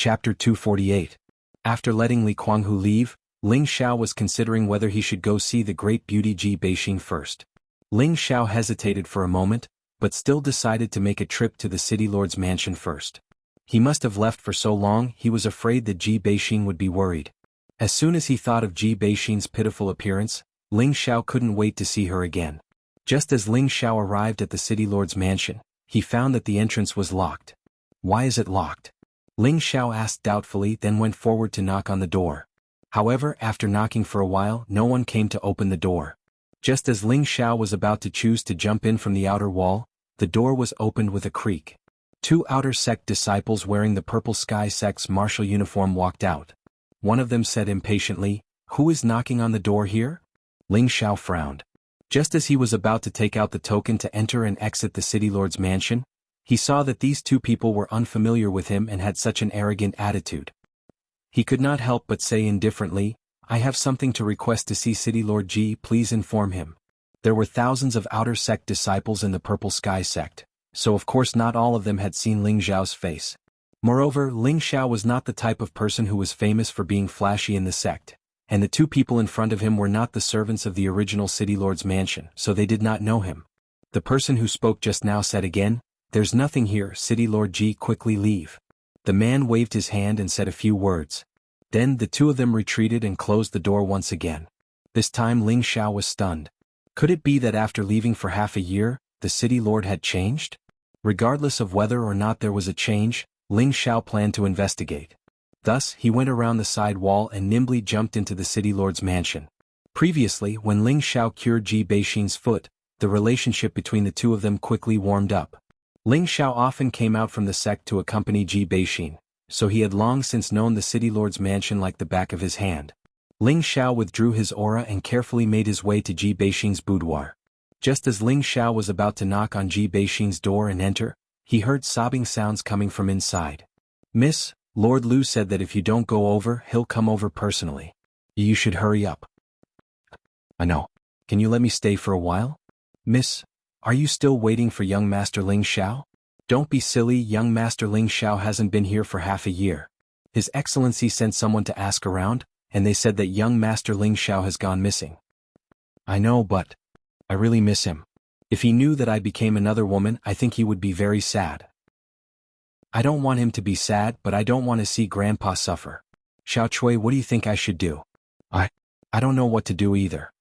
Chapter 248. After letting Li Guanghu leave, Ling Xiao was considering whether he should go see the great beauty Ji Beixin first. Ling Xiao hesitated for a moment, but still decided to make a trip to the city lord's mansion first. He must have left for so long he was afraid that Ji Beixin would be worried. As soon as he thought of Ji Beixin's pitiful appearance, Ling Xiao couldn't wait to see her again. Just as Ling Xiao arrived at the city lord's mansion, he found that the entrance was locked. Why is it locked? Ling Xiao asked doubtfully, then went forward to knock on the door. However, after knocking for a while, no one came to open the door. Just as Ling Xiao was about to choose to jump in from the outer wall, the door was opened with a creak. 2 outer sect disciples wearing the Purple Sky sect's martial uniform walked out. One of them said impatiently, "Who is knocking on the door here?" Ling Xiao frowned. Just as he was about to take out the token to enter and exit the city lord's mansion, he saw that these 2 people were unfamiliar with him and had such an arrogant attitude. He could not help but say indifferently, "I have something to request to see City Lord Ji, please inform him." There were thousands of outer sect disciples in the Purple Sky sect, so of course not all of them had seen Ling Xiao's face. Moreover, Ling Xiao was not the type of person who was famous for being flashy in the sect, and the 2 people in front of him were not the servants of the original City Lord's mansion, so they did not know him. The person who spoke just now said again, "There's nothing here, City Lord Ji, quickly leave." The man waved his hand and said a few words. Then the 2 of them retreated and closed the door once again. This time Ling Xiao was stunned. Could it be that after leaving for half a year, the City Lord had changed? Regardless of whether or not there was a change, Ling Xiao planned to investigate. Thus, he went around the side wall and nimbly jumped into the City Lord's mansion. Previously, when Ling Xiao cured Ji Beixin's foot, the relationship between the 2 of them quickly warmed up. Ling Xiao often came out from the sect to accompany Ji Beixin, so he had long since known the City Lord's mansion like the back of his hand. Ling Xiao withdrew his aura and carefully made his way to Ji Beixin's boudoir. Just as Ling Xiao was about to knock on Ji Beixin's door and enter, he heard sobbing sounds coming from inside. "Miss, Lord Lu said that if you don't go over, he'll come over personally. You should hurry up." "I know. Can you let me stay for a while?" "Miss, are you still waiting for young Master Ling Xiao?" "Don't be silly, young Master Ling Xiao hasn't been here for half a year. His Excellency sent someone to ask around, and they said that young Master Ling Xiao has gone missing." "I know, but I really miss him. If he knew that I became another woman, I think he would be very sad." "I don't want him to be sad, but I don't want to see Grandpa suffer. Xiao Chui, what do you think I should do?" I don't know what to do either."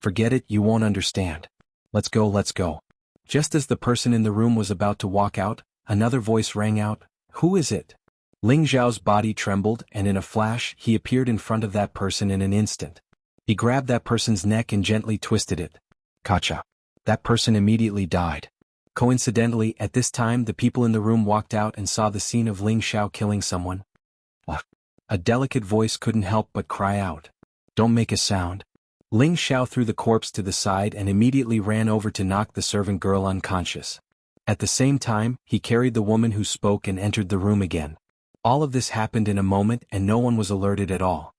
"Forget it, you won't understand. Let's go, let's go." Just as the person in the room was about to walk out, another voice rang out, "Who is it?" Ling Xiao's body trembled, and in a flash, he appeared in front of that person in an instant. He grabbed that person's neck and gently twisted it. Kacha. That person immediately died. Coincidentally, at this time the people in the room walked out and saw the scene of Ling Xiao killing someone. A delicate voice couldn't help but cry out, "Don't make a sound." Ling Xiao threw the corpse to the side and immediately ran over to knock the servant girl unconscious. At the same time, he carried the woman who spoke and entered the room again. All of this happened in a moment and no one was alerted at all.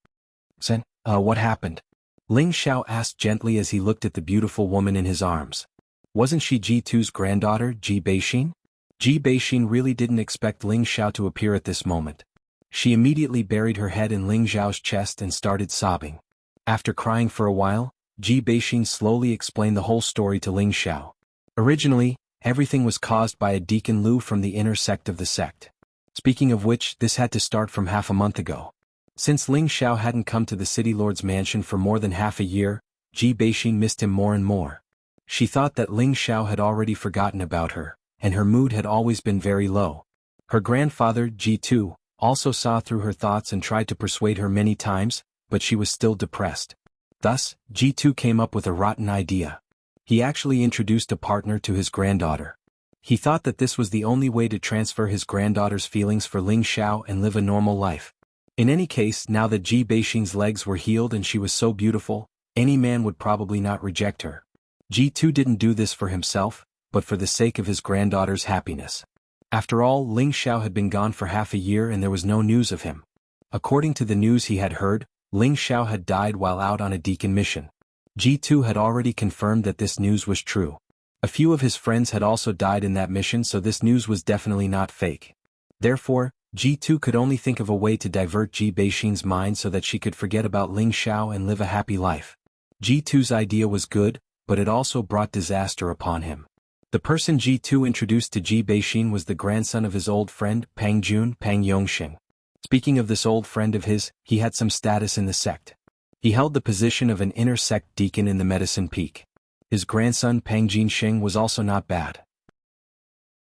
"Sen, what happened?" Ling Xiao asked gently as he looked at the beautiful woman in his arms. Wasn't she Ji2's granddaughter, Ji Beixin? Ji Beixin really didn't expect Ling Xiao to appear at this moment. She immediately buried her head in Ling Xiao's chest and started sobbing. After crying for a while, Ji Beixin slowly explained the whole story to Ling Xiao. Originally, everything was caused by a Deacon Lu from the inner sect of the sect. Speaking of which, this had to start from half a month ago. Since Ling Xiao hadn't come to the City Lord's mansion for more than half a year, Ji Beixin missed him more and more. She thought that Ling Xiao had already forgotten about her, and her mood had always been very low. Her grandfather, Ji2, also saw through her thoughts and tried to persuade her many times, but she was still depressed. Thus, Ji2 came up with a rotten idea. He actually introduced a partner to his granddaughter. He thought that this was the only way to transfer his granddaughter's feelings for Ling Xiao and live a normal life. In any case, now that Ji Beixin's legs were healed and she was so beautiful, any man would probably not reject her. Ji2 didn't do this for himself, but for the sake of his granddaughter's happiness. After all, Ling Xiao had been gone for half a year and there was no news of him. According to the news he had heard, Ling Xiao had died while out on a deacon mission. Ji2 had already confirmed that this news was true. A few of his friends had also died in that mission, so this news was definitely not fake. Therefore, Ji2 could only think of a way to divert Ji Beixin's mind so that she could forget about Ling Xiao and live a happy life. Ji2's idea was good, but it also brought disaster upon him. The person Ji2 introduced to Ji Beixin was the grandson of his old friend, Pang Jun, Pang Yongxing. Speaking of this old friend of his, he had some status in the sect. He held the position of an inner sect deacon in the Medicine Peak. His grandson Pang Jinxing was also not bad.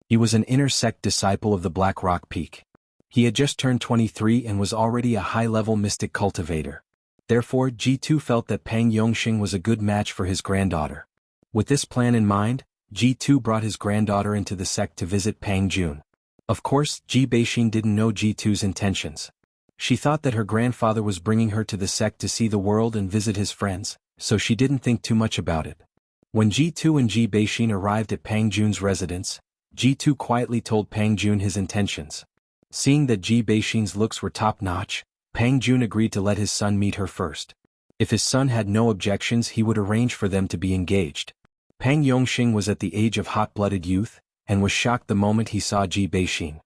He was an inner sect disciple of the Black Rock Peak. He had just turned 23 and was already a high-level mystic cultivator. Therefore, Ji2 felt that Pang Yongxing was a good match for his granddaughter. With this plan in mind, Ji2 brought his granddaughter into the sect to visit Pang Jun. Of course, Ji Beixin didn't know Ji2's intentions. She thought that her grandfather was bringing her to the sect to see the world and visit his friends, so she didn't think too much about it. When Ji2 and Ji Beixin arrived at Pang Jun's residence, Ji2 quietly told Pang Jun his intentions. Seeing that Ji Beixin's looks were top-notch, Pang Jun agreed to let his son meet her first. If his son had no objections, he would arrange for them to be engaged. Pang Yongxing was at the age of hot-blooded youth, and was shocked the moment he saw Ji Beixin.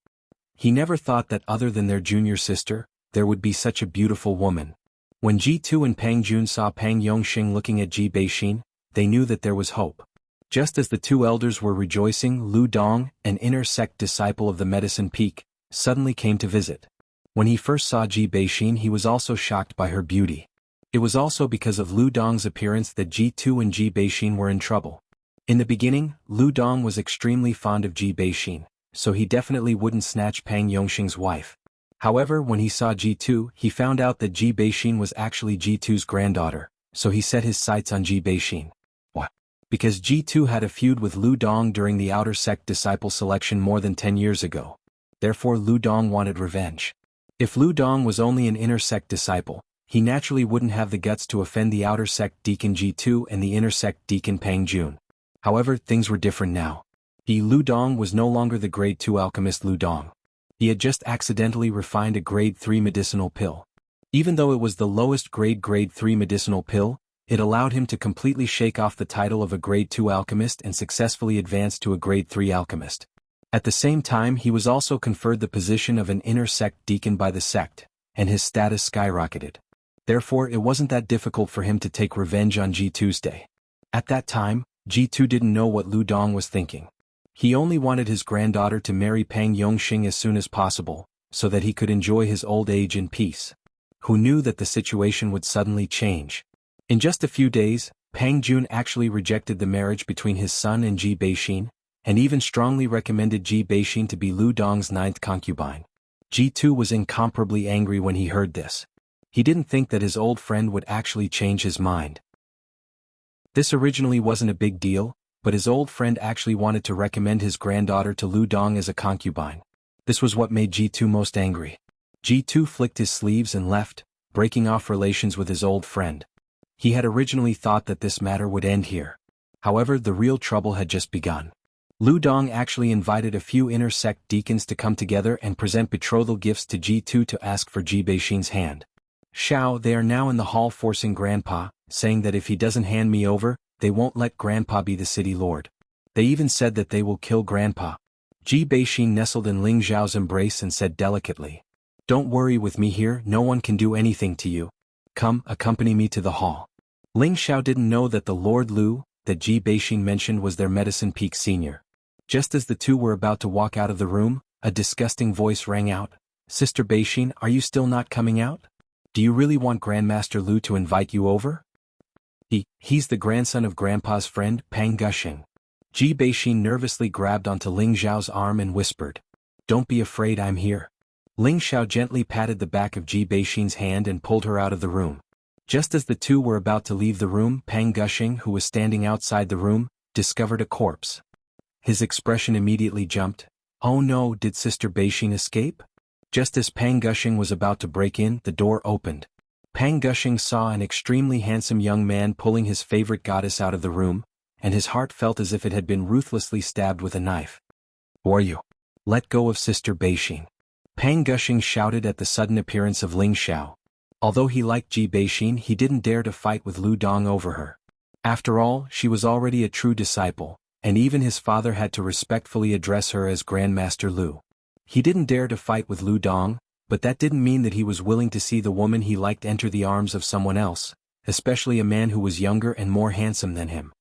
He never thought that other than their junior sister, there would be such a beautiful woman. When Ji2 and Pang Jun saw Pang Yongxing looking at Ji Beixin, they knew that there was hope. Just as the two elders were rejoicing, Lu Dong, an inner sect disciple of the Medicine Peak, suddenly came to visit. When he first saw Ji Beixin, he was also shocked by her beauty. It was also because of Lu Dong's appearance that Ji2 and Ji Beixin were in trouble. In the beginning, Lu Dong was extremely fond of Ji Beixin, so he definitely wouldn't snatch Pang Yongxing's wife. However, when he saw Ji2, he found out that Ji Beixin was actually Ji2's granddaughter, so he set his sights on Ji Beixin. What? Because Ji2 had a feud with Lu Dong during the outer sect disciple selection more than 10 years ago. Therefore Lu Dong wanted revenge. If Lu Dong was only an inner sect disciple, he naturally wouldn't have the guts to offend the outer sect deacon Ji2 and the inner sect deacon Pang Jun. However, things were different now. Lu Dong was no longer the grade 2 alchemist Lu Dong. He had just accidentally refined a grade 3 medicinal pill. Even though it was the lowest grade 3 medicinal pill, it allowed him to completely shake off the title of a grade 2 alchemist and successfully advance to a grade 3 alchemist. At the same time, he was also conferred the position of an inner sect deacon by the sect, and his status skyrocketed. Therefore, it wasn't that difficult for him to take revenge on Ji2's day. At that time, Ji2 didn't know what Lu Dong was thinking. He only wanted his granddaughter to marry Pang Yongxing as soon as possible, so that he could enjoy his old age in peace. Who knew that the situation would suddenly change? In just a few days, Pang Jun actually rejected the marriage between his son and Ji Beixin, and even strongly recommended Ji Beixin to be Lu Dong's 9th concubine. Ji2 was incomparably angry when he heard this. He didn't think that his old friend would actually change his mind. This originally wasn't a big deal, but his old friend actually wanted to recommend his granddaughter to Lu Dong as a concubine. This was what made Ji2 most angry. Ji2 flicked his sleeves and left, breaking off relations with his old friend. He had originally thought that this matter would end here. However, the real trouble had just begun. Lu Dong actually invited a few inner sect deacons to come together and present betrothal gifts to Ji2 to ask for Ji Beixin's hand. Xiao, they are now in the hall forcing Grandpa, saying that if he doesn't hand me over, they won't let Grandpa be the city lord. They even said that they will kill Grandpa. Ji Beixin nestled in Ling Xiao's embrace and said delicately, "Don't worry with me here, no one can do anything to you. Come, accompany me to the hall." Ling Xiao didn't know that the Lord Lu, that Ji Beixin mentioned was their Medicine Peak senior. Just as the two were about to walk out of the room, a disgusting voice rang out. "Sister Beixin, are you still not coming out? Do you really want Grandmaster Lu to invite you over?" He's the grandson of Grandpa's friend, Pang Gushing. Ji Beixin nervously grabbed onto Ling Xiao's arm and whispered, "Don't be afraid, I'm here." Ling Xiao gently patted the back of Ji Beixin's hand and pulled her out of the room. Just as the two were about to leave the room, Pang Gushing, who was standing outside the room, discovered a corpse. His expression immediately jumped. "Oh no, did Sister Beixin escape?" Just as Pang Gushing was about to break in, the door opened. Pang Gushing saw an extremely handsome young man pulling his favorite goddess out of the room, and his heart felt as if it had been ruthlessly stabbed with a knife. "Who are you? Let go of Sister Beixin." Pang Gushing shouted at the sudden appearance of Ling Xiao. Although he liked Ji Beixin, he didn't dare to fight with Lu Dong over her. After all, she was already a true disciple, and even his father had to respectfully address her as Grandmaster Lu. He didn't dare to fight with Lu Dong, but that didn't mean that he was willing to see the woman he liked enter the arms of someone else, especially a man who was younger and more handsome than him.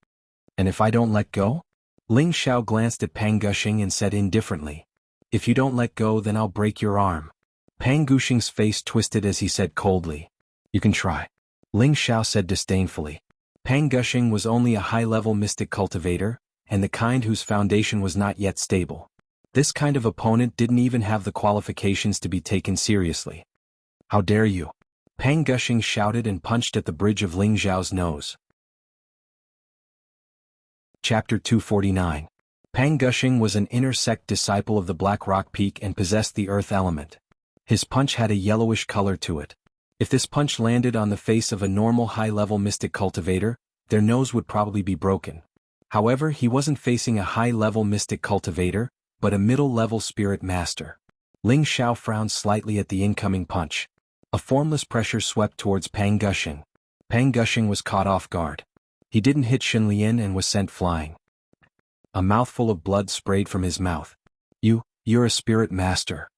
And if I don't let go? Ling Xiao glanced at Pang Gushing and said indifferently. If you don't let go, then I'll break your arm. Pang Gushing's face twisted as he said coldly. You can try. Ling Xiao said disdainfully. Pang Gushing was only a high-level mystic cultivator, and the kind whose foundation was not yet stable. This kind of opponent didn't even have the qualifications to be taken seriously. How dare you? Pang Gushing shouted and punched at the bridge of Ling Xiao's nose. Chapter 249. Pang Gushing was an inner sect disciple of the Black Rock Peak and possessed the earth element. His punch had a yellowish color to it. If this punch landed on the face of a normal high-level mystic cultivator, their nose would probably be broken. However, he wasn't facing a high-level mystic cultivator, but a middle-level spirit master. Ling Xiao frowned slightly at the incoming punch. A formless pressure swept towards Pang Gushing. Pang Gushing was caught off guard. He didn't hit Shen Lian and was sent flying. A mouthful of blood sprayed from his mouth. You're a spirit master.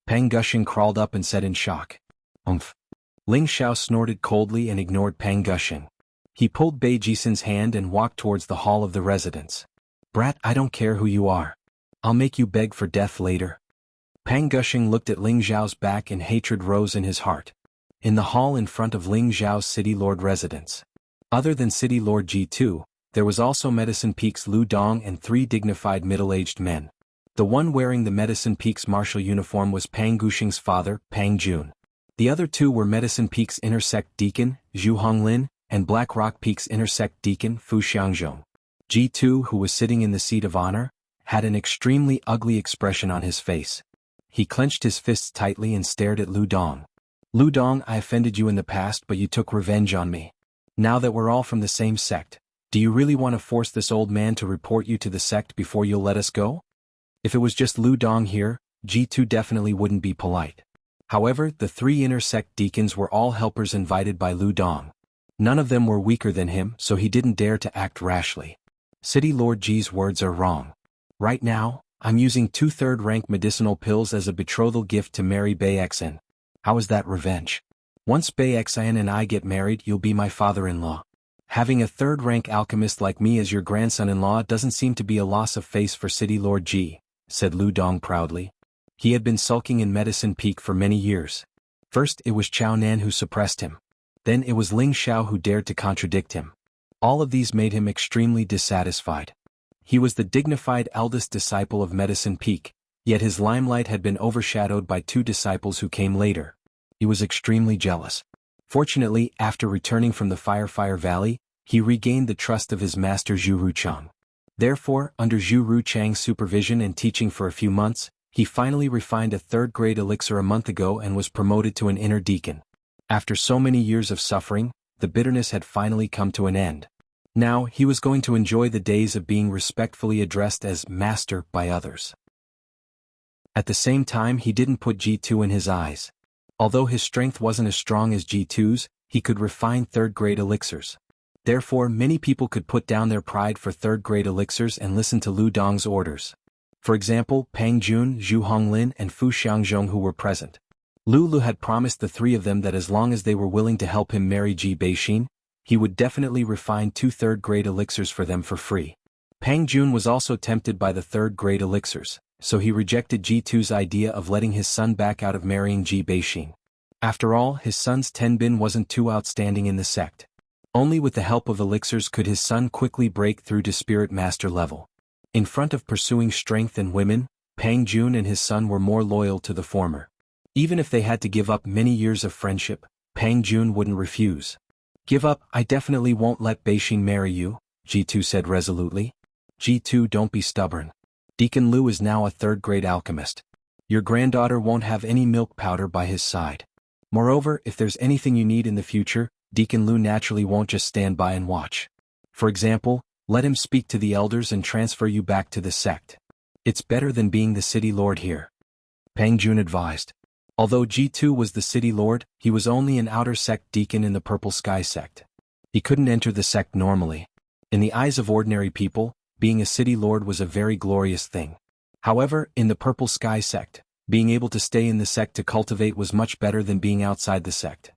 Pang Gushing crawled up and said in shock. Umph. Ling Xiao snorted coldly and ignored Pang Gushing. He pulled Bei Jisen's hand and walked towards the hall of the residence. Brat, I don't care who you are. I'll make you beg for death later. Pang Gushing looked at Ling Xiao's back and hatred rose in his heart. In the hall in front of Ling Xiao's City Lord residence. Other than City Lord G2, there was also Medicine Peak's Lu Dong and 3 dignified middle-aged men. The one wearing the Medicine Peak's martial uniform was Pang Gushing's father, Pang Jun. The other 2 were Medicine Peak's intersect deacon, Zhu Honglin, and Black Rock Peak's intersect deacon, Fu Xiangzhong. G2, who was sitting in the seat of honor, had an extremely ugly expression on his face. He clenched his fists tightly and stared at Lu Dong. Lu Dong, I offended you in the past, but you took revenge on me. Now that we're all from the same sect, do you really want to force this old man to report you to the sect before you'll let us go? If it was just Lu Dong here, G2 definitely wouldn't be polite. However, the 3 intersect deacons were all helpers invited by Lu Dong. None of them were weaker than him, so he didn't dare to act rashly. City Lord G's words are wrong. Right now, I'm using 2 third-rank medicinal pills as a betrothal gift to marry Bei Xen. How is that revenge? Once Bei Xen and I get married, you'll be my father-in-law. Having a third-rank alchemist like me as your grandson-in-law doesn't seem to be a loss of face for City Lord G, said Lu Dong proudly. He had been sulking in Medicine Peak for many years. First it was Chao Nan who suppressed him. Then it was Ling Xiao who dared to contradict him. All of these made him extremely dissatisfied. He was the dignified eldest disciple of Medicine Peak, yet his limelight had been overshadowed by 2 disciples who came later. He was extremely jealous. Fortunately, after returning from the Fire Valley, he regained the trust of his master Zhu Ruchang. Therefore, under Zhu Ruchang's supervision and teaching for a few months, he finally refined a 3rd-grade elixir a month ago and was promoted to an inner deacon. After so many years of suffering, the bitterness had finally come to an end. Now, he was going to enjoy the days of being respectfully addressed as master by others. At the same time, he didn't put G2 in his eyes. Although his strength wasn't as strong as G2's, he could refine 3rd-grade elixirs. Therefore, many people could put down their pride for 3rd-grade elixirs and listen to Lu Dong's orders. For example, Pang Jun, Zhu Honglin, and Fu Xiangzhong who were present. Lu had promised the 3 of them that as long as they were willing to help him marry Ji Beixin, he would definitely refine 2 third-grade elixirs for them for free. Pang Jun was also tempted by the 3rd-grade elixirs, so he rejected G2's idea of letting his son back out of marrying Ji Beixin. After all, his son's Tenbin wasn't too outstanding in the sect. Only with the help of elixirs could his son quickly break through to spirit master level. In front of pursuing strength and women, Pang Jun and his son were more loyal to the former. Even if they had to give up many years of friendship, Pang Jun wouldn't refuse. Give up, I definitely won't let Beixin marry you, G2 said resolutely. G2, don't be stubborn. Deacon Lu is now a 3rd-grade alchemist. Your granddaughter won't have any milk powder by his side. Moreover, if there's anything you need in the future, Deacon Lu naturally won't just stand by and watch. For example, let him speak to the elders and transfer you back to the sect. It's better than being the city lord here. Pang Jun advised. Although G2 was the city lord, he was only an outer sect deacon in the Purple Sky sect. He couldn't enter the sect normally. In the eyes of ordinary people, being a city lord was a very glorious thing. However, in the Purple Sky sect, Being able to stay in the sect to cultivate was much better than being outside the sect.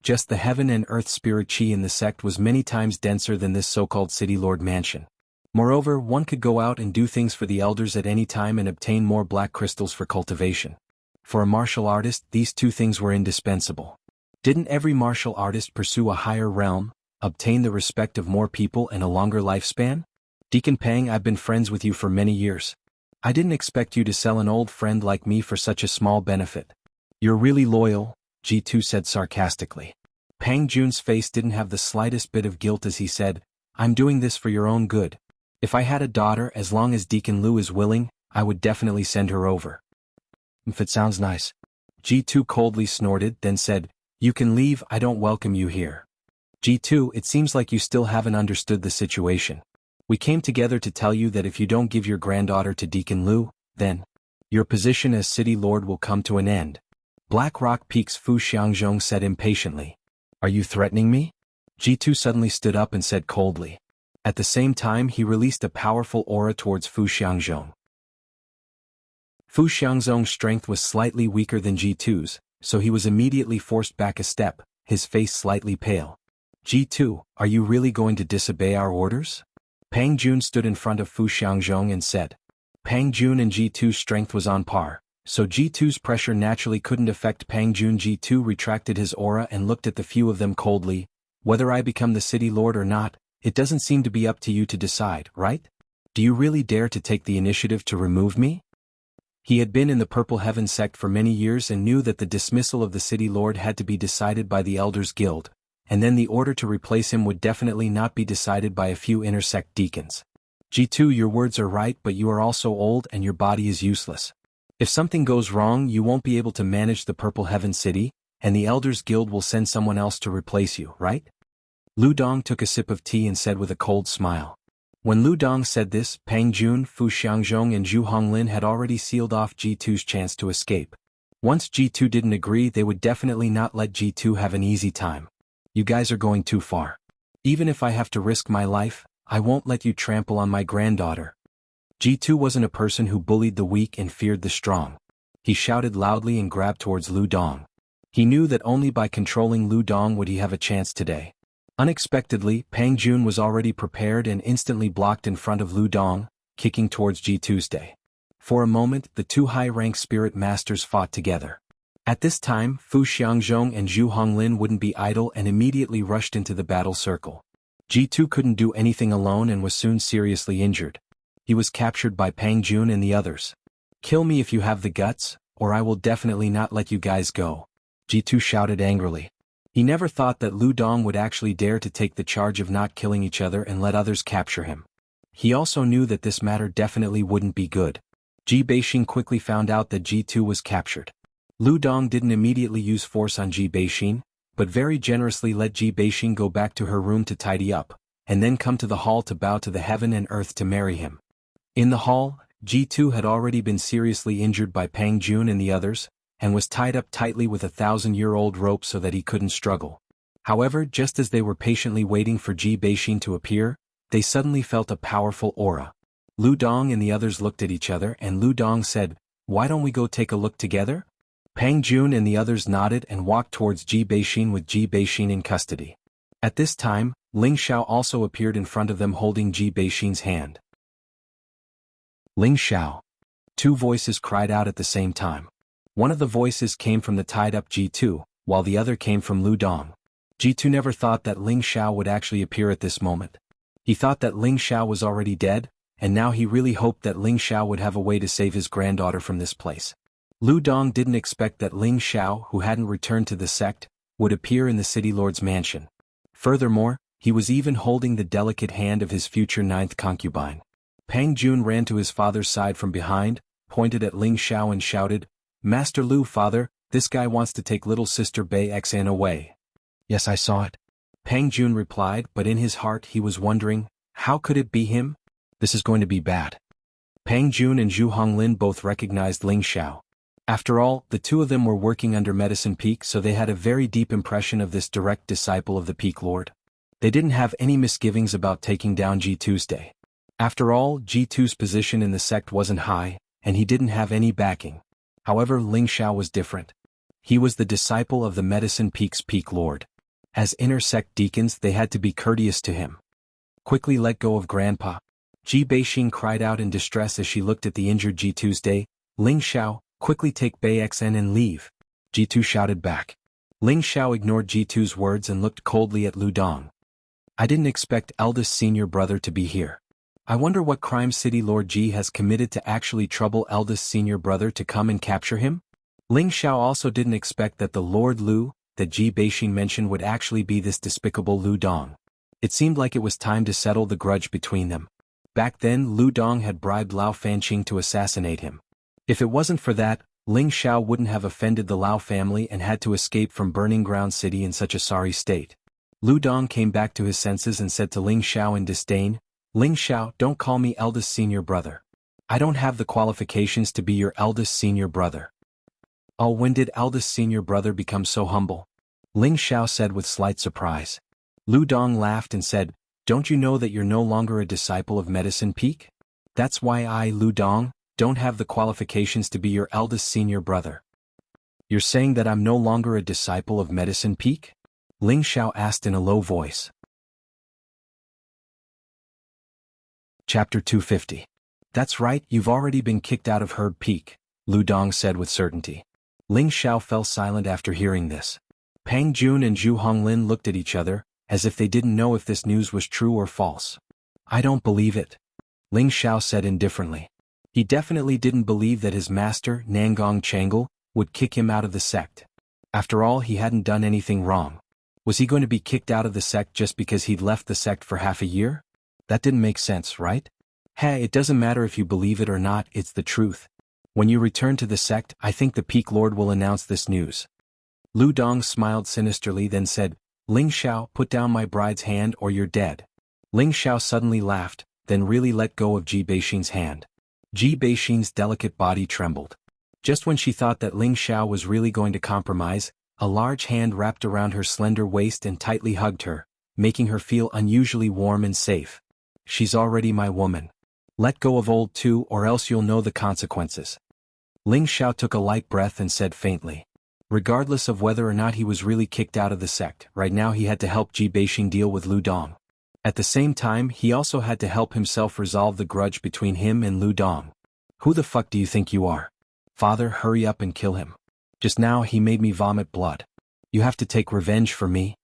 Just the heaven and earth spirit chi in the sect was many times denser than this so-called city lord mansion. Moreover, one could go out and do things for the elders at any time and obtain more black crystals for cultivation. For a martial artist, these two things were indispensable. Didn't every martial artist pursue a higher realm, obtain the respect of more people and a longer lifespan? Deacon Pang, I've been friends with you for many years. I didn't expect you to sell an old friend like me for such a small benefit. You're really loyal, G2 said sarcastically. Pang Jun's face didn't have the slightest bit of guilt as he said, I'm doing this for your own good. If I had a daughter, as long as Deacon Lu is willing, I would definitely send her over. If it sounds nice. G2 coldly snorted, then said, you can leave, I don't welcome you here. G2, it seems like you still haven't understood the situation. We came together to tell you that if you don't give your granddaughter to Deacon Lu, then your position as city lord will come to an end. Black Rock Peak's Fu Xiangzhong said impatiently. Are you threatening me? G2 suddenly stood up and said coldly. At the same time he released a powerful aura towards Fu Xiangzhong. Fu Xiangzhong's strength was slightly weaker than G2's, so he was immediately forced back a step, his face slightly pale. G2, are you really going to disobey our orders? Pang Jun stood in front of Fu Xiangzhong and said. Pang Jun and G2's strength was on par, so G2's pressure naturally couldn't affect Pang Jun. G2 retracted his aura and looked at the few of them coldly. Whether I become the city lord or not, it doesn't seem to be up to you to decide, right? Do you really dare to take the initiative to remove me? He had been in the Purple Heaven sect for many years and knew that the dismissal of the city lord had to be decided by the Elders Guild, and then the order to replace him would definitely not be decided by a few intersect deacons. G2, your words are right, but you are also old and your body is useless. If something goes wrong, you won't be able to manage the Purple Heaven City, and the Elders Guild will send someone else to replace you, right? Lu Dong took a sip of tea and said with a cold smile. When Lu Dong said this, Pang Jun, Fu Xiangzhong and Zhu Honglin had already sealed off G2's chance to escape. Once G2 didn't agree, they would definitely not let G2 have an easy time. You guys are going too far. Even if I have to risk my life, I won't let you trample on my granddaughter. G2 wasn't a person who bullied the weak and feared the strong. He shouted loudly and grabbed towards Lu Dong. He knew that only by controlling Lu Dong would he have a chance today. Unexpectedly, Pang Jun was already prepared and instantly blocked in front of Lu Dong, kicking towards G2's day. For a moment, the two high-ranked spirit masters fought together. At this time, Fu Xiangzhong and Zhu Honglin wouldn't be idle and immediately rushed into the battle circle. G2 couldn't do anything alone and was soon seriously injured. He was captured by Pang Jun and the others. Kill me if you have the guts, or I will definitely not let you guys go. G2 shouted angrily. He never thought that Lu Dong would actually dare to take the charge of not killing each other and let others capture him. He also knew that this matter definitely wouldn't be good. Ji Beixing quickly found out that G2 was captured. Lu Dong didn't immediately use force on Ji Beixing, but very generously let Ji Beixing go back to her room to tidy up, and then come to the hall to bow to the heaven and earth to marry him. In the hall, G2 had already been seriously injured by Pang Jun and the others, and was tied up tightly with a 1,000-year-old rope so that he couldn't struggle. However, just as they were patiently waiting for Ji Beixing to appear, they suddenly felt a powerful aura. Lu Dong and the others looked at each other and Lu Dong said, "Why don't we go take a look together?" Pang Jun and the others nodded and walked towards Ji Beixing with Ji Beixing in custody. At this time, Ling Xiao also appeared in front of them holding Ji Beixing's hand. Ling Xiao. Two voices cried out at the same time. One of the voices came from the tied-up G2, while the other came from Lu Dong. G2 never thought that Ling Xiao would actually appear at this moment. He thought that Ling Xiao was already dead, and now he really hoped that Ling Xiao would have a way to save his granddaughter from this place. Lu Dong didn't expect that Ling Xiao, who hadn't returned to the sect, would appear in the city lord's mansion. Furthermore, he was even holding the delicate hand of his future ninth concubine. Pang Jun ran to his father's side from behind, pointed at Ling Xiao and shouted, "Master Lu, father, this guy wants to take little sister Bai Xan away." "Yes, I saw it," Pang Jun replied, but in his heart he was wondering, how could it be him? This is going to be bad. Pang Jun and Zhu Honglin both recognized Ling Xiao. After all, the two of them were working under Medicine Peak, so they had a very deep impression of this direct disciple of the Peak Lord. They didn't have any misgivings about taking down G2's day. After all, G2's position in the sect wasn't high, and he didn't have any backing. However, Ling Xiao was different. He was the disciple of the Medicine Peak's Peak Lord. As inner sect deacons, they had to be courteous to him. Quickly let go of Grandpa. Ji Beixing cried out in distress as she looked at the injured Ji Tuesday. Ling Xiao, quickly take Bei Xen and leave. Ji Tu shouted back. Ling Xiao ignored Ji Tu's words and looked coldly at Lu Dong. I didn't expect eldest senior brother to be here. I wonder what crime City Lord Ji has committed to actually trouble eldest senior brother to come and capture him? Ling Xiao also didn't expect that the Lord Lu, that Ji Beixing mentioned, would actually be this despicable Lu Dong. It seemed like it was time to settle the grudge between them. Back then, Lu Dong had bribed Lao Fanqing to assassinate him. If it wasn't for that, Ling Xiao wouldn't have offended the Lao family and had to escape from Burning Ground City in such a sorry state. Lu Dong came back to his senses and said to Ling Xiao in disdain, Ling Xiao, don't call me eldest senior brother. I don't have the qualifications to be your eldest senior brother. Oh, when did eldest senior brother become so humble? Ling Xiao said with slight surprise. Lu Dong laughed and said, don't you know that you're no longer a disciple of Medicine Peak? That's why I, Lu Dong, don't have the qualifications to be your eldest senior brother. You're saying that I'm no longer a disciple of Medicine Peak? Ling Xiao asked in a low voice. Chapter 250. That's right, you've already been kicked out of Herb Peak, Lu Dong said with certainty. Ling Xiao fell silent after hearing this. Pang Jun and Zhu Honglin looked at each other, as if they didn't know if this news was true or false. I don't believe it, Ling Xiao said indifferently. He definitely didn't believe that his master, Nangong Changle, would kick him out of the sect. After all, he hadn't done anything wrong. Was he going to be kicked out of the sect just because he'd left the sect for half a year? That didn't make sense, right? Hey, it doesn't matter if you believe it or not, it's the truth. When you return to the sect, I think the Peak Lord will announce this news. Lu Dong smiled sinisterly, then said, Ling Xiao, put down my bride's hand or you're dead. Ling Xiao suddenly laughed, then really let go of Ji Beixing's hand. Ji Beixing's delicate body trembled. Just when she thought that Ling Xiao was really going to compromise, a large hand wrapped around her slender waist and tightly hugged her, making her feel unusually warm and safe. She's already my woman. Let go of old too, or else you'll know the consequences. Ling Xiao took a light breath and said faintly. Regardless of whether or not he was really kicked out of the sect, right now he had to help Ji Beixing deal with Lu Dong. At the same time, he also had to help himself resolve the grudge between him and Lu Dong. Who the fuck do you think you are? Father, hurry up and kill him. Just now he made me vomit blood. You have to take revenge for me?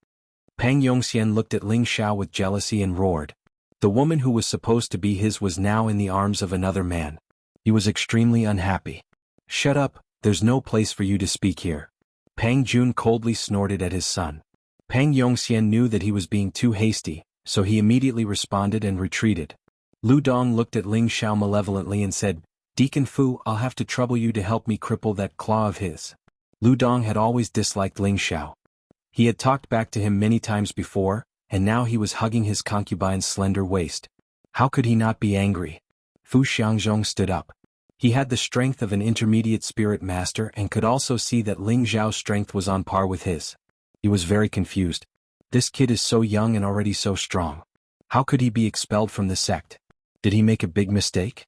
Pang Yongxian looked at Ling Xiao with jealousy and roared. The woman who was supposed to be his was now in the arms of another man. He was extremely unhappy. Shut up, there's no place for you to speak here. Pang Jun coldly snorted at his son. Pang Yongxian knew that he was being too hasty, so he immediately responded and retreated. Lu Dong looked at Ling Xiao malevolently and said, Deacon Fu, I'll have to trouble you to help me cripple that claw of his. Lu Dong had always disliked Ling Xiao. He had talked back to him many times before, and now he was hugging his concubine's slender waist. How could he not be angry? Fu Xiangzhong stood up. He had the strength of an intermediate spirit master and could also see that Ling Xiao's strength was on par with his. He was very confused. This kid is so young and already so strong. How could he be expelled from the sect? Did he make a big mistake?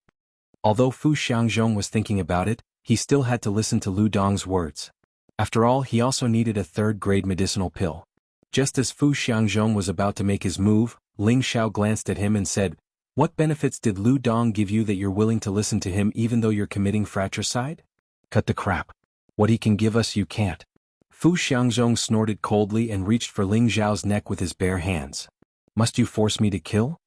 Although Fu Xiangzhong was thinking about it, he still had to listen to Lu Dong's words. After all, he also needed a third-grade medicinal pill. Just as Fu Xiangzhong was about to make his move, Ling Xiao glanced at him and said, What benefits did Lu Dong give you that you're willing to listen to him even though you're committing fratricide? Cut the crap. What he can give us you can't. Fu Xiangzhong snorted coldly and reached for Ling Xiao's neck with his bare hands. Must you force me to kill?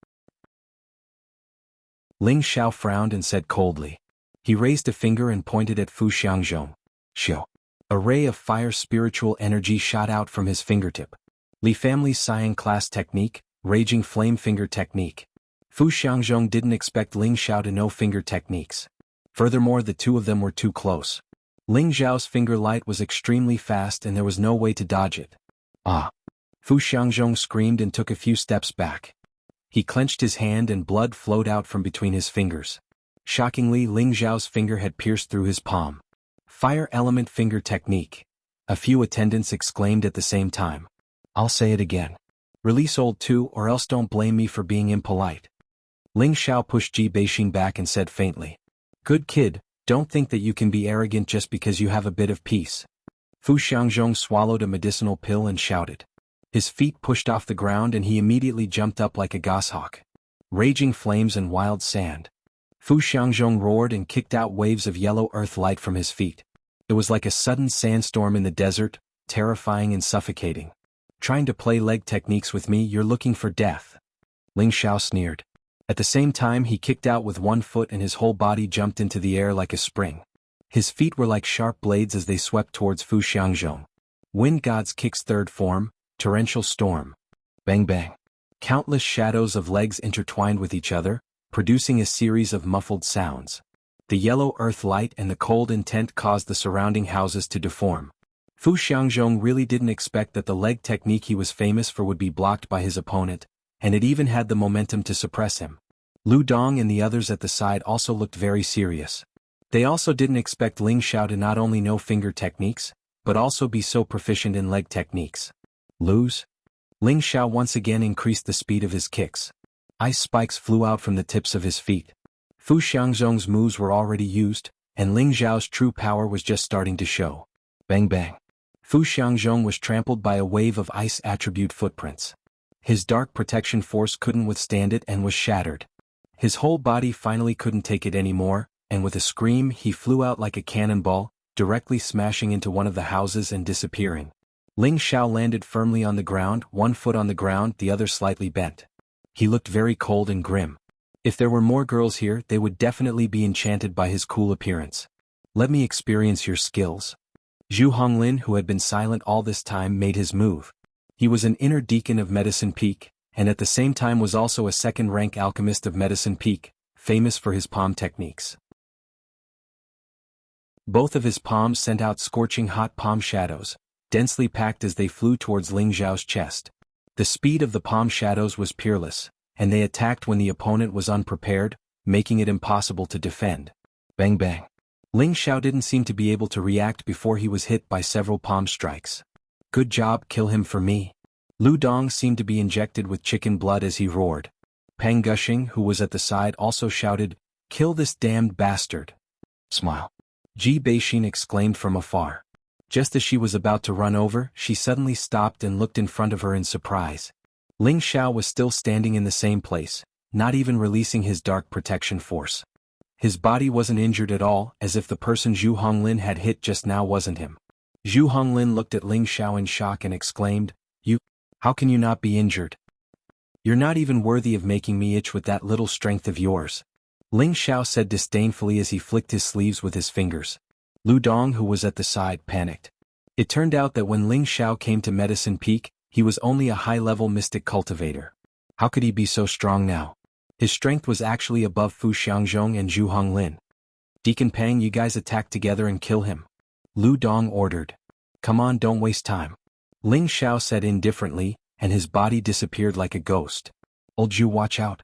Ling Xiao frowned and said coldly. He raised a finger and pointed at Fu Xiangzhong. Xiao. A ray of fire spiritual energy shot out from his fingertip. Li Family's Cyan class technique, Raging Flame Finger Technique. Fu Xiangzhong didn't expect Ling Xiao to know finger techniques. Furthermore, the two of them were too close. Ling Xiao's finger light was extremely fast and there was no way to dodge it. Ah! Fu Xiangzhong screamed and took a few steps back. He clenched his hand and blood flowed out from between his fingers. Shockingly, Ling Xiao's finger had pierced through his palm. Fire Element Finger Technique. A few attendants exclaimed at the same time. I'll say it again. Release old two or else don't blame me for being impolite. Ling Xiao pushed Ji Beixing back and said faintly. Good kid, Don't think that you can be arrogant just because you have a bit of peace. Fu Xiangzhong swallowed a medicinal pill and shouted. His feet pushed off the ground and he immediately jumped up like a goshawk. Raging flames and wild sand. Fu Xiangzhong roared and kicked out waves of yellow earth light from his feet. It was like a sudden sandstorm in the desert, terrifying and suffocating. Trying to play leg techniques with me, you're looking for death. Ling Xiao sneered. At the same time he kicked out with one foot and his whole body jumped into the air like a spring. His feet were like sharp blades as they swept towards Fu Xiangzhong. Wind God's Kick's third form, torrential storm. Bang bang. Countless shadows of legs intertwined with each other, producing a series of muffled sounds. The yellow earth light and the cold intent caused the surrounding houses to deform. Fu Xiangzhong really didn't expect that the leg technique he was famous for would be blocked by his opponent, and it even had the momentum to suppress him. Lu Dong and the others at the side also looked very serious. They also didn't expect Ling Xiao to not only know finger techniques, but also be so proficient in leg techniques. Lose? Ling Xiao once again increased the speed of his kicks. Ice spikes flew out from the tips of his feet. Fu Xiangzhong's moves were already used, and Ling Xiao's true power was just starting to show. Bang bang. Fu Xiangzhong was trampled by a wave of ice attribute footprints. His dark protection force couldn't withstand it and was shattered. His whole body finally couldn't take it anymore, and with a scream he flew out like a cannonball, directly smashing into one of the houses and disappearing. Ling Xiao landed firmly on the ground, one foot on the ground, the other slightly bent. He looked very cold and grim. If there were more girls here, they would definitely be enchanted by his cool appearance. Let me experience your skills. Zhu Honglin, who had been silent all this time, made his move. He was an inner deacon of Medicine Peak, and at the same time was also a second-rank alchemist of Medicine Peak, famous for his palm techniques. Both of his palms sent out scorching hot palm shadows, densely packed as they flew towards Ling Xiao's chest. The speed of the palm shadows was peerless, and they attacked when the opponent was unprepared, making it impossible to defend. Bang bang. Ling Xiao didn't seem to be able to react before he was hit by several palm strikes. Good job, kill him for me. Lu Dong seemed to be injected with chicken blood as he roared. Pang Gushing, who was at the side, also shouted, kill this damned bastard. Smile. Ji Beixin exclaimed from afar. Just as she was about to run over, she suddenly stopped and looked in front of her in surprise. Ling Xiao was still standing in the same place, not even releasing his dark protection force. His body wasn't injured at all, as if the person Zhu Honglin had hit just now wasn't him. Zhu Honglin looked at Ling Xiao in shock and exclaimed, how can you not be injured? You're not even worthy of making me itch with that little strength of yours. Ling Xiao said disdainfully as he flicked his sleeves with his fingers. Lu Dong, who was at the side, panicked. It turned out that when Ling Xiao came to Medicine Peak, he was only a high-level mystic cultivator. How could he be so strong now? His strength was actually above Fu Xiangzhong and Zhu Honglin. Deacon Pang, you guys attack together and kill him. Lu Dong ordered. Come on, don't waste time. Ling Xiao said indifferently, and his body disappeared like a ghost. Old Zhu, watch out.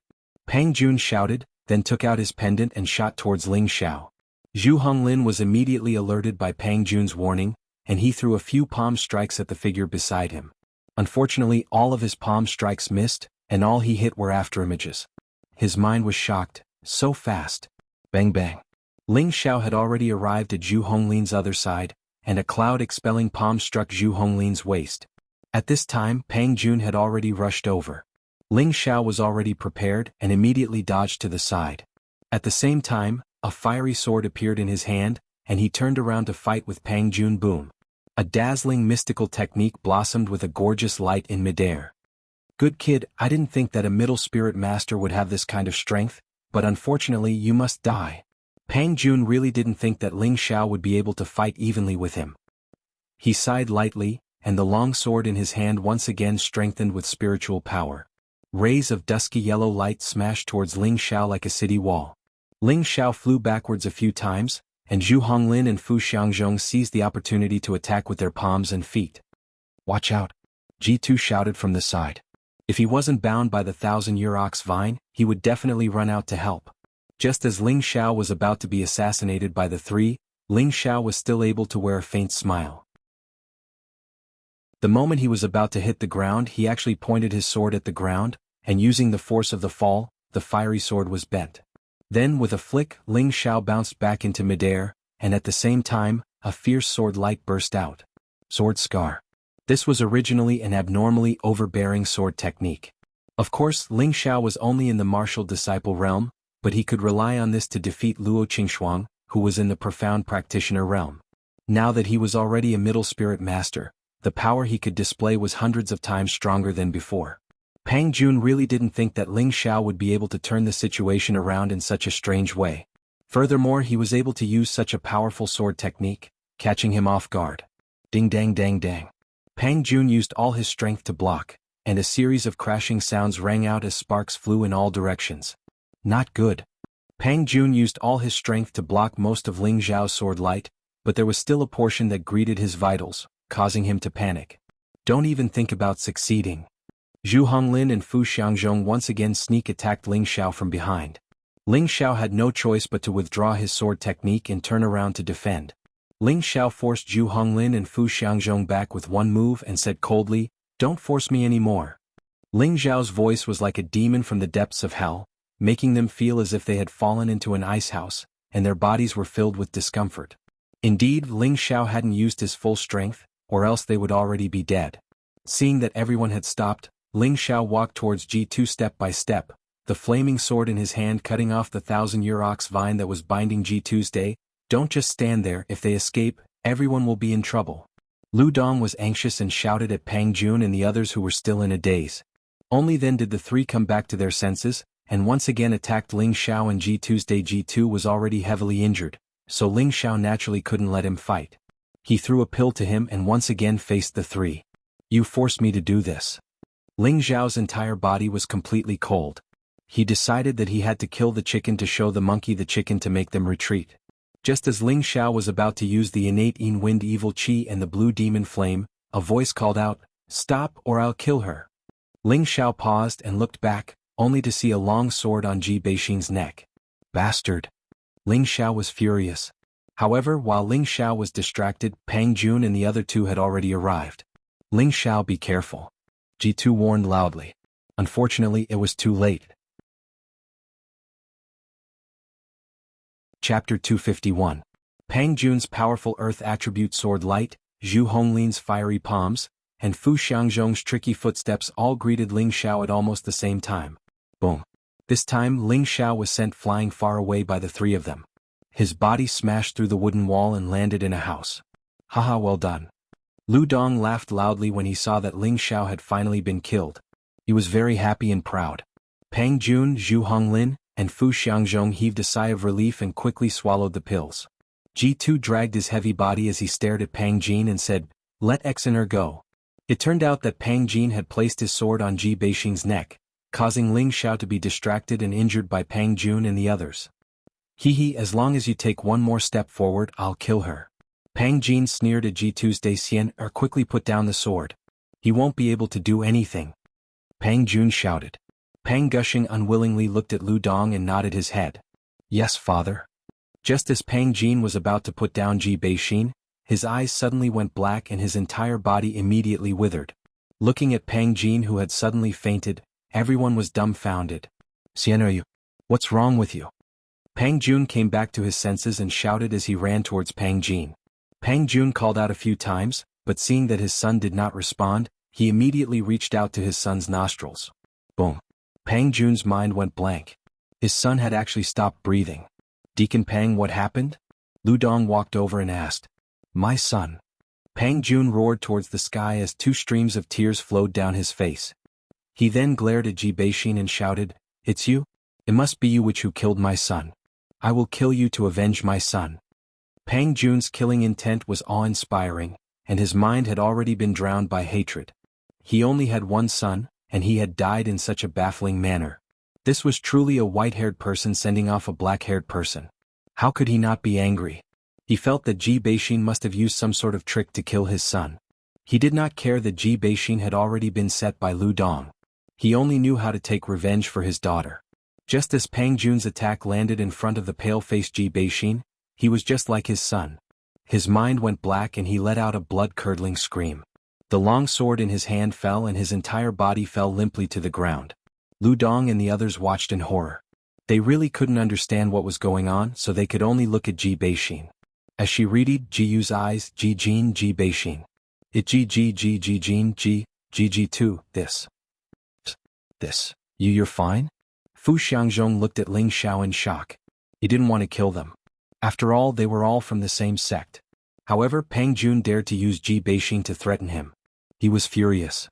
Pang Jun shouted, then took out his pendant and shot towards Ling Xiao. Zhu Honglin was immediately alerted by Pang Jun's warning, and he threw a few palm strikes at the figure beside him. Unfortunately, all of his palm strikes missed, and all he hit were afterimages. His mind was shocked, so fast. Bang bang. Ling Xiao had already arrived at Zhu Honglin's other side, and a cloud-expelling palm struck Zhu Honglin's waist. At this time, Pang Jun had already rushed over. Ling Xiao was already prepared and immediately dodged to the side. At the same time, a fiery sword appeared in his hand, and he turned around to fight with Pang Jun. Boom. A dazzling mystical technique blossomed with a gorgeous light in midair. Good kid, I didn't think that a middle spirit master would have this kind of strength, but unfortunately you must die. Pang Jun really didn't think that Ling Xiao would be able to fight evenly with him. He sighed lightly, and the long sword in his hand once again strengthened with spiritual power. Rays of dusky yellow light smashed towards Ling Xiao like a city wall. Ling Xiao flew backwards a few times, and Zhu Honglin and Fu Xiangzhong seized the opportunity to attack with their palms and feet. Watch out! G2 shouted from the side. If he wasn't bound by the 1,000-year ox vine, he would definitely run out to help. Just as Ling Xiao was about to be assassinated by the three, Ling Xiao was still able to wear a faint smile. The moment he was about to hit the ground, he actually pointed his sword at the ground, and using the force of the fall, the fiery sword was bent. Then with a flick, Ling Xiao bounced back into midair, and at the same time, a fierce sword light burst out. Sword Scar. This was originally an abnormally overbearing sword technique. Of course, Ling Xiao was only in the martial disciple realm, but he could rely on this to defeat Luo Qingxuang, who was in the profound practitioner realm. Now that he was already a middle spirit master, the power he could display was hundreds of times stronger than before. Pang Jun really didn't think that Ling Xiao would be able to turn the situation around in such a strange way. Furthermore, he was able to use such a powerful sword technique, catching him off guard. Ding dang dang dang. Pang Jun used all his strength to block, and a series of crashing sounds rang out as sparks flew in all directions. Not good. Pang Jun used all his strength to block most of Ling Xiao's sword light, but there was still a portion that greeted his vitals, causing him to panic. Don't even think about succeeding. Zhu Honglin and Fu Xiangzhong once again sneak attacked Ling Xiao from behind. Ling Xiao had no choice but to withdraw his sword technique and turn around to defend. Ling Xiao forced Zhu Honglin and Fu Xiangzhong back with one move and said coldly, "Don't force me anymore." Ling Xiao's voice was like a demon from the depths of hell, making them feel as if they had fallen into an ice house, and their bodies were filled with discomfort. Indeed, Ling Xiao hadn't used his full strength, or else they would already be dead. Seeing that everyone had stopped, Ling Xiao walked towards G2 step by step, the flaming sword in his hand cutting off the 1,000-year ox vine that was binding G2's day. "Don't just stand there. If they escape, everyone will be in trouble." Lu Dong was anxious and shouted at Pang Jun and the others who were still in a daze. Only then did the three come back to their senses, and once again attacked Ling Xiao and G2's day. G2 was already heavily injured, so Ling Xiao naturally couldn't let him fight. He threw a pill to him and once again faced the three. "You forced me to do this." Ling Xiao's entire body was completely cold. He decided that he had to kill the chicken to show the monkey the chicken to make them retreat. Just as Ling Xiao was about to use the innate Yin Wind Evil Qi and the blue demon flame, a voice called out, "Stop or I'll kill her." Ling Xiao paused and looked back, only to see a long sword on Ji Beixing's neck. Bastard. Ling Xiao was furious. However, while Ling Xiao was distracted, Pang Jun and the other two had already arrived. "Ling Xiao, be careful," G2 warned loudly. Unfortunately, it was too late. Chapter 251. Pang Jun's powerful earth attribute sword light, Zhu Honglin's fiery palms, and Fu Xiangzhong's tricky footsteps all greeted Ling Xiao at almost the same time. Boom. This time Ling Xiao was sent flying far away by the three of them. His body smashed through the wooden wall and landed in a house. "Haha, well done." Lu Dong laughed loudly when he saw that Ling Xiao had finally been killed. He was very happy and proud. Pang Jun, Zhu Honglin, and Fu Xiangzhong heaved a sigh of relief and quickly swallowed the pills. G2 dragged his heavy body as he stared at Pang Jin and said, "Let Exener go." It turned out that Pang Jin had placed his sword on Ji Beixing's neck, causing Ling Xiao to be distracted and injured by Pang Jun and the others. "Hee, as long as you take one more step forward, I'll kill her." Pang Jin sneered at G2's Dai Xian or quickly put down the sword. "He won't be able to do anything." Pang Jun shouted. Pang Gushing unwillingly looked at Lu Dong and nodded his head. "Yes, father." Just as Pang Jin was about to put down Ji Beixing, his eyes suddenly went black and his entire body immediately withered. Looking at Pang Jin, who had suddenly fainted, everyone was dumbfounded. "Xian, what's wrong with you?" Pang Jun came back to his senses and shouted as he ran towards Pang Jin. Pang Jun called out a few times, but seeing that his son did not respond, he immediately reached out to his son's nostrils. Boom. Pang Jun's mind went blank. His son had actually stopped breathing. "Deacon Pang, what happened?" Lu Dong walked over and asked. "My son." Pang Jun roared towards the sky as two streams of tears flowed down his face. He then glared at Ji Beixing and shouted, "It's you? It must be you who killed my son. I will kill you to avenge my son." Pang Jun's killing intent was awe-inspiring, and his mind had already been drowned by hatred. He only had one son, and he had died in such a baffling manner. This was truly a white-haired person sending off a black-haired person. How could he not be angry? He felt that Ji Beixing must have used some sort of trick to kill his son. He did not care that Ji Beixing had already been set by Lu Dong. He only knew how to take revenge for his daughter. Just as Pang Jun's attack landed in front of the pale-faced Ji Beixing, he was just like his son. His mind went black and he let out a blood-curdling scream. The long sword in his hand fell and his entire body fell limply to the ground. Lu Dong and the others watched in horror. They really couldn't understand what was going on, so they could only look at Ji Beixin. As she readied, Ji Yu's eyes, Ji Jin, Ji Beixin. It Ji Jin, Ji 2, this. You're fine? Fu Xiangzhong looked at Ling Xiao in shock. He didn't want to kill them. After all, they were all from the same sect. However, Pang Jun dared to use Ji Beixin to threaten him. He was furious.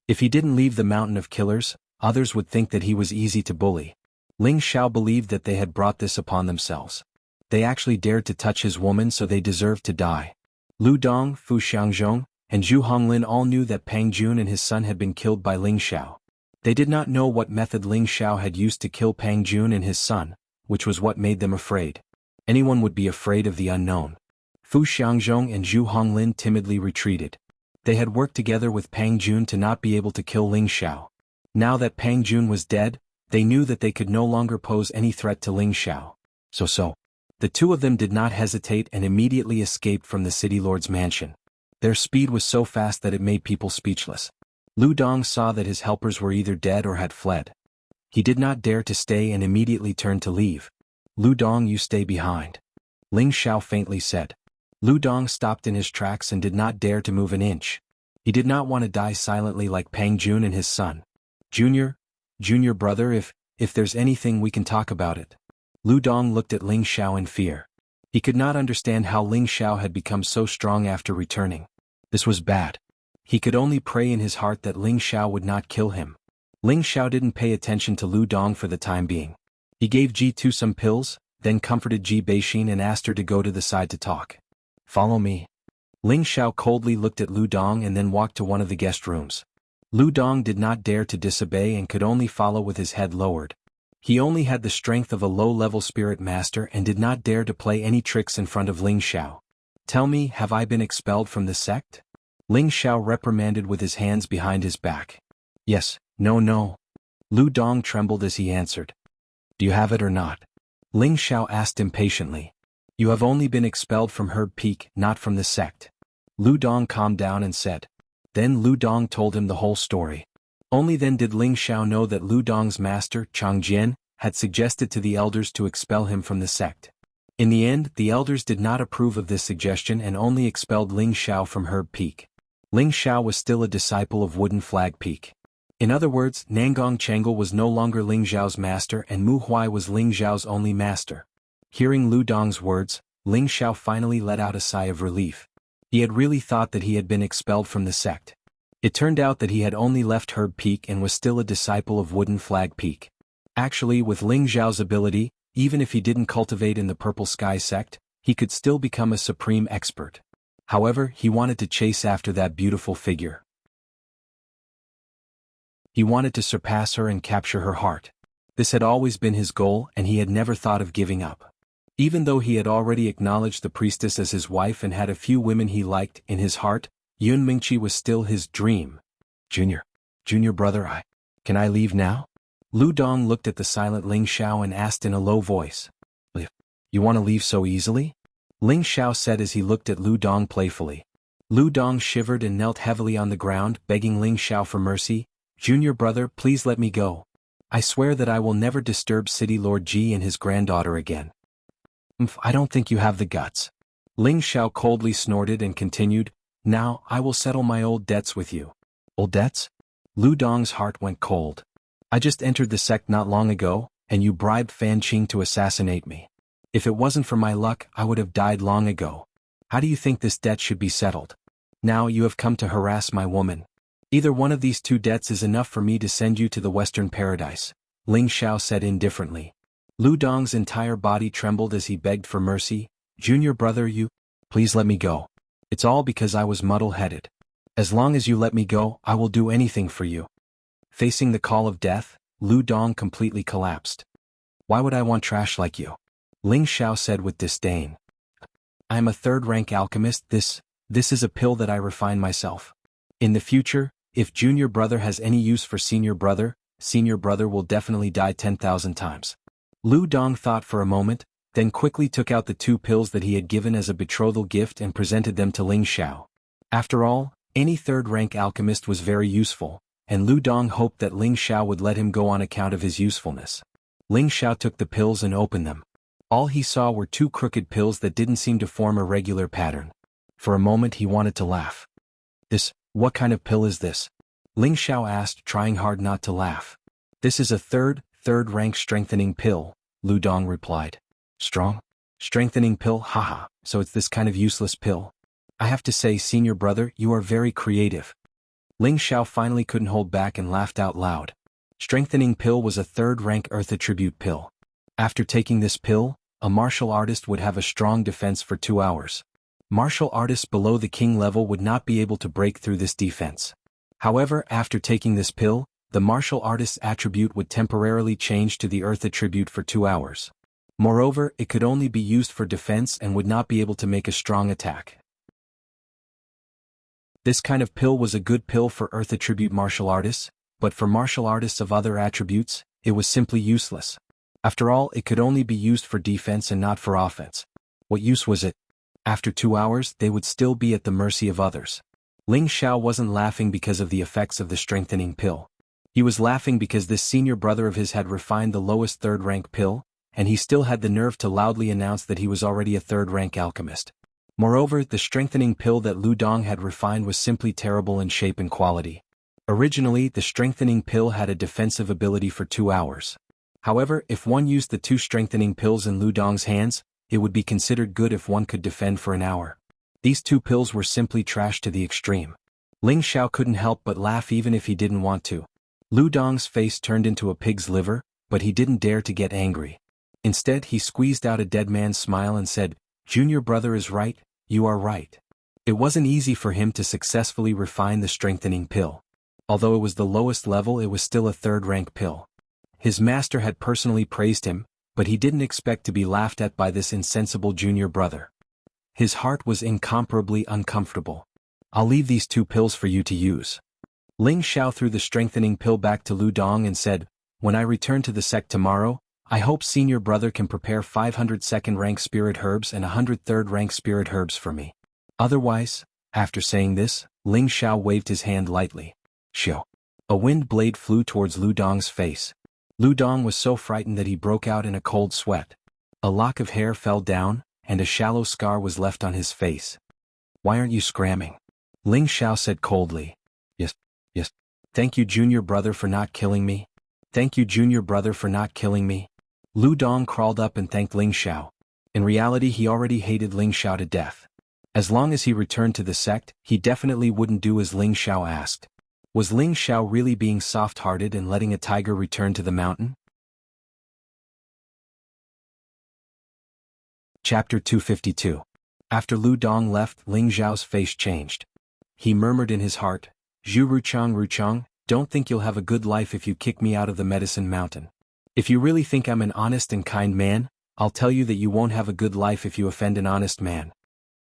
If he didn't leave the mountain of killers, others would think that he was easy to bully. Ling Xiao believed that they had brought this upon themselves. They actually dared to touch his woman, so they deserved to die. Lu Dong, Fu Xiangzhong, and Zhu Honglin all knew that Pang Jun and his son had been killed by Ling Xiao. They did not know what method Ling Xiao had used to kill Pang Jun and his son, which was what made them afraid. Anyone would be afraid of the unknown. Fu Xiangzhong and Zhu Honglin timidly retreated. They had worked together with Pang Jun to not be able to kill Ling Xiao. Now that Pang Jun was dead, they knew that they could no longer pose any threat to Ling Xiao. So. The two of them did not hesitate and immediately escaped from the city lord's mansion. Their speed was so fast that it made people speechless. Lu Dong saw that his helpers were either dead or had fled. He did not dare to stay and immediately turned to leave. Lu Dong, you stay behind. Ling Xiao faintly said. Lu Dong stopped in his tracks and did not dare to move an inch. He did not want to die silently like Pang Jun and his son. Junior brother, if there's anything we can talk about it. Lu Dong looked at Ling Xiao in fear. He could not understand how Ling Xiao had become so strong after returning. This was bad. He could only pray in his heart that Ling Xiao would not kill him. Ling Xiao didn't pay attention to Lu Dong for the time being. He gave Ji2 some pills, then comforted Ji Beixin and asked her to go to the side to talk. Follow me. Ling Xiao coldly looked at Lu Dong and then walked to one of the guest rooms. Lu Dong did not dare to disobey and could only follow with his head lowered. He only had the strength of a low-level spirit master and did not dare to play any tricks in front of Ling Xiao. Tell me, have I been expelled from the sect? Ling Xiao reprimanded with his hands behind his back. Yes, no. Lu Dong trembled as he answered. Do you have it or not? Ling Xiao asked impatiently. You have only been expelled from Herb Peak, not from the sect. Lu Dong calmed down and said. Then Lu Dong told him the whole story. Only then did Ling Xiao know that Lu Dong's master, Chang Jian, had suggested to the elders to expel him from the sect. In the end, the elders did not approve of this suggestion and only expelled Ling Xiao from Herb Peak. Ling Xiao was still a disciple of Wooden Flag Peak. In other words, Nangong Chengal was no longer Ling Xiao's master and Mu Huai was Ling Xiao's only master. Hearing Lu Dong's words, Ling Xiao finally let out a sigh of relief. He had really thought that he had been expelled from the sect. It turned out that he had only left Herb Peak and was still a disciple of Wooden Flag Peak. Actually, with Ling Xiao's ability, even if he didn't cultivate in the Purple Sky sect, he could still become a supreme expert. However, he wanted to chase after that beautiful figure. He wanted to surpass her and capture her heart. This had always been his goal and he had never thought of giving up. Even though he had already acknowledged the priestess as his wife and had a few women he liked, in his heart, Yun Mingqi was still his dream. Junior brother, can I leave now? Lu Dong looked at the silent Ling Xiao and asked in a low voice. You want to leave so easily? Ling Xiao said as he looked at Lu Dong playfully. Lu Dong shivered and knelt heavily on the ground, begging Ling Xiao for mercy. Junior brother, please let me go. I swear that I will never disturb City Lord Ji and his granddaughter again. I don't think you have the guts. Ling Xiao coldly snorted and continued, Now, I will settle my old debts with you. Old debts? Lu Dong's heart went cold. I just entered the sect not long ago, and you bribed Fan Qing to assassinate me. If it wasn't for my luck, I would have died long ago. How do you think this debt should be settled? Now you have come to harass my woman. Either one of these two debts is enough for me to send you to the Western Paradise, Ling Xiao said indifferently. Lu Dong's entire body trembled as he begged for mercy. Junior brother, please let me go. It's all because I was muddle-headed. As long as you let me go, I will do anything for you. Facing the call of death, Lu Dong completely collapsed. Why would I want trash like you? Ling Xiao said with disdain. I am a third-rank alchemist. This is a pill that I refine myself. In the future, if junior brother has any use for senior brother will definitely die 10,000 times. Lu Dong thought for a moment, then quickly took out the two pills that he had given as a betrothal gift and presented them to Ling Xiao. After all, any third-rank alchemist was very useful, and Lu Dong hoped that Ling Xiao would let him go on account of his usefulness. Ling Xiao took the pills and opened them. All he saw were two crooked pills that didn't seem to form a regular pattern. For a moment he wanted to laugh. What kind of pill is this? Ling Xiao asked, trying hard not to laugh. This is a third rank strengthening pill, Lu Dong replied. Strong? Strengthening pill, haha, so it's this kind of useless pill. I have to say, senior brother, you are very creative. Ling Xiao finally couldn't hold back and laughed out loud. Strengthening pill was a third rank earth attribute pill. After taking this pill, a martial artist would have a strong defense for 2 hours. Martial artists below the king level would not be able to break through this defense. However, after taking this pill, the martial artist's attribute would temporarily change to the earth attribute for 2 hours. Moreover, it could only be used for defense and would not be able to make a strong attack. This kind of pill was a good pill for earth attribute martial artists, but for martial artists of other attributes, it was simply useless. After all, it could only be used for defense and not for offense. What use was it? After 2 hours, they would still be at the mercy of others. Ling Xiao wasn't laughing because of the effects of the strengthening pill. He was laughing because this senior brother of his had refined the lowest third-rank pill, and he still had the nerve to loudly announce that he was already a third-rank alchemist. Moreover, the strengthening pill that Lu Dong had refined was simply terrible in shape and quality. Originally, the strengthening pill had a defensive ability for 2 hours. However, if one used the 2 strengthening pills in Lu Dong's hands, it would be considered good if one could defend for an hour. These 2 pills were simply trash to the extreme. Ling Xiao couldn't help but laugh even if he didn't want to. Lu Dong's face turned into a pig's liver, but he didn't dare to get angry. Instead, he squeezed out a dead man's smile and said, "Junior brother is right, you are right." It wasn't easy for him to successfully refine the strengthening pill. Although it was the lowest level, it was still a third-rank pill. His master had personally praised him, but he didn't expect to be laughed at by this insensible junior brother. His heart was incomparably uncomfortable. "I'll leave these 2 pills for you to use." Ling Xiao threw the strengthening pill back to Lu Dong and said, "When I return to the sect tomorrow, I hope senior brother can prepare 500 second-rank spirit herbs and 100 third-rank spirit herbs for me. Otherwise," after saying this, Ling Xiao waved his hand lightly. Shoo! A wind blade flew towards Lu Dong's face. Lu Dong was so frightened that he broke out in a cold sweat. A lock of hair fell down, and a shallow scar was left on his face. "Why aren't you scramming?" Ling Xiao said coldly. Yes. Thank you, junior brother, for not killing me. Thank you, junior brother, for not killing me. Lu Dong crawled up and thanked Ling Xiao. In reality, he already hated Ling Xiao to death. As long as he returned to the sect, he definitely wouldn't do as Ling Xiao asked. Was Ling Xiao really being soft-hearted and letting a tiger return to the mountain? Chapter 252. After Lu Dong left, Ling Xiao's face changed. He murmured in his heart, "Zhu Ruchang, don't think you'll have a good life if you kick me out of the medicine mountain. If you really think I'm an honest and kind man, I'll tell you that you won't have a good life if you offend an honest man."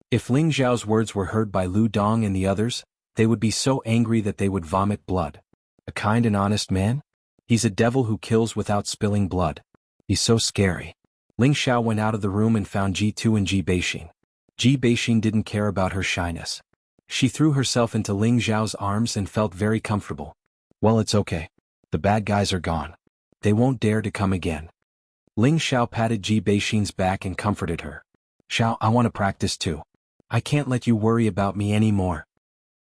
If Ling Xiao's words were heard by Lu Dong and the others, they would be so angry that they would vomit blood. A kind and honest man? He's a devil who kills without spilling blood. He's so scary. Ling Xiao went out of the room and found Ji2 and Ji Beixin. Ji Beixin didn't care about her shyness. She threw herself into Ling Xiao's arms and felt very comfortable. "Well, it's okay. The bad guys are gone. They won't dare to come again." Ling Xiao patted Ji Beixin's back and comforted her. "Xiao, I want to practice too. I can't let you worry about me anymore."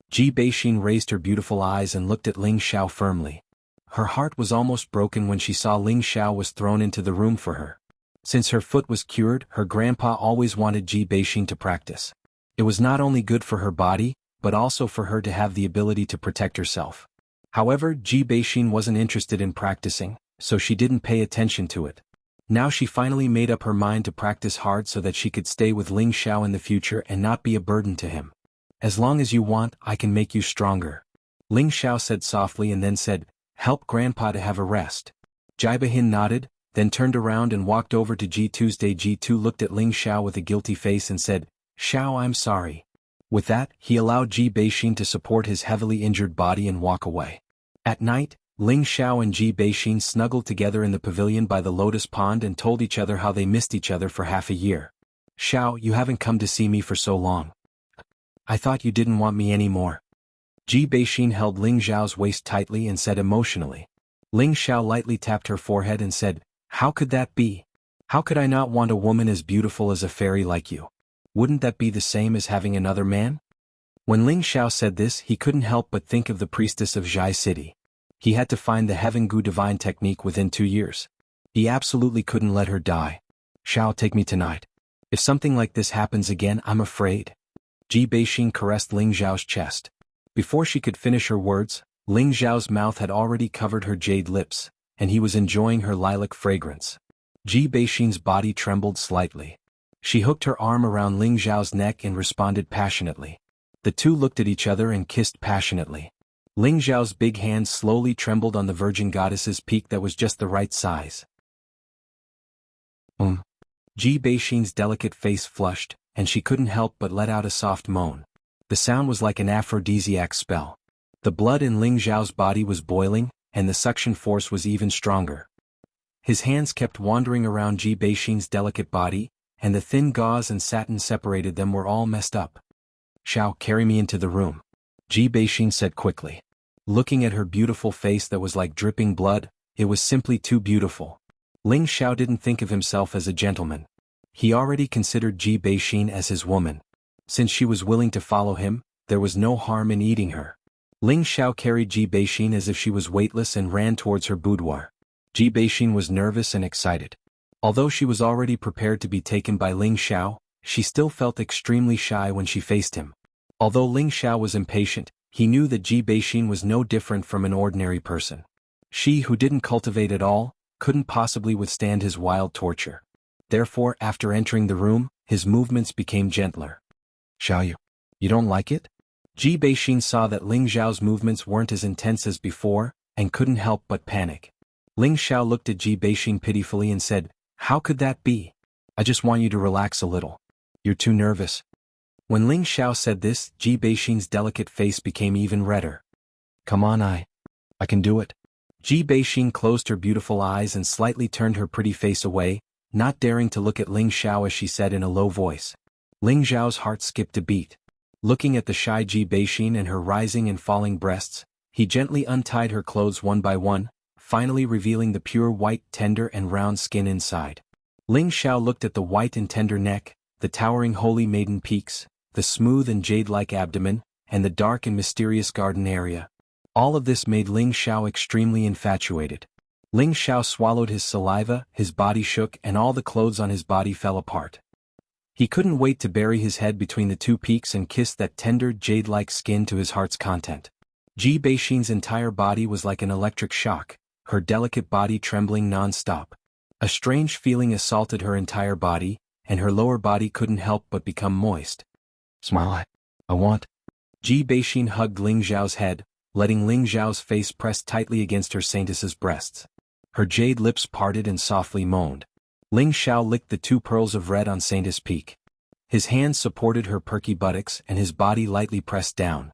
Ji Beixin raised her beautiful eyes and looked at Ling Xiao firmly. Her heart was almost broken when she saw Ling Xiao was thrown into the room for her. Since her foot was cured, her grandpa always wanted Ji Beixin to practice. It was not only good for her body, but also for her to have the ability to protect herself. However, Ji Beixin wasn't interested in practicing, so she didn't pay attention to it. Now she finally made up her mind to practice hard so that she could stay with Ling Xiao in the future and not be a burden to him. "As long as you want, I can make you stronger," Ling Xiao said softly and then said, "Help grandpa to have a rest." Ji Beixin nodded, then turned around and walked over to Ji2's day. Ji2 looked at Ling Xiao with a guilty face and said, "Xiao, I'm sorry." With that, he allowed Ji Beixin to support his heavily injured body and walk away. At night, Ling Xiao and Ji Beixin snuggled together in the pavilion by the lotus pond and told each other how they missed each other for half a year. "Xiao, you haven't come to see me for so long. I thought you didn't want me anymore." Ji Beixin held Ling Xiao's waist tightly and said emotionally. Ling Xiao lightly tapped her forehead and said, "How could that be? How could I not want a woman as beautiful as a fairy like you? Wouldn't that be the same as having another man?" When Ling Xiao said this, he couldn't help but think of the priestess of Zhai City. He had to find the Heaven Gu divine technique within 2 years. He absolutely couldn't let her die. "Xiao, take me tonight. If something like this happens again, I'm afraid." Ji Beixin caressed Ling Xiao's chest. Before she could finish her words, Ling Xiao's mouth had already covered her jade lips, and he was enjoying her lilac fragrance. Ji Beixin's body trembled slightly. She hooked her arm around Ling Xiao's neck and responded passionately. The two looked at each other and kissed passionately. Ling Xiao's big hands slowly trembled on the virgin goddess's peak that was just the right size. Ji Beixin's delicate face flushed, and she couldn't help but let out a soft moan. The sound was like an aphrodisiac spell. The blood in Ling Xiao's body was boiling, and the suction force was even stronger. His hands kept wandering around Ji Beixin's delicate body, and the thin gauze and satin separated them were all messed up. "Xiao, carry me into the room," Ji Beixin said quickly. Looking at her beautiful face that was like dripping blood, it was simply too beautiful. Ling Xiao didn't think of himself as a gentleman. He already considered Ji Beixin as his woman. Since she was willing to follow him, there was no harm in eating her. Ling Xiao carried Ji Beixin as if she was weightless and ran towards her boudoir. Ji Beixin was nervous and excited. Although she was already prepared to be taken by Ling Xiao, she still felt extremely shy when she faced him. Although Ling Xiao was impatient, he knew that Ji Beixin was no different from an ordinary person. She, who didn't cultivate at all, couldn't possibly withstand his wild torture. Therefore, after entering the room, his movements became gentler. "Xiao, you don't like it?" Ji Beixin saw that Ling Xiao's movements weren't as intense as before, and couldn't help but panic. Ling Xiao looked at Ji Beixin pitifully and said, "How could that be? I just want you to relax a little. You're too nervous." When Ling Xiao said this, Ji Beixin's delicate face became even redder. "Come on, I can do it." Ji Beixin closed her beautiful eyes and slightly turned her pretty face away, not daring to look at Ling Xiao as she said in a low voice. Ling Xiao's heart skipped a beat. Looking at the shy Ji Beixin and her rising and falling breasts, he gently untied her clothes one by one, finally revealing the pure white, tender and round skin inside. Ling Xiao looked at the white and tender neck, the towering holy maiden peaks, the smooth and jade-like abdomen, and the dark and mysterious garden area. All of this made Ling Xiao extremely infatuated. Ling Xiao swallowed his saliva, his body shook and all the clothes on his body fell apart. He couldn't wait to bury his head between the two peaks and kiss that tender, jade-like skin to his heart's content. Ji Beixin's entire body was like an electric shock, her delicate body trembling non-stop. A strange feeling assaulted her entire body, and her lower body couldn't help but become moist. "Smile, I want." Ji Beixin hugged Ling Xiao's head, letting Ling Xiao's face press tightly against her saintess's breasts. Her jade lips parted and softly moaned. Ling Xiao licked the 2 pearls of red on Saintess' peak. His hands supported her perky buttocks and his body lightly pressed down.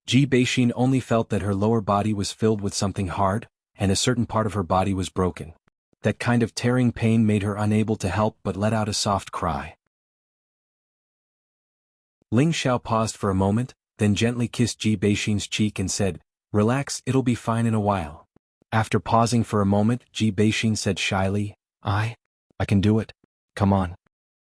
Ji Beixin only felt that her lower body was filled with something hard, and a certain part of her body was broken. That kind of tearing pain made her unable to help but let out a soft cry. Ling Xiao paused for a moment, then gently kissed Ji Beixin's cheek and said, "Relax, it'll be fine in a while." After pausing for a moment, Ji Beixin said shyly, I can do it. Come on."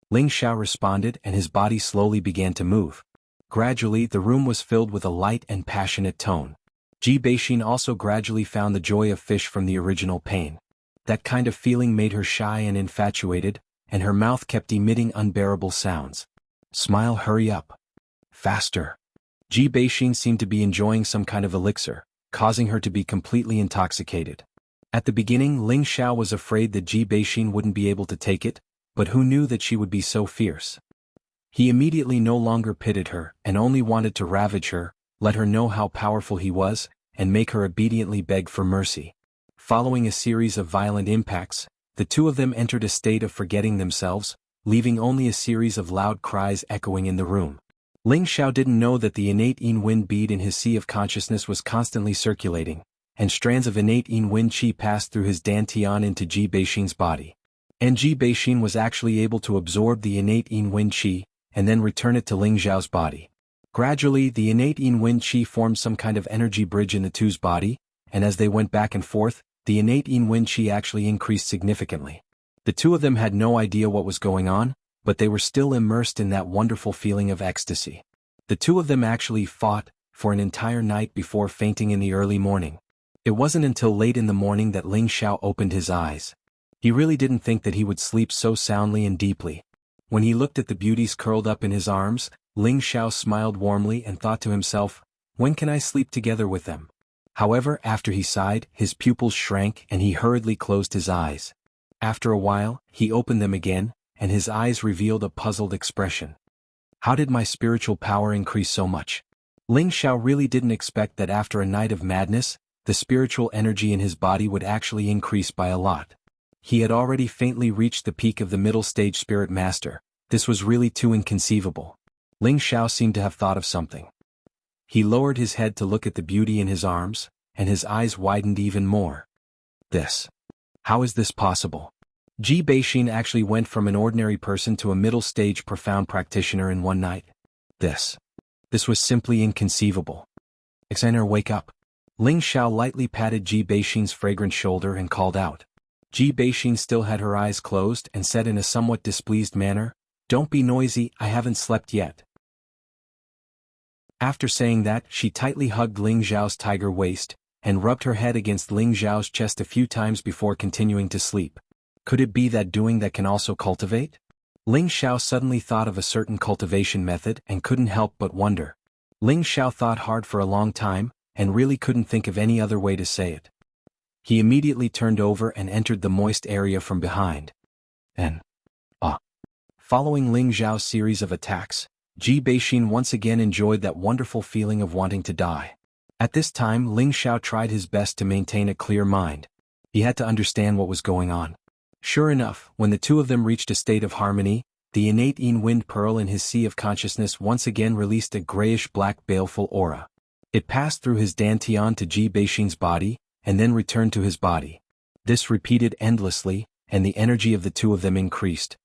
Ling Xiao responded and his body slowly began to move. Gradually the room was filled with a light and passionate tone. Ji Beixin also gradually found the joy of fish from the original pain. That kind of feeling made her shy and infatuated, and her mouth kept emitting unbearable sounds. "Smile, hurry up. Faster." Ji Beixin seemed to be enjoying some kind of elixir, causing her to be completely intoxicated. At the beginning Ling Xiao was afraid that Ji Beixin wouldn't be able to take it, but who knew that she would be so fierce? He immediately no longer pitied her and only wanted to ravage her, let her know how powerful he was, and make her obediently beg for mercy. Following a series of violent impacts, the two of them entered a state of forgetting themselves, leaving only a series of loud cries echoing in the room. Ling Xiao didn't know that the innate yin wind bead in his sea of consciousness was constantly circulating, and strands of innate yin wind qi passed through his dantian into Ji Beixin's body. And Ji Beixin was actually able to absorb the innate yin wind qi, and then return it to Ling Xiao's body. Gradually, the innate yin wind chi formed some kind of energy bridge in the two's body, and as they went back and forth, the innate yin wind chi actually increased significantly. The two of them had no idea what was going on, but they were still immersed in that wonderful feeling of ecstasy. The two of them actually fought for an entire night before fainting in the early morning. It wasn't until late in the morning that Ling Xiao opened his eyes. He really didn't think that he would sleep so soundly and deeply. When he looked at the beauties curled up in his arms, Ling Xiao smiled warmly and thought to himself, when can I sleep together with them? However, after he sighed, his pupils shrank and he hurriedly closed his eyes. After a while, he opened them again, and his eyes revealed a puzzled expression. How did my spiritual power increase so much? Ling Xiao really didn't expect that after a night of madness, the spiritual energy in his body would actually increase by a lot. He had already faintly reached the peak of the middle stage spirit master. This was really too inconceivable. Ling Xiao seemed to have thought of something. He lowered his head to look at the beauty in his arms, and his eyes widened even more. How is this possible? Ji Beixin actually went from an ordinary person to a middle-stage profound practitioner in one night. This was simply inconceivable. Exiner, wake up. Ling Xiao lightly patted Ji Beixin's fragrant shoulder and called out. Ji Beixin still had her eyes closed and said in a somewhat displeased manner, "Don't be noisy, I haven't slept yet." After saying that, she tightly hugged Ling Xiao's tiger waist, and rubbed her head against Ling Xiao's chest a few times before continuing to sleep. Could it be that doing that can also cultivate? Ling Xiao suddenly thought of a certain cultivation method and couldn't help but wonder. Ling Xiao thought hard for a long time, and really couldn't think of any other way to say it. He immediately turned over and entered the moist area from behind. Following Ling Xiao's series of attacks, Ji Beixin once again enjoyed that wonderful feeling of wanting to die. At this time, Ling Xiao tried his best to maintain a clear mind. He had to understand what was going on. Sure enough, when the two of them reached a state of harmony, the innate yin wind pearl in his sea of consciousness once again released a grayish-black baleful aura. It passed through his dantian to Ji Beixin's body, and then returned to his body. This repeated endlessly, and the energy of the two of them increased.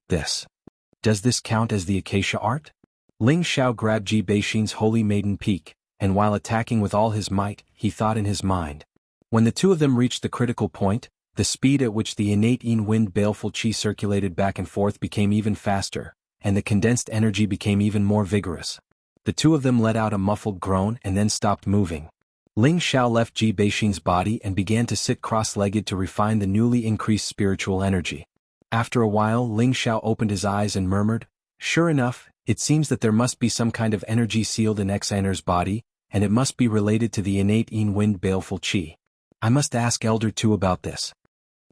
Does this count as the acacia art? Ling Xiao grabbed Ji Beixin's holy maiden peak, and while attacking with all his might, he thought in his mind. When the two of them reached the critical point, the speed at which the innate yin wind baleful qi circulated back and forth became even faster, and the condensed energy became even more vigorous. The two of them let out a muffled groan and then stopped moving. Ling Xiao left Ji Beixin's body and began to sit cross-legged to refine the newly increased spiritual energy. After a while, Ling Xiao opened his eyes and murmured, "Sure enough, it seems that there must be some kind of energy sealed in Xiner's body, and it must be related to the innate yin wind baleful qi. I must ask Elder Tu about this."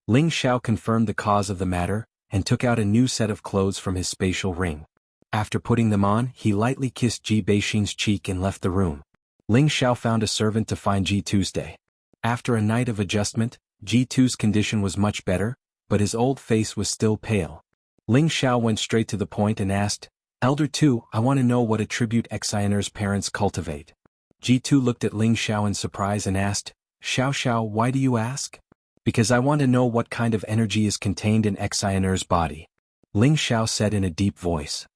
Ling Xiao confirmed the cause of the matter, and took out a new set of clothes from his spatial ring. After putting them on, he lightly kissed Ji Beixin's cheek and left the room. Ling Xiao found a servant to find Ji Tuesday. After a night of adjustment, Ji Tu's condition was much better, but his old face was still pale. Ling Xiao went straight to the point and asked, "Elder Tu, I want to know what attribute Xiner's parents cultivate." Ji Tu looked at Ling Xiao in surprise and asked, Xiao, why do you ask?" "Because I want to know what kind of energy is contained in Xiner's body," Ling Xiao said in a deep voice.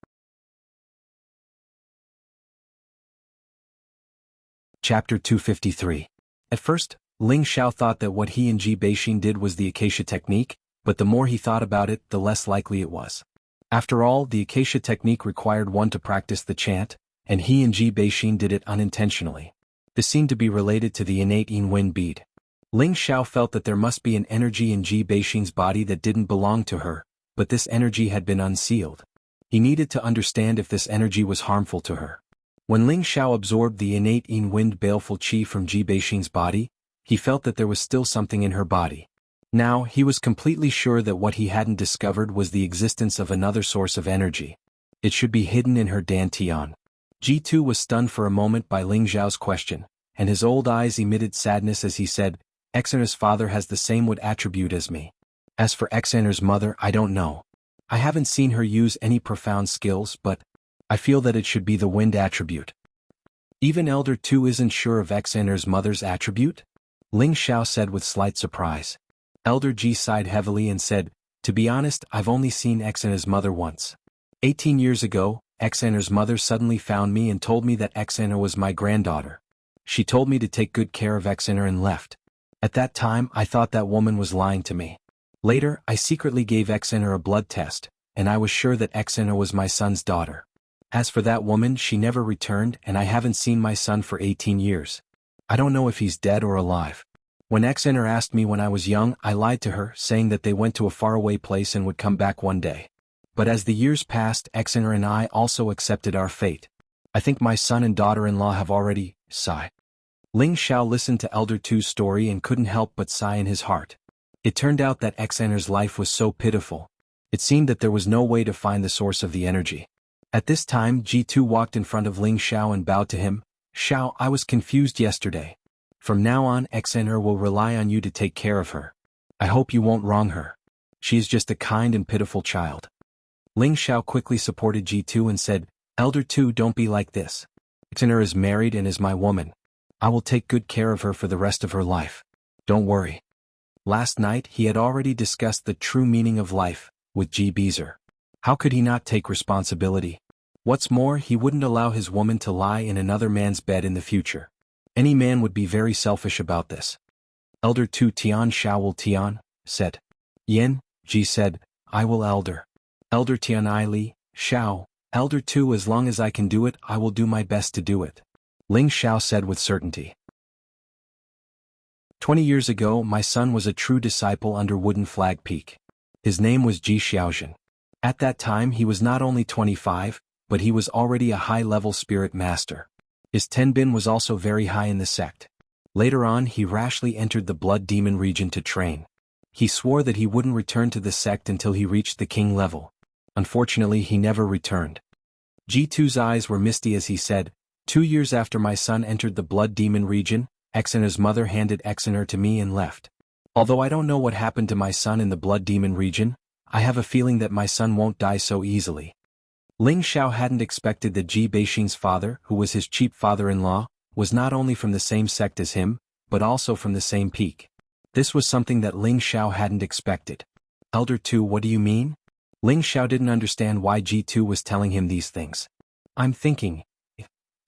Chapter 253. At first, Ling Xiao thought that what he and Ji Beixin did was the acacia technique, but the more he thought about it, the less likely it was. After all, the acacia technique required one to practice the chant, and he and Ji Beixin did it unintentionally. This seemed to be related to the innate yin wind bead. Ling Xiao felt that there must be an energy in Ji Beixin's body that didn't belong to her, but this energy had been unsealed. He needed to understand if this energy was harmful to her. When Ling Xiao absorbed the innate yin wind baleful qi from Ji Beixin's body, he felt that there was still something in her body. Now, he was completely sure that what he hadn't discovered was the existence of another source of energy. It should be hidden in her dantian. Ji Tu was stunned for a moment by Ling Xiao's question, and his old eyes emitted sadness as he said, "Xiner's father has the same wood attribute as me. As for Xiner's mother, I don't know. I haven't seen her use any profound skills, but I feel that it should be the wind attribute." "Even Elder Tu isn't sure of Xiner's mother's attribute?" Ling Xiao said with slight surprise. Elder Ji sighed heavily and said, "To be honest, I've only seen Xiner's mother once. 18 years ago, Xener's mother suddenly found me and told me that Xener was my granddaughter. She told me to take good care of Xener and left. At that time I thought that woman was lying to me. Later, I secretly gave Xener a blood test, and I was sure that Xener was my son's daughter. As for that woman, she never returned and I haven't seen my son for 18 years. I don't know if he's dead or alive. When Xener asked me when I was young, I lied to her, saying that they went to a faraway place and would come back one day. But as the years passed, Xener and I also accepted our fate. I think my son and daughter-in-law have already, sigh. Ling Xiao listened to Elder Tu's story and couldn't help but sigh in his heart. It turned out that Xener's life was so pitiful. It seemed that there was no way to find the source of the energy. At this time, G2 walked in front of Ling Xiao and bowed to him. Xiao, I was confused yesterday. From now on, Xener will rely on you to take care of her. I hope you won't wrong her. She is just a kind and pitiful child. Ling Xiao quickly supported G2 and said, Elder Tu, don't be like this. Xener is married and is my woman. I will take good care of her for the rest of her life. Don't worry. Last night he had already discussed the true meaning of life with G. Beezer. How could he not take responsibility? What's more, he wouldn't allow his woman to lie in another man's bed in the future. Any man would be very selfish about this. Elder Tu Tian Xiao will Tian, said. Yen, Ji said, I will Elder. Elder Tian I Li, Xiao, Elder Tu, as long as I can do it, I will do my best to do it. Ling Xiao said with certainty. 20 years ago, my son was a true disciple under Wooden Flag Peak. His name was Ji Xiaojun. At that time he was not only 25, but he was already a high-level spirit master. His tenbin was also very high in the sect. Later on he rashly entered the Blood Demon region to train. He swore that he wouldn't return to the sect until he reached the king level. Unfortunately he never returned. G2's eyes were misty as he said, 2 years after my son entered the Blood Demon region, Xener's mother handed Xener to me and left. Although I don't know what happened to my son in the Blood Demon region, I have a feeling that my son won't die so easily. Ling Xiao hadn't expected that Ji Beixing's father, who was his cheap father-in-law, was not only from the same sect as him, but also from the same peak. This was something that Ling Xiao hadn't expected. Elder Tu, what do you mean? Ling Xiao didn't understand why G2 was telling him these things. I'm thinking,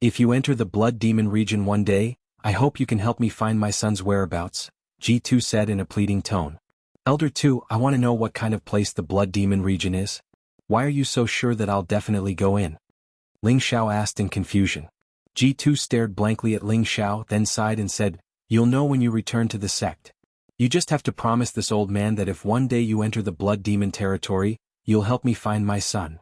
if you enter the Blood Demon region one day, I hope you can help me find my son's whereabouts, G2 said in a pleading tone. Elder Tu, I want to know what kind of place the Blood Demon region is. Why are you so sure that I'll definitely go in? Ling Xiao asked in confusion. G2 stared blankly at Ling Xiao, then sighed and said, You'll know when you return to the sect. You just have to promise this old man that if one day you enter the Blood Demon territory, you'll help me find my son.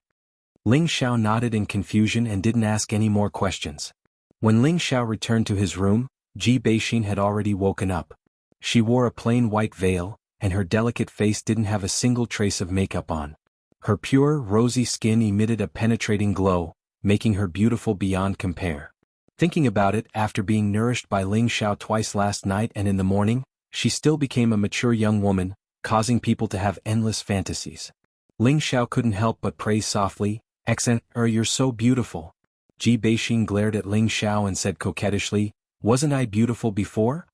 Ling Xiao nodded in confusion and didn't ask any more questions. When Ling Xiao returned to his room, Ji Beixing had already woken up. She wore a plain white veil, and her delicate face didn't have a single trace of makeup on. Her pure, rosy skin emitted a penetrating glow, making her beautiful beyond compare. Thinking about it, after being nourished by Ling Xiao twice last night and in the morning, she still became a mature young woman, causing people to have endless fantasies. Ling Xiao couldn't help but praise softly, Xener, you're so beautiful. Ji Beixing glared at Ling Xiao and said coquettishly, Wasn't I beautiful before?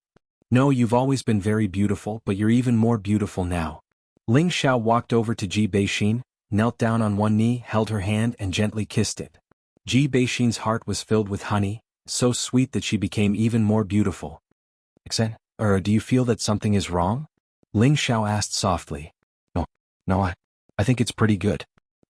No, you've always been very beautiful, but you're even more beautiful now. Ling Xiao walked over to Ji Beixing, knelt down on one knee, held her hand and gently kissed it. Ji Beixing's heart was filled with honey, so sweet that she became even more beautiful. Xener, do you feel that something is wrong? Ling Xiao asked softly. No, I think it's pretty good.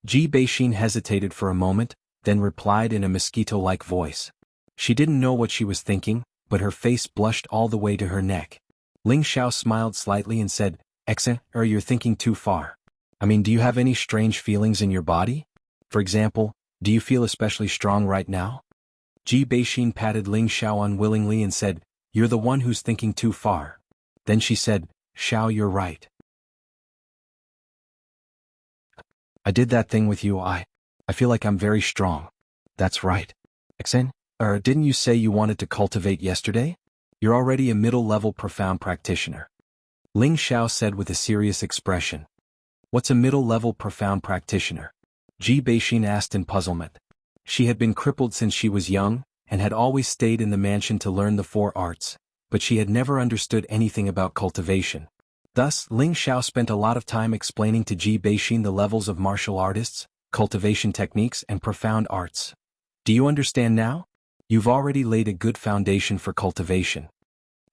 Ji Beixing hesitated for a moment, then replied in a mosquito-like voice. She didn't know what she was thinking, but her face blushed all the way to her neck. Ling Xiao smiled slightly and said, Xener, you're thinking too far. Do you have any strange feelings in your body? For example, do you feel especially strong right now? Ji Beixing patted Ling Xiao unwillingly and said, You're the one who's thinking too far. Then she said, Xiao, you're right. I did that thing with you, I feel like I'm very strong. That's right. Xener, didn't you say you wanted to cultivate yesterday? You're already a middle-level profound practitioner. Ling Xiao said with a serious expression. What's a middle-level profound practitioner? Ji Beixing asked in puzzlement. She had been crippled since she was young, and had always stayed in the mansion to learn the 4 arts, but she had never understood anything about cultivation. Thus, Ling Xiao spent a lot of time explaining to Ji Beixing the levels of martial artists, cultivation techniques and profound arts. Do you understand now? You've already laid a good foundation for cultivation.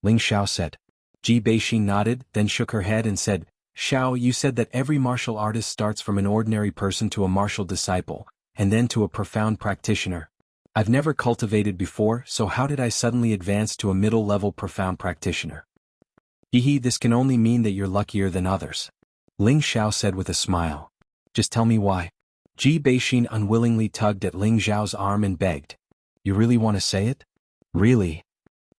Ling Xiao said. Ji Beixin nodded, then shook her head and said, Xiao, you said that every martial artist starts from an ordinary person to a martial disciple, and then to a profound practitioner. I've never cultivated before, so how did I suddenly advance to a middle-level profound practitioner? Hehe, this can only mean that you're luckier than others. Ling Xiao said with a smile. Just tell me why. Ji Beixin unwillingly tugged at Ling Xiao's arm and begged. You really want to say it? Really?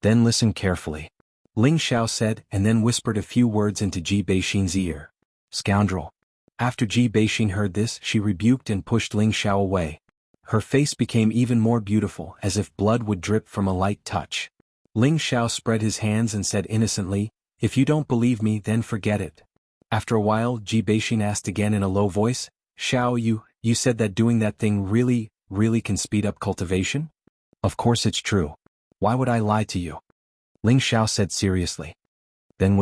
Then listen carefully. Ling Xiao said, and then whispered a few words into Ji Beixin's ear. Scoundrel. After Ji Beixin heard this, she rebuked and pushed Ling Xiao away. Her face became even more beautiful, as if blood would drip from a light touch. Ling Xiao spread his hands and said innocently, If you don't believe me, then forget it. After a while, Ji Beixin asked again in a low voice, Xiao, you said that doing that thing really can speed up cultivation? Of course it's true. Why would I lie to you? Ling Xiao said seriously. Then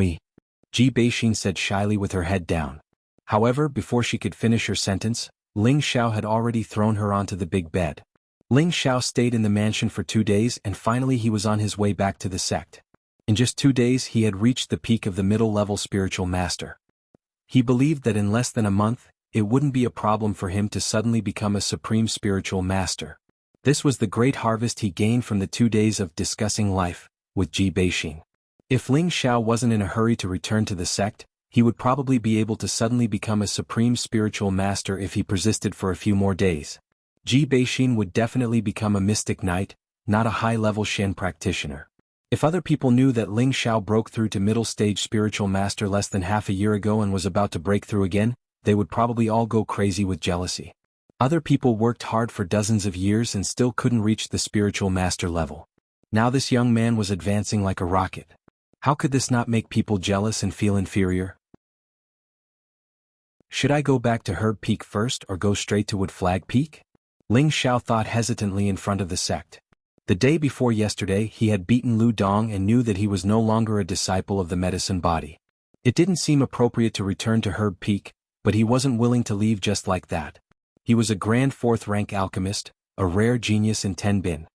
Ji Beixin said shyly with her head down. However, before she could finish her sentence, Ling Xiao had already thrown her onto the big bed. Ling Xiao stayed in the mansion for 2 days and finally he was on his way back to the sect. In just 2 days he had reached the peak of the middle-level spiritual master. He believed that in less than a month, it wouldn't be a problem for him to suddenly become a supreme spiritual master. This was the great harvest he gained from the 2 days of discussing life with Ji Beixin. If Ling Xiao wasn't in a hurry to return to the sect, he would probably be able to suddenly become a supreme spiritual master if he persisted for a few more days. Ji Beixin would definitely become a mystic knight, not a high-level Shen practitioner. If other people knew that Ling Xiao broke through to middle-stage spiritual master less than half a year ago and was about to break through again, they would probably all go crazy with jealousy. Other people worked hard for dozens of years and still couldn't reach the spiritual master level. Now this young man was advancing like a rocket. How could this not make people jealous and feel inferior? Should I go back to Herb Peak first or go straight to Wood Flag Peak? Ling Xiao thought hesitantly in front of the sect. The day before yesterday he had beaten Lu Dong and knew that he was no longer a disciple of the medicine body. It didn't seem appropriate to return to Herb Peak, but he wasn't willing to leave just like that. He was a grand 4th-rank alchemist, a rare genius in Tenbin.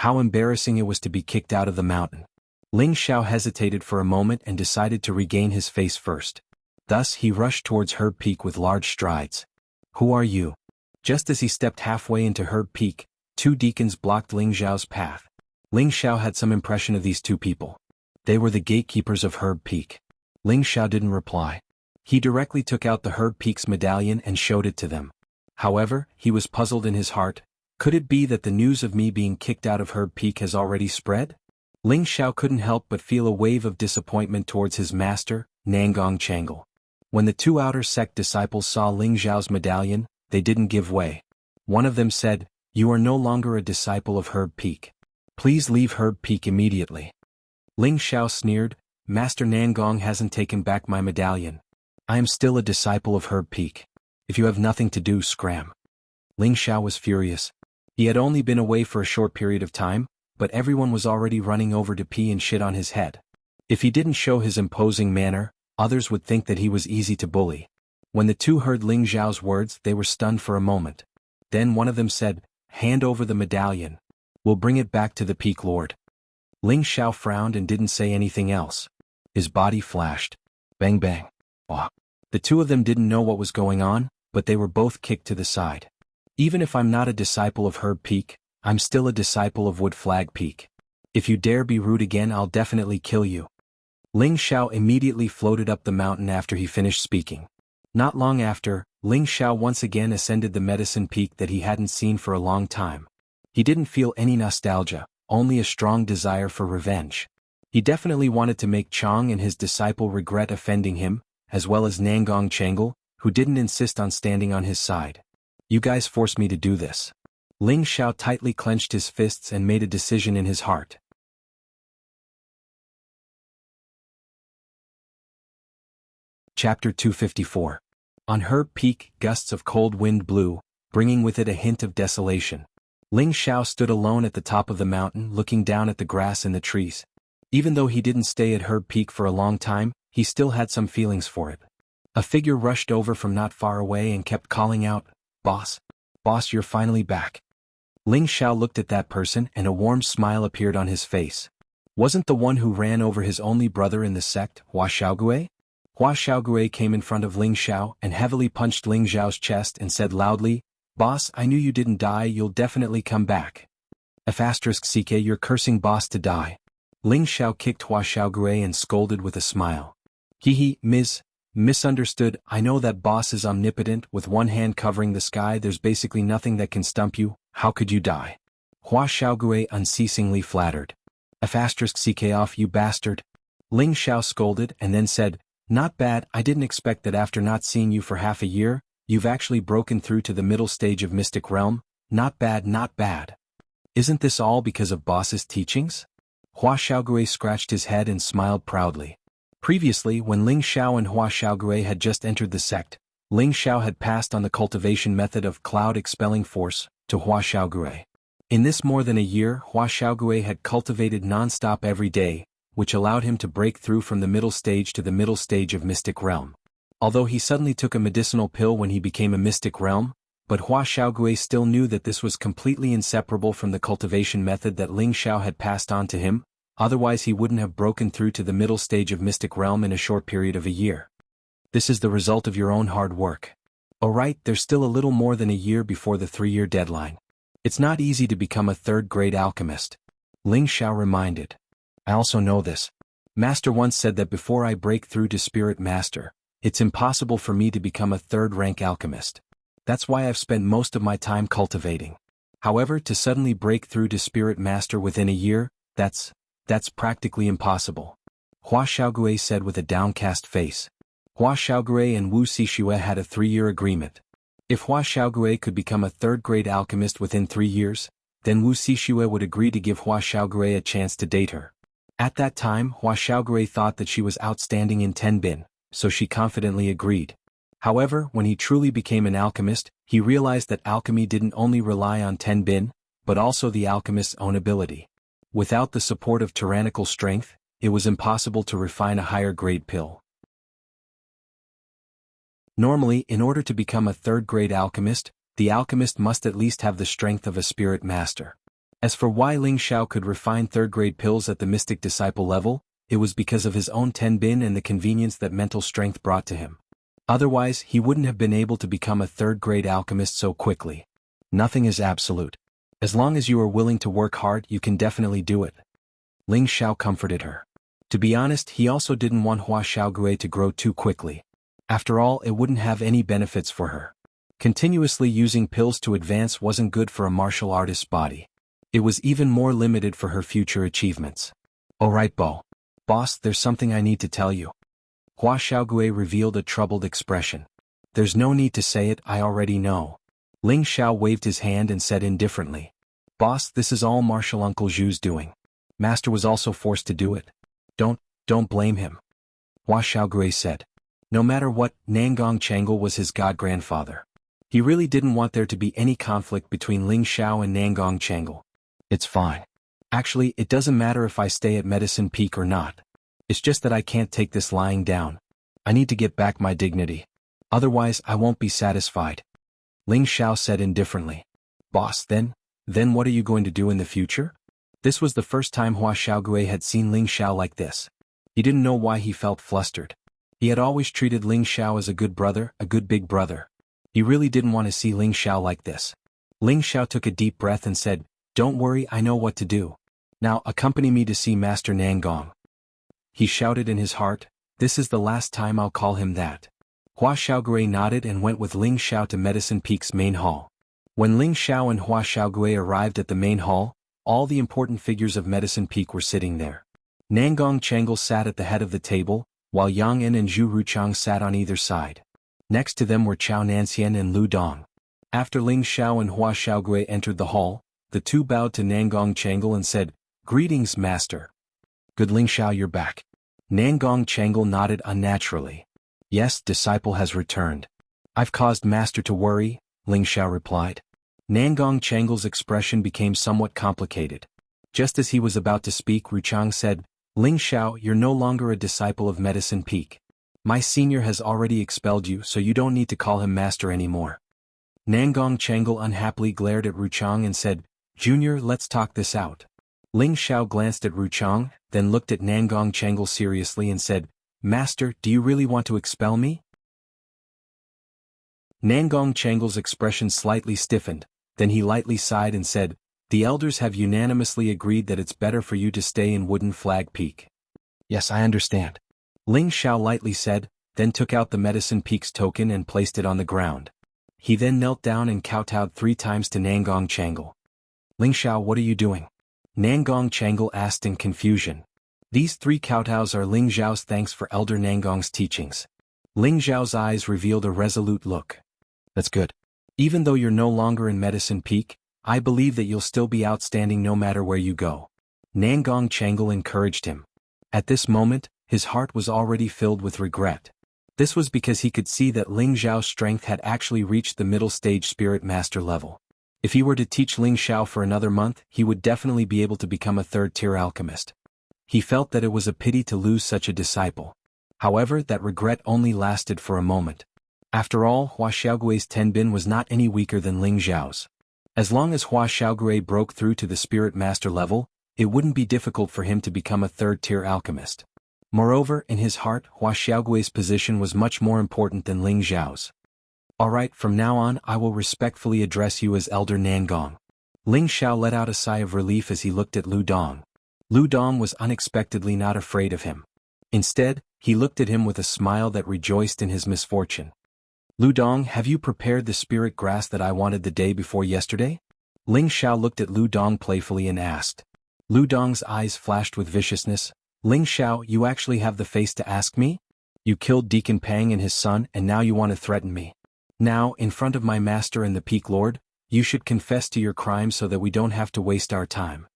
How embarrassing it was to be kicked out of the mountain. Ling Xiao hesitated for a moment and decided to regain his face first. Thus he rushed towards Herb Peak with large strides. Who are you? Just as he stepped halfway into Herb Peak, 2 deacons blocked Ling Xiao's path. Ling Xiao had some impression of these 2 people. They were the gatekeepers of Herb Peak. Ling Xiao didn't reply. He directly took out the Herb Peak's medallion and showed it to them. However, he was puzzled in his heart. Could it be that the news of me being kicked out of Herb Peak has already spread? Ling Xiao couldn't help but feel a wave of disappointment towards his master, Nangong Changle. When the 2 outer sect disciples saw Ling Xiao's medallion, they didn't give way. One of them said, You are no longer a disciple of Herb Peak. Please leave Herb Peak immediately. Ling Xiao sneered, Master Nangong hasn't taken back my medallion. I am still a disciple of Herb Peak. If you have nothing to do, scram. Ling Xiao was furious. He had only been away for a short period of time, but everyone was already running over to pee and shit on his head. If he didn't show his imposing manner, others would think that he was easy to bully. When the 2 heard Ling Xiao's words, they were stunned for a moment. Then one of them said, Hand over the medallion. We'll bring it back to the Peak Lord. Ling Xiao frowned and didn't say anything else. His body flashed. Bang bang. Oh. The 2 of them didn't know what was going on, but they were both kicked to the side. Even if I'm not a disciple of Herb Peak, I'm still a disciple of Wood Flag Peak. If you dare be rude again, I'll definitely kill you. Ling Xiao immediately floated up the mountain after he finished speaking. Not long after, Ling Xiao once again ascended the medicine peak that he hadn't seen for a long time. He didn't feel any nostalgia, only a strong desire for revenge. He definitely wanted to make Chong and his disciple regret offending him, as well as Nangong Changle, who didn't insist on standing on his side. You guys forced me to do this. Ling Xiao tightly clenched his fists and made a decision in his heart. Chapter 254. On Herb Peak, gusts of cold wind blew, bringing with it a hint of desolation. Ling Xiao stood alone at the top of the mountain looking down at the grass and the trees. Even though he didn't stay at Herb Peak for a long time, he still had some feelings for it. A figure rushed over from not far away and kept calling out, "Boss." Boss, you're finally back. Ling Xiao looked at that person and a warm smile appeared on his face. Wasn't the one who ran over his only brother in the sect, Hua Xiaogui? Hua Xiaogui came in front of Ling Xiao and heavily punched Ling Xiao's chest and said loudly, "Boss, I knew you didn't die, you'll definitely come back. *CK, you're cursing boss to die." Ling Xiao kicked Hua Xiaogui and scolded with a smile. Hehe, misunderstood, I know that boss is omnipotent, with one hand covering the sky, there's basically nothing that can stump you, how could you die? Hua Xiaogui unceasingly flattered. *CK off, you bastard. Ling Xiao scolded and then said, "Not bad, I didn't expect that after not seeing you for half a year, you've actually broken through to the middle stage of Mystic Realm, not bad, not bad. Isn't this all because of boss's teachings?" Hua Xiaogui scratched his head and smiled proudly. Previously, when Ling Xiao and Hua Xiaogui had just entered the sect, Ling Xiao had passed on the cultivation method of cloud expelling force to Hua Xiaogui. In this more than a year, Hua Xiaogui had cultivated non-stop every day, which allowed him to break through from the middle stage to the middle stage of Mystic Realm. Although he suddenly took a medicinal pill when he became a Mystic Realm, but Hua Xiaogui still knew that this was completely inseparable from the cultivation method that Ling Xiao had passed on to him, otherwise he wouldn't have broken through to the middle stage of Mystic Realm in a short period of a year. This is the result of your own hard work. Alright, there's still a little more than a year before the 3-year deadline. It's not easy to become a third-grade alchemist. Ling Xiao reminded. I also know this. Master once said that before I break through to Spirit Master, it's impossible for me to become a third-rank alchemist. That's why I've spent most of my time cultivating. However, to suddenly break through to Spirit Master within a year, that's practically impossible. Hua Xiaogui said with a downcast face. Hua Xiaogui and Wu Xixue had a 3-year agreement. If Hua Xiaogui could become a third-grade alchemist within 3 years, then Wu Xixue would agree to give Hua Xiaogui a chance to date her. At that time, Hua Xiaogui thought that she was outstanding in Tenbin, so she confidently agreed. However, when he truly became an alchemist, he realized that alchemy didn't only rely on Tenbin, but also the alchemist's own ability. Without the support of tyrannical strength, it was impossible to refine a higher-grade pill. Normally, in order to become a third-grade alchemist, the alchemist must at least have the strength of a spirit master. As for why Ling Xiao could refine third-grade pills at the mystic disciple level, it was because of his own Tenbin and the convenience that mental strength brought to him. Otherwise, he wouldn't have been able to become a third-grade alchemist so quickly. Nothing is absolute. As long as you are willing to work hard, you can definitely do it. Ling Xiao comforted her. To be honest, he also didn't want Hua Xiaogui to grow too quickly. After all, it wouldn't have any benefits for her. Continuously using pills to advance wasn't good for a martial artist's body. It was even more limited for her future achievements. Alright, boss, there's something I need to tell you. Hua Xiaogui revealed a troubled expression. There's no need to say it, I already know. Ling Xiao waved his hand and said indifferently. Boss, this is all Martial Uncle Zhu's doing. Master was also forced to do it. Don't blame him. Hua Xiaogui said. No matter what, Nangong Changle was his god-grandfather. He really didn't want there to be any conflict between Ling Xiao and Nangong Changle. It's fine. Actually, it doesn't matter if I stay at Medicine Peak or not. It's just that I can't take this lying down. I need to get back my dignity. Otherwise, I won't be satisfied. Ling Xiao said indifferently. Boss, then what are you going to do in the future? This was the first time Hua Xiaogui had seen Ling Xiao like this. He didn't know why he felt flustered. He had always treated Ling Xiao as a good brother, a good big brother. He really didn't want to see Ling Xiao like this. Ling Xiao took a deep breath and said, Don't worry, I know what to do. Now accompany me to see Master Nangong. He shouted in his heart, This is the last time I'll call him that. Hua Xiaogui nodded and went with Ling Xiao to Medicine Peak's main hall. When Ling Xiao and Hua Xiaogui arrived at the main hall, all the important figures of Medicine Peak were sitting there. Nangong Changle sat at the head of the table, while Yang En and Zhu Ruchang sat on either side. Next to them were Chao Nanxian and Lu Dong. After Ling Xiao and Hua Xiaogui entered the hall, the two bowed to Nangong Changle and said, Greetings, Master. Good, Ling Xiao, you're back. Nangong Changle nodded unnaturally. Yes, disciple has returned. I've caused Master to worry, Ling Xiao replied. Nangong Changle's expression became somewhat complicated. Just as he was about to speak, Ruchang said, Ling Xiao, you're no longer a disciple of Medicine Peak. My senior has already expelled you, so you don't need to call him Master anymore. Nangong Changle unhappily glared at Ruchang and said, Junior, let's talk this out. Ling Xiao glanced at Ruchang, then looked at Nangong Changle seriously and said, Master, do you really want to expel me? Nangong Changle's expression slightly stiffened, then he lightly sighed and said, The elders have unanimously agreed that it's better for you to stay in Wooden Flag Peak. Yes, I understand. Ling Xiao lightly said, then took out the Medicine Peak's token and placed it on the ground. He then knelt down and kowtowed 3 times to Nangong Changle. Ling Xiao, what are you doing? Nangong Changle asked in confusion. These 3 kowtows are Ling Xiao's thanks for Elder Nangong's teachings. Ling Xiao's eyes revealed a resolute look. That's good. Even though you're no longer in Medicine Peak, I believe that you'll still be outstanding no matter where you go. Nangong Changle encouraged him. At this moment, his heart was already filled with regret. This was because he could see that Ling Xiao's strength had actually reached the middle stage Spirit Master level. If he were to teach Ling Xiao for another month, he would definitely be able to become a 3rd-tier alchemist. He felt that it was a pity to lose such a disciple. However, that regret only lasted for a moment. After all, Hua Xiaogui's Tenbin was not any weaker than Ling Xiao's. As long as Hua Xiaogui broke through to the Spirit Master level, it wouldn't be difficult for him to become a 3rd-tier alchemist. Moreover, in his heart, Hua Xiaogui's position was much more important than Ling Xiao's. Alright, from now on I will respectfully address you as Elder Nangong. Ling Xiao let out a sigh of relief as he looked at Lu Dong. Lu Dong was unexpectedly not afraid of him. Instead, he looked at him with a smile that rejoiced in his misfortune. Lu Dong, have you prepared the spirit grass that I wanted the day before yesterday? Ling Xiao looked at Lu Dong playfully and asked. Lu Dong's eyes flashed with viciousness. Ling Xiao, you actually have the face to ask me? You killed Deacon Pang and his son and now you want to threaten me. Now, in front of my master and the Peak Lord, you should confess to your crime so that we don't have to waste our time.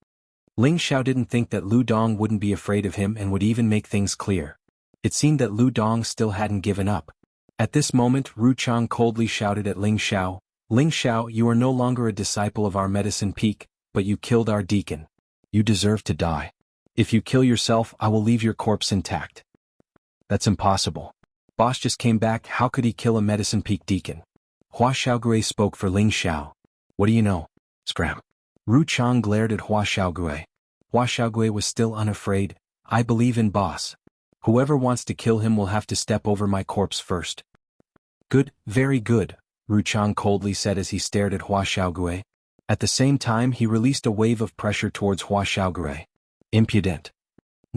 Ling Xiao didn't think that Lu Dong wouldn't be afraid of him and would even make things clear. It seemed that Lu Dong still hadn't given up. At this moment, Ru Chang coldly shouted at Ling Xiao, Ling Xiao, you are no longer a disciple of our Medicine Peak, but you killed our deacon. You deserve to die. If you kill yourself, I will leave your corpse intact. That's impossible. Boss just came back, how could he kill a Medicine Peak deacon? Hua Xiaogui spoke for Ling Xiao. What do you know? Scram. Ru Chang glared at Hua Xiaogui. Hua Xiaogui was still unafraid. I believe in boss. Whoever wants to kill him will have to step over my corpse first. Good, very good, Ru Chang coldly said as he stared at Hua Xiaogui. At the same time he released a wave of pressure towards Hua Xiaogui. Impudent.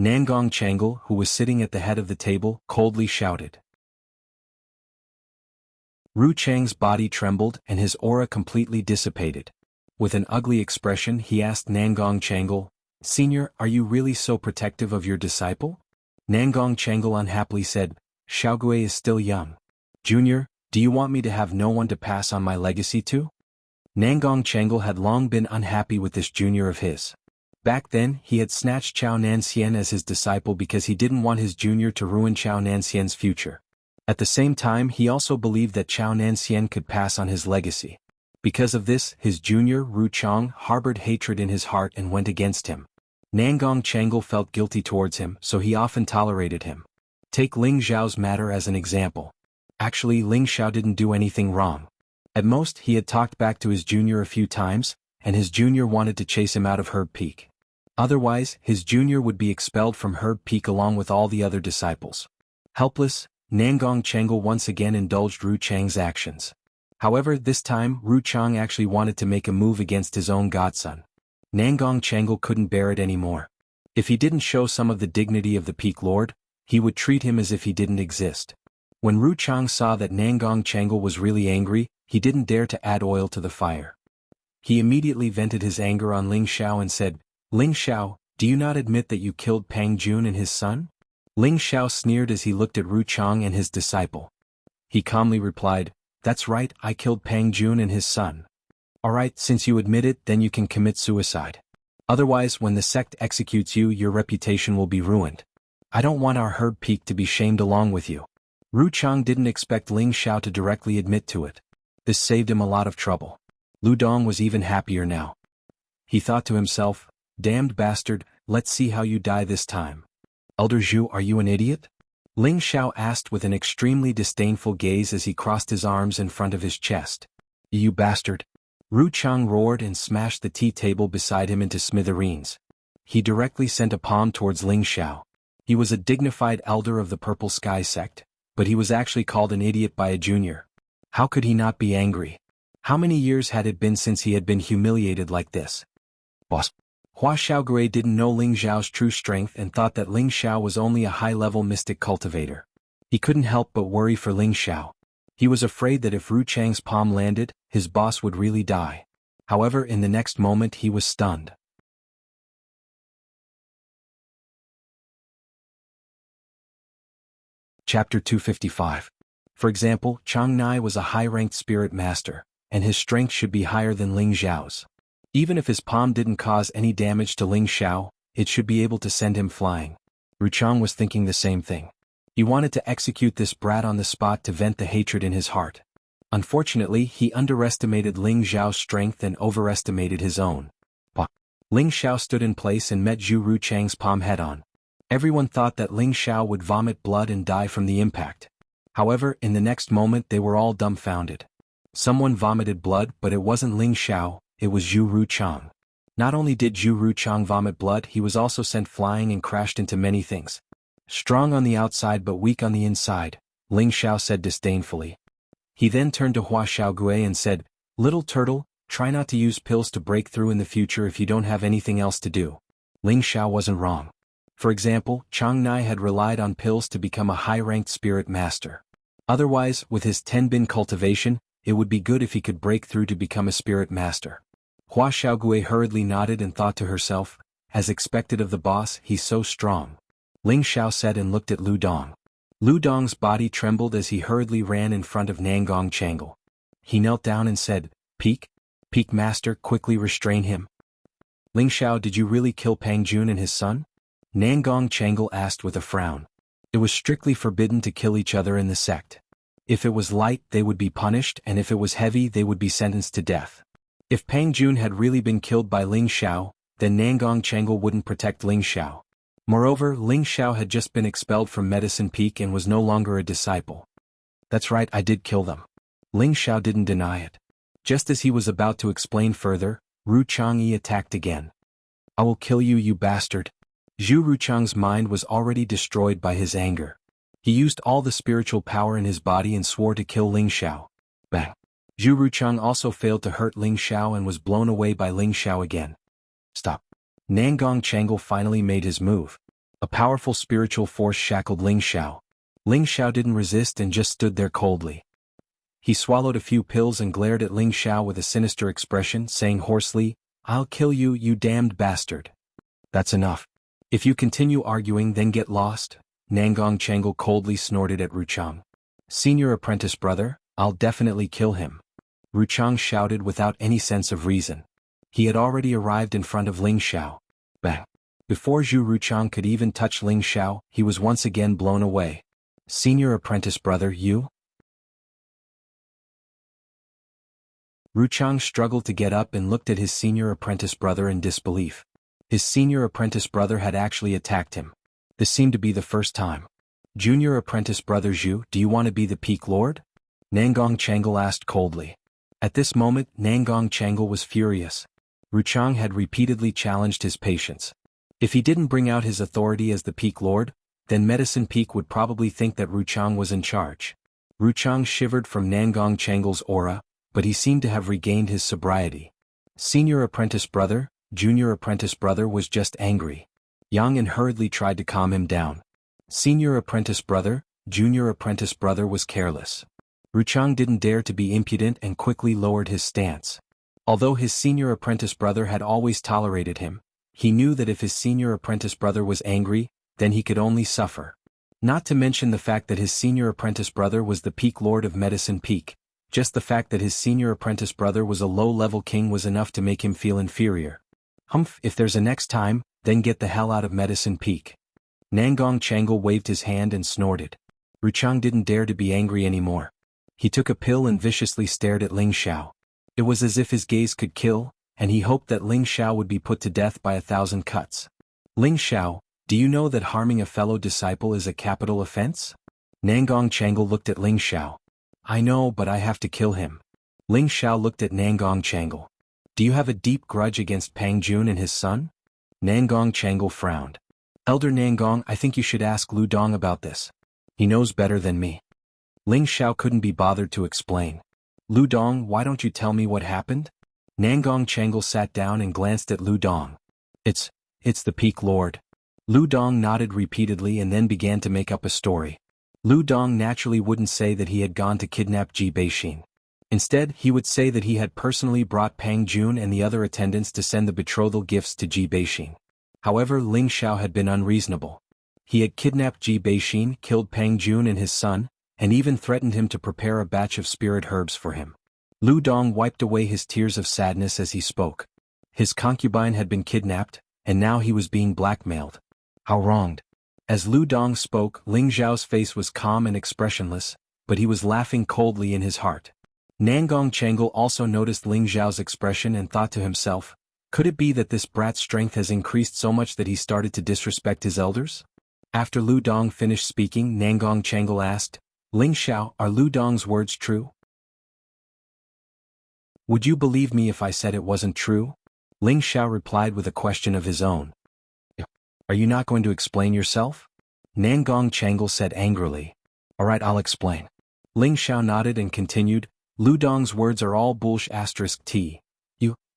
Nangong Changle, who was sitting at the head of the table, coldly shouted. Ru Chang's body trembled and his aura completely dissipated. With an ugly expression he asked Nangong Changle, Senior, are you really so protective of your disciple? Nangong Changle unhappily said, Xiaogui is still young. Junior, do you want me to have no one to pass on my legacy to? Nangong Changle had long been unhappy with this junior of his. Back then, he had snatched Chao Nanxian as his disciple because he didn't want his junior to ruin Chao Nanxian's future. At the same time, he also believed that Chao Nanxian could pass on his legacy. Because of this, his junior, Ru Chang, harbored hatred in his heart and went against him. Nangong Changle felt guilty towards him, so he often tolerated him. Take Ling Xiao's matter as an example. Actually, Ling Xiao didn't do anything wrong. At most, he had talked back to his junior a few times, and his junior wanted to chase him out of Herb Peak. Otherwise, his junior would be expelled from Herb Peak along with all the other disciples. Helpless, Nangong Changle once again indulged Ru Chang's actions. However, this time, Ru Chang actually wanted to make a move against his own godson. Nangong Changle couldn't bear it anymore. If he didn't show some of the dignity of the Peak Lord, he would treat him as if he didn't exist. When Ru Chang saw that Nangong Changle was really angry, he didn't dare to add oil to the fire. He immediately vented his anger on Ling Xiao and said, Ling Xiao, do you not admit that you killed Pang Jun and his son? Ling Xiao sneered as he looked at Ru Chang and his disciple. He calmly replied, That's right, I killed Pang Jun and his son. Alright, since you admit it, then you can commit suicide. Otherwise, when the sect executes you, your reputation will be ruined. I don't want our Herb Peak to be shamed along with you. Ru Chang didn't expect Ling Xiao to directly admit to it. This saved him a lot of trouble. Lu Dong was even happier now. He thought to himself, Damned bastard, let's see how you die this time. Elder Zhu, are you an idiot? Ling Xiao asked with an extremely disdainful gaze as he crossed his arms in front of his chest. You bastard! Ru Chang roared and smashed the tea table beside him into smithereens. He directly sent a palm towards Ling Xiao. He was a dignified elder of the Purple Sky sect, but he was actually called an idiot by a junior. How could he not be angry? How many years had it been since he had been humiliated like this? Boss. Hua Xiaogui didn't know Ling Xiao's true strength and thought that Ling Xiao was only a high-level mystic cultivator. He couldn't help but worry for Ling Xiao. He was afraid that if Ru Chang's palm landed, his boss would really die. However, in the next moment he was stunned. Chapter 255. For example, Chang Nai was a high-ranked spirit master, and his strength should be higher than Ling Xiao's. Even if his palm didn't cause any damage to Ling Xiao, it should be able to send him flying. Ru Chang was thinking the same thing. He wanted to execute this brat on the spot to vent the hatred in his heart. Unfortunately, he underestimated Ling Xiao's strength and overestimated his own. Ling Xiao stood in place and met Zhu Ru Chang's palm head-on. Everyone thought that Ling Xiao would vomit blood and die from the impact. However, in the next moment they were all dumbfounded. Someone vomited blood, but it wasn't Ling Xiao, it was Zhu Ru Chang. Not only did Zhu Ru Chang vomit blood, he was also sent flying and crashed into many things. Strong on the outside but weak on the inside, Ling Xiao said disdainfully. He then turned to Hua Xiaogui and said, "Little turtle, try not to use pills to break through in the future if you don't have anything else to do." Ling Xiao wasn't wrong. For example, Chang Nai had relied on pills to become a high-ranked spirit master. Otherwise, with his 10-bin cultivation, it would be good if he could break through to become a spirit master. Hua Xiaogui hurriedly nodded and thought to herself, as expected of the boss, he's so strong. Ling Xiao said and looked at Lu Dong. Lu Dong's body trembled as he hurriedly ran in front of Nangong Changle. He knelt down and said, "Peak? Peak master, quickly restrain him." "Ling Xiao, did you really kill Pang Jun and his son?" Nangong Changle asked with a frown. It was strictly forbidden to kill each other in the sect. If it was light, they would be punished, and if it was heavy, they would be sentenced to death. If Pang Jun had really been killed by Ling Xiao, then Nangong Changle wouldn't protect Ling Xiao. Moreover, Ling Xiao had just been expelled from Medicine Peak and was no longer a disciple. "That's right, I did kill them." Ling Xiao didn't deny it. Just as he was about to explain further, Ru Changyi attacked again. "I will kill you, you bastard." Zhu Ruchang's mind was already destroyed by his anger. He used all the spiritual power in his body and swore to kill Ling Xiao. Bang! Zhu Ruchang also failed to hurt Ling Xiao and was blown away by Ling Xiao again. "Stop." Nangong Changle finally made his move. A powerful spiritual force shackled Ling Xiao. Ling Xiao didn't resist and just stood there coldly. He swallowed a few pills and glared at Ling Xiao with a sinister expression, saying hoarsely, "I'll kill you, you damned bastard." "That's enough. If you continue arguing, then get lost," Nangong Changle coldly snorted at Ruchang. "Senior apprentice brother, I'll definitely kill him." Ruchang shouted without any sense of reason. He had already arrived in front of Ling Xiao. Bang! Before Zhu Ruchang could even touch Ling Xiao, he was once again blown away. "Senior apprentice brother, you?" Ruchang struggled to get up and looked at his senior apprentice brother in disbelief. His senior apprentice brother had actually attacked him. This seemed to be the first time. "Junior apprentice brother Zhu, do you want to be the Peak Lord?" Nangong Changle asked coldly. At this moment, Nangong Changle was furious. Ruchang had repeatedly challenged his patience. If he didn't bring out his authority as the Peak Lord, then Medicine Peak would probably think that Ruchang was in charge. Ruchang shivered from Nangong Changle's aura, but he seemed to have regained his sobriety. Senior apprentice brother, junior apprentice brother was just angry. Yang and hurriedly tried to calm him down. Senior apprentice brother, junior apprentice brother was careless. Ruchang didn't dare to be impudent and quickly lowered his stance. Although his senior apprentice brother had always tolerated him, he knew that if his senior apprentice brother was angry, then he could only suffer. Not to mention the fact that his senior apprentice brother was the Peak Lord of Medicine Peak. Just the fact that his senior apprentice brother was a low-level king was enough to make him feel inferior. "Humph, if there's a next time, then get the hell out of Medicine Peak." Nangong Changle waved his hand and snorted. Ruchang didn't dare to be angry anymore. He took a pill and viciously stared at Ling Xiao. It was as if his gaze could kill, and he hoped that Ling Xiao would be put to death by 1,000 cuts. "Ling Xiao, do you know that harming a fellow disciple is a capital offense?" Nangong Changle looked at Ling Xiao. "I know, but I have to kill him." Ling Xiao looked at Nangong Changle. Do you have a deep grudge against Pang Jun and his son? Nangong Changle frowned. Elder Nangong, I think you should ask Lu Dong about this. He knows better than me. Ling Xiao couldn't be bothered to explain. Lu Dong, why don't you tell me what happened? Nangong Changle sat down and glanced at Lu Dong. It's the Peak Lord. Lu Dong nodded repeatedly and then began to make up a story. Lu Dong naturally wouldn't say that he had gone to kidnap Ji Beixin. Instead, he would say that he had personally brought Pang Jun and the other attendants to send the betrothal gifts to Ji Beixin. However, Ling Xiao had been unreasonable. He had kidnapped Ji Beixin, killed Pang Jun and his son, and even threatened him to prepare a batch of spirit herbs for him. Lu Dong wiped away his tears of sadness as he spoke. His concubine had been kidnapped, and now he was being blackmailed. How wronged. As Lu Dong spoke, Ling Xiao's face was calm and expressionless, but he was laughing coldly in his heart. Nangong Changle also noticed Ling Xiao's expression and thought to himself, could it be that this brat's strength has increased so much that he started to disrespect his elders? After Lu Dong finished speaking, Nangong Changle asked, Ling Xiao, are Lu Dong's words true? Would you believe me if I said it wasn't true? Ling Xiao replied with a question of his own. Are you not going to explain yourself? Nangong Changle said angrily. Alright, I'll explain. Ling Xiao nodded and continued, Lu Dong's words are all bullsh*t.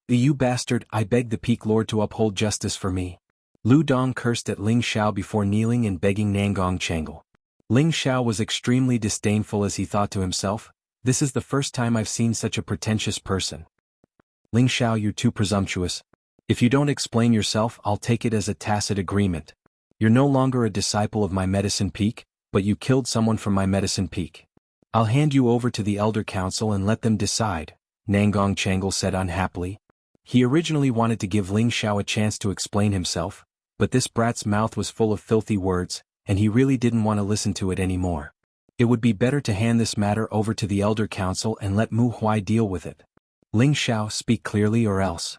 You bastard, I beg the Peak Lord to uphold justice for me. Lu Dong cursed at Ling Xiao before kneeling and begging Nangong Changle. Ling Xiao was extremely disdainful as he thought to himself, this is the first time I've seen such a pretentious person. Ling Xiao, you're too presumptuous. If you don't explain yourself, I'll take it as a tacit agreement. You're no longer a disciple of my Medicine Peak, but you killed someone from my Medicine Peak. I'll hand you over to the Elder Council and let them decide, Nangong Changle said unhappily. He originally wanted to give Ling Xiao a chance to explain himself, but this brat's mouth was full of filthy words, and he really didn't want to listen to it anymore. It would be better to hand this matter over to the Elder Council and let Mu Huai deal with it. Ling Xiao, speak clearly or else.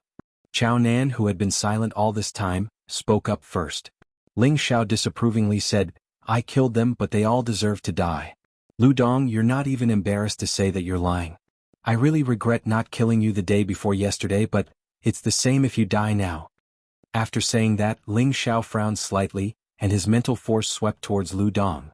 Chao Nan, who had been silent all this time, spoke up first. Ling Xiao disapprovingly said, I killed them, but they all deserve to die. Lu Dong, you're not even embarrassed to say that you're lying. I really regret not killing you the day before yesterday, but it's the same if you die now. After saying that, Ling Xiao frowned slightly, and his mental force swept towards Lu Dong.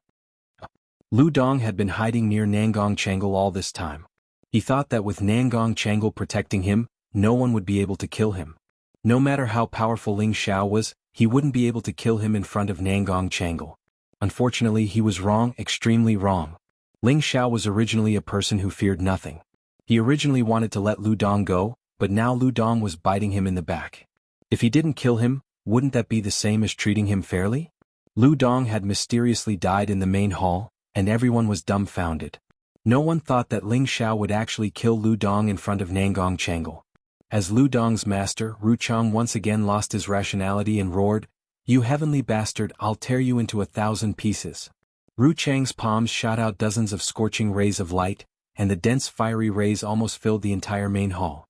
Lu Dong had been hiding near Nangong Changle all this time. He thought that with Nangong Changle protecting him, no one would be able to kill him. No matter how powerful Ling Xiao was, he wouldn't be able to kill him in front of Nangong Changle. Unfortunately, he was wrong, extremely wrong. Ling Xiao was originally a person who feared nothing. He originally wanted to let Lu Dong go, but now Lu Dong was biting him in the back. If he didn't kill him, wouldn't that be the same as treating him fairly? Lu Dong had mysteriously died in the main hall, and everyone was dumbfounded. No one thought that Ling Xiao would actually kill Lu Dong in front of Nangong Changle. As Lu Dong's master, Ru Chang once again lost his rationality and roared, You heavenly bastard, I'll tear you into 1,000 pieces. Ru Chang's palms shot out dozens of scorching rays of light, and the dense fiery rays almost filled the entire main hall.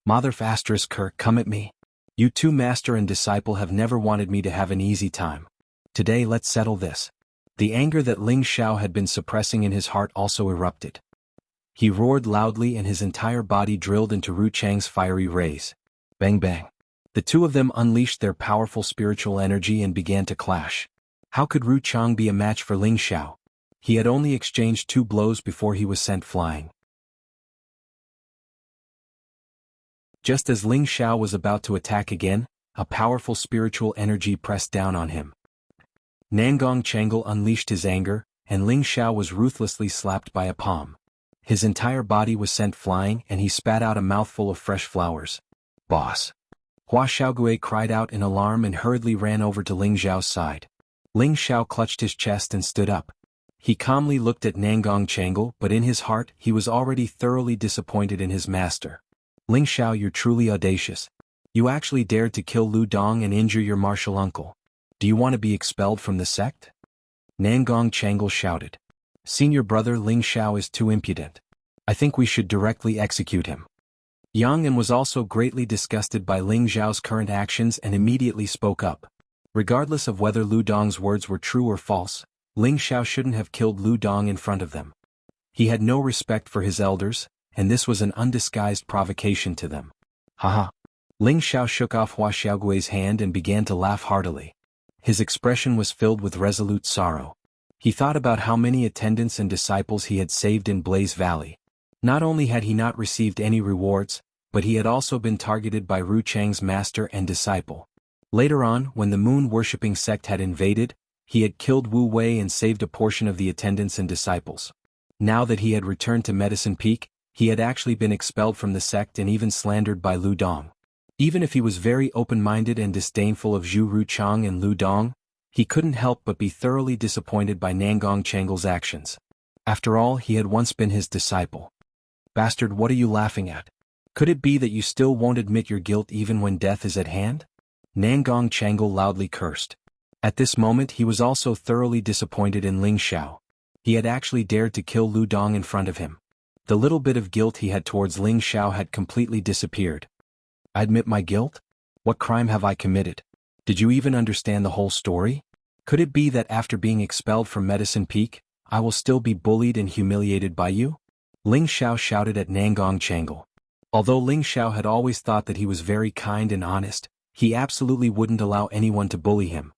Mother***, come at me. You two master and disciple have never wanted me to have an easy time. Today let's settle this. The anger that Ling Xiao had been suppressing in his heart also erupted. He roared loudly and his entire body drilled into Ru Chang's fiery rays. Bang bang. The two of them unleashed their powerful spiritual energy and began to clash. How could Ru Chang be a match for Ling Xiao? He had only exchanged 2 blows before he was sent flying. Just as Ling Xiao was about to attack again, a powerful spiritual energy pressed down on him. Nangong Changle unleashed his anger, and Ling Xiao was ruthlessly slapped by a palm. His entire body was sent flying and he spat out a mouthful of fresh flowers. Boss! Hua Xiaogue cried out in alarm and hurriedly ran over to Ling Xiao's side. Ling Xiao clutched his chest and stood up. He calmly looked at Nangong Changle, but in his heart he was already thoroughly disappointed in his master. Ling Xiao, you're truly audacious. You actually dared to kill Lu Dong and injure your martial uncle. Do you want to be expelled from the sect? Nangong Changle shouted. Senior brother Ling Xiao is too impudent. I think we should directly execute him. Yang An was also greatly disgusted by Ling Xiao's current actions and immediately spoke up. Regardless of whether Lu Dong's words were true or false, Ling Xiao shouldn't have killed Lu Dong in front of them. He had no respect for his elders, and this was an undisguised provocation to them. Haha. Ling Xiao shook off Hua Xiaogui's hand and began to laugh heartily. His expression was filled with resolute sorrow. He thought about how many attendants and disciples he had saved in Blaze Valley. Not only had he not received any rewards, but he had also been targeted by Ru Chang's master and disciple. Later on, when the moon-worshipping sect had invaded, he had killed Wu Wei and saved a portion of the attendants and disciples. Now that he had returned to Medicine Peak, he had actually been expelled from the sect and even slandered by Lu Dong. Even if he was very open-minded and disdainful of Zhu Ruchang and Lu Dong, he couldn't help but be thoroughly disappointed by Nangong Changle's actions. After all, he had once been his disciple. Bastard, what are you laughing at? Could it be that you still won't admit your guilt even when death is at hand? Nangong Changle loudly cursed. At this moment he was also thoroughly disappointed in Ling Xiao. He had actually dared to kill Lu Dong in front of him. The little bit of guilt he had towards Ling Xiao had completely disappeared. I admit my guilt? What crime have I committed? Did you even understand the whole story? Could it be that after being expelled from Medicine Peak, I will still be bullied and humiliated by you? Ling Xiao shouted at Nangong Changle. Although Ling Xiao had always thought that he was very kind and honest, he absolutely wouldn't allow anyone to bully him.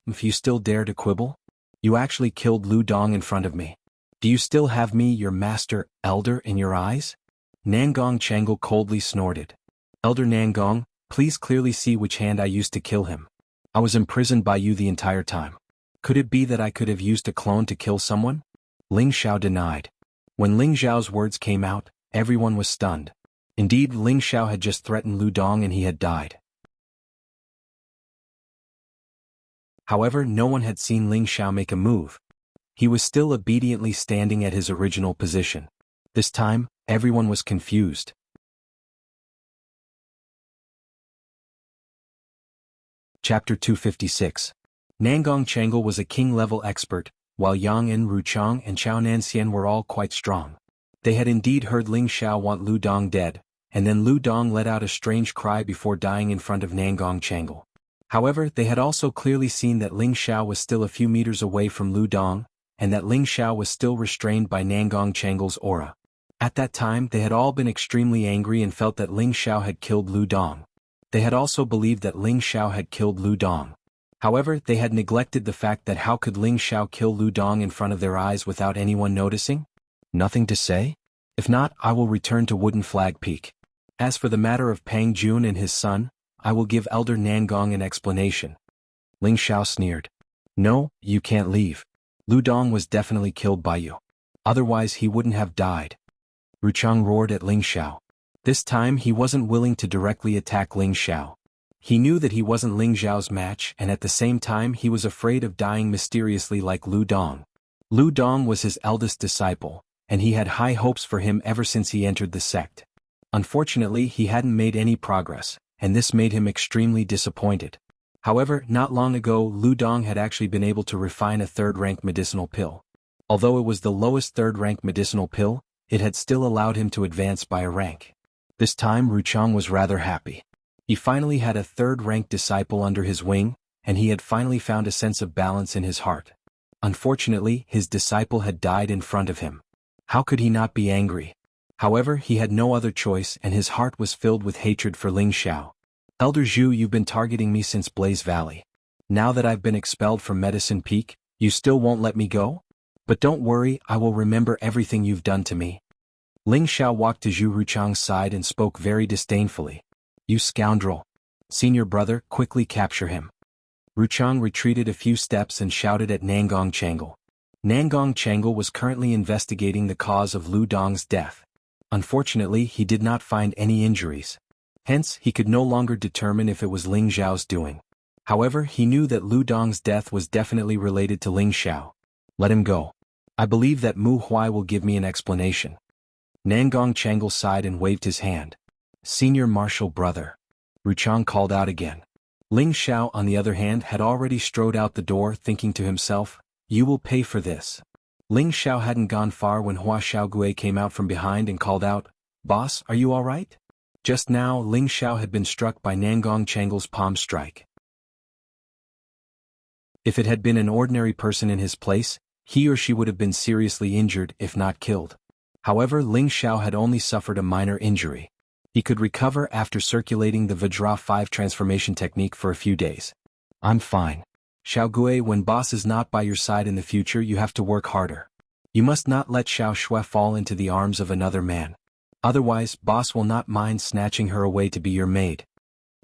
If you still dare to quibble? You actually killed Lu Dong in front of me. Do you still have me, your master, elder, in your eyes? Nangong Changle coldly snorted. Elder Nangong, please clearly see which hand I used to kill him. I was imprisoned by you the entire time. Could it be that I could have used a clone to kill someone? Ling Xiao denied. When Ling Xiao's words came out, everyone was stunned. Indeed, Ling Xiao had just threatened Lu Dong and he had died. However, no one had seen Ling Xiao make a move. He was still obediently standing at his original position. This time, everyone was confused. Chapter 256. Nangong Changle was a king-level expert, while Yang En Ruchang and Chao Nanxian were all quite strong. They had indeed heard Ling Xiao want Lu Dong dead, and then Lu Dong let out a strange cry before dying in front of Nangong Changle. However, they had also clearly seen that Ling Xiao was still a few meters away from Lu Dong, and that Ling Xiao was still restrained by Nangong Changle's aura. At that time, they had all been extremely angry and felt that Ling Xiao had killed Lu Dong. They had also believed that Ling Xiao had killed Lu Dong. However, they had neglected the fact that how could Ling Xiao kill Lu Dong in front of their eyes without anyone noticing? Nothing to say? If not, I will return to Wooden Flag Peak. As for the matter of Pang Jun and his son, I will give Elder Nangong an explanation. Ling Xiao sneered. No, you can't leave. Lu Dong was definitely killed by you. Otherwise he wouldn't have died. Ruchang roared at Ling Xiao. This time he wasn't willing to directly attack Ling Xiao. He knew that he wasn't Ling Xiao's match and at the same time he was afraid of dying mysteriously like Lu Dong. Lu Dong was his eldest disciple, and he had high hopes for him ever since he entered the sect. Unfortunately, he hadn't made any progress, and this made him extremely disappointed. However, not long ago Lu Dong had actually been able to refine a third-rank medicinal pill. Although it was the lowest third-rank medicinal pill, it had still allowed him to advance by a rank. This time Ruchang was rather happy. He finally had a third-rank disciple under his wing, and he had finally found a sense of balance in his heart. Unfortunately, his disciple had died in front of him. How could he not be angry? However, he had no other choice and his heart was filled with hatred for Ling Xiao. Elder Zhu, you've been targeting me since Blaze Valley. Now that I've been expelled from Medicine Peak, you still won't let me go? But don't worry, I will remember everything you've done to me. Ling Xiao walked to Zhu Ruchang's side and spoke very disdainfully. You scoundrel. Senior brother, quickly capture him. Ruchang retreated a few steps and shouted at Nangong Changle. Nangong Changle was currently investigating the cause of Lu Dong's death. Unfortunately, he did not find any injuries. Hence, he could no longer determine if it was Ling Xiao's doing. However, he knew that Lu Dong's death was definitely related to Ling Xiao. Let him go. I believe that Mu Huai will give me an explanation. Nangong Changle sighed and waved his hand. Senior Marshal brother. Ruchang called out again. Ling Xiao, on the other hand, had already strode out the door thinking to himself, you will pay for this. Ling Xiao hadn't gone far when Hua Xiaogui came out from behind and called out, Boss, are you alright? Just now, Ling Xiao had been struck by Nangong Changle's palm strike. If it had been an ordinary person in his place, he or she would have been seriously injured if not killed. However, Ling Xiao had only suffered a minor injury. He could recover after circulating the Vajra 5 transformation technique for a few days. I'm fine. Xiao Gui, when boss is not by your side in the future, you have to work harder. You must not let Xiao Shui fall into the arms of another man. Otherwise, boss will not mind snatching her away to be your maid.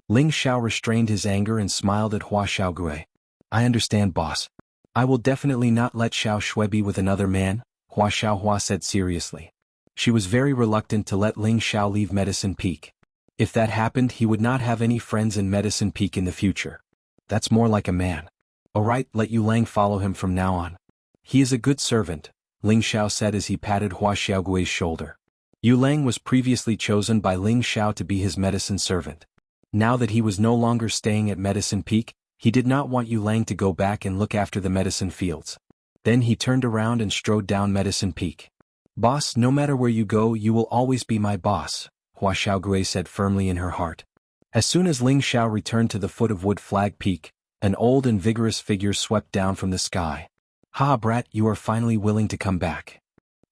Ling Xiao restrained his anger and smiled at Hua Xiaogui. I understand, boss. I will definitely not let Xiao Shui be with another man, Hua Xiaohua said seriously. She was very reluctant to let Ling Xiao leave Medicine Peak. If that happened, he would not have any friends in Medicine Peak in the future. That's more like a man. Alright, let Yu Lang follow him from now on. He is a good servant, Ling Xiao said as he patted Hua Xiaogui's shoulder. Yu Lang was previously chosen by Ling Xiao to be his medicine servant. Now that he was no longer staying at Medicine Peak, he did not want Yu Lang to go back and look after the medicine fields. Then he turned around and strode down Medicine Peak. Boss, no matter where you go, you will always be my boss, Hua Xiaogui said firmly in her heart. As soon as Ling Xiao returned to the foot of Wood Flag Peak, an old and vigorous figure swept down from the sky. Ha, brat, you are finally willing to come back.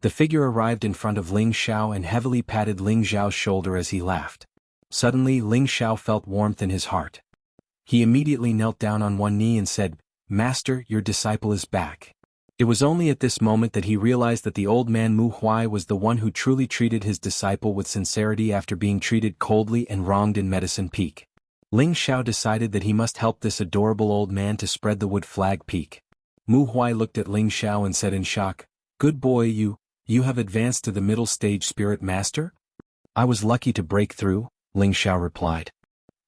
The figure arrived in front of Ling Xiao and heavily patted Ling Xiao's shoulder as he laughed. Suddenly, Ling Xiao felt warmth in his heart. He immediately knelt down on one knee and said, Master, your disciple is back. It was only at this moment that he realized that the old man Mu Huai was the one who truly treated his disciple with sincerity after being treated coldly and wronged in Medicine Peak. Ling Xiao decided that he must help this adorable old man to spread the Wood Flag Peak. Mu Huai looked at Ling Xiao and said in shock, Good boy, you have advanced to the middle stage spirit master? I was lucky to break through, Ling Xiao replied.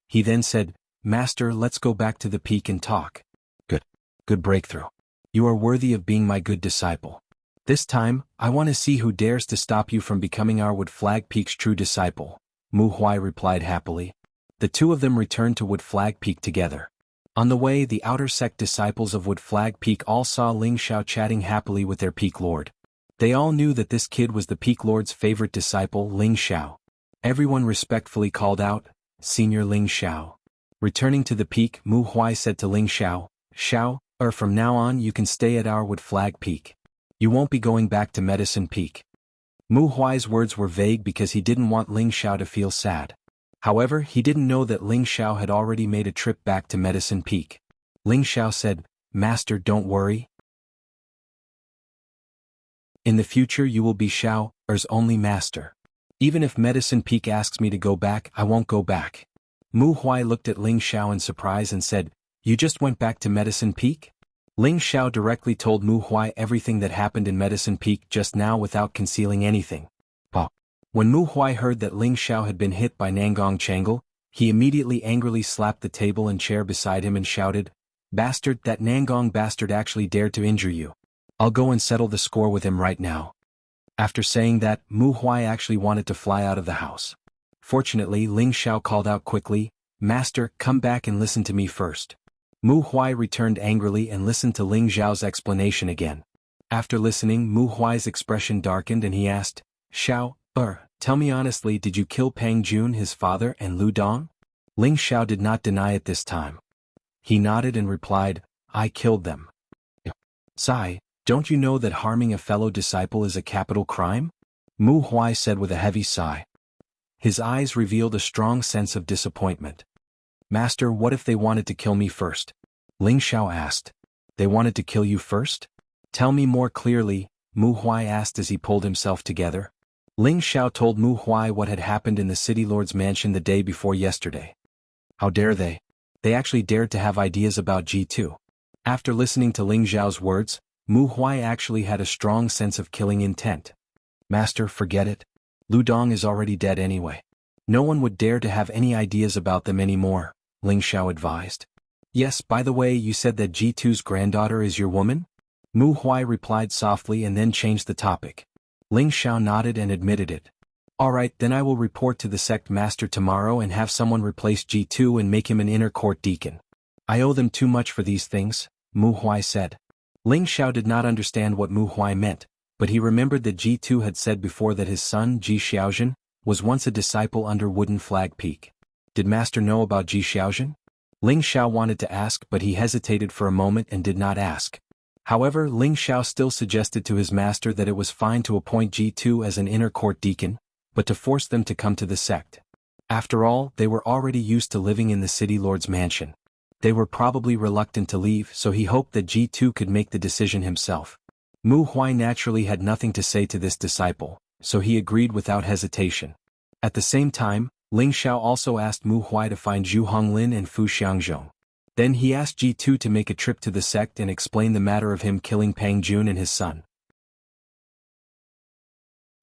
He then said, Master, let's go back to the peak and talk. Good breakthrough. You are worthy of being my good disciple. This time, I want to see who dares to stop you from becoming our Wood Flag Peak's true disciple, Mu Huai replied happily. The two of them returned to Wood Flag Peak together. On the way, the outer sect disciples of Wood Flag Peak all saw Ling Xiao chatting happily with their Peak Lord. They all knew that this kid was the Peak Lord's favorite disciple, Ling Xiao. Everyone respectfully called out, Senior Ling Xiao. Returning to the peak, Mu Huai said to Ling Xiao, from now on you can stay at our Wood Flag Peak. You won't be going back to Medicine Peak. Mu Huai's words were vague because he didn't want Ling Xiao to feel sad. However, he didn't know that Ling Xiao had already made a trip back to Medicine Peak. Ling Xiao said, Master, don't worry. In the future you will be Xiao's only master. Even if Medicine Peak asks me to go back, I won't go back. Mu Huai looked at Ling Xiao in surprise and said, You just went back to Medicine Peak? Ling Xiao directly told Mu Huai everything that happened in Medicine Peak just now without concealing anything. When Mu Huai heard that Ling Xiao had been hit by Nangong Changle, he immediately angrily slapped the table and chair beside him and shouted, Bastard, that Nangong bastard actually dared to injure you. I'll go and settle the score with him right now. After saying that, Mu Huai actually wanted to fly out of the house. Fortunately, Ling Xiao called out quickly, Master, come back and listen to me first. Mu Huai returned angrily and listened to Ling Xiao's explanation again. After listening, Mu Huai's expression darkened and he asked, tell me honestly, did you kill Pang Jun, his father, and Lu Dong? Ling Xiao did not deny it this time. He nodded and replied, I killed them. Sai, don't you know that harming a fellow disciple is a capital crime? Mu Huai said with a heavy sigh. His eyes revealed a strong sense of disappointment. Master, what if they wanted to kill me first? Ling Xiao asked. They wanted to kill you first? Tell me more clearly, Mu Huai asked as he pulled himself together. Ling Xiao told Mu Huai what had happened in the city lord's mansion the day before yesterday. How dare they? They actually dared to have ideas about G2. After listening to Ling Xiao's words, Mu Huai actually had a strong sense of killing intent. Master, forget it. Lu Dong is already dead anyway. No one would dare to have any ideas about them anymore, Ling Xiao advised. Yes, by the way, you said that G2's granddaughter is your woman? Mu Huai replied softly and then changed the topic. Ling Xiao nodded and admitted it. Alright, then I will report to the sect master tomorrow and have someone replace G2 and make him an inner court deacon. I owe them too much for these things, Mu Huai said. Ling Xiao did not understand what Mu Huai meant, but he remembered that G2 had said before that his son, Ji Xiaozhen, was once a disciple under Wooden Flag Peak. Did Master know about Ji Xiaozhen? Ling Xiao wanted to ask but he hesitated for a moment and did not ask. However, Ling Xiao still suggested to his master that it was fine to appoint Ji2 as an inner court deacon, but to force them to come to the sect. After all, they were already used to living in the city lord's mansion. They were probably reluctant to leave, so he hoped that Ji2 could make the decision himself. Mu Huai naturally had nothing to say to this disciple, so he agreed without hesitation. At the same time, Ling Xiao also asked Mu Huai to find Zhu Honglin and Fu Xiangzhong. Then he asked Ji2 to make a trip to the sect and explain the matter of him killing Pang Jun and his son.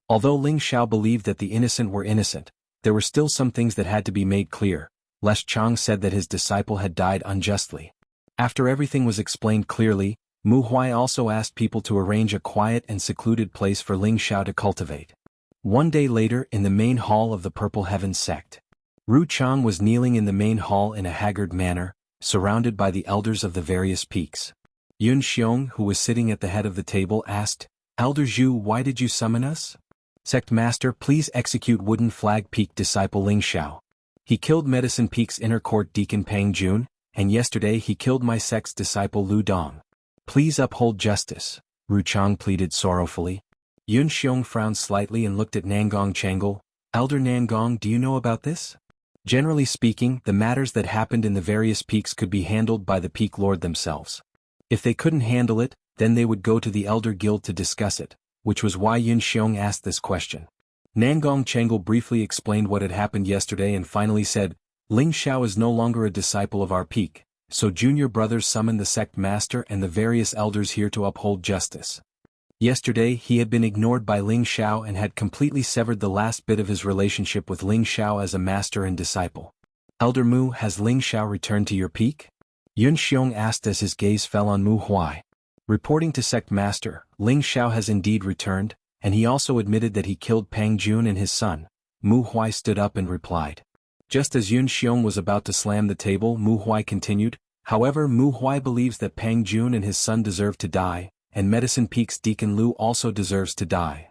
Although Ling Xiao believed that the innocent were innocent, there were still some things that had to be made clear. Lest Chang said that his disciple had died unjustly. After everything was explained clearly, Mu Huai also asked people to arrange a quiet and secluded place for Ling Xiao to cultivate. One day later, in the main hall of the Purple Heavens sect, Ru Chang was kneeling in the main hall in a haggard manner, surrounded by the elders of the various peaks. Yun Xiong, who was sitting at the head of the table, asked, "Elder Zhu, why did you summon us?" "Sect Master, please execute Wooden Flag Peak disciple Ling Xiao. He killed Medicine Peak's inner court deacon Pang Jun, and yesterday he killed my sect's disciple Lu Dong. Please uphold justice," Ru Chang pleaded sorrowfully. Yun Xiong frowned slightly and looked at Nangong Changle. "Elder Nangong, do you know about this?" Generally speaking, the matters that happened in the various peaks could be handled by the peak lord themselves. If they couldn't handle it, then they would go to the Elder Guild to discuss it, which was why Yun Xiong asked this question. Nangong Changle briefly explained what had happened yesterday and finally said, "Ling Xiao is no longer a disciple of our peak, so junior brothers summoned the sect master and the various elders here to uphold justice. Yesterday he had been ignored by Ling Xiao and had completely severed the last bit of his relationship with Ling Xiao as a master and disciple. Elder Mu, has Ling Xiao returned to your peak?" Yun Xiong asked as his gaze fell on Mu Huai. Reporting to sect master, Ling Xiao has indeed returned, and he also admitted that he killed Pang Jun and his son. Mu Huai stood up and replied. Just as Yun Xiong was about to slam the table, Mu Huai continued, "However, Mu Huai believes that Pang Jun and his son deserve to die, and Medicine Peak's Deacon Lu also deserves to die."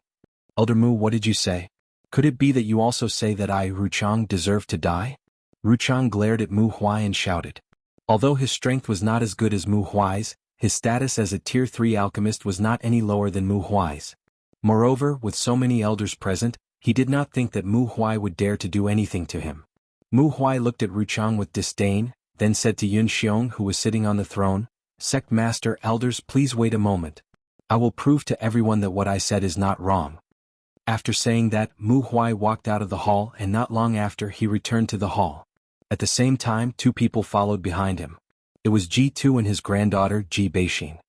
"Elder Mu, what did you say? Could it be that you also say that I, Ru Chang, deserve to die?" Ru Chang glared at Mu Huai and shouted. Although his strength was not as good as Mu Huai's, his status as a Tier 3 alchemist was not any lower than Mu Huai's. Moreover, with so many elders present, he did not think that Mu Huai would dare to do anything to him. Mu Huai looked at Ru Chang with disdain, then said to Yun Xiong, who was sitting on the throne, "Sect Master, elders, please wait a moment. I will prove to everyone that what I said is not wrong." After saying that, Mu Huai walked out of the hall and not long after he returned to the hall. At the same time, two people followed behind him. It was Ji2 and his granddaughter, Ji Beixing.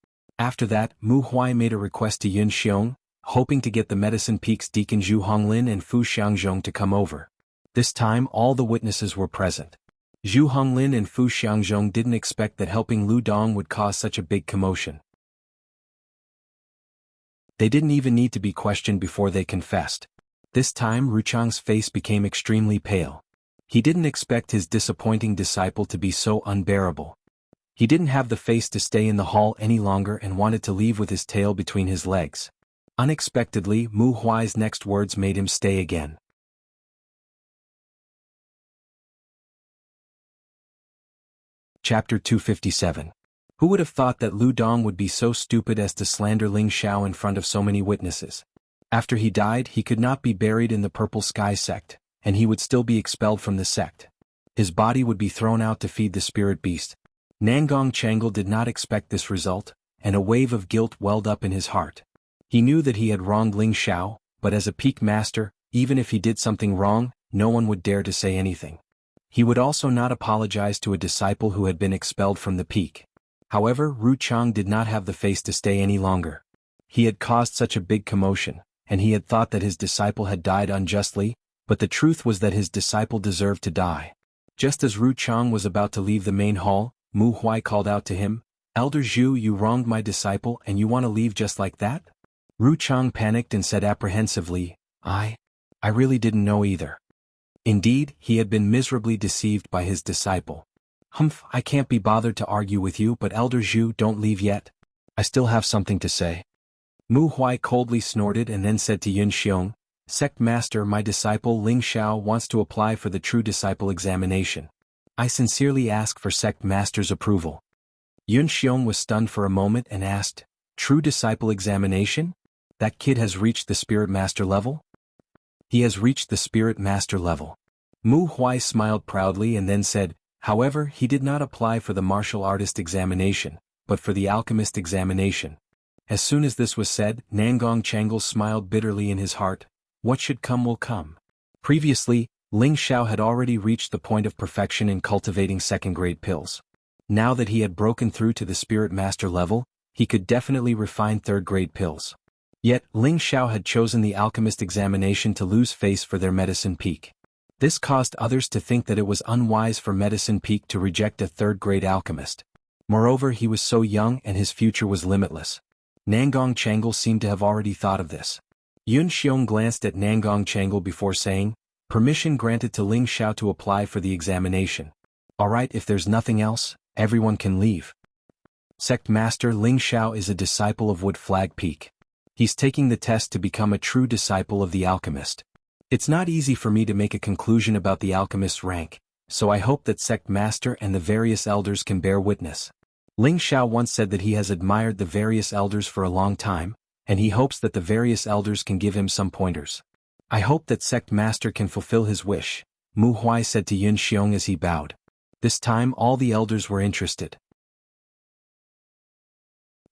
After that, Mu Huai made a request to Yun Xiong, hoping to get the Medicine Peak's Deacon Zhu Honglin and Fu Xiangzhong to come over. This time all the witnesses were present. Zhu Honglin and Fu Xiangzhong didn't expect that helping Lu Dong would cause such a big commotion. They didn't even need to be questioned before they confessed. This time Ru Chang's face became extremely pale. He didn't expect his disappointing disciple to be so unbearable. He didn't have the face to stay in the hall any longer and wanted to leave with his tail between his legs. Unexpectedly, Mu Huai's next words made him stay again. Chapter 257. Who would have thought that Lu Dong would be so stupid as to slander Ling Xiao in front of so many witnesses? After he died, he could not be buried in the Purple Sky sect, and he would still be expelled from the sect. His body would be thrown out to feed the spirit beast. Nangong Changle did not expect this result, and a wave of guilt welled up in his heart. He knew that he had wronged Ling Xiao, but as a peak master, even if he did something wrong, no one would dare to say anything. He would also not apologize to a disciple who had been expelled from the peak. However, Ru Chang did not have the face to stay any longer. He had caused such a big commotion, and he had thought that his disciple had died unjustly, but the truth was that his disciple deserved to die. Just as Ru Chang was about to leave the main hall, Mu Huai called out to him, "Elder Zhu, you wronged my disciple and you want to leave just like that?" Ru Chang panicked and said apprehensively, I really didn't know either." Indeed, he had been miserably deceived by his disciple. "Humph, I can't be bothered to argue with you, but Elder Zhu, don't leave yet. I still have something to say." Mu Huai coldly snorted and then said to Yun Xiong, "Sect Master, my disciple Ling Xiao wants to apply for the True Disciple examination. I sincerely ask for Sect Master's approval." Yun Xiong was stunned for a moment and asked, True disciple examination? That kid has reached the spirit master level? He has reached the spirit master level. Mu Huai smiled proudly and then said, however, he did not apply for the martial artist examination, but for the alchemist examination. As soon as this was said, Nangong Changle smiled bitterly in his heart. What should come will come. Previously, Ling Xiao had already reached the point of perfection in cultivating second-grade pills. Now that he had broken through to the spirit master level, he could definitely refine third-grade pills. Yet, Ling Xiao had chosen the alchemist examination to lose face for their medicine peak. This caused others to think that it was unwise for Medicine Peak to reject a third-grade alchemist. Moreover, he was so young and his future was limitless. Nangong Changle seemed to have already thought of this. Yun Xiong glanced at Nangong Changle before saying, permission granted to Ling Xiao to apply for the examination. Alright, if there's nothing else, everyone can leave. Sect Master Ling Xiao is a disciple of Wood Flag Peak. He's taking the test to become a true disciple of the alchemist. It's not easy for me to make a conclusion about the alchemist's rank, so I hope that Sect Master and the various elders can bear witness. Ling Xiao once said that he has admired the various elders for a long time, and he hopes that the various elders can give him some pointers. I hope that Sect Master can fulfill his wish, Mu Huai said to Yun Xiong as he bowed. This time all the elders were interested.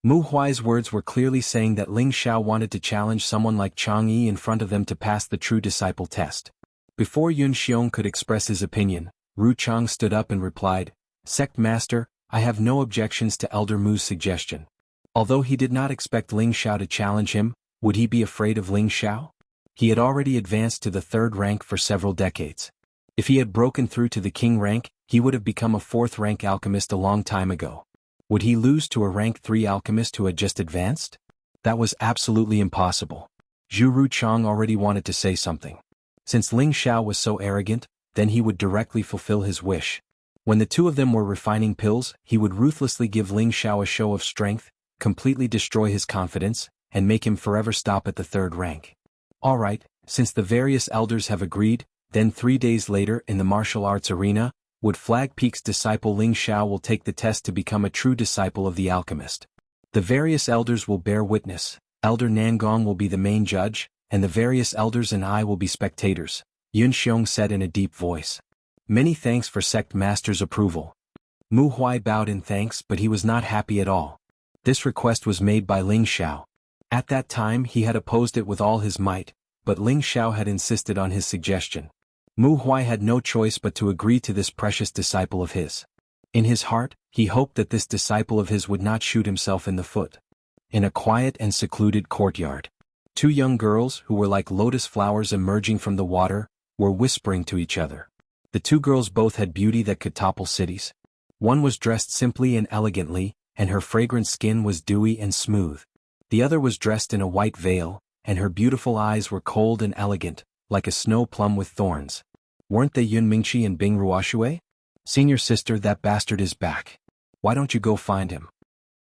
Mu Huai's words were clearly saying that Ling Xiao wanted to challenge someone like Chang Yi in front of them to pass the true disciple test. Before Yun Xiong could express his opinion, Ru Chang stood up and replied, Sect Master, I have no objections to Elder Mu's suggestion. Although he did not expect Ling Xiao to challenge him, would he be afraid of Ling Xiao? He had already advanced to the third rank for several decades. If he had broken through to the king rank, he would have become a fourth-rank alchemist a long time ago. Would he lose to a rank 3 alchemist who had just advanced? That was absolutely impossible. Zhu Ruchang already wanted to say something. Since Ling Xiao was so arrogant, then he would directly fulfill his wish. When the two of them were refining pills, he would ruthlessly give Ling Xiao a show of strength, completely destroy his confidence, and make him forever stop at the third rank. Alright, since the various elders have agreed, then 3 days later in the martial arts arena, Wood Flag Peak's disciple Ling Xiao will take the test to become a true disciple of the alchemist. The various elders will bear witness, Elder Nangong will be the main judge, and the various elders and I will be spectators, Yun Xiong said in a deep voice. Many thanks for Sect Master's approval. Mu Huai bowed in thanks, but he was not happy at all. This request was made by Ling Xiao. At that time he had opposed it with all his might, but Ling Xiao had insisted on his suggestion. Mu Huai had no choice but to agree to this precious disciple of his. In his heart, he hoped that this disciple of his would not shoot himself in the foot. In a quiet and secluded courtyard, 2 young girls who were like lotus flowers emerging from the water, were whispering to each other. The 2 girls both had beauty that could topple cities. One was dressed simply and elegantly, and her fragrant skin was dewy and smooth. The other was dressed in a white veil, and her beautiful eyes were cold and elegant, like a snow plum with thorns. Weren't they Yun Mingqi and Bing Ruoshui? Senior sister, that bastard is back. Why don't you go find him?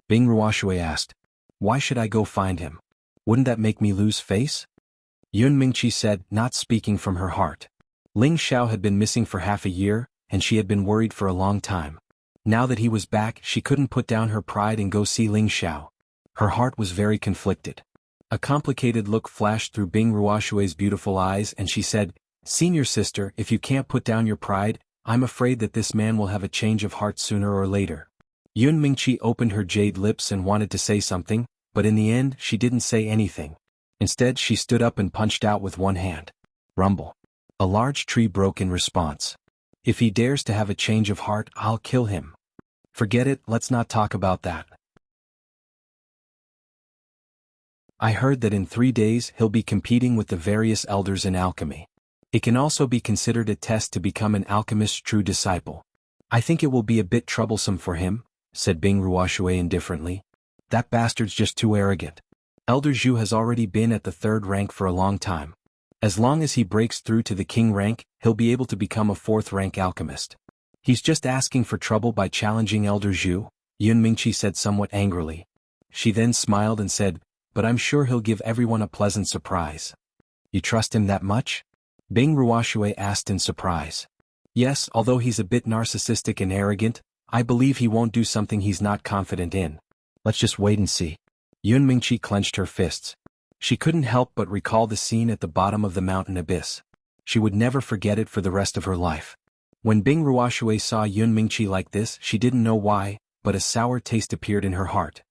Bing Ruoshui asked. Why should I go find him? Wouldn't that make me lose face? Yun Mingqi said, not speaking from her heart. Ling Xiao had been missing for half a year, and she had been worried for a long time. Now that he was back, she couldn't put down her pride and go see Ling Xiao. Her heart was very conflicted. A complicated look flashed through Bing Ruoshui's beautiful eyes and she said, Senior sister, if you can't put down your pride, I'm afraid that this man will have a change of heart sooner or later. Yun Mingqi opened her jade lips and wanted to say something, but in the end she didn't say anything. Instead she stood up and punched out with one hand. Rumble. A large tree broke in response. If he dares to have a change of heart, I'll kill him. Forget it, let's not talk about that. I heard that in 3 days he'll be competing with the various elders in alchemy. It can also be considered a test to become an alchemist's true disciple. I think it will be a bit troublesome for him, said Bing Ruoshui indifferently. That bastard's just too arrogant. Elder Zhu has already been at the 3rd rank for a long time. As long as he breaks through to the king rank, he'll be able to become a 4th rank alchemist. He's just asking for trouble by challenging Elder Zhu, Yun Mingqi said somewhat angrily. She then smiled and said, but I'm sure he'll give everyone a pleasant surprise. You trust him that much? Bing Ruoshui asked in surprise. Yes, although he's a bit narcissistic and arrogant, I believe he won't do something he's not confident in. Let's just wait and see. Yun Mingqi clenched her fists. She couldn't help but recall the scene at the bottom of the mountain abyss. She would never forget it for the rest of her life. When Bing Ruoshui saw Yun Mingqi like this, she didn't know why, but a sour taste appeared in her heart.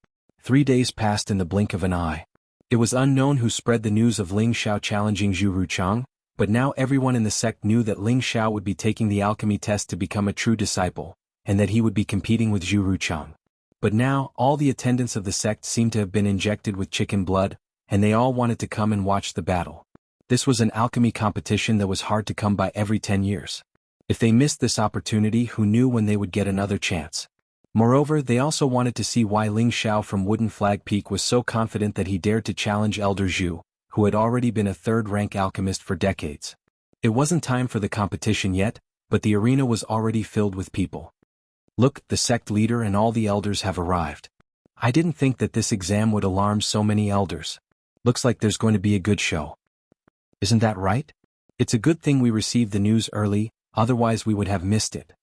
3 days passed in the blink of an eye. It was unknown who spread the news of Ling Xiao challenging Zhu Ruchang, but now everyone in the sect knew that Ling Xiao would be taking the alchemy test to become a true disciple, and that he would be competing with Zhu Ruchang. But now, all the attendants of the sect seemed to have been injected with chicken blood, and they all wanted to come and watch the battle. This was an alchemy competition that was hard to come by every 10 years. If they missed this opportunity, who knew when they would get another chance? Moreover, they also wanted to see why Ling Xiao from Wooden Flag Peak was so confident that he dared to challenge Elder Zhu, who had already been a third-rank alchemist for decades. It wasn't time for the competition yet, but the arena was already filled with people. Look, the sect leader and all the elders have arrived. I didn't think that this exam would alarm so many elders. Looks like there's going to be a good show. Isn't that right? It's a good thing we received the news early, otherwise we would have missed it.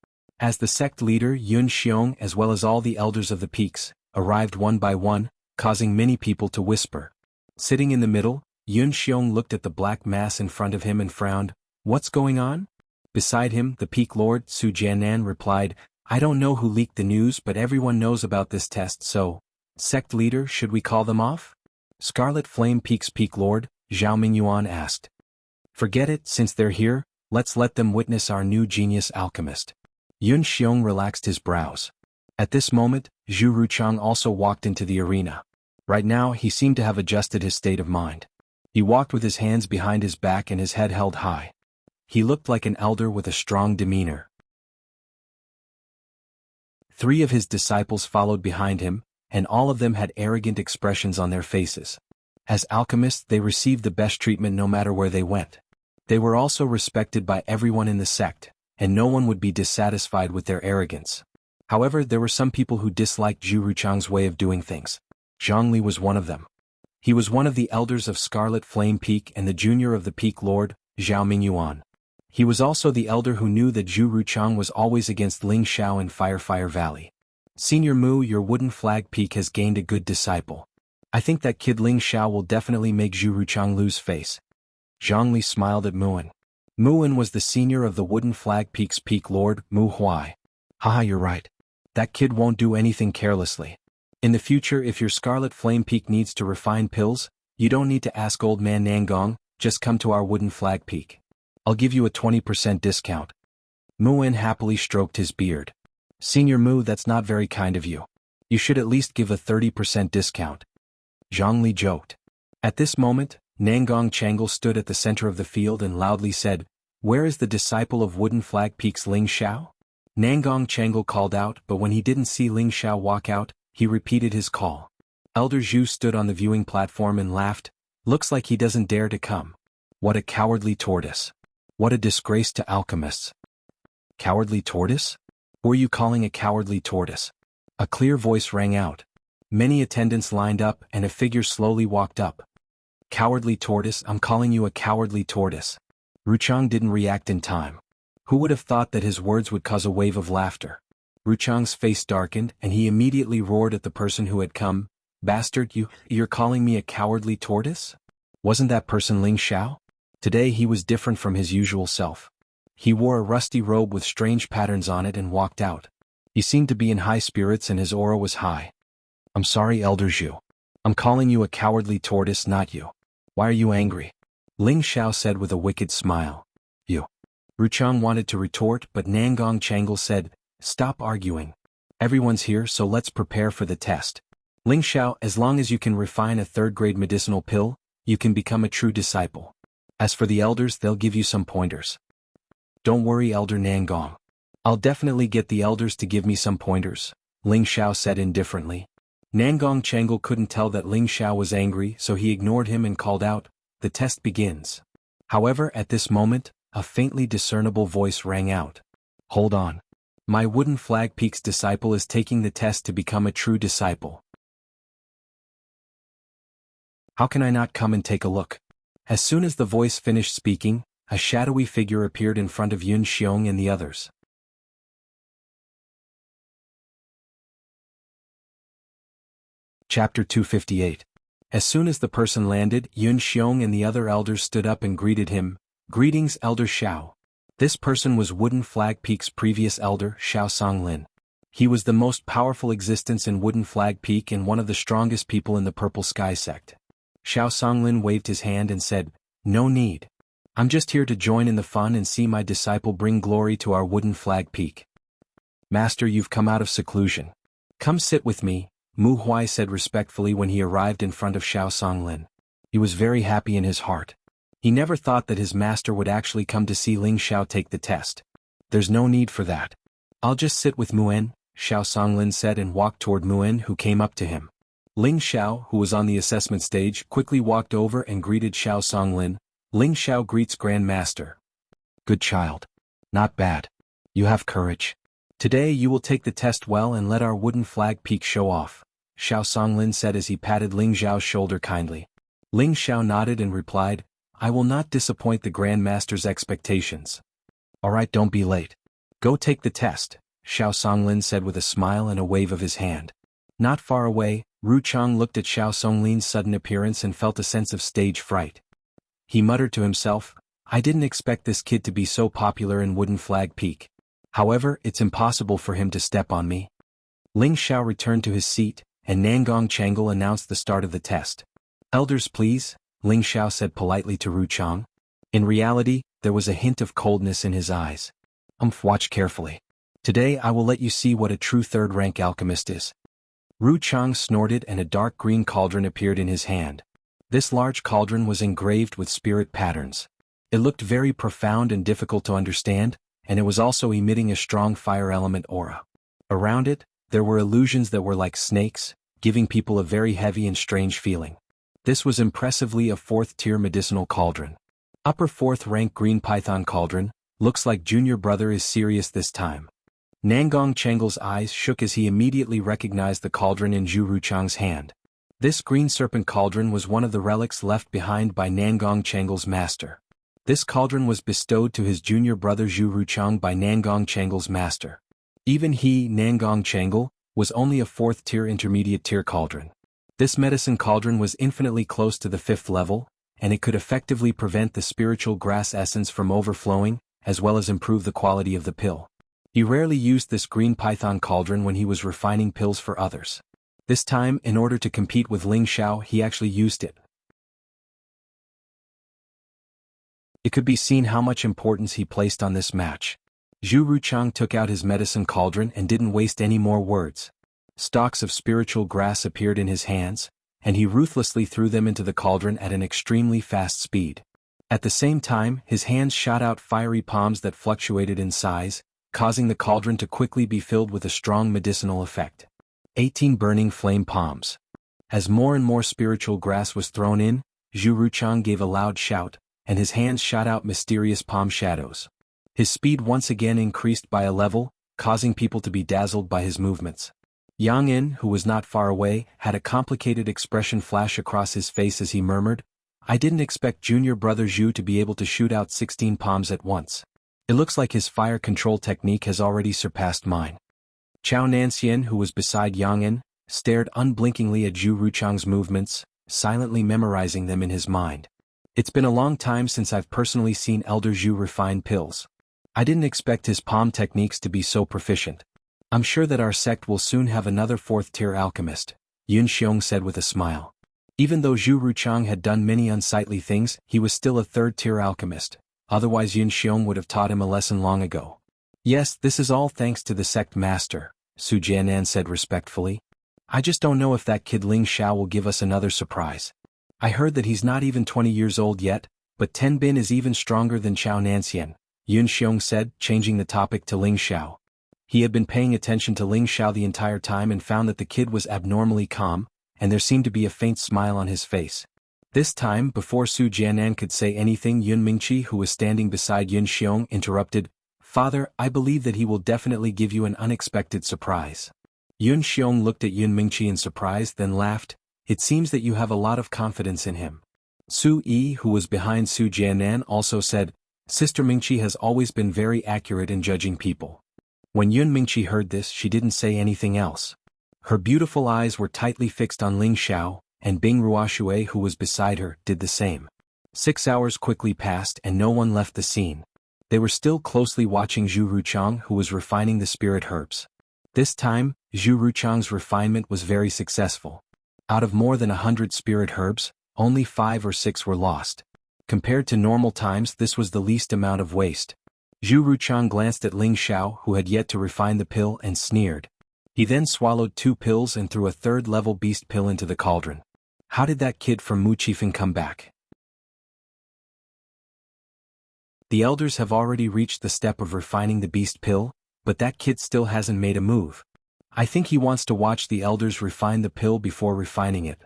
As the sect leader Yun Xiong as well as all the elders of the peaks, arrived one by one, causing many people to whisper. Sitting in the middle, Yun Xiong looked at the black mass in front of him and frowned. What's going on? Beside him, the peak lord Su Jianan replied, I don't know who leaked the news, but everyone knows about this test, so, sect leader, should we call them off? Scarlet Flame Peak's peak lord, Zhao Mingyuan asked. Forget it, since they're here, let's let them witness our new genius alchemist. Yun Xiong relaxed his brows. At this moment, Zhu Ruchang also walked into the arena. Right now, he seemed to have adjusted his state of mind. He walked with his hands behind his back and his head held high. He looked like an elder with a strong demeanor. 3 of his disciples followed behind him, and all of them had arrogant expressions on their faces. As alchemists, they received the best treatment no matter where they went. They were also respected by everyone in the sect, and no one would be dissatisfied with their arrogance. However, there were some people who disliked Zhu Ruchang's way of doing things. Zhang Li was one of them. He was one of the elders of Scarlet Flame Peak and the junior of the Peak Lord, Zhao Mingyuan. He was also the elder who knew that Zhu Ruchang was always against Ling Xiao in Fire Valley. Senior Mu, your Wooden Flag Peak has gained a good disciple. I think that kid Ling Xiao will definitely make Zhu Ruchang lose face. Zhang Li smiled at Muan. Muan was the senior of the Wooden Flag Peak's peak lord, Mu Huai. Haha, you're right. That kid won't do anything carelessly. In the future, if your Scarlet Flame Peak needs to refine pills, you don't need to ask old man Nangong, just come to our Wooden Flag Peak. I'll give you a 20% discount. Muan happily stroked his beard. Senior Mu, that's not very kind of you. You should at least give a 30% discount. Zhang Li joked. At this moment, Nangong Changle stood at the center of the field and loudly said, Where is the disciple of Wooden Flag Peak's Ling Xiao? Nangong Changle called out, but when he didn't see Ling Xiao walk out, he repeated his call. Elder Zhu stood on the viewing platform and laughed. Looks like he doesn't dare to come. What a cowardly tortoise. What a disgrace to alchemists. Cowardly tortoise? Who are you calling a cowardly tortoise? A clear voice rang out. Many attendants lined up and a figure slowly walked up. Cowardly tortoise, I'm calling you a cowardly tortoise. Ruchang didn't react in time. Who would have thought that his words would cause a wave of laughter? Ruchang's face darkened and he immediately roared at the person who had come. Bastard, you're calling me a cowardly tortoise? Wasn't that person Ling Xiao? Today he was different from his usual self. He wore a rusty robe with strange patterns on it and walked out. He seemed to be in high spirits and his aura was high. I'm sorry, Elder Zhu. I'm calling you a cowardly tortoise, not you. Why are you angry? Ling Xiao said with a wicked smile. You. Ruchang wanted to retort, but Nangong Changle said, Stop arguing. Everyone's here, so let's prepare for the test. Ling Xiao, as long as you can refine a third-grade medicinal pill, you can become a true disciple. As for the elders, they'll give you some pointers. Don't worry, Elder Nangong. I'll definitely get the elders to give me some pointers, Ling Xiao said indifferently. Nangong Changle couldn't tell that Ling Xiao was angry, so he ignored him and called out, The test begins. However, at this moment, a faintly discernible voice rang out. Hold on. My Wooden Flag Peak's disciple is taking the test to become a true disciple. How can I not come and take a look? As soon as the voice finished speaking, a shadowy figure appeared in front of Yun Xiong and the others. Chapter 258. As soon as the person landed, Yun Xiong and the other elders stood up and greeted him. Greetings, Elder Xiao. This person was Wooden Flag Peak's previous elder, Xiao Songlin. He was the most powerful existence in Wooden Flag Peak and one of the strongest people in the Purple Sky sect. Xiao Songlin waved his hand and said, "No need. I'm just here to join in the fun and see my disciple bring glory to our Wooden Flag Peak." "Master, you've come out of seclusion. Come sit with me," Mu Huai said respectfully when he arrived in front of Xiao Songlin. He was very happy in his heart. He never thought that his master would actually come to see Ling Xiao take the test. "There's no need for that. I'll just sit with Muen," Xiao Songlin said and walked toward Muen, who came up to him. Ling Xiao, who was on the assessment stage, quickly walked over and greeted Xiao Songlin. "Ling Xiao greets Grand Master." "Good child. Not bad. You have courage. Today you will take the test well and let our Wooden Flag Peak show off," Xiao Songlin said as he patted Ling Xiao's shoulder kindly. Ling Xiao nodded and replied, "I will not disappoint the Grand Master's expectations." "Alright, don't be late. Go take the test," Xiao Songlin said with a smile and a wave of his hand. Not far away, Ru Chang looked at Xiao Songlin's sudden appearance and felt a sense of stage fright. He muttered to himself, "I didn't expect this kid to be so popular in Wooden Flag Peak. However, it's impossible for him to step on me." Ling Xiao returned to his seat, and Nangong Changle announced the start of the test. "Elders, please," Ling Xiao said politely to Ru Chang. In reality, there was a hint of coldness in his eyes. Watch carefully. Today I will let you see what a true third-rank alchemist is." Ru Chang snorted and a dark green cauldron appeared in his hand. This large cauldron was engraved with spirit patterns. It looked very profound and difficult to understand, and it was also emitting a strong fire element aura. Around it, there were illusions that were like snakes, giving people a very heavy and strange feeling. This was impressively a 4th-tier medicinal cauldron. Upper 4th rank green python cauldron, looks like junior brother is serious this time. Nangong Changle's eyes shook as he immediately recognized the cauldron in Zhu Ruchang's hand. This green serpent cauldron was one of the relics left behind by Nangong Changle's master. This cauldron was bestowed to his junior brother Zhu Ruchang by Nangong Changle's master. Even he, Nangong Changle, was only a 4th-tier intermediate-tier cauldron. This medicine cauldron was infinitely close to the 5th level, and it could effectively prevent the spiritual grass essence from overflowing, as well as improve the quality of the pill. He rarely used this green python cauldron when he was refining pills for others. This time, in order to compete with Ling Xiao, he actually used it. It could be seen how much importance he placed on this match. Zhu Ruchang took out his medicine cauldron and didn't waste any more words. Stalks of spiritual grass appeared in his hands, and he ruthlessly threw them into the cauldron at an extremely fast speed. At the same time, his hands shot out fiery palms that fluctuated in size, causing the cauldron to quickly be filled with a strong medicinal effect. 18 burning flame palms. As more and more spiritual grass was thrown in, Zhu Ruchang gave a loud shout, and his hands shot out mysterious palm shadows. His speed once again increased by a level, causing people to be dazzled by his movements. Yang In, who was not far away, had a complicated expression flash across his face as he murmured, "I didn't expect junior brother Zhu to be able to shoot out 16 palms at once. It looks like his fire control technique has already surpassed mine." Chao Nanxian, who was beside Yang In, stared unblinkingly at Zhu Ruchang's movements, silently memorizing them in his mind. "It's been a long time since I've personally seen Elder Zhu refine pills. I didn't expect his palm techniques to be so proficient. I'm sure that our sect will soon have another 4th-tier alchemist," Yun Xiong said with a smile. Even though Zhu Ruchang had done many unsightly things, he was still a 3rd-tier alchemist, otherwise Yun Xiong would have taught him a lesson long ago. "Yes, this is all thanks to the sect master," Su Jianan said respectfully. "I just don't know if that kid Ling Xiao will give us another surprise. I heard that he's not even 20 years old yet, but Ten Bin is even stronger than Chao Nanxian," Yun Xiong said, changing the topic to Ling Xiao. He had been paying attention to Ling Xiao the entire time and found that the kid was abnormally calm, and there seemed to be a faint smile on his face. This time, before Su Jianan could say anything, Yun Mingqi, who was standing beside Yun Xiong, interrupted, "Father, I believe that he will definitely give you an unexpected surprise." Yun Xiong looked at Yun Mingqi in surprise, then laughed. "It seems that you have a lot of confidence in him." Su Yi, who was behind Su Jianan, also said, "Sister Mingqi has always been very accurate in judging people." When Yun Mingqi heard this, she didn't say anything else. Her beautiful eyes were tightly fixed on Ling Xiao, and Bing Ruoxue, who was beside her, did the same. 6 hours quickly passed and no one left the scene. They were still closely watching Zhu Ruchang, who was refining the spirit herbs. This time, Zhu Ruchang's refinement was very successful. Out of more than 100 spirit herbs, only 5 or 6 were lost. Compared to normal times, this was the least amount of waste. Zhu Ruchang glanced at Ling Xiao, who had yet to refine the pill, and sneered. He then swallowed 2 pills and threw a 3rd-level beast pill into the cauldron. How did that kid from Muqifeng come back? The elders have already reached the step of refining the beast pill, but that kid still hasn't made a move. I think he wants to watch the elders refine the pill before refining it.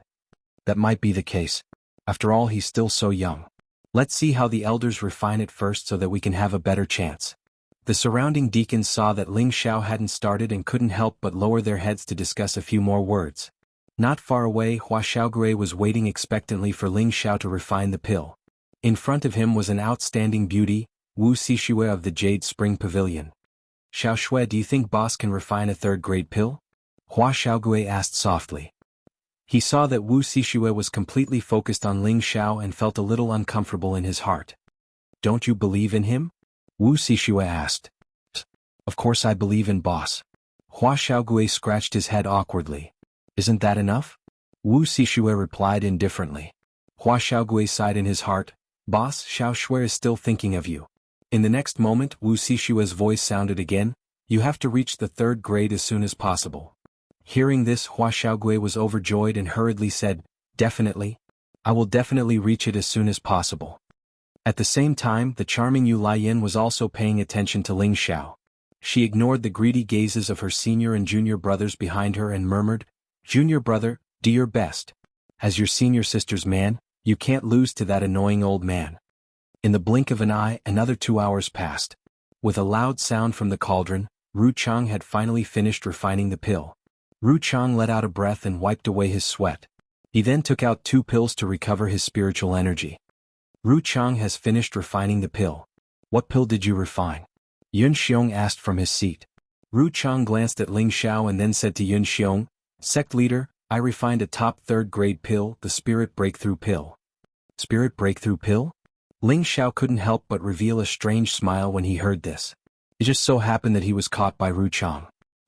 That might be the case. After all, he's still so young. Let's see how the elders refine it first so that we can have a better chance. The surrounding deacons saw that Ling Xiao hadn't started and couldn't help but lower their heads to discuss a few more words. Not far away, Hua Xiaogui was waiting expectantly for Ling Xiao to refine the pill. In front of him was an outstanding beauty, Wu Xixue of the Jade Spring Pavilion. Xiao Shui, do you think boss can refine a 3rd-grade pill? Hua Xiaogui asked softly. He saw that Wu Xixue was completely focused on Ling Xiao and felt a little uncomfortable in his heart. Don't you believe in him? Wu Xixue asked. Of course I believe in boss. Hua Xiaogui scratched his head awkwardly. Isn't that enough? Wu Xixue replied indifferently. Hua Xiaogui sighed in his heart. Boss, Xiao Shui is still thinking of you. In the next moment, Wu Xixue's voice sounded again. You have to reach the 3rd grade as soon as possible. Hearing this, Hua Xiaogui was overjoyed and hurriedly said, Definitely. I will definitely reach it as soon as possible. At the same time, the charming Yu Laiyin was also paying attention to Ling Xiao. She ignored the greedy gazes of her senior and junior brothers behind her and murmured, Junior brother, do your best. As your senior sister's man, you can't lose to that annoying old man. In the blink of an eye, another 2 hours passed. With a loud sound from the cauldron, Ru Chang had finally finished refining the pill. Ru Chang let out a breath and wiped away his sweat. He then took out 2 pills to recover his spiritual energy. Ru Chang has finished refining the pill. What pill did you refine? Yun Xiong asked from his seat. Ru Chang glanced at Ling Xiao and then said to Yun Xiong, Sect leader, I refined a top 3rd-grade pill, the Spirit Breakthrough Pill. Spirit Breakthrough Pill? Ling Xiao couldn't help but reveal a strange smile when he heard this. It just so happened that he was caught by Ru Chang.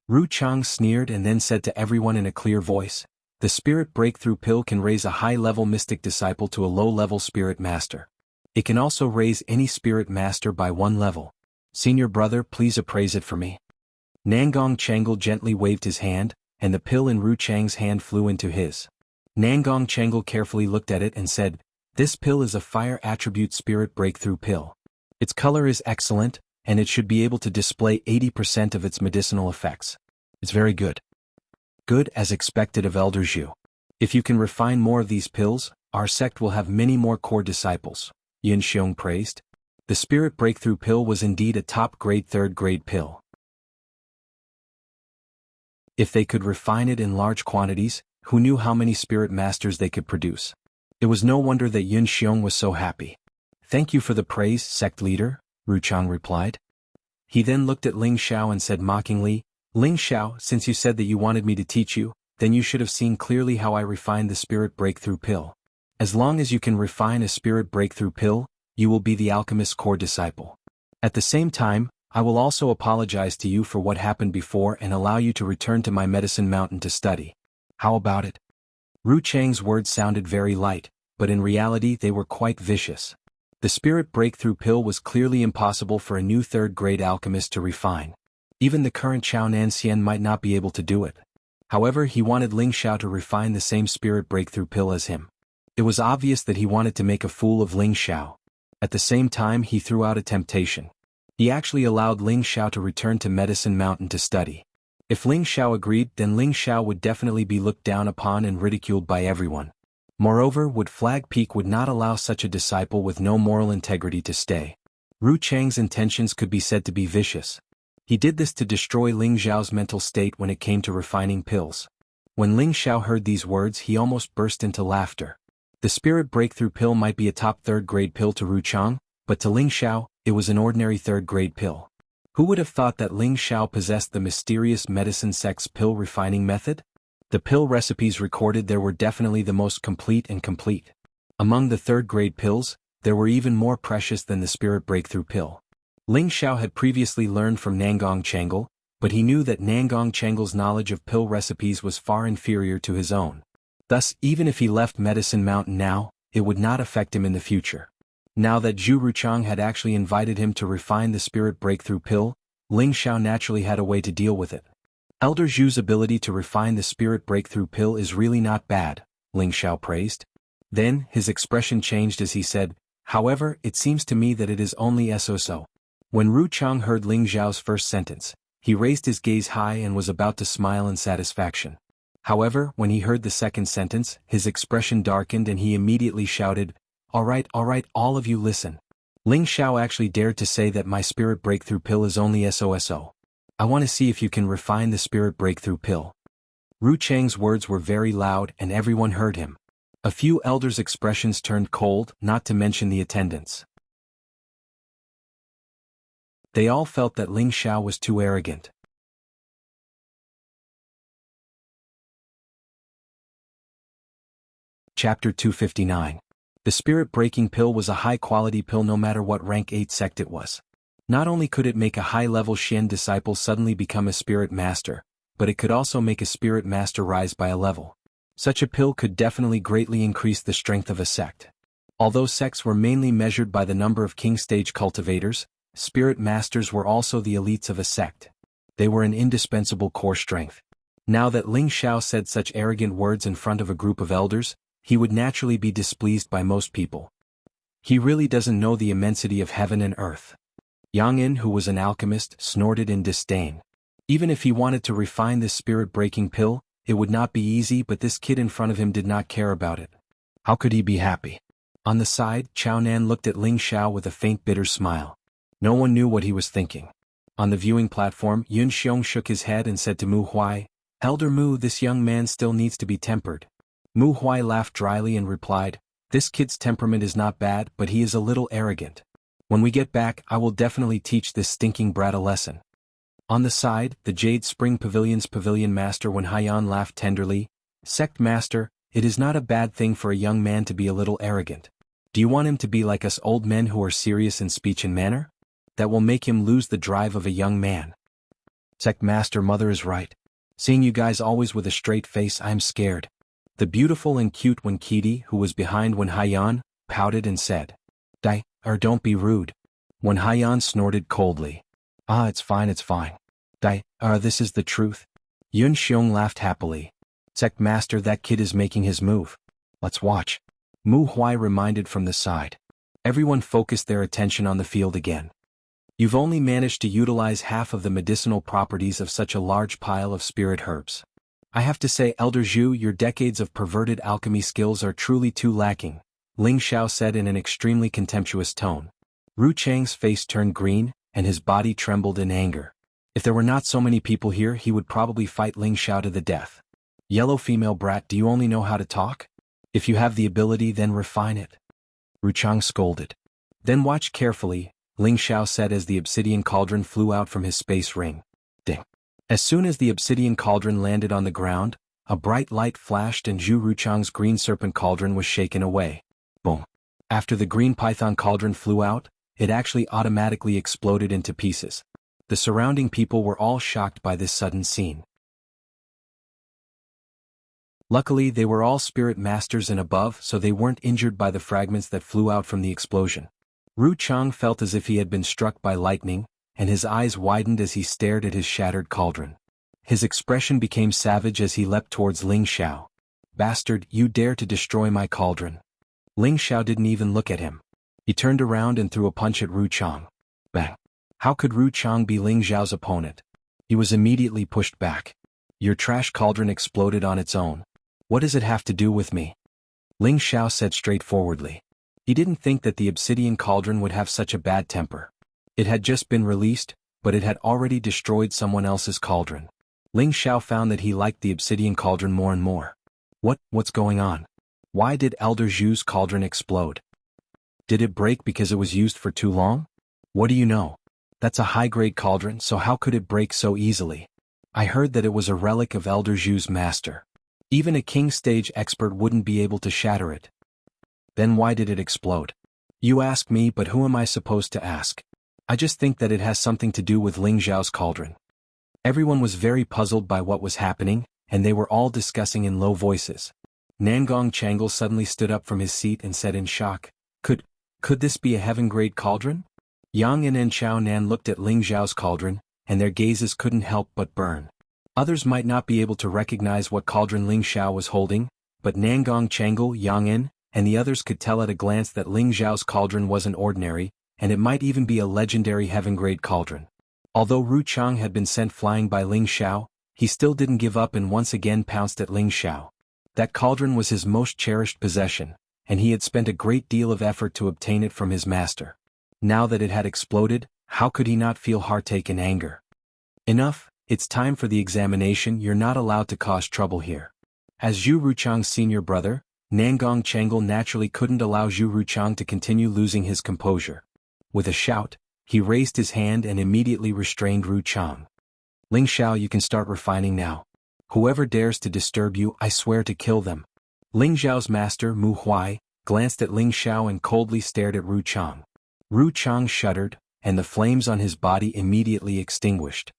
Ru Chang sneered and then said to everyone in a clear voice, The Spirit Breakthrough Pill can raise a high-level mystic disciple to a low-level spirit master. It can also raise any spirit master by 1 level. Senior brother, please appraise it for me. Nangong Changle gently waved his hand, and the pill in Ru Chang's hand flew into his. Nangong Changle carefully looked at it and said, This pill is a fire attribute spirit breakthrough pill. Its color is excellent, and it should be able to display 80% of its medicinal effects. It's very good. Good as expected of Elder Zhu. If you can refine more of these pills, our sect will have many more core disciples, Yin Xiong praised. The spirit breakthrough pill was indeed a top-grade 3rd-grade pill. If they could refine it in large quantities, who knew how many spirit masters they could produce? It was no wonder that Yun Xiong was so happy. Thank you for the praise, sect leader, Ru Chang replied. He then looked at Ling Xiao and said mockingly, Ling Xiao, since you said that you wanted me to teach you, then you should have seen clearly how I refined the spirit breakthrough pill. As long as you can refine a spirit breakthrough pill, you will be the alchemist's core disciple. At the same time, I will also apologize to you for what happened before and allow you to return to my medicine mountain to study. How about it? Ru Chang's words sounded very light, but in reality they were quite vicious. The spirit breakthrough pill was clearly impossible for a new 3rd-grade alchemist to refine. Even the current Chao Nanxian might not be able to do it. However, he wanted Ling Xiao to refine the same spirit breakthrough pill as him. It was obvious that he wanted to make a fool of Ling Xiao. At the same time, he threw out a temptation. He actually allowed Ling Xiao to return to Medicine Mountain to study. If Ling Xiao agreed, then Ling Xiao would definitely be looked down upon and ridiculed by everyone. Moreover, Wood Flag Peak would not allow such a disciple with no moral integrity to stay. Ru Chang's intentions could be said to be vicious. He did this to destroy Ling Xiao's mental state when it came to refining pills. When Ling Xiao heard these words, he almost burst into laughter. The spirit breakthrough pill might be a top 3rd-grade pill to Ru Chang, but to Ling Xiao, it was an ordinary 3rd-grade pill. Who would have thought that Ling Xiao possessed the mysterious medicine sect's pill refining method? The pill recipes recorded there were definitely the most complete and complete. Among the third-grade pills, there were even more precious than the spirit breakthrough pill. Ling Xiao had previously learned from Nangong Chengal, but he knew that Nangong Chengal's knowledge of pill recipes was far inferior to his own. Thus, even if he left Medicine Mountain now, it would not affect him in the future. Now that Zhu Ruchang had actually invited him to refine the spirit breakthrough pill, Ling Xiao naturally had a way to deal with it. Elder Zhu's ability to refine the spirit breakthrough pill is really not bad, Ling Xiao praised. Then, his expression changed as he said, however, it seems to me that it is only so. When Ruchang heard Ling Xiao's first sentence, he raised his gaze high and was about to smile in satisfaction. However, when he heard the second sentence, his expression darkened and he immediately shouted, all right, all of you listen. Ling Xiao actually dared to say that my spirit breakthrough pill is only so. I want to see if you can refine the spirit breakthrough pill. Ru Chang's words were very loud and everyone heard him. A few elders' expressions turned cold, not to mention the attendants. They all felt that Ling Xiao was too arrogant. Chapter 259. The spirit-breaking pill was a high-quality pill no matter what rank 8 sect it was. Not only could it make a high-level Xian disciple suddenly become a spirit master, but it could also make a spirit master rise by a level. Such a pill could definitely greatly increase the strength of a sect. Although sects were mainly measured by the number of king-stage cultivators, spirit masters were also the elites of a sect. They were an indispensable core strength. Now that Ling Xiao said such arrogant words in front of a group of elders, he would naturally be displeased by most people. He really doesn't know the immensity of heaven and earth. Yang In, who was an alchemist, snorted in disdain. Even if he wanted to refine this spirit-breaking pill, it would not be easy, but this kid in front of him did not care about it. How could he be happy? On the side, Chao Nan looked at Ling Xiao with a faint bitter smile. No one knew what he was thinking. On the viewing platform, Yun Xiong shook his head and said to Mu Huai, Elder Mu, this young man still needs to be tempered. Mu Huai laughed dryly and replied, this kid's temperament is not bad, but he is a little arrogant. When we get back, I will definitely teach this stinking brat a lesson. On the side, the Jade Spring Pavilion's pavilion master Wen Haiyan laughed tenderly, Sect Master, it is not a bad thing for a young man to be a little arrogant. Do you want him to be like us old men who are serious in speech and manner? That will make him lose the drive of a young man. Sect Master, mother is right. Seeing you guys always with a straight face, I am scared. The beautiful and cute Wen Qidi, who was behind Wen Haiyan, pouted and said, don't be rude. Wen Haiyan snorted coldly. It's fine. This is the truth. Yun Xiong laughed happily. Sect Master, that kid is making his move. Let's watch. Mu Huai reminded from the side. Everyone focused their attention on the field again. You've only managed to utilize half of the medicinal properties of such a large pile of spirit herbs. I have to say, Elder Zhu, your decades of perverted alchemy skills are truly too lacking, Ling Xiao said in an extremely contemptuous tone. Ru Chang's face turned green, and his body trembled in anger. If there were not so many people here, he would probably fight Ling Xiao to the death. Yellow female brat, do you only know how to talk? If you have the ability, then refine it. Ru Chang scolded. Then watch carefully, Ling Xiao said as the obsidian cauldron flew out from his space ring. Ding. As soon as the obsidian cauldron landed on the ground, a bright light flashed and Zhu Ruchang's green serpent cauldron was shaken away. Boom. After the green python cauldron flew out, it actually automatically exploded into pieces. The surrounding people were all shocked by this sudden scene. Luckily, they were all spirit masters and above, so they weren't injured by the fragments that flew out from the explosion. Ru Chang felt as if he had been struck by lightning, and his eyes widened as he stared at his shattered cauldron. His expression became savage as he leapt towards Ling Xiao. Bastard, you dare to destroy my cauldron. Ling Xiao didn't even look at him. He turned around and threw a punch at Ru Chang. Bang. How could Ru Chang be Ling Xiao's opponent? He was immediately pushed back. Your trash cauldron exploded on its own. What does it have to do with me? Ling Xiao said straightforwardly. He didn't think that the obsidian cauldron would have such a bad temper. It had just been released, but it had already destroyed someone else's cauldron. Ling Xiao found that he liked the obsidian cauldron more and more. What's going on? Why did Elder Zhu's cauldron explode? Did it break because it was used for too long? What do you know? That's a high-grade cauldron, so how could it break so easily? I heard that it was a relic of Elder Zhu's master. Even a king stage expert wouldn't be able to shatter it. Then why did it explode? You ask me, but who am I supposed to ask? I just think that it has something to do with Ling Xiao's cauldron. Everyone was very puzzled by what was happening, and they were all discussing in low voices. Nangong Changle suddenly stood up from his seat and said in shock, Could this be a heaven-grade cauldron? Yang Yin and Chao Nan looked at Ling Xiao's cauldron, and their gazes couldn't help but burn. Others might not be able to recognize what cauldron Ling Xiao was holding, but Nangong Changle, Yang Yin, and the others could tell at a glance that Ling Xiao's cauldron wasn't ordinary, and it might even be a legendary heaven-grade cauldron. Although Ru Chang had been sent flying by Ling Xiao, he still didn't give up and once again pounced at Ling Xiao. That cauldron was his most cherished possession, and he had spent a great deal of effort to obtain it from his master. Now that it had exploded, how could he not feel heartache and anger? Enough, it's time for the examination. You're not allowed to cause trouble here. As Zhu Ruchang's senior brother, Nangong Changle naturally couldn't allow Zhu Ruchang to continue losing his composure. With a shout, he raised his hand and immediately restrained Ru Chang. Ling Xiao, you can start refining now. Whoever dares to disturb you, I swear to kill them. Ling Xiao's master, Mu Huai, glanced at Ling Xiao and coldly stared at Ru Chang. Ru Chang shuddered, and the flames on his body immediately extinguished.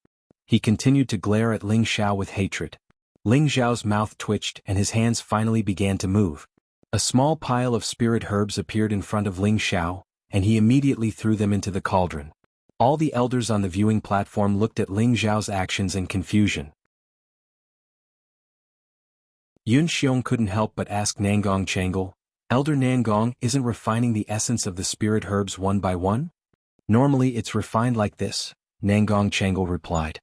He continued to glare at Ling Xiao with hatred. Ling Xiao's mouth twitched and his hands finally began to move. A small pile of spirit herbs appeared in front of Ling Xiao, and he immediately threw them into the cauldron. All the elders on the viewing platform looked at Ling Xiao's actions in confusion. Yun Xiong couldn't help but ask Nangong Changle, Elder Nangong, isn't refining the essence of the spirit herbs one by one? Normally it's refined like this, Nangong Changle replied.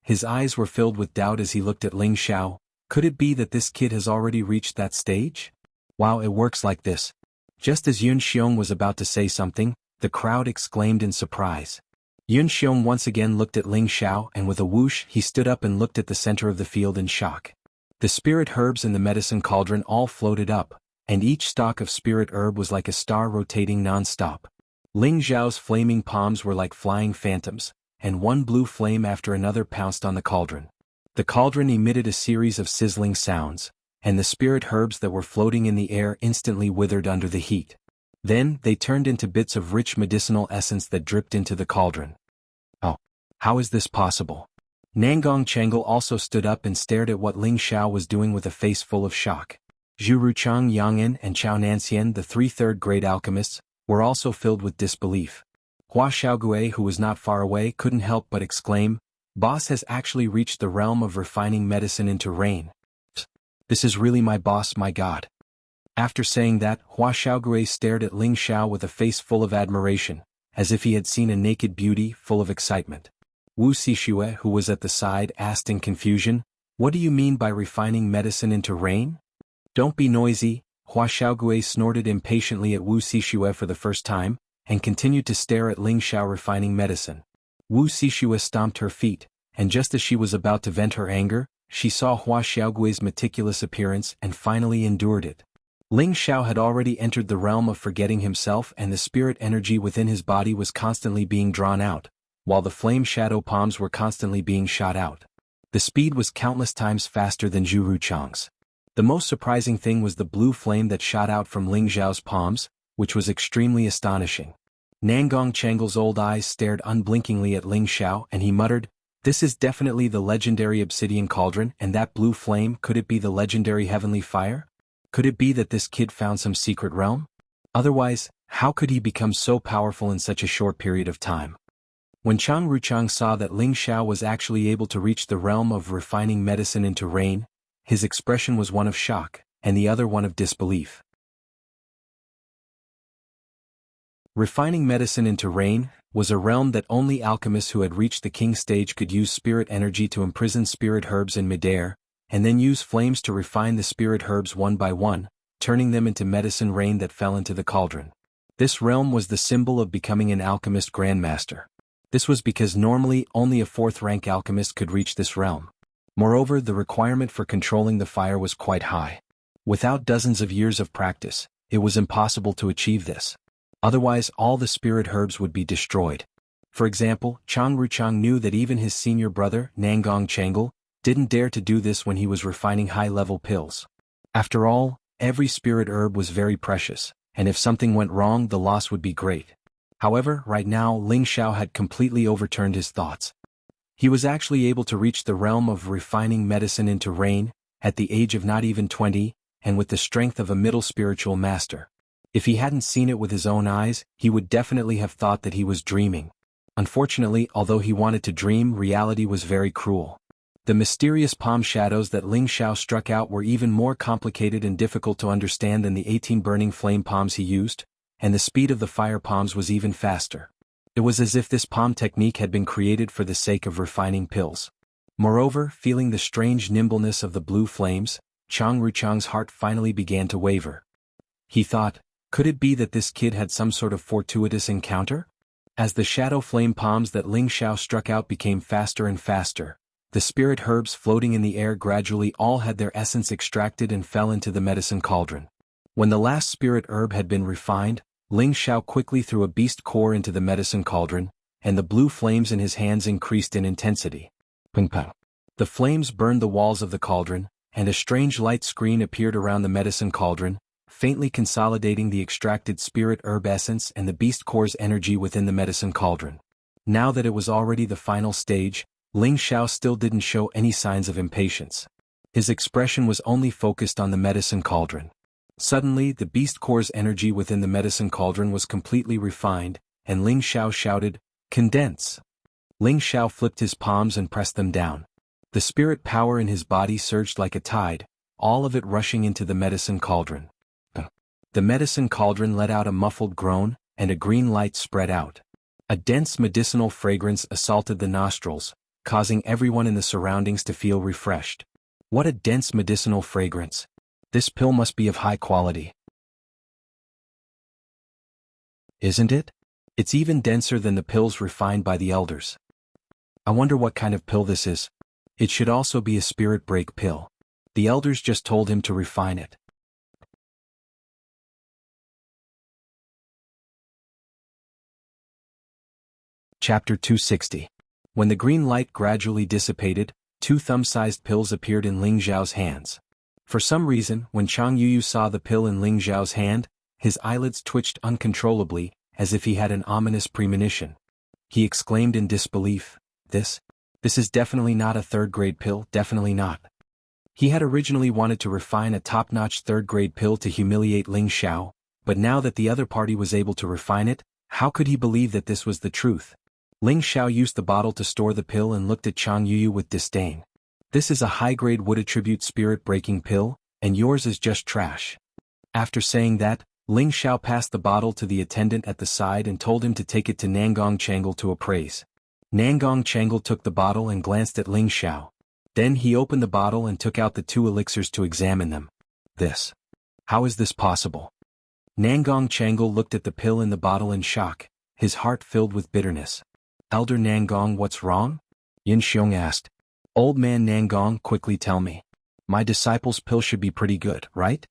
His eyes were filled with doubt as he looked at Ling Xiao. Could it be that this kid has already reached that stage? Wow, it works like this. Just as Yun Xiong was about to say something, the crowd exclaimed in surprise. Yun Xiong once again looked at Ling Xiao and with a whoosh he stood up and looked at the center of the field in shock. The spirit herbs in the medicine cauldron all floated up, and each stalk of spirit herb was like a star rotating non-stop. Ling Xiao's flaming palms were like flying phantoms, and one blue flame after another pounced on the cauldron. The cauldron emitted a series of sizzling sounds, and the spirit herbs that were floating in the air instantly withered under the heat. Then, they turned into bits of rich medicinal essence that dripped into the cauldron. Oh, how is this possible? Nangong Changle also stood up and stared at what Ling Xiao was doing with a face full of shock. Zhu Ruchang, Yang Yin, and Chao Nanxian, the 3 third-grade alchemists, were also filled with disbelief. Hua Xiaogue, who was not far away, couldn't help but exclaim, Boss has actually reached the realm of refining medicine into rain. This is really my boss, my god. After saying that, Hua Xiaogue stared at Ling Xiao with a face full of admiration, as if he had seen a naked beauty full of excitement. Wu Xixue, who was at the side, asked in confusion, What do you mean by refining medicine into rain? Don't be noisy, Hua Xiaogue snorted impatiently at Wu Xixue for the first time, and continued to stare at Ling Xiao refining medicine. Wu Xixue stomped her feet, and just as she was about to vent her anger, she saw Hua Xiaogui's meticulous appearance and finally endured it. Ling Xiao had already entered the realm of forgetting himself and the spirit energy within his body was constantly being drawn out, while the flame shadow palms were constantly being shot out. The speed was countless times faster than Zhu Ruchang's. The most surprising thing was the blue flame that shot out from Ling Xiao's palms, which was extremely astonishing. Nangong Changle's old eyes stared unblinkingly at Ling Xiao and he muttered, This is definitely the legendary obsidian cauldron, and that blue flame, could it be the legendary heavenly fire? Could it be that this kid found some secret realm? Otherwise, how could he become so powerful in such a short period of time? When Chang Ruchang saw that Ling Xiao was actually able to reach the realm of refining medicine into rain, his expression was one of shock, and the other one of disbelief. Refining medicine into rain was a realm that only alchemists who had reached the king stage could use spirit energy to imprison spirit herbs in midair, and then use flames to refine the spirit herbs one by one, turning them into medicine rain that fell into the cauldron. This realm was the symbol of becoming an alchemist grandmaster. This was because normally only a 4th-rank alchemist could reach this realm. Moreover, the requirement for controlling the fire was quite high. Without dozens of years of practice, it was impossible to achieve this. Otherwise, all the spirit herbs would be destroyed. For example, Chang Ruchang knew that even his senior brother, Nangong Changle, didn't dare to do this when he was refining high-level pills. After all, every spirit herb was very precious, and if something went wrong the loss would be great. However, right now Ling Xiao had completely overturned his thoughts. He was actually able to reach the realm of refining medicine into rain, at the age of not even 20, and with the strength of a middle spiritual master. If he hadn't seen it with his own eyes, he would definitely have thought that he was dreaming. Unfortunately, although he wanted to dream, reality was very cruel. The mysterious palm shadows that Ling Xiao struck out were even more complicated and difficult to understand than the 18 burning flame palms he used, and the speed of the fire palms was even faster. It was as if this palm technique had been created for the sake of refining pills. Moreover, feeling the strange nimbleness of the blue flames, Chang Ruchang's heart finally began to waver. He thought, could it be that this kid had some sort of fortuitous encounter? As the shadow flame palms that Ling Xiao struck out became faster and faster, the spirit herbs floating in the air gradually all had their essence extracted and fell into the medicine cauldron. When the last spirit herb had been refined, Ling Xiao quickly threw a beast core into the medicine cauldron, and the blue flames in his hands increased in intensity. Ping pong. The flames burned the walls of the cauldron, and a strange light screen appeared around the medicine cauldron, faintly consolidating the extracted spirit herb essence and the beast core's energy within the medicine cauldron. Now that it was already the final stage, Ling Xiao still didn't show any signs of impatience. His expression was only focused on the medicine cauldron. Suddenly, the beast core's energy within the medicine cauldron was completely refined, and Ling Xiao shouted, "Condense!" Ling Xiao flipped his palms and pressed them down. The spirit power in his body surged like a tide, all of it rushing into the medicine cauldron. The medicine cauldron let out a muffled groan, and a green light spread out. A dense medicinal fragrance assaulted the nostrils, causing everyone in the surroundings to feel refreshed. What a dense medicinal fragrance! This pill must be of high quality. Isn't it? It's even denser than the pills refined by the elders. I wonder what kind of pill this is. It should also be a spirit break pill. The elders just told him to refine it. Chapter 260. When the green light gradually dissipated, 2 thumb-sized pills appeared in Ling Xiao's hands. For some reason, when Chang Yuyu saw the pill in Ling Xiao's hand, his eyelids twitched uncontrollably, as if he had an ominous premonition. He exclaimed in disbelief, This is definitely not a third-grade pill, definitely not. He had originally wanted to refine a top-notch third-grade pill to humiliate Ling Xiao, but now that the other party was able to refine it, how could he believe that this was the truth? Ling Xiao used the bottle to store the pill and looked at Chang Yuyu with disdain. This is a high-grade wood attribute spirit-breaking pill, and yours is just trash. After saying that, Ling Xiao passed the bottle to the attendant at the side and told him to take it to Nangong Changle to appraise. Nangong Changle took the bottle and glanced at Ling Xiao. Then he opened the bottle and took out the 2 elixirs to examine them. How is this possible? Nangong Changle looked at the pill in the bottle in shock, his heart filled with bitterness. Elder Nangong, what's wrong? Yin Xiong asked. Old man Nangong, quickly tell me. My disciple's pill should be pretty good, right?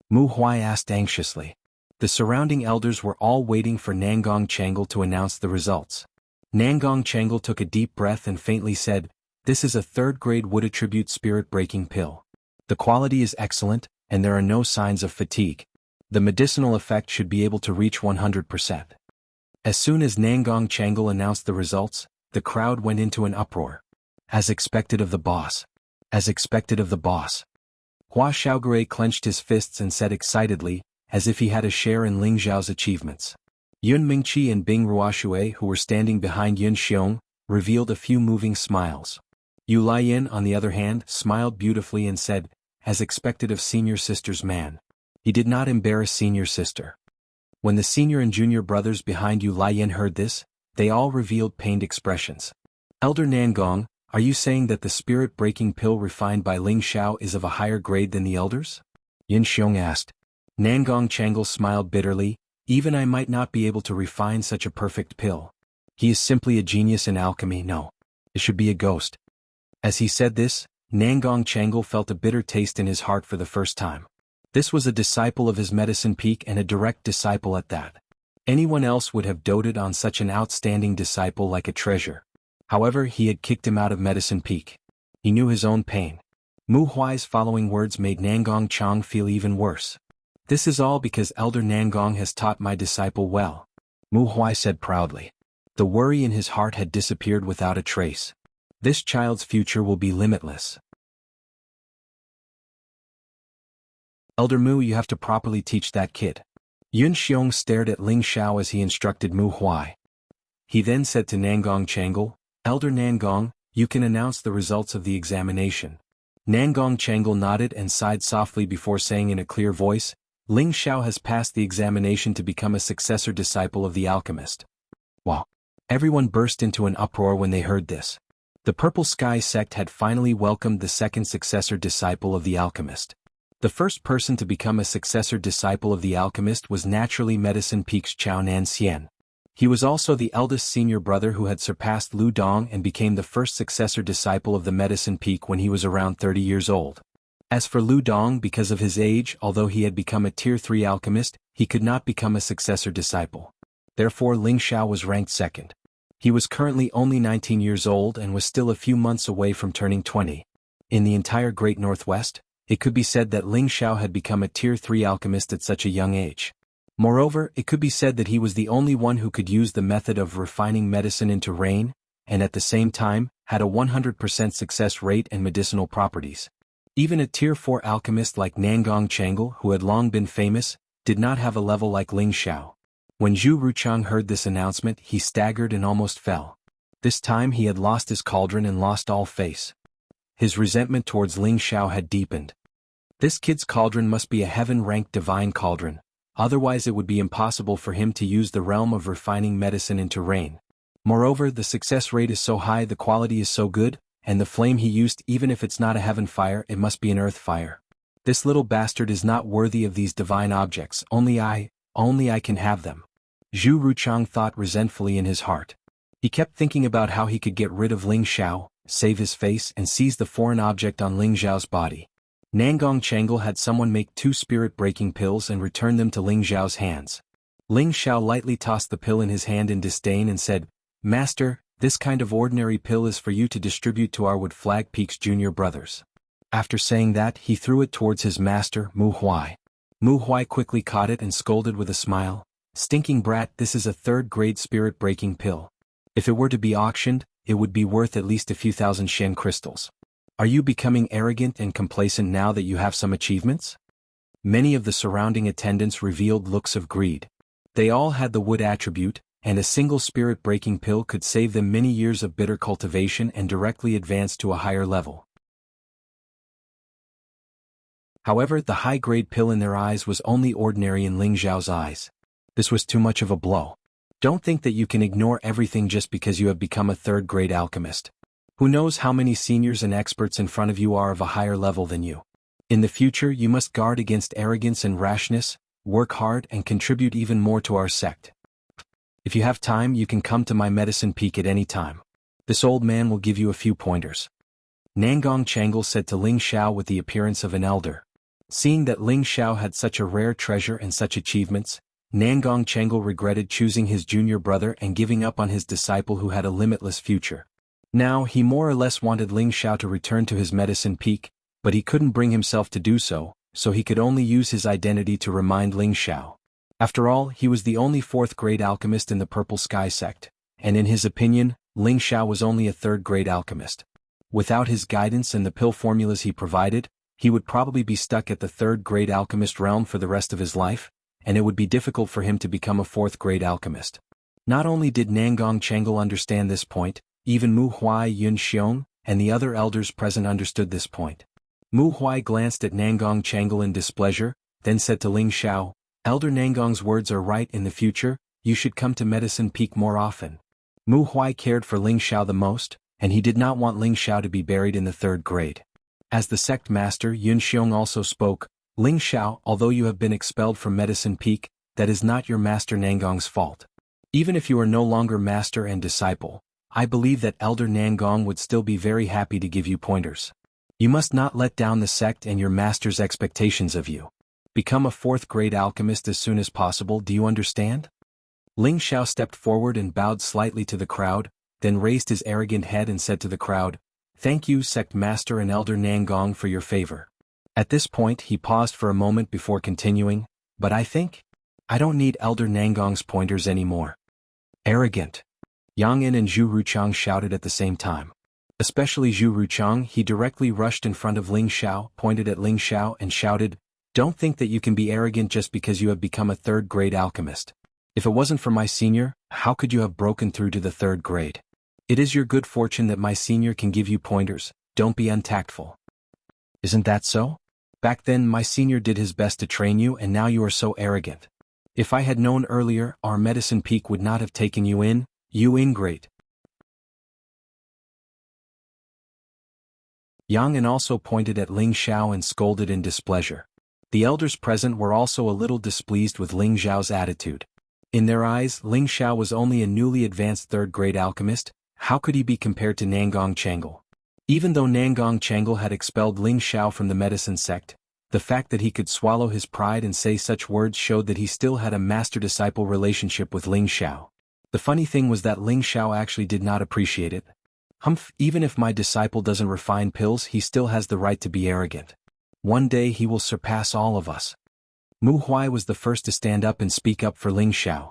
Mu Huai asked anxiously. The surrounding elders were all waiting for Nangong Changle to announce the results. Nangong Changle took a deep breath and faintly said, This is a third-grade wood attribute spirit-breaking pill. The quality is excellent, and there are no signs of fatigue. The medicinal effect should be able to reach 100%. As soon as Nangong Changle announced the results, the crowd went into an uproar. As expected of the boss. As expected of the boss. Hua Xiaogui clenched his fists and said excitedly, as if he had a share in Ling Xiao's achievements. Yun Mingqi and Bing Ruoshui, who were standing behind Yun Xiong, revealed a few moving smiles. Yu Laiyin, on the other hand, smiled beautifully and said, as expected of senior sister's man. He did not embarrass senior sister. When the senior and junior brothers behind Yu Laiyin heard this, they all revealed pained expressions. Elder Nangong, are you saying that the spirit-breaking pill refined by Ling Xiao is of a higher grade than the elders? Yin Xiong asked. Nangong Changle smiled bitterly, even I might not be able to refine such a perfect pill. He is simply a genius in alchemy, no. It should be a ghost. As he said this, Nangong Changle felt a bitter taste in his heart for the first time. This was a disciple of his medicine peak and a direct disciple at that. Anyone else would have doted on such an outstanding disciple like a treasure. However, he had kicked him out of Medicine Peak. He knew his own pain. Mu Huai's following words made Nangong Chang feel even worse. "This is all because Elder Nangong has taught my disciple well," Mu Huai said proudly. The worry in his heart had disappeared without a trace. This child's future will be limitless. "Elder Mu, you have to properly teach that kid." Yun Xiong stared at Ling Xiao as he instructed Mu Huai. He then said to Nangong Changle, "Elder Nangong, you can announce the results of the examination." Nangong Changle nodded and sighed softly before saying in a clear voice, "Ling Xiao has passed the examination to become a successor disciple of the alchemist." Wow! Everyone burst into an uproar when they heard this. The Purple Sky sect had finally welcomed the second successor disciple of the alchemist. The first person to become a successor disciple of the alchemist was naturally Medicine Peak's Chao Nanxian. He was also the eldest senior brother who had surpassed Lu Dong and became the first successor disciple of the Medicine Peak when he was around 30 years old. As for Lu Dong, because of his age, although he had become a Tier 3 alchemist, he could not become a successor disciple. Therefore Ling Xiao was ranked second. He was currently only 19 years old and was still a few months away from turning 20. In the entire Great Northwest, it could be said that Ling Xiao had become a Tier 3 alchemist at such a young age. Moreover, it could be said that he was the only one who could use the method of refining medicine into rain, and at the same time, had a 100% success rate and medicinal properties. Even a Tier 4 alchemist like Nangong Changle, who had long been famous, did not have a level like Ling Xiao. When Zhu Ruchang heard this announcement, he staggered and almost fell. This time he had lost his cauldron and lost all face. His resentment towards Ling Xiao had deepened. This kid's cauldron must be a heaven-ranked divine cauldron, otherwise it would be impossible for him to use the realm of refining medicine into rain. Moreover, the success rate is so high, the quality is so good, and the flame he used, even if it's not a heaven fire, it must be an earth fire. This little bastard is not worthy of these divine objects, only I can have them. Zhu Ruchang thought resentfully in his heart. He kept thinking about how he could get rid of Ling Xiao, save his face and seize the foreign object on Ling Xiao's body. Nangong Changle had someone make 2 spirit-breaking pills and return them to Ling Xiao's hands. Ling Xiao lightly tossed the pill in his hand in disdain and said, "Master, this kind of ordinary pill is for you to distribute to our Wood Flag Peak's junior brothers." After saying that, he threw it towards his master, Mu Huai. Mu Huai quickly caught it and scolded with a smile, "Stinking brat, this is a 3rd-grade spirit-breaking pill. If it were to be auctioned, it would be worth at least a few thousand Shen crystals. Are you becoming arrogant and complacent now that you have some achievements?" Many of the surrounding attendants revealed looks of greed. They all had the wood attribute, and a single spirit-breaking pill could save them many years of bitter cultivation and directly advance to a higher level. However, the high-grade pill in their eyes was only ordinary in Ling Xiao's eyes. This was too much of a blow. Don't think that you can ignore everything just because you have become a 3rd-grade alchemist. Who knows how many seniors and experts in front of you are of a higher level than you. In the future you must guard against arrogance and rashness, work hard and contribute even more to our sect. If you have time, you can come to my Medicine Peak at any time. This old man will give you a few pointers." Nangong Changle said to Ling Xiao with the appearance of an elder. Seeing that Ling Xiao had such a rare treasure and such achievements, Nangong Changle regretted choosing his junior brother and giving up on his disciple who had a limitless future. Now, he more or less wanted Ling Xiao to return to his Medicine Peak, but he couldn't bring himself to do so, so he could only use his identity to remind Ling Xiao. After all, he was the only 4th-grade alchemist in the Purple Sky sect, and in his opinion, Ling Xiao was only a 3rd-grade alchemist. Without his guidance and the pill formulas he provided, he would probably be stuck at the 3rd-grade alchemist realm for the rest of his life, and it would be difficult for him to become a 4th-grade alchemist. Not only did Nangong Changle understand this point, even Mu Huai, Yun Xiong, and the other elders present understood this point. Mu Huai glanced at Nangong Changle in displeasure, then said to Ling Xiao, "Elder Nangong's words are right. In the future, you should come to Medicine Peak more often." Mu Huai cared for Ling Xiao the most, and he did not want Ling Xiao to be buried in the 3rd grade. As the sect master, Yun Xiong also spoke, "Ling Xiao, although you have been expelled from Medicine Peak, that is not your master Nangong's fault. Even if you are no longer master and disciple, I believe that Elder Nangong would still be very happy to give you pointers. You must not let down the sect and your master's expectations of you. Become a 4th-grade alchemist as soon as possible, do you understand?" Ling Xiao stepped forward and bowed slightly to the crowd, then raised his arrogant head and said to the crowd, Thank you, Sect Master and Elder Nangong, for your favor. At this point he paused for a moment before continuing, but I think I don't need Elder Nangong's pointers anymore. Arrogant. Yang In and Zhu Ruchang shouted at the same time. Especially Zhu Ruchang, he directly rushed in front of Ling Xiao, pointed at Ling Xiao and shouted, "Don't think that you can be arrogant just because you have become a third-grade alchemist. If it wasn't for my senior, how could you have broken through to the third grade? It is your good fortune that my senior can give you pointers, don't be untactful." Isn't that so? Back then my senior did his best to train you and now you are so arrogant. If I had known earlier, our medicine peak would not have taken you in, you ingrate. Yang An also pointed at Ling Xiao and scolded in displeasure. The elders present were also a little displeased with Ling Xiao's attitude. In their eyes, Ling Xiao was only a newly advanced third-grade alchemist. How could he be compared to Nangong Changle? Even though Nangong Changle had expelled Ling Xiao from the medicine sect, the fact that he could swallow his pride and say such words showed that he still had a master-disciple relationship with Ling Xiao. The funny thing was that Ling Xiao actually did not appreciate it. Humph, even if my disciple doesn't refine pills, he still has the right to be arrogant. One day he will surpass all of us. Mu Huai was the first to stand up and speak up for Ling Xiao.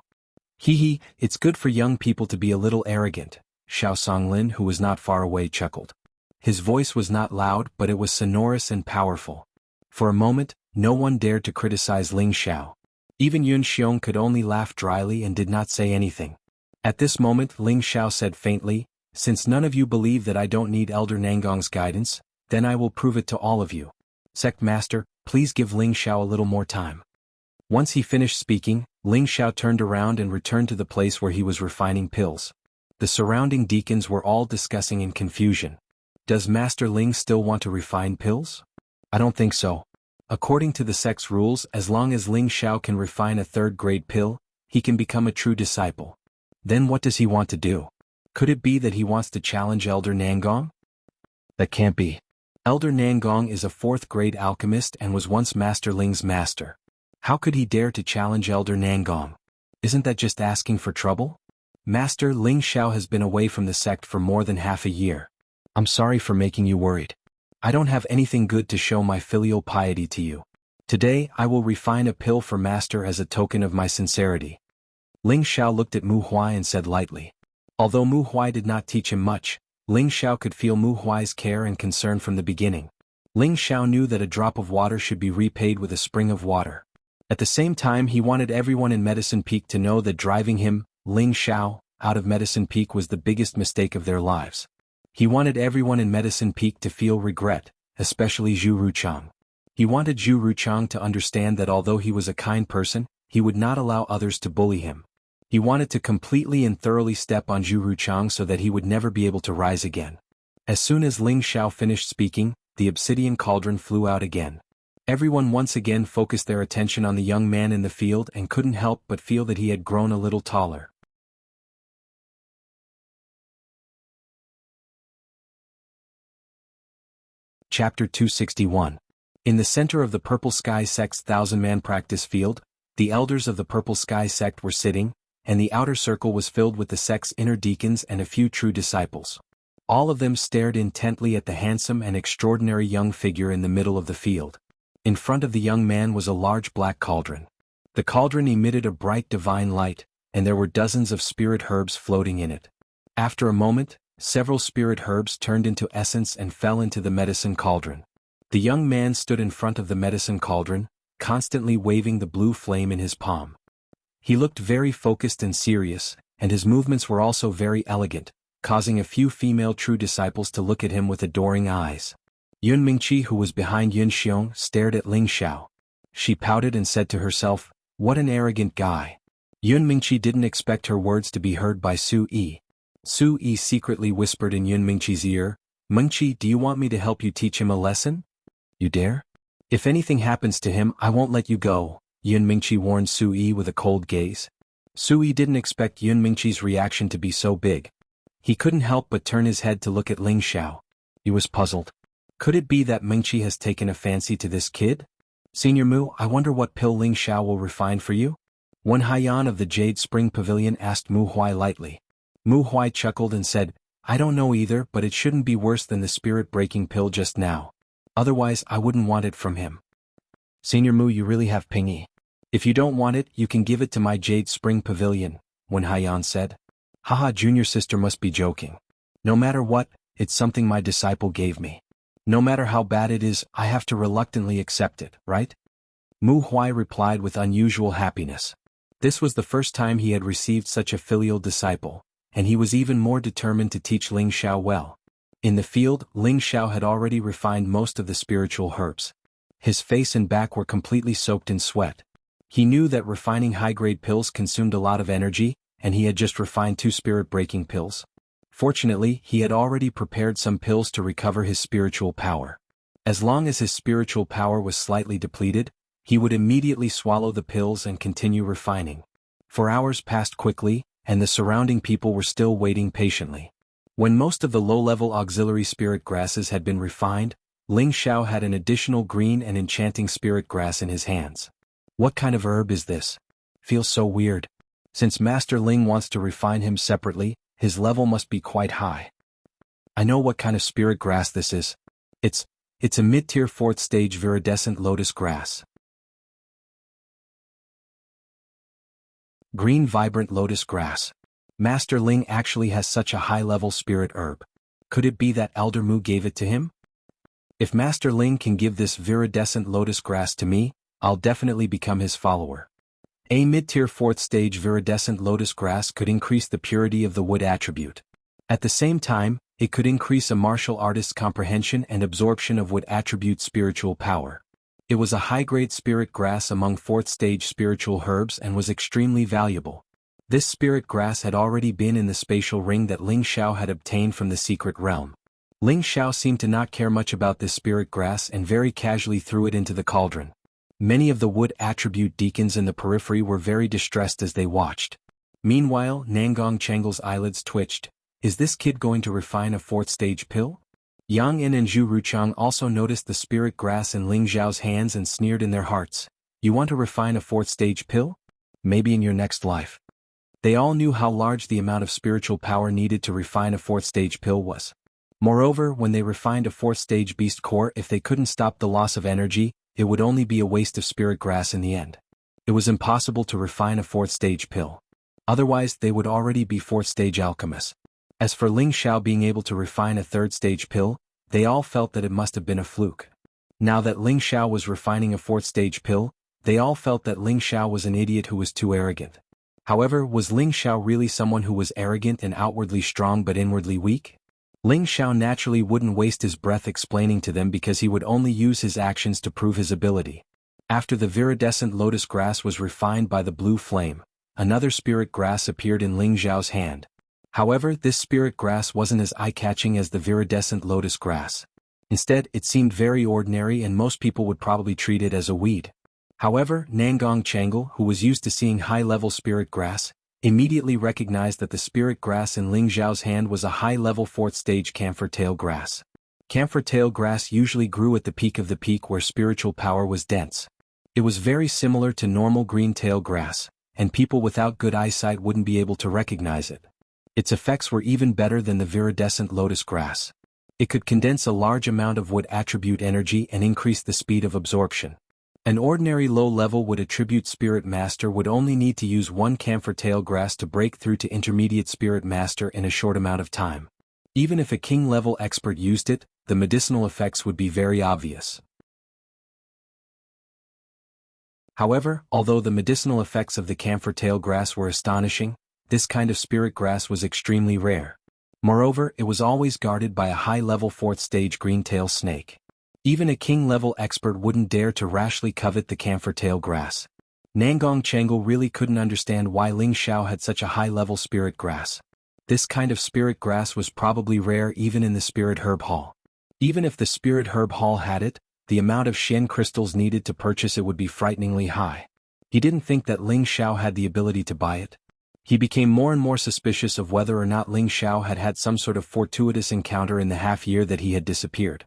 Hee, it's good for young people to be a little arrogant, Xiao Songlin, who was not far away, chuckled. His voice was not loud, but it was sonorous and powerful. For a moment, no one dared to criticize Ling Xiao. Even Yun Xiong could only laugh dryly and did not say anything. At this moment Ling Xiao said faintly, "Since none of you believe that I don't need Elder Nangong's guidance, then I will prove it to all of you. Sect Master, please give Ling Xiao a little more time." Once he finished speaking, Ling Xiao turned around and returned to the place where he was refining pills. The surrounding deacons were all discussing in confusion. Does Master Ling still want to refine pills? I don't think so. According to the sect's rules, as long as Ling Xiao can refine a third-grade pill, he can become a true disciple. Then what does he want to do? Could it be that he wants to challenge Elder Nangong? That can't be. Elder Nangong is a fourth-grade alchemist and was once Master Ling's master. How could he dare to challenge Elder Nangong? Isn't that just asking for trouble? Master Ling Xiao has been away from the sect for more than half a year. I'm sorry for making you worried. I don't have anything good to show my filial piety to you. Today I will refine a pill for Master as a token of my sincerity. Ling Xiao looked at Mu Huai and said lightly. Although Mu Huai did not teach him much, Ling Xiao could feel Mu Huai's care and concern from the beginning. Ling Xiao knew that a drop of water should be repaid with a spring of water. At the same time he wanted everyone in Medicine Peak to know that driving him, Ling Xiao, out of Medicine Peak was the biggest mistake of their lives. He wanted everyone in Medicine Peak to feel regret, especially Zhu Ruchang. He wanted Zhu Ruchang to understand that although he was a kind person, he would not allow others to bully him. He wanted to completely and thoroughly step on Zhu Ruchang so that he would never be able to rise again. As soon as Ling Xiao finished speaking, the obsidian cauldron flew out again. Everyone once again focused their attention on the young man in the field and couldn't help but feel that he had grown a little taller. Chapter 261. In the center of the Purple Sky Sect's 1,000-man practice field, the elders of the Purple Sky Sect were sitting, and the outer circle was filled with the sect's inner deacons and a few true disciples. All of them stared intently at the handsome and extraordinary young figure in the middle of the field. In front of the young man was a large black cauldron. The cauldron emitted a bright divine light, and there were dozens of spirit herbs floating in it. After a moment, several spirit herbs turned into essence and fell into the medicine cauldron. The young man stood in front of the medicine cauldron, constantly waving the blue flame in his palm. He looked very focused and serious, and his movements were also very elegant, causing a few female true disciples to look at him with adoring eyes. Yun Mingqi, who was behind Yun Xiong, stared at Ling Xiao. She pouted and said to herself, "What an arrogant guy." Yun Mingqi didn't expect her words to be heard by Su Yi. Su Yi secretly whispered in Yun Mingqi's ear, "Mingqi, do you want me to help you teach him a lesson? You dare? If anything happens to him, I won't let you go," Yun Mingqi warned Su Yi with a cold gaze. Su Yi didn't expect Yun Mingqi's reaction to be so big. He couldn't help but turn his head to look at Ling Xiao. He was puzzled. Could it be that Mingqi has taken a fancy to this kid? "Senior Mu, I wonder what pill Ling Xiao will refine for you?" One Haiyan of the Jade Spring Pavilion asked Mu Huai lightly. Mu Huai chuckled and said, I don't know either, but it shouldn't be worse than the spirit-breaking pill just now. Otherwise I wouldn't want it from him. Senior Mu, you really have Pingy. If you don't want it, you can give it to my Jade Spring Pavilion, Wen Haiyan said. Haha, junior sister must be joking. No matter what, it's something my disciple gave me. No matter how bad it is, I have to reluctantly accept it, right? Mu Huai replied with unusual happiness. This was the first time he had received such a filial disciple, and he was even more determined to teach Ling Xiao well. In the field, Ling Xiao had already refined most of the spiritual herbs. His face and back were completely soaked in sweat. He knew that refining high-grade pills consumed a lot of energy, and he had just refined 2 spirit-breaking pills. Fortunately, he had already prepared some pills to recover his spiritual power. As long as his spiritual power was slightly depleted, he would immediately swallow the pills and continue refining. 4 hours passed quickly, and the surrounding people were still waiting patiently. When most of the low-level auxiliary spirit grasses had been refined, Ling Xiao had an additional green and enchanting spirit grass in his hands. What kind of herb is this? Feels so weird. Since Master Ling wants to refine him separately, his level must be quite high. I know what kind of spirit grass this is. It's a mid-tier 4th stage viridescent lotus grass. Green vibrant lotus grass. Master Ling actually has such a high-level spirit herb. Could it be that Elder Mu gave it to him? If Master Ling can give this viridescent lotus grass to me, I'll definitely become his follower. A mid-tier 4th stage viridescent lotus grass could increase the purity of the wood attribute. At the same time, it could increase a martial artist's comprehension and absorption of wood attribute spiritual power. It was a high-grade spirit grass among 4th stage spiritual herbs and was extremely valuable. This spirit grass had already been in the spatial ring that Ling Xiao had obtained from the secret realm. Ling Xiao seemed to not care much about this spirit grass and very casually threw it into the cauldron. Many of the wood attribute deacons in the periphery were very distressed as they watched. Meanwhile, Nangong Chengle's eyelids twitched. Is this kid going to refine a 4th stage pill? Yang In and Zhu Ruchang also noticed the spirit grass in Ling Xiao's hands and sneered in their hearts. You want to refine a 4th stage pill? Maybe in your next life. They all knew how large the amount of spiritual power needed to refine a 4th stage pill was. Moreover, when they refined a 4th stage beast core, if they couldn't stop the loss of energy, it would only be a waste of spirit grass in the end. It was impossible to refine a 4th stage pill. Otherwise, they would already be 4th stage alchemists. As for Ling Xiao being able to refine a 3rd stage pill, they all felt that it must have been a fluke. Now that Ling Xiao was refining a 4th stage pill, they all felt that Ling Xiao was an idiot who was too arrogant. However, was Ling Xiao really someone who was arrogant and outwardly strong but inwardly weak? Ling Xiao naturally wouldn't waste his breath explaining to them because he would only use his actions to prove his ability. After the viridescent lotus grass was refined by the blue flame, another spirit grass appeared in Ling Xiao's hand. However, this spirit grass wasn't as eye-catching as the viridescent lotus grass. Instead, it seemed very ordinary and most people would probably treat it as a weed. However, Nangong Changle, who was used to seeing high-level spirit grass, immediately recognized that the spirit grass in Ling Xiao's hand was a high-level 4th stage camphor tail grass. Camphor tail grass usually grew at the peak of the peak where spiritual power was dense. It was very similar to normal green tail grass, and people without good eyesight wouldn't be able to recognize it. Its effects were even better than the viridescent lotus grass. It could condense a large amount of wood attribute energy and increase the speed of absorption. An ordinary low-level wood attribute spirit master would only need to use 1 camphor tail grass to break through to intermediate spirit master in a short amount of time. Even if a king-level expert used it, the medicinal effects would be very obvious. However, although the medicinal effects of the camphor tail grass were astonishing, this kind of spirit grass was extremely rare. Moreover, it was always guarded by a high-level 4th stage green-tail snake. Even a king-level expert wouldn't dare to rashly covet the camphor tail grass. Nangong Changle really couldn't understand why Ling Xiao had such a high-level spirit grass. This kind of spirit grass was probably rare even in the spirit herb hall. Even if the spirit herb hall had it, the amount of Shen crystals needed to purchase it would be frighteningly high. He didn't think that Ling Xiao had the ability to buy it. He became more and more suspicious of whether or not Ling Xiao had had some sort of fortuitous encounter in the half-year that he had disappeared.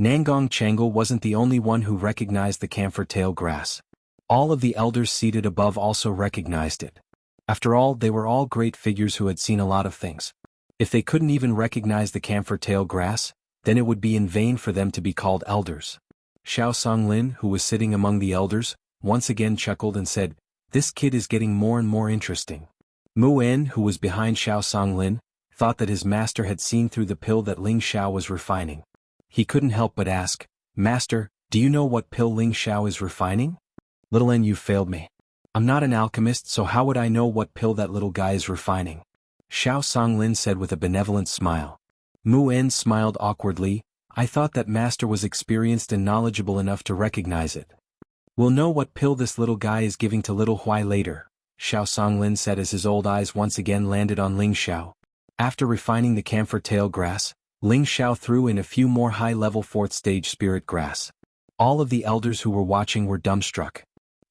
Nangong Changle wasn't the only one who recognized the camphor tail grass. All of the elders seated above also recognized it. After all, they were all great figures who had seen a lot of things. If they couldn't even recognize the camphor tail grass, then it would be in vain for them to be called elders. Xiao Songlin, who was sitting among the elders, once again chuckled and said, "This kid is getting more and more interesting." Mu En, who was behind Xiao Songlin, thought that his master had seen through the pill that Ling Xiao was refining. He couldn't help but ask, "Master, do you know what pill Ling Xiao is refining?" "Little En, you failed me. I'm not an alchemist, so how would I know what pill that little guy is refining?" Xiao Songlin said with a benevolent smile. Mu En smiled awkwardly. "I thought that master was experienced and knowledgeable enough to recognize it." "We'll know what pill this little guy is giving to little Huai later," Xiao Songlin said as his old eyes once again landed on Ling Xiao. After refining the camphor tail grass, Ling Xiao threw in a few more high-level 4th stage spirit grass. All of the elders who were watching were dumbstruck.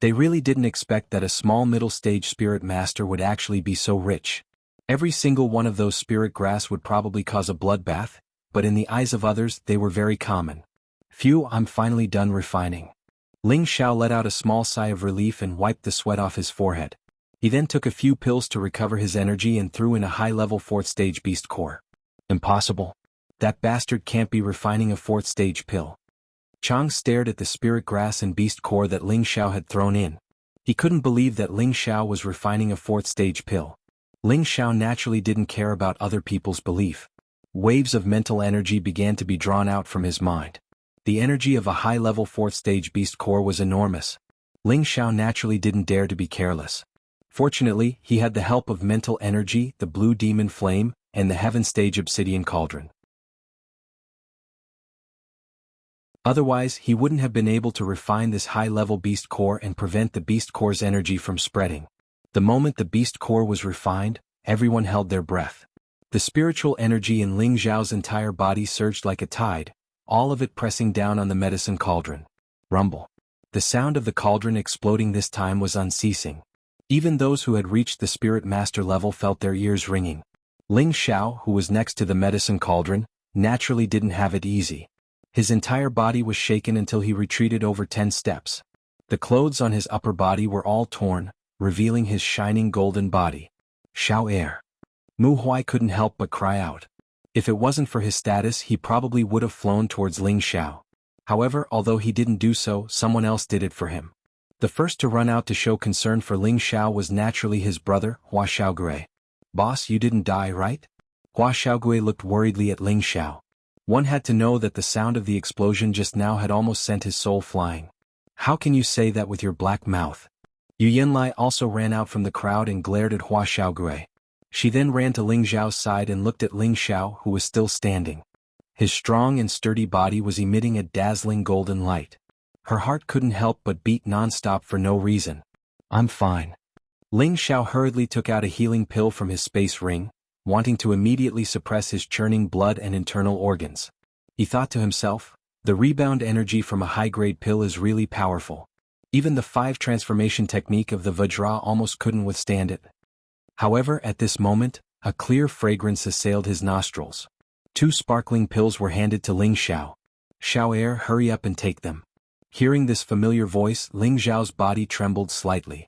They really didn't expect that a small middle-stage spirit master would actually be so rich. Every single one of those spirit grass would probably cause a bloodbath, but in the eyes of others they were very common. "Phew, I'm finally done refining." Ling Xiao let out a small sigh of relief and wiped the sweat off his forehead. He then took a few pills to recover his energy and threw in a high-level 4th stage beast core. "Impossible. That bastard can't be refining a 4th stage pill." Chang stared at the spirit grass and beast core that Ling Xiao had thrown in. He couldn't believe that Ling Xiao was refining a 4th stage pill. Ling Xiao naturally didn't care about other people's belief. Waves of mental energy began to be drawn out from his mind. The energy of a high-level 4th stage beast core was enormous. Ling Xiao naturally didn't dare to be careless. Fortunately, he had the help of mental energy, the blue demon flame, and the heaven stage obsidian cauldron. Otherwise, he wouldn't have been able to refine this high-level beast core and prevent the beast core's energy from spreading. The moment the beast core was refined, everyone held their breath. The spiritual energy in Ling Xiao's entire body surged like a tide, all of it pressing down on the medicine cauldron. Rumble. The sound of the cauldron exploding this time was unceasing. Even those who had reached the spirit master level felt their ears ringing. Ling Xiao, who was next to the medicine cauldron, naturally didn't have it easy. His entire body was shaken until he retreated over 10 steps. The clothes on his upper body were all torn, revealing his shining golden body. Xiao Air. Mu Huai couldn't help but cry out. If it wasn't for his status, he probably would have flown towards Ling Xiao. However, although he didn't do so, someone else did it for him. The first to run out to show concern for Ling Xiao was naturally his brother, Hua Xiaogui. "Boss, you didn't die, right?" Hua Xiaogui looked worriedly at Ling Xiao. One had to know that the sound of the explosion just now had almost sent his soul flying. "How can you say that with your black mouth?" Yu Yanlai also ran out from the crowd and glared at Hua Xiaogui. She then ran to Ling Xiao's side and looked at Ling Xiao, who was still standing. His strong and sturdy body was emitting a dazzling golden light. Her heart couldn't help but beat non-stop for no reason. "I'm fine." Ling Xiao hurriedly took out a healing pill from his space ring, wanting to immediately suppress his churning blood and internal organs. He thought to himself, the rebound energy from a high-grade pill is really powerful. Even the 5 transformation technique of the Vajra almost couldn't withstand it. However, at this moment, a clear fragrance assailed his nostrils. 2 sparkling pills were handed to Ling Xiao. "Xiao Air, hurry up and take them." Hearing this familiar voice, Ling Xiao's body trembled slightly.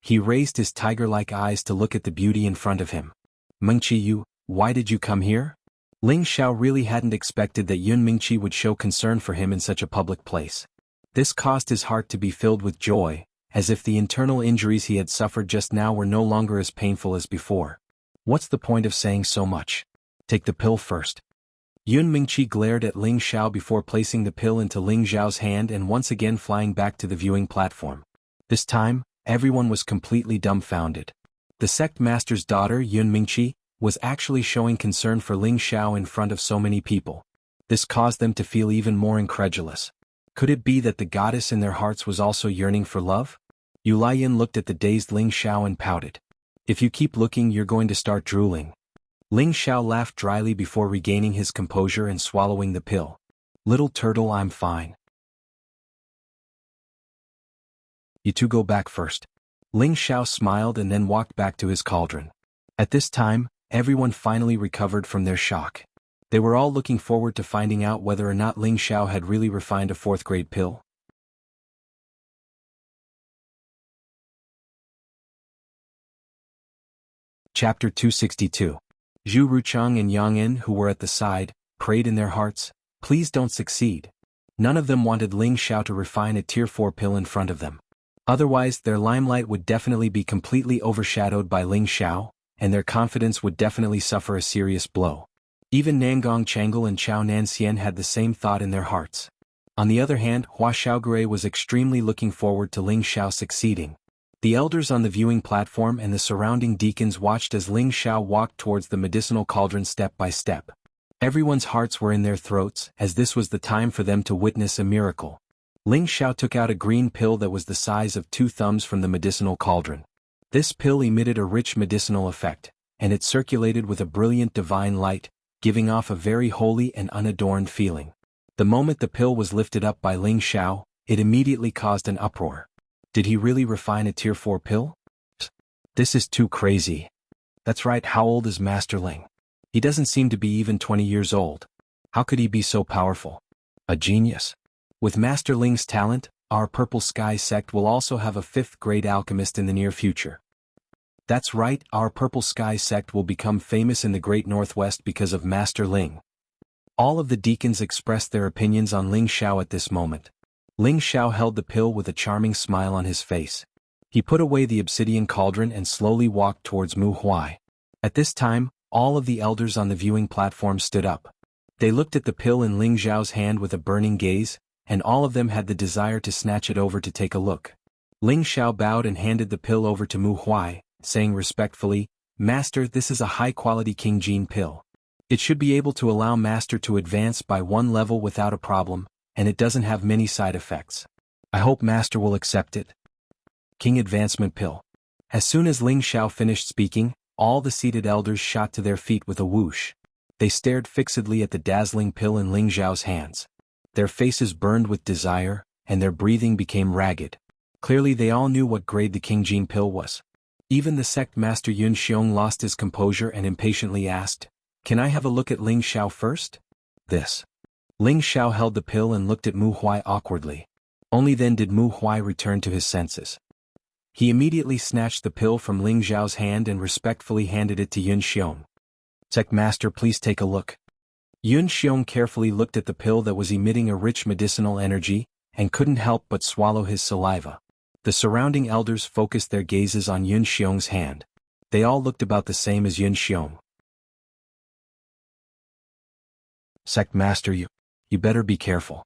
He raised his tiger-like eyes to look at the beauty in front of him. "Mengqi, you, why did you come here?" Ling Xiao really hadn't expected that Yun Mingqi would show concern for him in such a public place. This caused his heart to be filled with joy, as if the internal injuries he had suffered just now were no longer as painful as before. "What's the point of saying so much? Take the pill first." Yun Mingqi glared at Ling Xiao before placing the pill into Ling Xiao's hand and once again flying back to the viewing platform. This time, everyone was completely dumbfounded. The sect master's daughter, Yun Mingqi, was actually showing concern for Ling Xiao in front of so many people. This caused them to feel even more incredulous. Could it be that the goddess in their hearts was also yearning for love? Yu Lian looked at the dazed Ling Xiao and pouted. "If you keep looking, you're going to start drooling." Ling Xiao laughed dryly before regaining his composure and swallowing the pill. "Little turtle, I'm fine. You two go back first." Ling Xiao smiled and then walked back to his cauldron. At this time, everyone finally recovered from their shock. They were all looking forward to finding out whether or not Ling Xiao had really refined a 4th-grade pill. Chapter 262. Zhu Ruchang and Yang En, who were at the side, prayed in their hearts, "Please don't succeed." None of them wanted Ling Xiao to refine a tier 4 pill in front of them. Otherwise, their limelight would definitely be completely overshadowed by Ling Xiao, and their confidence would definitely suffer a serious blow. Even Nangong Changle and Chao Nanxian had the same thought in their hearts. On the other hand, Hua Xiaogui was extremely looking forward to Ling Xiao succeeding. The elders on the viewing platform and the surrounding deacons watched as Ling Xiao walked towards the medicinal cauldron step by step. Everyone's hearts were in their throats, as this was the time for them to witness a miracle. Ling Xiao took out a green pill that was the size of 2 thumbs from the medicinal cauldron. This pill emitted a rich medicinal effect, and it circulated with a brilliant divine light, giving off a very holy and unadorned feeling. The moment the pill was lifted up by Ling Xiao, it immediately caused an uproar. Did he really refine a tier 4 pill? This is too crazy. That's right, how old is Master Ling? He doesn't seem to be even 20 years old. How could he be so powerful? A genius. With Master Ling's talent, our Purple Sky sect will also have a 5th grade alchemist in the near future. That's right, our Purple Sky sect will become famous in the Great Northwest because of Master Ling. All of the deacons expressed their opinions on Ling Xiao at this moment. Ling Xiao held the pill with a charming smile on his face. He put away the obsidian cauldron and slowly walked towards Mu Huai. At this time, all of the elders on the viewing platform stood up. They looked at the pill in Ling Xiao's hand with a burning gaze, and all of them had the desire to snatch it over to take a look. Ling Xiao bowed and handed the pill over to Mu Huai, saying respectfully, "Master, this is a high-quality King Gene pill. It should be able to allow Master to advance by 1 level without a problem, and it doesn't have many side effects. I hope Master will accept it." King Advancement Pill. As soon as Ling Xiao finished speaking, all the seated elders shot to their feet with a whoosh. They stared fixedly at the dazzling pill in Ling Xiao's hands. Their faces burned with desire, and their breathing became ragged. Clearly they all knew what grade the King Gene pill was. Even the sect master Yun Xiong lost his composure and impatiently asked, "Can I have a look at Ling Xiao first?" This. Ling Xiao held the pill and looked at Mu Huai awkwardly. Only then did Mu Huai return to his senses. He immediately snatched the pill from Ling Xiao's hand and respectfully handed it to Yun Xiong. "Sect master, please take a look." Yun Xiong carefully looked at the pill that was emitting a rich medicinal energy, and couldn't help but swallow his saliva. The surrounding elders focused their gazes on Yun Xiong's hand. They all looked about the same as Yun Xiong. "Sect master, you better be careful."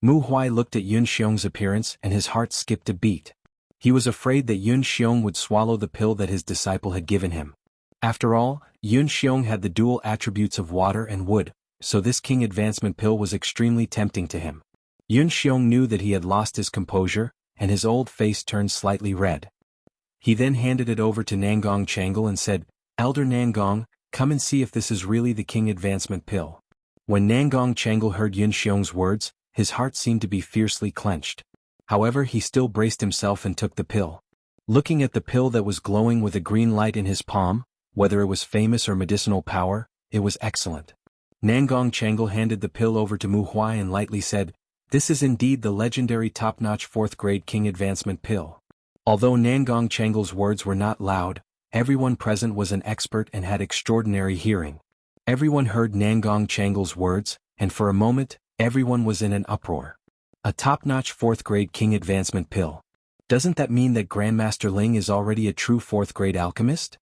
Mu Huai looked at Yun Xiong's appearance and his heart skipped a beat. He was afraid that Yun Xiong would swallow the pill that his disciple had given him. After all, Yun Xiong had the dual attributes of water and wood, so this King Advancement pill was extremely tempting to him. Yun Xiong knew that he had lost his composure, and his old face turned slightly red. He then handed it over to Nangong Changle and said, "Elder Nangong, come and see if this is really the King Advancement pill." When Nangong Changle heard Yun Xiong's words, his heart seemed to be fiercely clenched. However, he still braced himself and took the pill. Looking at the pill that was glowing with a green light in his palm, whether it was famous or medicinal power, it was excellent. Nangong Changle handed the pill over to Mu Huai and lightly said, "This is indeed the legendary top-notch 4th grade King Advancement pill." Although Nangong Changle's words were not loud, everyone present was an expert and had extraordinary hearing. Everyone heard Nangong Changle's words, and for a moment, everyone was in an uproar. A top-notch 4th grade King Advancement pill. Doesn't that mean that Grandmaster Ling is already a true 4th grade alchemist?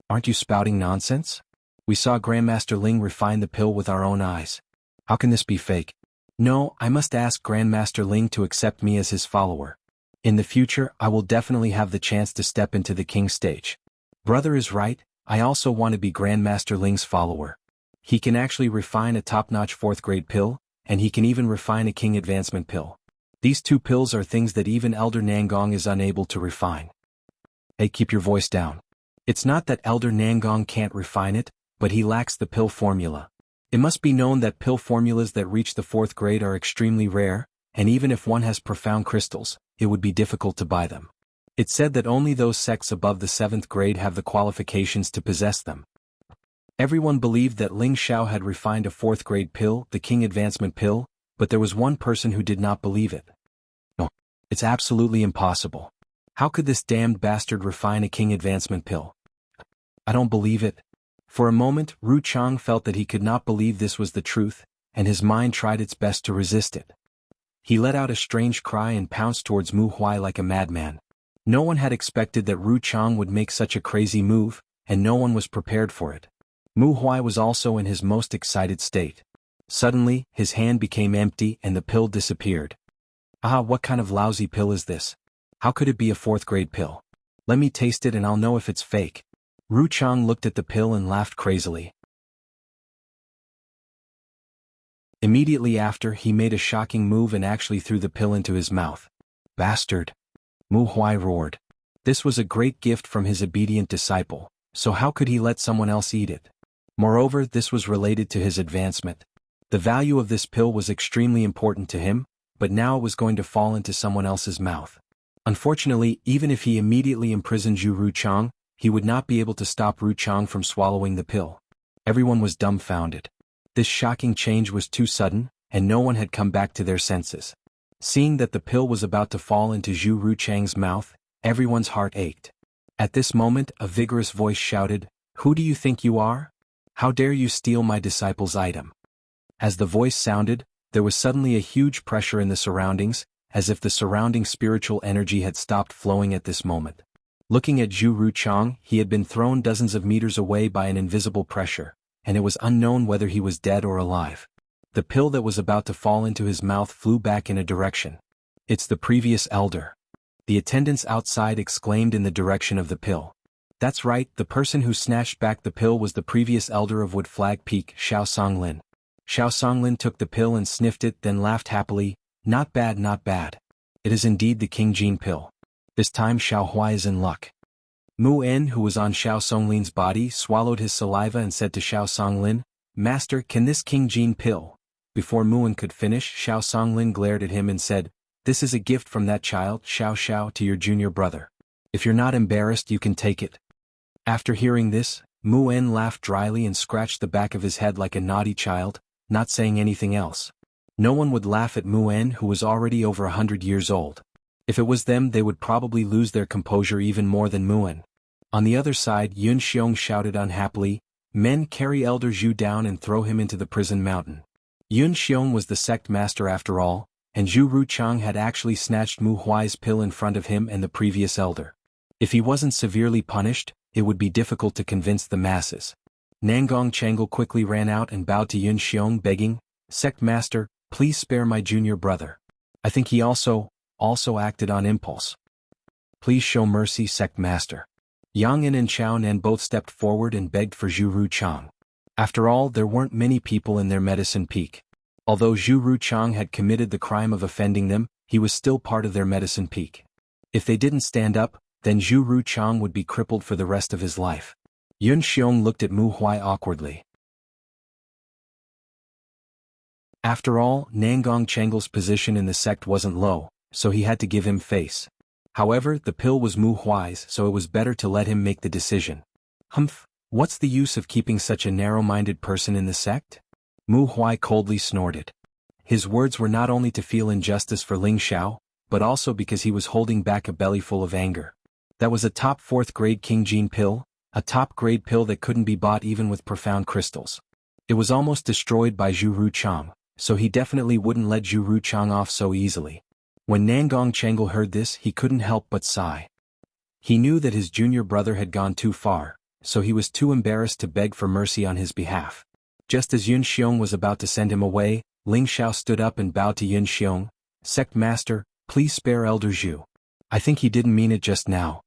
Aren't you spouting nonsense? We saw Grandmaster Ling refine the pill with our own eyes. How can this be fake? No, I must ask Grandmaster Ling to accept me as his follower. In the future, I will definitely have the chance to step into the king stage. Brother is right, I also want to be Grandmaster Ling's follower. He can actually refine a top-notch 4th grade pill, and he can even refine a King Advancement pill. These 2 pills are things that even Elder Nangong is unable to refine. Hey, keep your voice down. It's not that Elder Nangong can't refine it, but he lacks the pill formula. It must be known that pill formulas that reach the 4th grade are extremely rare, and even if one has profound crystals, it would be difficult to buy them. It's said that only those sects above the 7th grade have the qualifications to possess them. Everyone believed that Ling Xiao had refined a 4th grade pill, the King Advancement pill, but there was one person who did not believe it. No, it's absolutely impossible. How could this damned bastard refine a King Advancement pill? I don't believe it. For a moment, Ru Chang felt that he could not believe this was the truth, and his mind tried its best to resist it. He let out a strange cry and pounced towards Mu Huai like a madman. No one had expected that Ru Chang would make such a crazy move, and no one was prepared for it. Mu Huai was also in his most excited state. Suddenly, his hand became empty and the pill disappeared. Ah, what kind of lousy pill is this? How could it be a fourth-grade pill? Let me taste it and I'll know if it's fake. Ru Chang looked at the pill and laughed crazily. Immediately after, he made a shocking move and actually threw the pill into his mouth. Bastard! Mu Huai roared. This was a great gift from his obedient disciple, so how could he let someone else eat it? Moreover, this was related to his advancement. The value of this pill was extremely important to him, but now it was going to fall into someone else's mouth. Unfortunately, even if he immediately imprisoned Ru Chang, he would not be able to stop Ru Chang from swallowing the pill. Everyone was dumbfounded. This shocking change was too sudden, and no one had come back to their senses. Seeing that the pill was about to fall into Ru Chang's mouth, everyone's heart ached. At this moment, a vigorous voice shouted, "Who do you think you are? How dare you steal my disciple's item?" As the voice sounded, there was suddenly a huge pressure in the surroundings, as if the surrounding spiritual energy had stopped flowing at this moment. Looking at Ru Chang, he had been thrown dozens of meters away by an invisible pressure, and it was unknown whether he was dead or alive. The pill that was about to fall into his mouth flew back in a direction. "It's the previous elder." The attendants outside exclaimed in the direction of the pill. That's right, the person who snatched back the pill was the previous elder of Wood Flag Peak, Xiao Songlin. Xiao Songlin took the pill and sniffed it, then laughed happily. Not bad, not bad. It is indeed the King Jin pill. This time Xiao Huai is in luck. Mu En, who was on Xiao Songlin's body, swallowed his saliva and said to Xiao Songlin, "Master, can this King Jin pill?" Before Mu En could finish, Xiao Songlin glared at him and said, "This is a gift from that child, Xiao Xiao, to your junior brother. If you're not embarrassed, you can take it." After hearing this, Mu En laughed dryly and scratched the back of his head like a naughty child, not saying anything else. No one would laugh at Mu En, who was already over 100 years old. If it was them, they would probably lose their composure even more than Mu En. On the other side, Yun Xiong shouted unhappily, "Men, carry Elder Zhu down and throw him into the prison mountain." Yun Xiong was the sect master after all, and Ru Chang had actually snatched Mu Huai's pill in front of him and the previous elder. If he wasn't severely punished, it would be difficult to convince the masses. Nangong Changle quickly ran out and bowed to Yun Xiong, begging, "Sect master, please spare my junior brother. I think he also acted on impulse. Please show mercy, sect master." Yang En and Chao Nan both stepped forward and begged for Ru Chang. After all, there weren't many people in their Medicine Peak. Although Ru Chang had committed the crime of offending them, he was still part of their Medicine Peak. If they didn't stand up, then Ru Chang would be crippled for the rest of his life. Yun Xiong looked at Mu Huai awkwardly. After all, Nangong Chengle's position in the sect wasn't low, so he had to give him face. However, the pill was Mu Huai's, so it was better to let him make the decision. Humph, what's the use of keeping such a narrow-minded person in the sect? Mu Huai coldly snorted. His words were not only to feel injustice for Ling Xiao, but also because he was holding back a bellyful of anger. That was a top 4th grade King Jin pill, a top grade pill that couldn't be bought even with profound crystals. It was almost destroyed by Ru Chang, so he definitely wouldn't let Ru Chang off so easily. When Nangong Changle heard this, he couldn't help but sigh. He knew that his junior brother had gone too far, so he was too embarrassed to beg for mercy on his behalf. Just as Yun Xiong was about to send him away, Ling Xiao stood up and bowed to Yun Xiong, "Sect master, please spare Elder Zhu. I think he didn't mean it just now."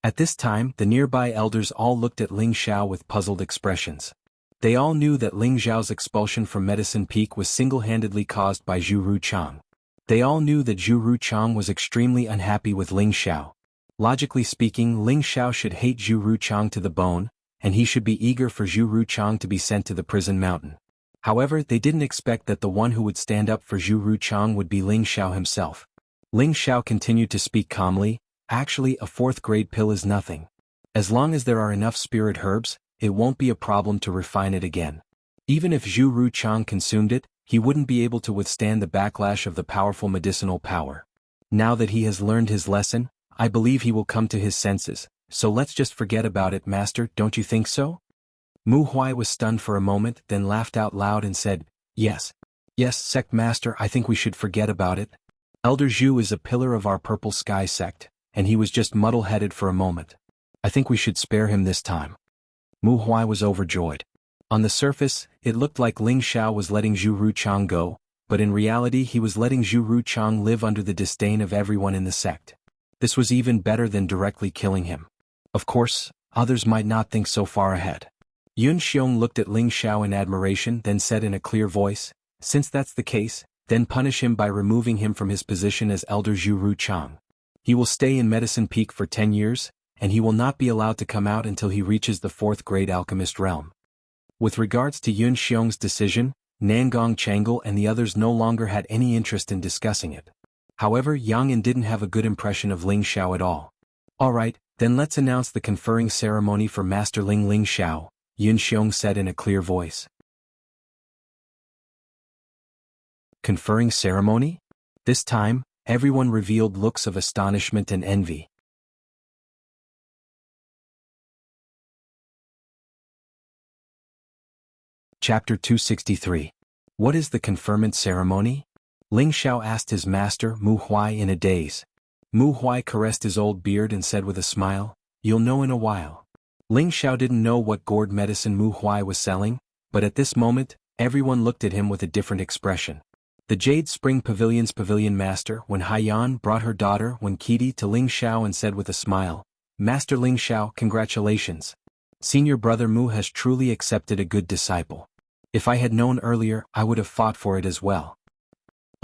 At this time, the nearby elders all looked at Ling Xiao with puzzled expressions. They all knew that Ling Xiao's expulsion from Medicine Peak was single-handedly caused by Ru Chang. They all knew that Ru Chang was extremely unhappy with Ling Xiao. Logically speaking, Ling Xiao should hate Ru Chang to the bone, and he should be eager for Ru Chang to be sent to the prison mountain. However, they didn't expect that the one who would stand up for Ru Chang would be Ling Xiao himself. Ling Xiao continued to speak calmly, "Actually, a 4th grade pill is nothing. As long as there are enough spirit herbs, it won't be a problem to refine it again. Even if Ru Chang consumed it, he wouldn't be able to withstand the backlash of the powerful medicinal power. Now that he has learned his lesson, I believe he will come to his senses, so let's just forget about it, master, don't you think so?" Mu Huai was stunned for a moment, then laughed out loud and said, "Yes. Yes, sect master, I think we should forget about it. Elder Zhu is a pillar of our Purple Sky sect, and he was just muddle-headed for a moment. I think we should spare him this time." Mu Huai was overjoyed. On the surface, it looked like Ling Xiao was letting Zhu Ruchang go, but in reality he was letting Zhu Ruchang live under the disdain of everyone in the sect. This was even better than directly killing him. Of course, others might not think so far ahead. Yun Xiong looked at Ling Xiao in admiration, then said in a clear voice, "Since that's the case, then punish him by removing him from his position as Elder Zhu Ruchang. He will stay in Medicine Peak for 10 years, and he will not be allowed to come out until he reaches the 4th grade alchemist realm." With regards to Yun Xiong's decision, Nangong Changle and the others no longer had any interest in discussing it. However, Yang An didn't have a good impression of Ling Xiao at all. "Alright, then let's announce the conferring ceremony for Master Ling Xiao," Yun Xiong said in a clear voice. Conferring ceremony? This time, everyone revealed looks of astonishment and envy. Chapter 263. What is the conferment ceremony? Ling Xiao asked his master Mu Huai in a daze. Mu Huai caressed his old beard and said with a smile, "You'll know in a while." Ling Xiao didn't know what gourd medicine Mu Huai was selling, but at this moment, everyone looked at him with a different expression. The Jade Spring Pavilion's pavilion master Wen Haiyan brought her daughter Wen Qidi to Ling Xiao and said with a smile, "Master Ling Xiao, congratulations. Senior brother Mu has truly accepted a good disciple. If I had known earlier, I would have fought for it as well."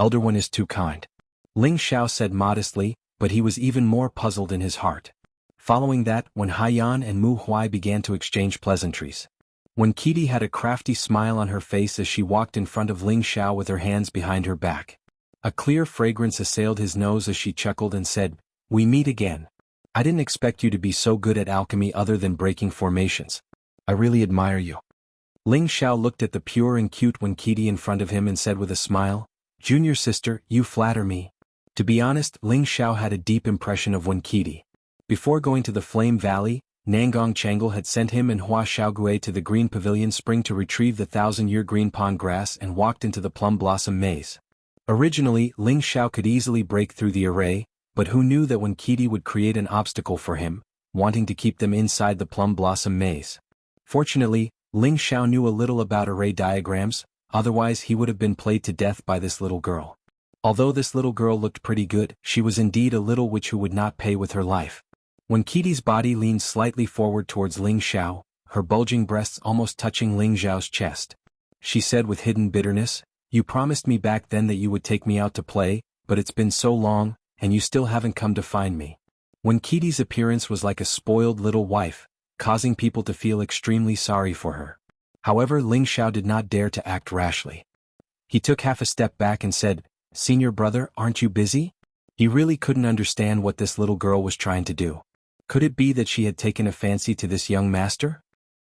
"Elder One is too kind," Ling Xiao said modestly, but he was even more puzzled in his heart. Following that, Wen Haiyan and Mu Huai began to exchange pleasantries. Wen Qidi had a crafty smile on her face as she walked in front of Ling Xiao with her hands behind her back. A clear fragrance assailed his nose as she chuckled and said, "We meet again. I didn't expect you to be so good at alchemy other than breaking formations. I really admire you." Ling Xiao looked at the pure and cute Wen Qidi in front of him and said with a smile, "Junior sister, you flatter me." To be honest, Ling Xiao had a deep impression of Wen Qidi. Before going to the Flame Valley, Nangong Changle had sent him and Hua Xiaogue to the Green Pavilion Spring to retrieve the 1,000-year green pond grass and walked into the Plum Blossom Maze. Originally, Ling Xiao could easily break through the array, but who knew that Wen Qidi would create an obstacle for him, wanting to keep them inside the Plum Blossom Maze. Fortunately, Ling Xiao knew a little about array diagrams, otherwise he would have been played to death by this little girl. Although this little girl looked pretty good, she was indeed a little witch who would not pay with her life. When Qidi's body leaned slightly forward towards Ling Xiao, her bulging breasts almost touching Ling Xiao's chest, she said with hidden bitterness, "You promised me back then that you would take me out to play, but it's been so long, and you still haven't come to find me." When Qidi's appearance was like a spoiled little wife, causing people to feel extremely sorry for her. However, Ling Xiao did not dare to act rashly. He took half a step back and said, "Senior brother, aren't you busy?" He really couldn't understand what this little girl was trying to do. Could it be that she had taken a fancy to this young master?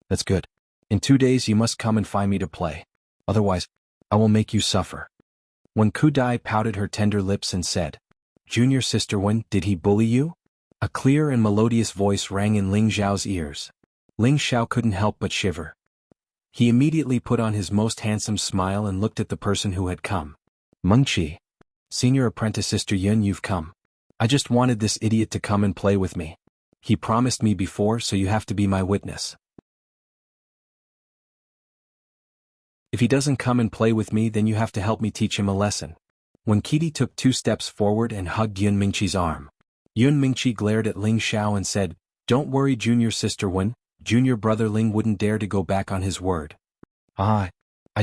"That's good. In 2 days you must come and find me to play. Otherwise, I will make you suffer." When Kudai pouted her tender lips and said, "Junior sister Wen, did he bully you?" A clear and melodious voice rang in Ling Xiao's ears. Ling Xiao couldn't help but shiver. He immediately put on his most handsome smile and looked at the person who had come. "Mengqi. Senior apprentice sister Yun, you've come. I just wanted this idiot to come and play with me. He promised me before, so you have to be my witness. If he doesn't come and play with me, then you have to help me teach him a lesson." When Qidi took 2 steps forward and hugged Yun Mingqi's arm. Yun Mingqi glared at Ling Xiao and said, "Don't worry junior sister Wen, junior brother Ling wouldn't dare to go back on his word." "I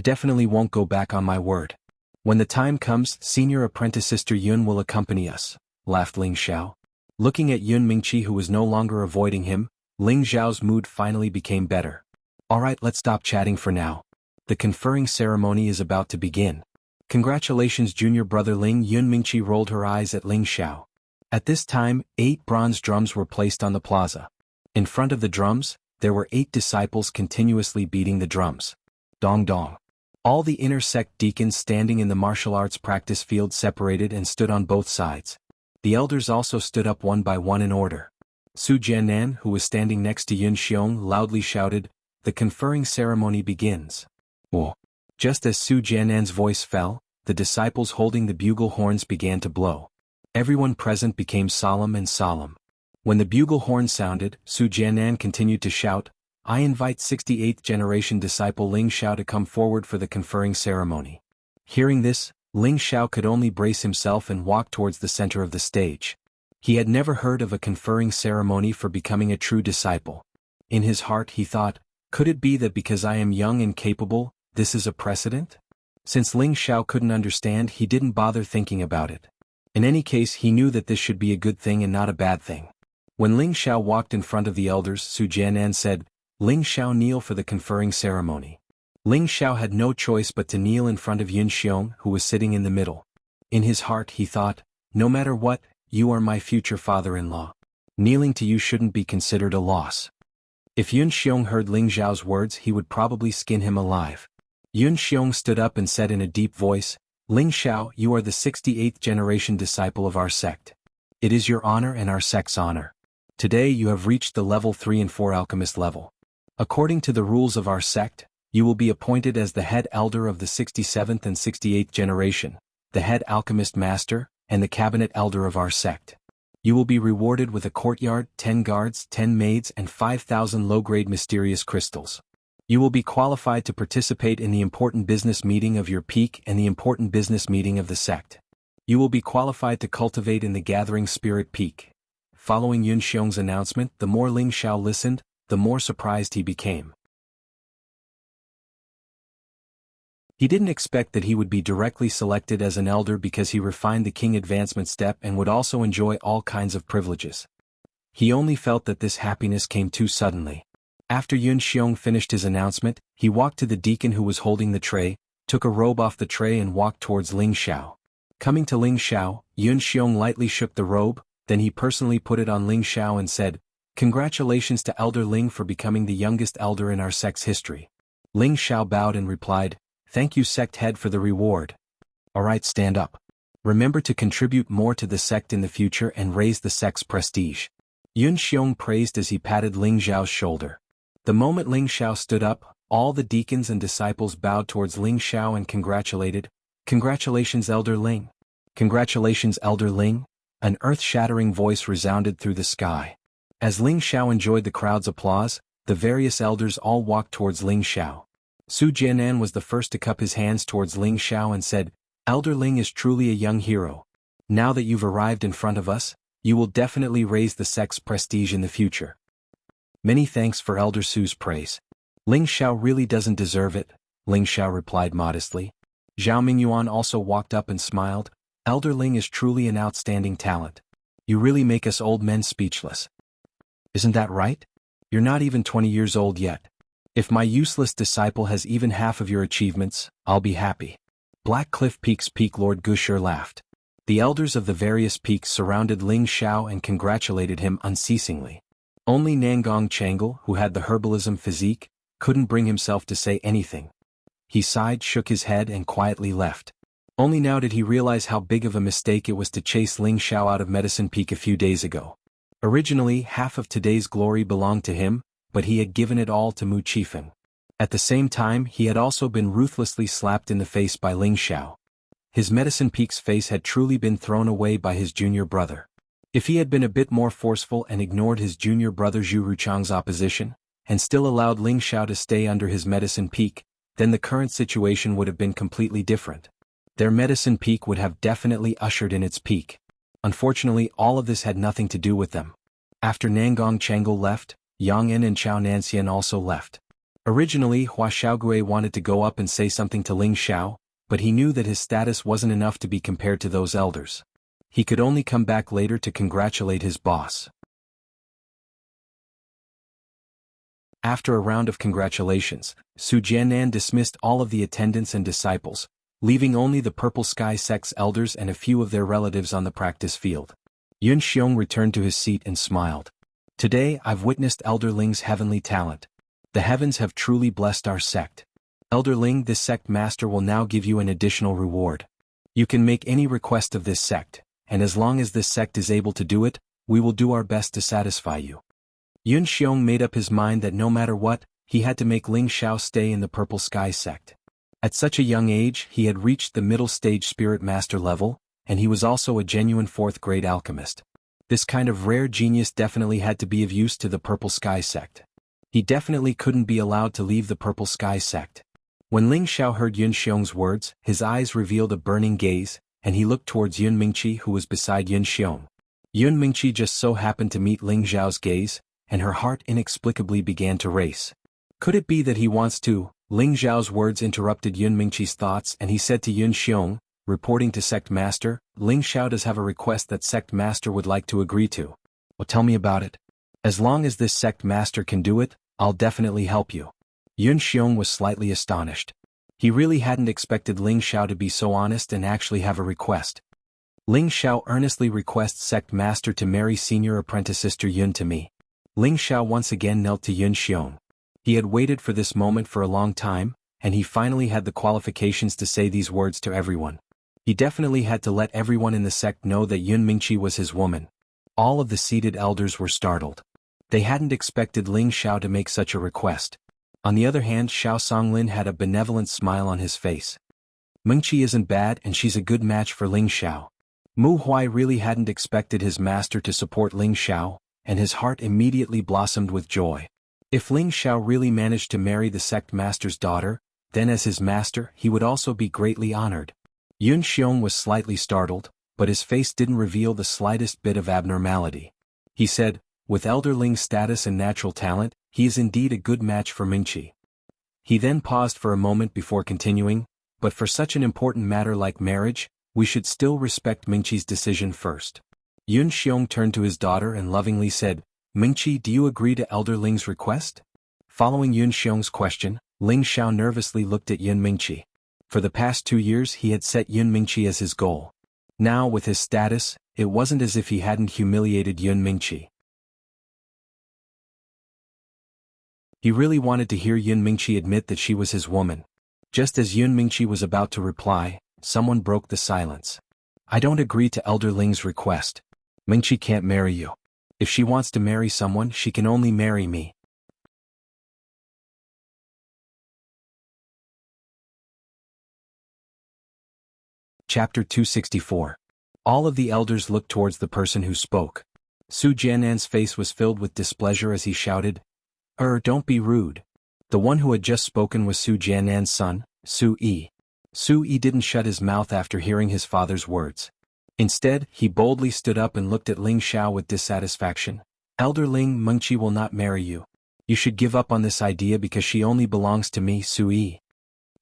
definitely won't go back on my word. When the time comes, senior apprentice sister Yun will accompany us," laughed Ling Xiao. Looking at Yun Mingqi who was no longer avoiding him, Ling Xiao's mood finally became better. "Alright, let's stop chatting for now. The conferring ceremony is about to begin. Congratulations junior brother Ling." Yun Mingqi rolled her eyes at Ling Xiao. At this time, 8 bronze drums were placed on the plaza. In front of the drums, there were 8 disciples continuously beating the drums. Dong dong. All the inner sect deacons standing in the martial arts practice field separated and stood on both sides. The elders also stood up one by one in order. Su Jianan, who was standing next to Yun Xiong, loudly shouted, the conferring ceremony begins. Oh. Just as Su Jiannan's voice fell, the disciples holding the bugle horns began to blow. Everyone present became solemn and solemn. When the bugle horn sounded, Su Jiannan continued to shout, "I invite 68th generation disciple Ling Xiao to come forward for the conferring ceremony." Hearing this, Ling Xiao could only brace himself and walk towards the center of the stage. He had never heard of a conferring ceremony for becoming a true disciple. In his heart he thought, could it be that because I am young and capable, this is a precedent? Since Ling Xiao couldn't understand, he didn't bother thinking about it. In any case, he knew that this should be a good thing and not a bad thing. When Ling Xiao walked in front of the elders, Su Jiannan said, "Ling Xiao, kneel for the conferring ceremony." Ling Xiao had no choice but to kneel in front of Yun Xiong, who was sitting in the middle. In his heart he thought, no matter what, you are my future father-in-law. Kneeling to you shouldn't be considered a loss. If Yun Xiong heard Ling Xiao's words, he would probably skin him alive. Yun Xiong stood up and said in a deep voice, "Ling Xiao, you are the 68th generation disciple of our sect. It is your honor and our sect's honor. Today you have reached the level 3 and 4 alchemist level. According to the rules of our sect, you will be appointed as the head elder of the 67th and 68th generation, the head alchemist master, and the cabinet elder of our sect. You will be rewarded with a courtyard, 10 guards, 10 maids, and 5,000 low-grade mysterious crystals. You will be qualified to participate in the important business meeting of your peak and the important business meeting of the sect. You will be qualified to cultivate in the gathering spirit peak." Following Yun Xiong's announcement, the more Ling Xiao listened, the more surprised he became. He didn't expect that he would be directly selected as an elder because he refined the king advancement step and would also enjoy all kinds of privileges. He only felt that this happiness came too suddenly. After Yun Xiong finished his announcement, he walked to the deacon who was holding the tray, took a robe off the tray and walked towards Ling Xiao. Coming to Ling Xiao, Yun Xiong lightly shook the robe, then he personally put it on Ling Xiao and said, "Congratulations to Elder Ling for becoming the youngest elder in our sect's history." Ling Xiao bowed and replied, "Thank you, sect head, for the reward. Alright, stand up. Remember to contribute more to the sect in the future and raise the sect's prestige." Yun Xiong praised as he patted Ling Xiao's shoulder. The moment Ling Xiao stood up, all the deacons and disciples bowed towards Ling Xiao and congratulated. "Congratulations, Elder Ling. Congratulations, Elder Ling." An earth-shattering voice resounded through the sky. As Ling Xiao enjoyed the crowd's applause, the various elders all walked towards Ling Xiao. Su Jiannan was the first to cup his hands towards Ling Xiao and said, "Elder Ling is truly a young hero. Now that you've arrived in front of us, you will definitely raise the sect's prestige in the future." "Many thanks for Elder Su's praise. Ling Xiao really doesn't deserve it," Ling Xiao replied modestly. Zhao Mingyuan also walked up and smiled. "Elder Ling is truly an outstanding talent. You really make us old men speechless." "Isn't that right? You're not even 20 years old yet. If my useless disciple has even half of your achievements, I'll be happy." Black Cliff Peak's Peak Lord Gusher laughed. The elders of the various peaks surrounded Ling Xiao and congratulated him unceasingly. Only Nangong Changle, who had the herbalism physique, couldn't bring himself to say anything. He sighed, shook his head and quietly left. Only now did he realize how big of a mistake it was to chase Ling Xiao out of Medicine Peak a few days ago. Originally, half of today's glory belonged to him, but he had given it all to Mu Qifeng. At the same time, he had also been ruthlessly slapped in the face by Ling Xiao. His Medicine Peak's face had truly been thrown away by his junior brother. If he had been a bit more forceful and ignored his junior brother Zhu Ruchang's opposition, and still allowed Ling Xiao to stay under his Medicine Peak, then the current situation would have been completely different. Their Medicine Peak would have definitely ushered in its peak. Unfortunately, all of this had nothing to do with them. After Nangong Changle left, Yang En and Chao Nanxian also left. Originally, Hua Xiaogue wanted to go up and say something to Ling Xiao, but he knew that his status wasn't enough to be compared to those elders. He could only come back later to congratulate his boss. After a round of congratulations, Su Jiannan dismissed all of the attendants and disciples, leaving only the Purple Sky Sect's elders and a few of their relatives on the practice field. Yun Xiong returned to his seat and smiled. "Today I've witnessed Elder Ling's heavenly talent. The heavens have truly blessed our sect. Elder Ling, this sect master will now give you an additional reward. You can make any request of this sect, and as long as this sect is able to do it, we will do our best to satisfy you." Yun Xiong made up his mind that no matter what, he had to make Ling Xiao stay in the Purple Sky sect. At such a young age he had reached the middle stage spirit master level, and he was also a genuine 4th grade alchemist. This kind of rare genius definitely had to be of use to the Purple Sky sect. He definitely couldn't be allowed to leave the Purple Sky sect. When Ling Xiao heard Yun Xiong's words, his eyes revealed a burning gaze, and he looked towards Yun Mingqi who was beside Yun Xiong. Yun Mingqi just so happened to meet Ling Xiao's gaze, and her heart inexplicably began to race. Could it be that he wants to? Ling Xiao's words interrupted Yun Mingqi's thoughts and he said to Yun Xiong, reporting to Sect Master, Ling Xiao does have a request that Sect Master would like to agree to. Well, tell me about it. As long as this Sect Master can do it, I'll definitely help you. Yun Xiong was slightly astonished. He really hadn't expected Ling Xiao to be so honest and actually have a request. Ling Xiao earnestly requests Sect Master to marry Senior Apprentice Sister Yun to me. Ling Xiao once again knelt to Yun Xiong. He had waited for this moment for a long time, and he finally had the qualifications to say these words to everyone. He definitely had to let everyone in the sect know that Yun Mingqi was his woman. All of the seated elders were startled. They hadn't expected Ling Xiao to make such a request. On the other hand, Xiao Songlin had a benevolent smile on his face. Mingqi isn't bad and she's a good match for Ling Xiao. Mu Huai really hadn't expected his master to support Ling Xiao, and his heart immediately blossomed with joy. If Ling Xiao really managed to marry the sect master's daughter, then as his master he would also be greatly honored. Yun Xiong was slightly startled, but his face didn't reveal the slightest bit of abnormality. He said, with Elder Ling's status and natural talent, he is indeed a good match for Mingqi. He then paused for a moment before continuing, but for such an important matter like marriage, we should still respect Mingqi's decision first. Yun Xiong turned to his daughter and lovingly said, Mingqi, do you agree to Elder Ling's request? Following Yun Xiong's question, Ling Xiao nervously looked at Yun Mingqi. For the past 2 years he had set Yun Mingqi as his goal. Now with his status, it wasn't as if he hadn't humiliated Yun Mingqi. He really wanted to hear Yun Mingqi admit that she was his woman. Just as Yun Mingqi was about to reply, someone broke the silence. I don't agree to Elder Ling's request. Mingqi can't marry you. If she wants to marry someone, she can only marry me. Chapter 264. All of the elders looked towards the person who spoke. Su Jiannan's face was filled with displeasure as he shouted, don't be rude. The one who had just spoken was Su Jiannan's son, Su Yi. Su Yi didn't shut his mouth after hearing his father's words. Instead, he boldly stood up and looked at Ling Xiao with dissatisfaction. Elder Ling, Mingqi will not marry you. You should give up on this idea because she only belongs to me, Su Yi.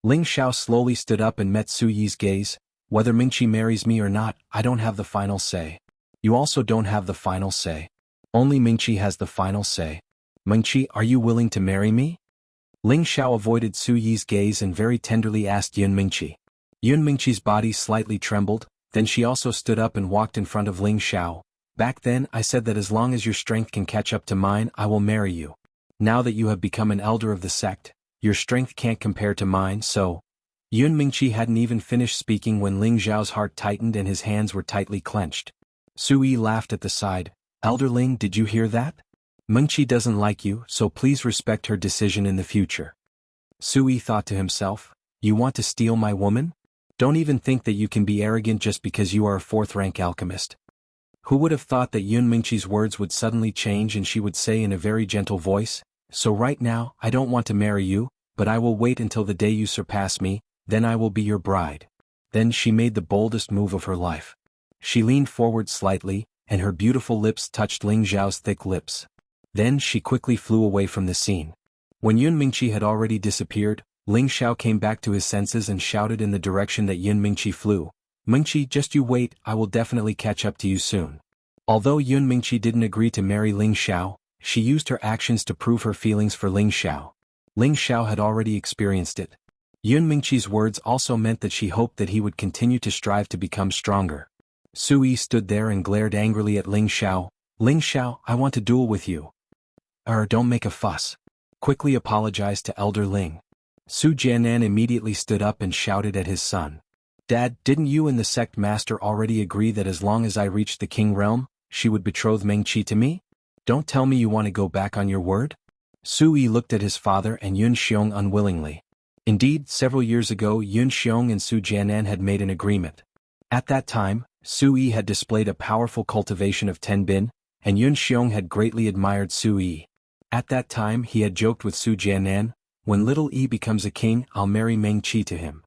Ling Xiao slowly stood up and met Su Yi's gaze. Whether Mingqi marries me or not, I don't have the final say. You also don't have the final say. Only Mingqi has the final say. Mingqi, are you willing to marry me? Ling Xiao avoided Su Yi's gaze and very tenderly asked Yun Mingqi. Yun Mingqi's body slightly trembled, then she also stood up and walked in front of Ling Xiao. Back then I said that as long as your strength can catch up to mine, I will marry you. Now that you have become an elder of the sect, your strength can't compare to mine, so... Yun Mingqi hadn't even finished speaking when Ling Xiao's heart tightened and his hands were tightly clenched. Su Yi laughed at the side. Elder Ling, did you hear that? Mingqi doesn't like you, so please respect her decision in the future. Su Yi thought to himself, you want to steal my woman? Don't even think that you can be arrogant just because you are a 4th-rank alchemist. Who would have thought that Yun Mingqi's words would suddenly change and she would say in a very gentle voice, so right now, I don't want to marry you, but I will wait until the day you surpass me, then I will be your bride. Then she made the boldest move of her life. She leaned forward slightly, and her beautiful lips touched Ling Xiao's thick lips. Then she quickly flew away from the scene. When Yun Mingqi had already disappeared, Ling Xiao came back to his senses and shouted in the direction that Yun Mingqi flew. Mingqi, just you wait, I will definitely catch up to you soon. Although Yun Mingqi didn't agree to marry Ling Xiao, she used her actions to prove her feelings for Ling Xiao. Ling Xiao had already experienced it. Yun Mingqi's words also meant that she hoped that he would continue to strive to become stronger. Su Yi stood there and glared angrily at Ling Xiao. Ling Xiao, I want to duel with you. Don't make a fuss. Quickly apologized to Elder Ling. Su Jiannan immediately stood up and shouted at his son. Dad, didn't you and the sect master already agree that as long as I reached the king realm, she would betroth Mingqi to me? Don't tell me you want to go back on your word? Sui looked at his father and Yun Xiong unwillingly. Indeed, several years ago Yun Xiong and Su Jianan had made an agreement. At that time, Sui had displayed a powerful cultivation of Tenbin, and Yun Xiong had greatly admired Sui. At that time he had joked with Su Jianan, "When little E becomes a king, I'll marry Meng Qi to him."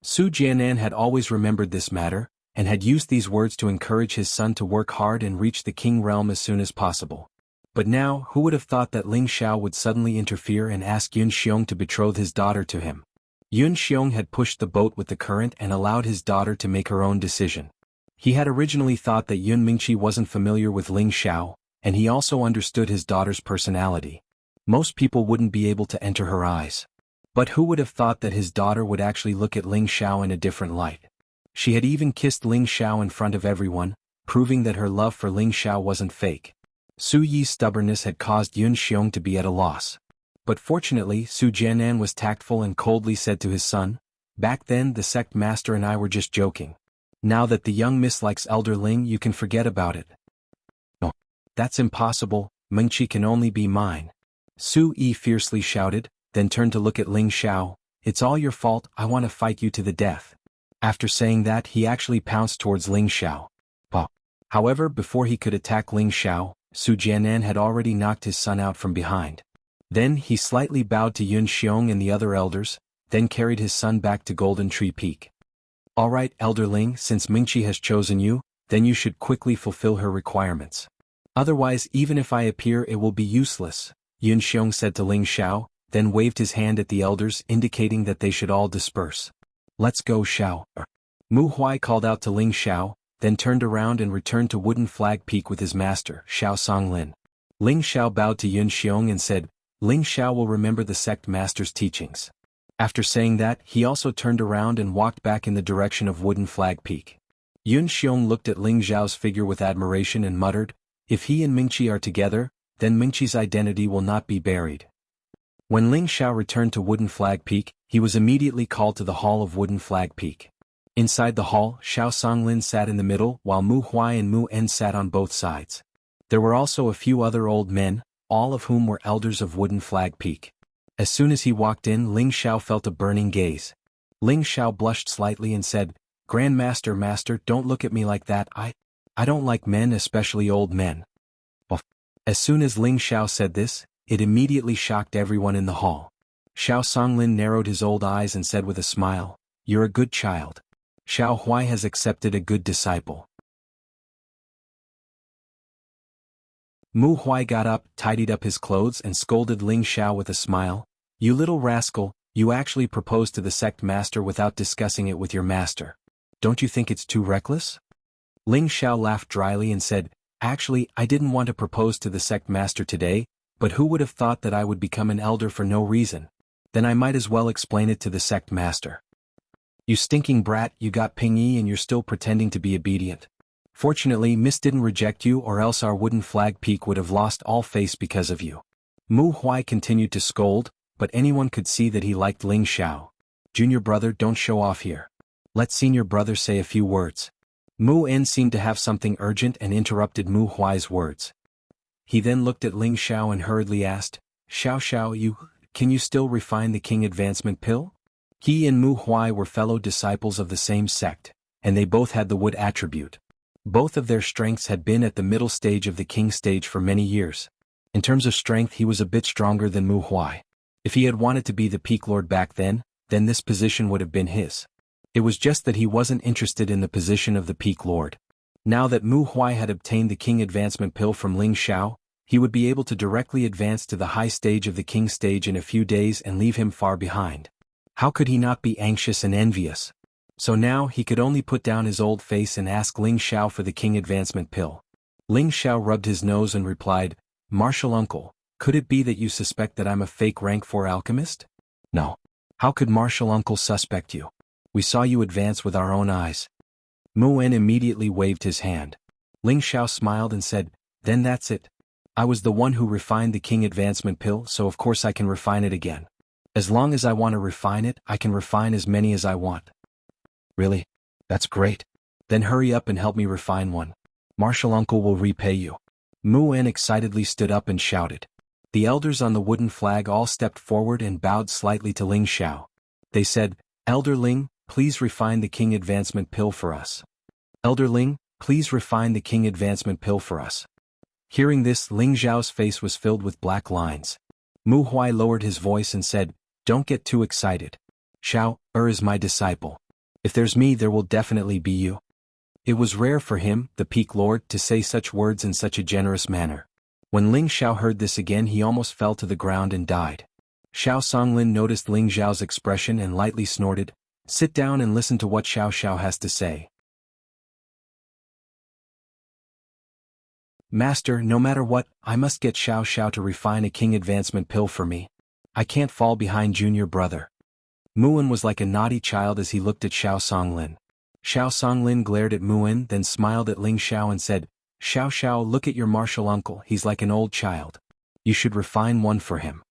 Su Jianan had always remembered this matter, and had used these words to encourage his son to work hard and reach the king realm as soon as possible. But now, who would have thought that Ling Xiao would suddenly interfere and ask Yun Xiong to betroth his daughter to him? Yun Xiong had pushed the boat with the current and allowed his daughter to make her own decision. He had originally thought that Yun Mingqi wasn't familiar with Ling Xiao, and he also understood his daughter's personality. Most people wouldn't be able to enter her eyes. But who would have thought that his daughter would actually look at Ling Xiao in a different light? She had even kissed Ling Xiao in front of everyone, proving that her love for Ling Xiao wasn't fake. Su Yi's stubbornness had caused Yun Xiong to be at a loss. But fortunately, Su Jianan was tactful and coldly said to his son, "Back then the sect master and I were just joking. Now that the young miss likes Elder Ling, you can forget about it." "No, that's impossible, Mengqi can only be mine," Su Yi fiercely shouted, then turned to look at Ling Xiao. "It's all your fault, I want to fight you to the death." After saying that, he actually pounced towards Ling Xiao. However, before he could attack Ling Xiao, Su Jianan had already knocked his son out from behind. Then he slightly bowed to Yun Xiong and the other elders, then carried his son back to Golden Tree Peak. "All right, Elder Ling, since Mingqi has chosen you, then you should quickly fulfill her requirements. Otherwise, even if I appear, it will be useless," Yun Xiong said to Ling Xiao, then waved his hand at the elders, indicating that they should all disperse. "Let's go, Xiao." Mu Huai called out to Ling Xiao, then turned around and returned to Wooden Flag Peak with his master, Xiao Songlin. Ling Xiao bowed to Yun Xiong and said, "Ling Xiao will remember the sect master's teachings." After saying that, he also turned around and walked back in the direction of Wooden Flag Peak. Yun Xiong looked at Ling Xiao's figure with admiration and muttered, "If he and Mingqi are together, then Mingqi's identity will not be buried." When Ling Xiao returned to Wooden Flag Peak, he was immediately called to the hall of Wooden Flag Peak. Inside the hall, Xiao Songlin sat in the middle while Mu Huai and Mu En sat on both sides. There were also a few other old men, all of whom were elders of Wooden Flag Peak. As soon as he walked in, Ling Xiao felt a burning gaze. Ling Xiao blushed slightly and said, "Grand Master, Master, don't look at me like that, I don't like men, especially old men." As soon as Ling Xiao said this, it immediately shocked everyone in the hall. Xiao Songlin narrowed his old eyes and said with a smile, "You're a good child. Xiao Huai has accepted a good disciple." Mu Huai got up, tidied up his clothes and scolded Ling Xiao with a smile, "You little rascal, you actually proposed to the sect master without discussing it with your master. Don't you think it's too reckless?" Ling Xiao laughed dryly and said, "Actually, I didn't want to propose to the sect master today, but who would have thought that I would become an elder for no reason? Then I might as well explain it to the sect master." "You stinking brat, you got Pingyi and you're still pretending to be obedient. Fortunately, Miss didn't reject you, or else our Wooden Flag Peak would have lost all face because of you." Mu Huai continued to scold, but anyone could see that he liked Ling Xiao. "Junior brother, don't show off here. Let senior brother say a few words." Mu En seemed to have something urgent and interrupted Mu Huai's words. He then looked at Ling Xiao and hurriedly asked, Xiao, can you still refine the king advancement pill?" He and Mu Huai were fellow disciples of the same sect, and they both had the wood attribute. Both of their strengths had been at the middle stage of the king stage for many years. In terms of strength, he was a bit stronger than Mu Huai. If he had wanted to be the peak lord back then this position would have been his. It was just that he wasn't interested in the position of the peak lord. Now that Mu Huai had obtained the king advancement pill from Ling Xiao, he would be able to directly advance to the high stage of the king stage in a few days and leave him far behind. How could he not be anxious and envious? So now he could only put down his old face and ask Ling Xiao for the king advancement pill. Ling Xiao rubbed his nose and replied, "Martial uncle, could it be that you suspect that I'm a fake rank 4 alchemist?" "No. How could martial uncle suspect you? We saw you advance with our own eyes." Mu En immediately waved his hand. Ling Xiao smiled and said, "Then that's it. I was the one who refined the king advancement pill, so of course I can refine it again. As long as I want to refine it, I can refine as many as I want." "Really? That's great. Then hurry up and help me refine one. Martial uncle will repay you." Mu En excitedly stood up and shouted. The elders on the wooden flag all stepped forward and bowed slightly to Ling Xiao. They said, "Elder Ling, please refine the King Advancement Pill for us. Elder Ling, please refine the King Advancement Pill for us." Hearing this, Ling Xiao's face was filled with black lines. Mu Huai lowered his voice and said, "Don't get too excited. Xiao is my disciple. If there's me, there will definitely be you." It was rare for him, the Peak Lord, to say such words in such a generous manner. When Ling Xiao heard this again, he almost fell to the ground and died. Xiao Songlin noticed Ling Xiao's expression and lightly snorted. "Sit down and listen to what Xiao Xiao has to say." "Master, no matter what, I must get Xiao Xiao to refine a King Advancement Pill for me. I can't fall behind junior brother." Muin was like a naughty child as he looked at Xiao Songlin. Xiao Songlin glared at Muin, then smiled at Ling Xiao and said, "Xiao Xiao, look at your martial uncle, he's like an old child. You should refine one for him."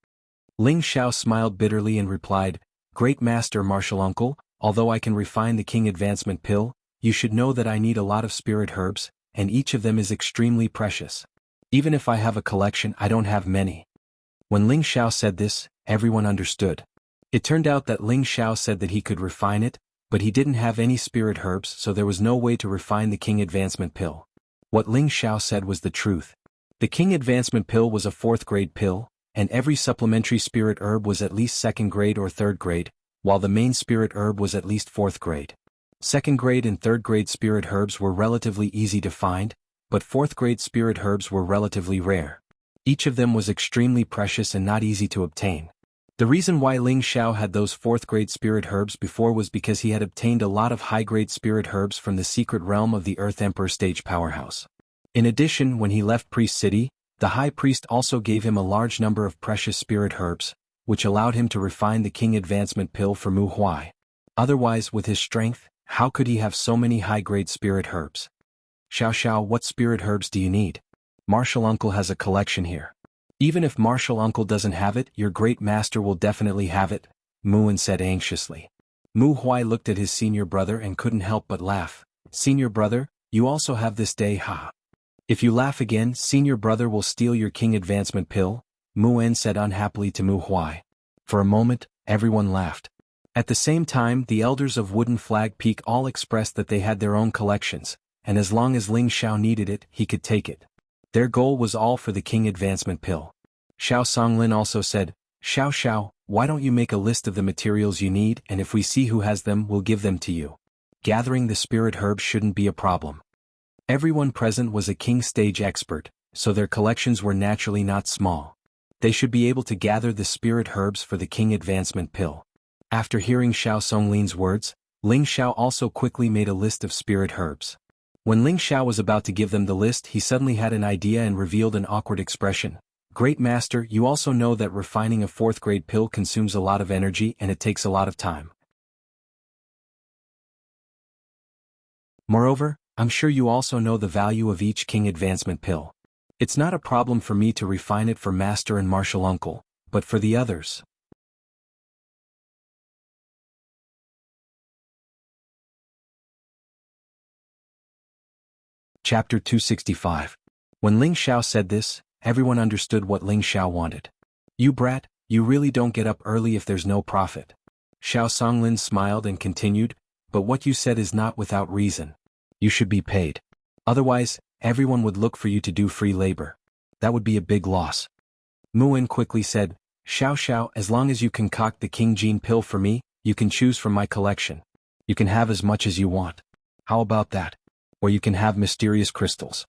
Ling Xiao smiled bitterly and replied, "Great master martial uncle, although I can refine the King Advancement Pill, you should know that I need a lot of spirit herbs, and each of them is extremely precious. Even if I have a collection, I don't have many." When Ling Xiao said this, everyone understood. It turned out that Ling Xiao said that he could refine it, but he didn't have any spirit herbs, so there was no way to refine the King Advancement Pill. What Ling Xiao said was the truth. The King Advancement Pill was a 4th grade pill, and every supplementary spirit herb was at least 2nd grade or 3rd grade, while the main spirit herb was at least 4th grade. 2nd grade and 3rd grade spirit herbs were relatively easy to find, but 4th grade spirit herbs were relatively rare. Each of them was extremely precious and not easy to obtain. The reason why Ling Xiao had those 4th grade spirit herbs before was because he had obtained a lot of high-grade spirit herbs from the secret realm of the Earth Emperor stage powerhouse. In addition, when he left Priest City, the High Priest also gave him a large number of precious spirit herbs, which allowed him to refine the King Advancement Pill for Mu Huai. Otherwise, with his strength, how could he have so many high-grade spirit herbs? "Xiao Xiao, what spirit herbs do you need? Martial Uncle has a collection here." "Even if Martial Uncle doesn't have it, your great master will definitely have it," Muin said anxiously. Mu Huai looked at his senior brother and couldn't help but laugh. "Senior brother, you also have this day, ha. If you laugh again, senior brother will steal your King Advancement Pill," Muin said unhappily to Mu Huai. For a moment, everyone laughed. At the same time, the elders of Wooden Flag Peak all expressed that they had their own collections, and as long as Ling Xiao needed it, he could take it. Their goal was all for the King Advancement Pill. Xiao Songlin also said, "Xiao Xiao, why don't you make a list of the materials you need, and if we see who has them, we'll give them to you. Gathering the spirit herbs shouldn't be a problem." Everyone present was a king stage expert, so their collections were naturally not small. They should be able to gather the spirit herbs for the King Advancement Pill. After hearing Xiao Songlin's words, Ling Xiao also quickly made a list of spirit herbs. When Ling Xiao was about to give them the list, he suddenly had an idea and revealed an awkward expression. "Great master, you also know that refining a 4th grade pill consumes a lot of energy and it takes a lot of time. Moreover, I'm sure you also know the value of each King Advancement Pill. It's not a problem for me to refine it for Master and Martial Uncle, but for the others." Chapter 265. When Ling Xiao said this, everyone understood what Ling Xiao wanted. "You brat, you really don't get up early if there's no profit." Xiao Songlin smiled and continued, "But what you said is not without reason. You should be paid. Otherwise, everyone would look for you to do free labor. That would be a big loss." Muin quickly said, "Xiao Xiao, as long as you concoct the King Gene pill for me, you can choose from my collection. You can have as much as you want. How about that? Or you can have mysterious crystals."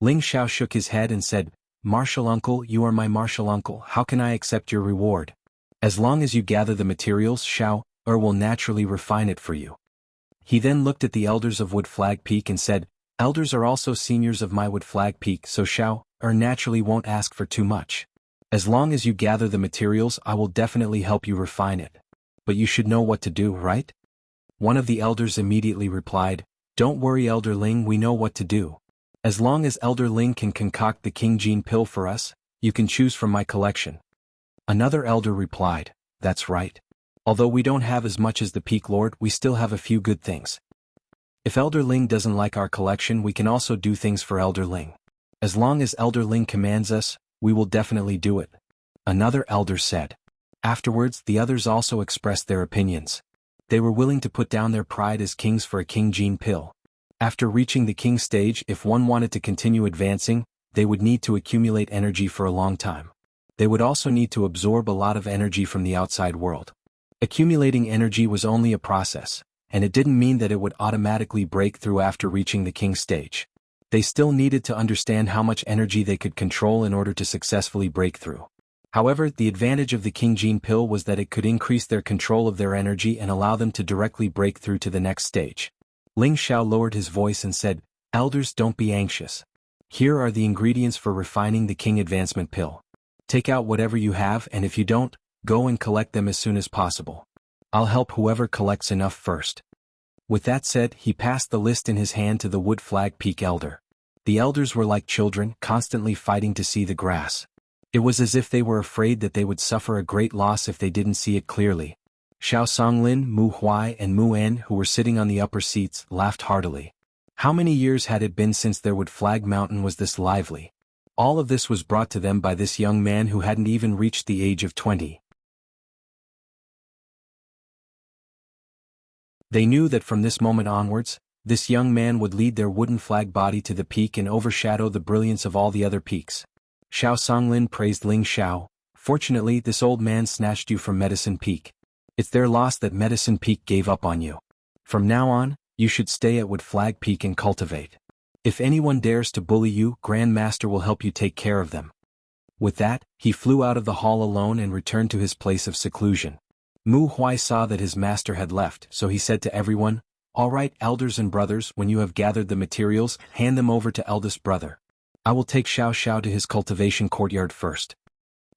Ling Xiao shook his head and said, "Martial Uncle, you are my Martial Uncle, how can I accept your reward? As long as you gather the materials, Xiao will naturally refine it for you." He then looked at the elders of Wood Flag Peak and said, "Elders are also seniors of my Wood Flag Peak, so Xiao naturally won't ask for too much. As long as you gather the materials, I will definitely help you refine it. But you should know what to do, right?" One of the elders immediately replied, "Don't worry, Elder Ling, we know what to do. As long as Elder Ling can concoct the King Gene pill for us, you can choose from my collection." Another elder replied, "That's right. Although we don't have as much as the Peak Lord, we still have a few good things. If Elder Ling doesn't like our collection, we can also do things for Elder Ling. As long as Elder Ling commands us, we will definitely do it. Another elder said. Afterwards, the others also expressed their opinions. They were willing to put down their pride as kings for a King Gene pill. After reaching the king stage, if one wanted to continue advancing, they would need to accumulate energy for a long time. They would also need to absorb a lot of energy from the outside world. Accumulating energy was only a process, and it didn't mean that it would automatically break through after reaching the king stage. They still needed to understand how much energy they could control in order to successfully break through. However, the advantage of the King Gene pill was that it could increase their control of their energy and allow them to directly break through to the next stage. Ling Xiao lowered his voice and said, "Elders, don't be anxious. Here are the ingredients for refining the King Advancement pill. Take out whatever you have, and if you don't, go and collect them as soon as possible. I'll help whoever collects enough first." With that said, he passed the list in his hand to the Wood Flag Peak Elder. The elders were like children, constantly fighting to see the grass. It was as if they were afraid that they would suffer a great loss if they didn't see it clearly. Xiao Songlin, Mu Huai and Mu En, who were sitting on the upper seats, laughed heartily. How many years had it been since their Wood Flag Mountain was this lively? All of this was brought to them by this young man who hadn't even reached the age of 20. They knew that from this moment onwards, this young man would lead their wooden flag body to the peak and overshadow the brilliance of all the other peaks. Xiao Songlin praised Ling Xiao. "Fortunately, this old man snatched you from Medicine Peak. It's their loss that Medicine Peak gave up on you. From now on, you should stay at Wood Flag Peak and cultivate. If anyone dares to bully you, Grand Master will help you take care of them." With that, he flew out of the hall alone and returned to his place of seclusion. Mu Huai saw that his master had left, so he said to everyone, "All right, elders and brothers, when you have gathered the materials, hand them over to eldest brother. I will take Xiao Xiao to his cultivation courtyard first."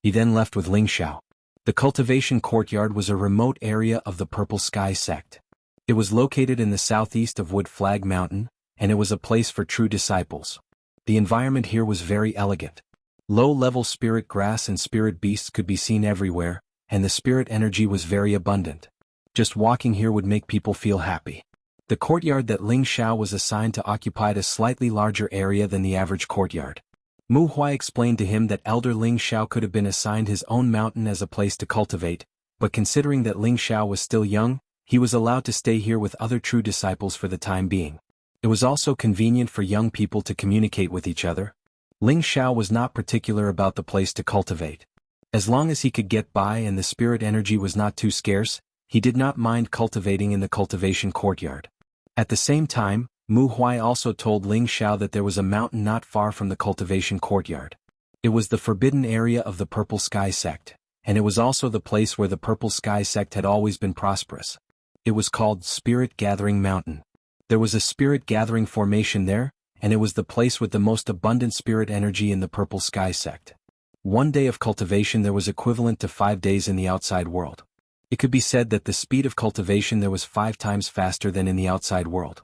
He then left with Ling Xiao. The cultivation courtyard was a remote area of the Purple Sky sect. It was located in the southeast of Wood Flag Mountain, and it was a place for true disciples. The environment here was very elegant. Low-level spirit grass and spirit beasts could be seen everywhere, and the spirit energy was very abundant. Just walking here would make people feel happy. The courtyard that Ling Xiao was assigned to occupied a slightly larger area than the average courtyard. Mu Huai explained to him that Elder Ling Xiao could have been assigned his own mountain as a place to cultivate, but considering that Ling Xiao was still young, he was allowed to stay here with other true disciples for the time being. It was also convenient for young people to communicate with each other. Ling Xiao was not particular about the place to cultivate. As long as he could get by and the spirit energy was not too scarce, he did not mind cultivating in the cultivation courtyard. At the same time, Mu Huai also told Ling Xiao that there was a mountain not far from the cultivation courtyard. It was the forbidden area of the Purple Sky sect, and it was also the place where the Purple Sky sect had always been prosperous. It was called Spirit Gathering Mountain. There was a spirit gathering formation there, and it was the place with the most abundant spirit energy in the Purple Sky sect. One day of cultivation there was equivalent to 5 days in the outside world. It could be said that the speed of cultivation there was 5 times faster than in the outside world.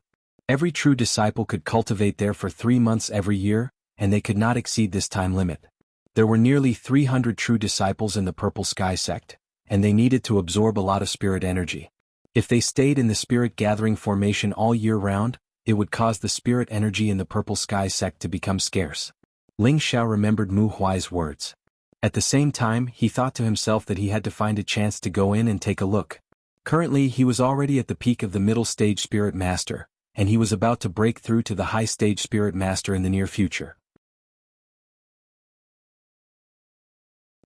Every true disciple could cultivate there for 3 months every year, and they could not exceed this time limit. There were nearly 300 true disciples in the Purple Sky sect, and they needed to absorb a lot of spirit energy. If they stayed in the spirit gathering formation all year round, it would cause the spirit energy in the Purple Sky sect to become scarce. Ling Xiao remembered Mu Huai's words. At the same time, he thought to himself that he had to find a chance to go in and take a look. Currently, he was already at the peak of the middle stage Spirit Master, and he was about to break through to the high stage Spirit Master in the near future.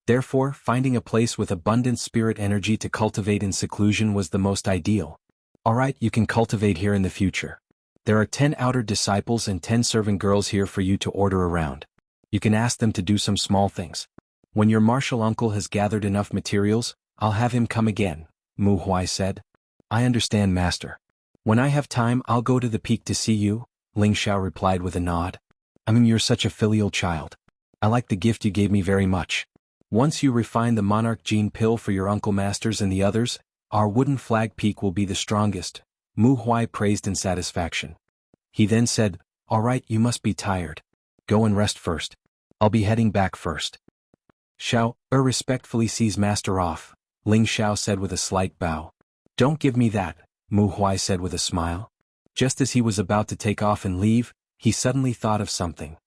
Therefore, finding a place with abundant spirit energy to cultivate in seclusion was the most ideal. Alright, you can cultivate here in the future. There are 10 outer disciples and 10 servant girls here for you to order around. You can ask them to do some small things. When your martial uncle has gathered enough materials, I'll have him come again, Mu Huai said. I understand, Master. When I have time, I'll go to the peak to see you, Ling Xiao replied with a nod. You're such a filial child. I like the gift you gave me very much. Once you refine the Monarch Gene pill for your uncle masters and the others, our wooden flag peak will be the strongest, Mu Huai praised in satisfaction. He then said, All right, you must be tired. Go and rest first. I'll be heading back first. Xiao, respectfully sees Master off, Ling Xiao said with a slight bow. Don't give me that, Mu Huai said with a smile. Just as he was about to take off and leave, he suddenly thought of something.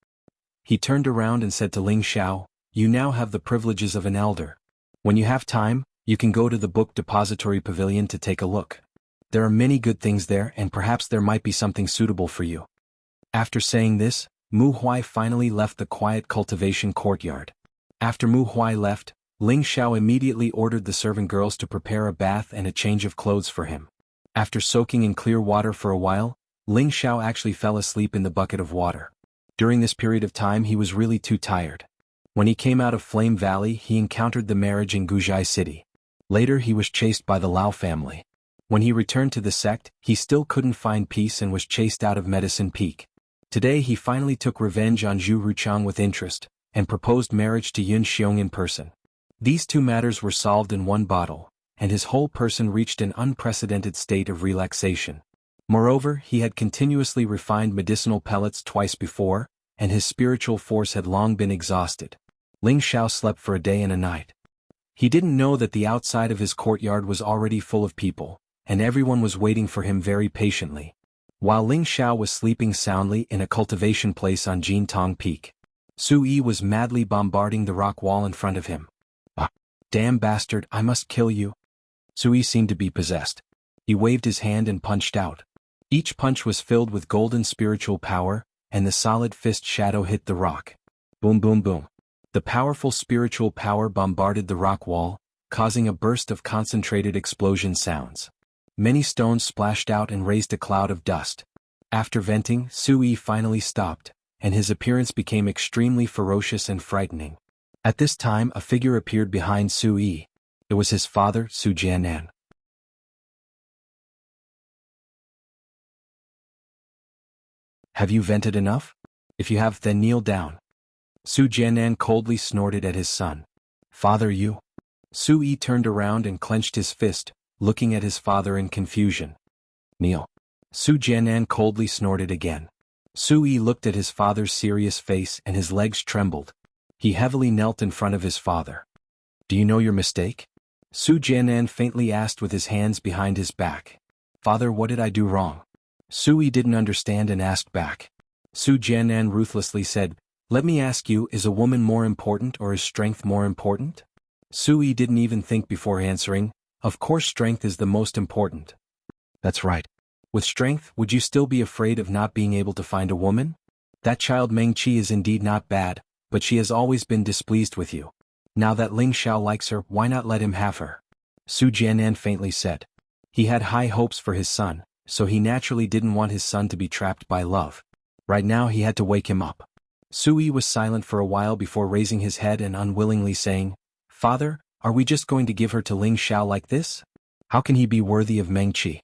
He turned around and said to Ling Xiao, "You now have the privileges of an elder. When you have time, you can go to the book depository pavilion to take a look. There are many good things there and perhaps there might be something suitable for you." After saying this, Mu Huai finally left the quiet cultivation courtyard. After Mu Huai left, Ling Xiao immediately ordered the servant girls to prepare a bath and a change of clothes for him. After soaking in clear water for a while, Ling Xiao actually fell asleep in the bucket of water. During this period of time he was really too tired. When he came out of Flame Valley he encountered the marriage in Guzhai City. Later he was chased by the Lao family. When he returned to the sect, he still couldn't find peace and was chased out of Medicine Peak. Today he finally took revenge on Zhu Ruchang with interest, and proposed marriage to Yun Xiong in person. These two matters were solved in one bottle, and his whole person reached an unprecedented state of relaxation. Moreover, he had continuously refined medicinal pellets twice before, and his spiritual force had long been exhausted. Ling Xiao slept for a day and a night. He didn't know that the outside of his courtyard was already full of people, and everyone was waiting for him very patiently. While Ling Xiao was sleeping soundly in a cultivation place on Jintong Peak, Su Yi was madly bombarding the rock wall in front of him. "Ah, damn bastard, I must kill you." Su Yi seemed to be possessed. He waved his hand and punched out. Each punch was filled with golden spiritual power, and the solid fist shadow hit the rock. Boom boom boom. The powerful spiritual power bombarded the rock wall, causing a burst of concentrated explosion sounds. Many stones splashed out and raised a cloud of dust. After venting, Su Yi finally stopped, and his appearance became extremely ferocious and frightening. At this time a figure appeared behind Su Yi. It was his father, Su Jianan. "Have you vented enough? If you have, then kneel down." Su Jianan coldly snorted at his son. "Father, you?" Su Yi turned around and clenched his fist, looking at his father in confusion. "Kneel." Su Jianan coldly snorted again. Su Yi looked at his father's serious face and his legs trembled. He heavily knelt in front of his father. "Do you know your mistake?" Su Jianan faintly asked with his hands behind his back. "Father, what did I do wrong?" Su Yi didn't understand and asked back. Su Jianan ruthlessly said, "Let me ask you, is a woman more important or is strength more important?" Su Yi didn't even think before answering. "Of course strength is the most important." "That's right. With strength, would you still be afraid of not being able to find a woman? That child Meng Qi is indeed not bad, but she has always been displeased with you. Now that Ling Xiao likes her, why not let him have her?" Su Jianan faintly said. He had high hopes for his son, so he naturally didn't want his son to be trapped by love. Right now he had to wake him up. Su Yi was silent for a while before raising his head and unwillingly saying, "Father, are we just going to give her to Ling Xiao like this? How can he be worthy of Meng Qi?"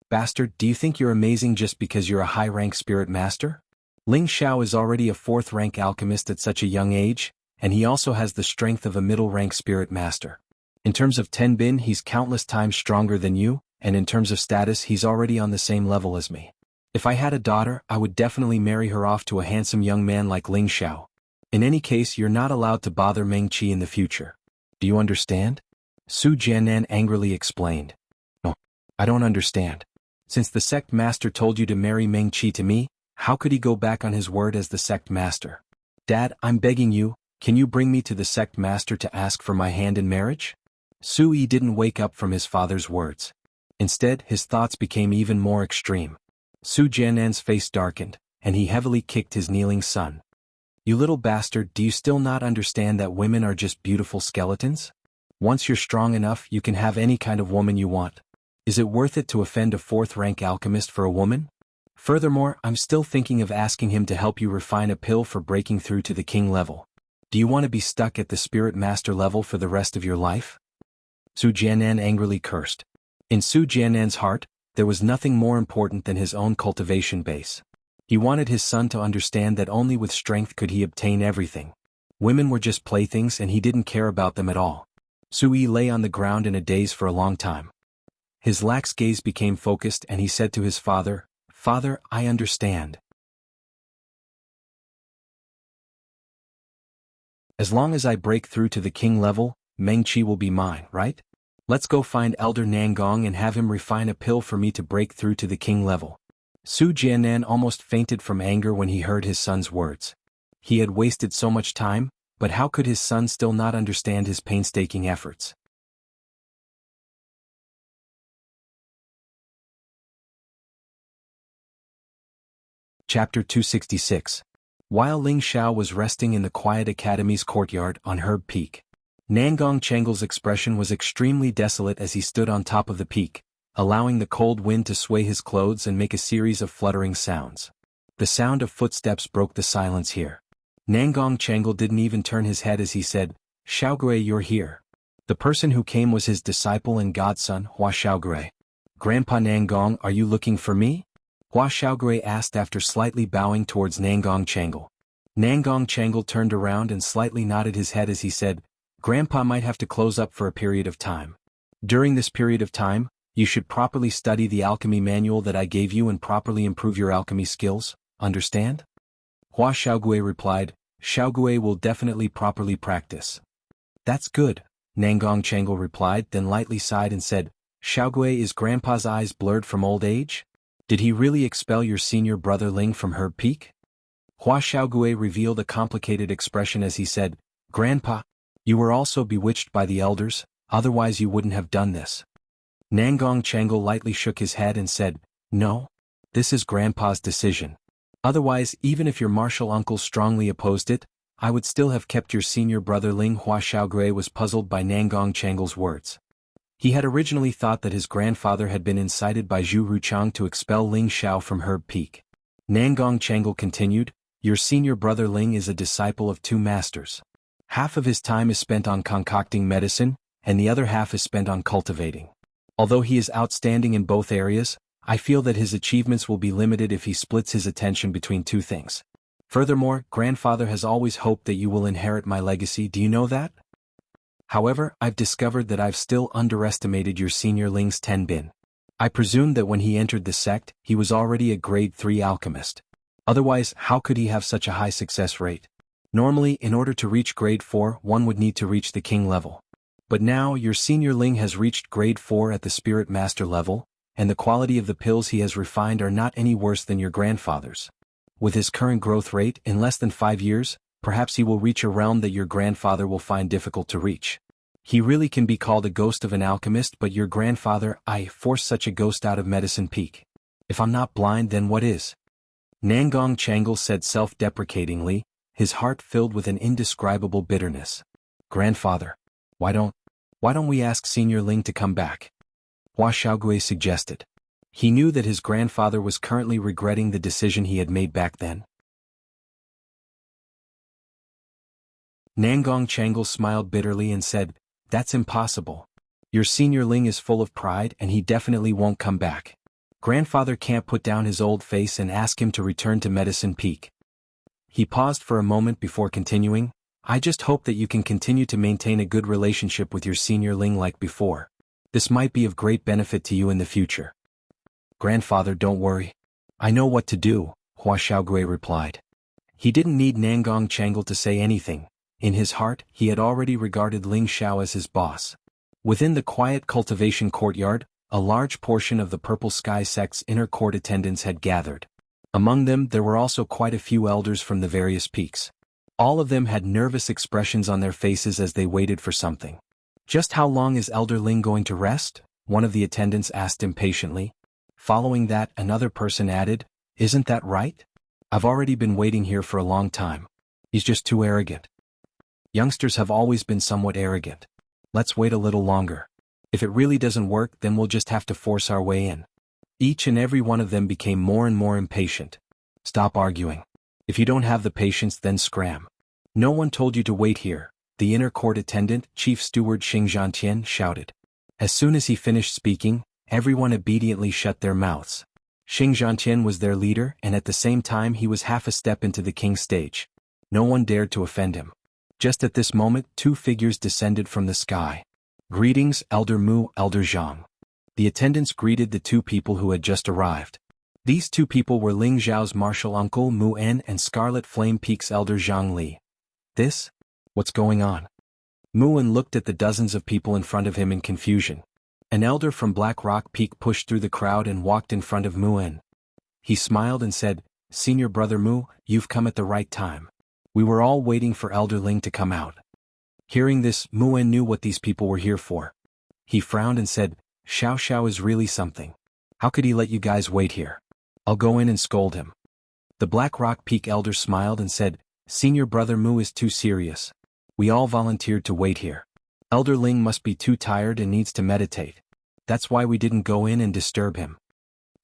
"Bastard, do you think you're amazing just because you're a high-rank spirit master? Ling Xiao is already a 4th-rank alchemist at such a young age, and he also has the strength of a middle-rank spirit master. In terms of Tenbin he's countless times stronger than you, and in terms of status he's already on the same level as me. If I had a daughter, I would definitely marry her off to a handsome young man like Ling Xiao. In any case, you're not allowed to bother Meng Qi in the future. Do you understand?" Su Jianan angrily explained. "No, I don't understand. Since the sect master told you to marry Meng Qi to me, how could he go back on his word as the sect master? Dad, I'm begging you, can you bring me to the sect master to ask for my hand in marriage?" Su Yi didn't wake up from his father's words. Instead, his thoughts became even more extreme. Su Jianan's face darkened, and he heavily kicked his kneeling son. "You little bastard, do you still not understand that women are just beautiful skeletons? Once you're strong enough, you can have any kind of woman you want. Is it worth it to offend a 4th-rank alchemist for a woman? Furthermore, I'm still thinking of asking him to help you refine a pill for breaking through to the king level. Do you want to be stuck at the spirit master level for the rest of your life?" Su Jianan angrily cursed. In Su Jianan's heart, there was nothing more important than his own cultivation base. He wanted his son to understand that only with strength could he obtain everything. Women were just playthings and he didn't care about them at all. Su Yi lay on the ground in a daze for a long time. His lax gaze became focused and he said to his father, "Father, I understand. As long as I break through to the king level, Meng Qi will be mine, right? Let's go find Elder Nangong and have him refine a pill for me to break through to the king level." Su Jianan almost fainted from anger when he heard his son's words. He had wasted so much time, but how could his son still not understand his painstaking efforts? Chapter 266. While Ling Xiao was resting in the quiet academy's courtyard on Herb Peak, Nangong Chengle's expression was extremely desolate as he stood on top of the peak, allowing the cold wind to sway his clothes and make a series of fluttering sounds. The sound of footsteps broke the silence here. Nangong Chengle didn't even turn his head as he said, "Xiaogui, you're here." The person who came was his disciple and godson, Hua Xiaogui. "Grandpa Nangong, are you looking for me?" Hua Xiaogui asked after slightly bowing towards Nangong Chengle. Nangong Chengle turned around and slightly nodded his head as he said, "Grandpa might have to close up for a period of time. During this period of time, you should properly study the alchemy manual that I gave you and properly improve your alchemy skills, understand?" Hua Xiaogui replied, "Xiaogui will definitely properly practice." "That's good," Nangong Chengle replied, then lightly sighed and said, "Xiaogui, is Grandpa's eyes blurred from old age? Did he really expel your senior brother Ling from Herb Peak?" Hua Xiaogui revealed a complicated expression as he said, "Grandpa, you were also bewitched by the elders, otherwise you wouldn't have done this." Nangong Chengle lightly shook his head and said, "No. This is Grandpa's decision. Otherwise, even if your martial uncle strongly opposed it, I would still have kept your senior brother Ling." Hua Xiaogui was puzzled by Nangong Chengle's words. He had originally thought that his grandfather had been incited by Zhu Ruchang to expel Ling Xiao from Herb Peak. Nangong Chengle continued, "Your senior brother Ling is a disciple of two masters. Half of his time is spent on concocting medicine, and the other half is spent on cultivating. Although he is outstanding in both areas, I feel that his achievements will be limited if he splits his attention between two things. Furthermore, grandfather has always hoped that you will inherit my legacy, do you know that? However, I've discovered that I've still underestimated your senior Ling's Tenbin. I presumed that when he entered the sect, he was already a grade 3 alchemist. Otherwise, how could he have such a high success rate? Normally, in order to reach grade 4, one would need to reach the king level. But now, your senior Ling has reached grade 4 at the spirit master level, and the quality of the pills he has refined are not any worse than your grandfather's. With his current growth rate, in less than 5 years, perhaps he will reach a realm that your grandfather will find difficult to reach. He really can be called a ghost of an alchemist, but your grandfather, I forced such a ghost out of Medicine Peak. If I'm not blind, then what is?" Nangong Chengle said self-deprecatingly, his heart filled with an indescribable bitterness. "Grandfather, why don't we ask Senior Ling to come back?" Hua Xiaogui suggested. He knew that his grandfather was currently regretting the decision he had made back then. Nangong Chengle smiled bitterly and said, "That's impossible. Your senior Ling is full of pride and he definitely won't come back. Grandfather can't put down his old face and ask him to return to Medicine Peak." He paused for a moment before continuing, "I just hope that you can continue to maintain a good relationship with your senior Ling like before. This might be of great benefit to you in the future." "Grandfather, don't worry. I know what to do," Hua Xiaogui replied. He didn't need Nangong Chengle to say anything. In his heart, he had already regarded Ling Xiao as his boss. Within the quiet cultivation courtyard, a large portion of the Purple Sky sect's inner court attendants had gathered. Among them, there were also quite a few elders from the various peaks. All of them had nervous expressions on their faces as they waited for something. "Just how long is Elder Ling going to rest?" one of the attendants asked impatiently. Following that, another person added, "Isn't that right? I've already been waiting here for a long time. He's just too arrogant." Youngsters have always been somewhat arrogant. Let's wait a little longer. If it really doesn't work, then we'll just have to force our way in. Each and every one of them became more and more impatient. "Stop arguing. If you don't have the patience, then scram. No one told you to wait here," the inner court attendant, Chief Steward Xing Zhantian, shouted. As soon as he finished speaking, everyone obediently shut their mouths. Xing Zhantian was their leader, and at the same time he was half a step into the king's stage. No one dared to offend him. Just at this moment, two figures descended from the sky. "Greetings, Elder Mu, Elder Zhang." The attendants greeted the two people who had just arrived. These two people were Ling Zhao's martial uncle Mu En and Scarlet Flame Peak's Elder Zhang Li. What's going on? Mu En looked at the dozens of people in front of him in confusion. An elder from Black Rock Peak pushed through the crowd and walked in front of Mu En. He smiled and said, "Senior Brother Mu, you've come at the right time. We were all waiting for Elder Ling to come out. Hearing this, Muwen knew what these people were here for. He frowned and said, Xiao Xiao is really something. How could he let you guys wait here? I'll go in and scold him. The Black Rock Peak Elder smiled and said, Senior Brother Mu is too serious. We all volunteered to wait here. Elder Ling must be too tired and needs to meditate. That's why we didn't go in and disturb him.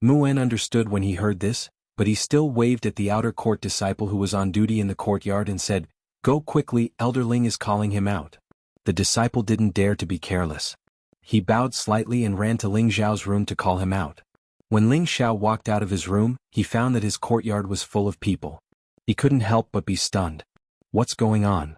Muwen understood when he heard this, but he still waved at the outer court disciple who was on duty in the courtyard and said, Go quickly, Elder Ling is calling him out. The disciple didn't dare to be careless. He bowed slightly and ran to Ling Xiao's room to call him out. When Ling Xiao walked out of his room, he found that his courtyard was full of people. He couldn't help but be stunned. What's going on?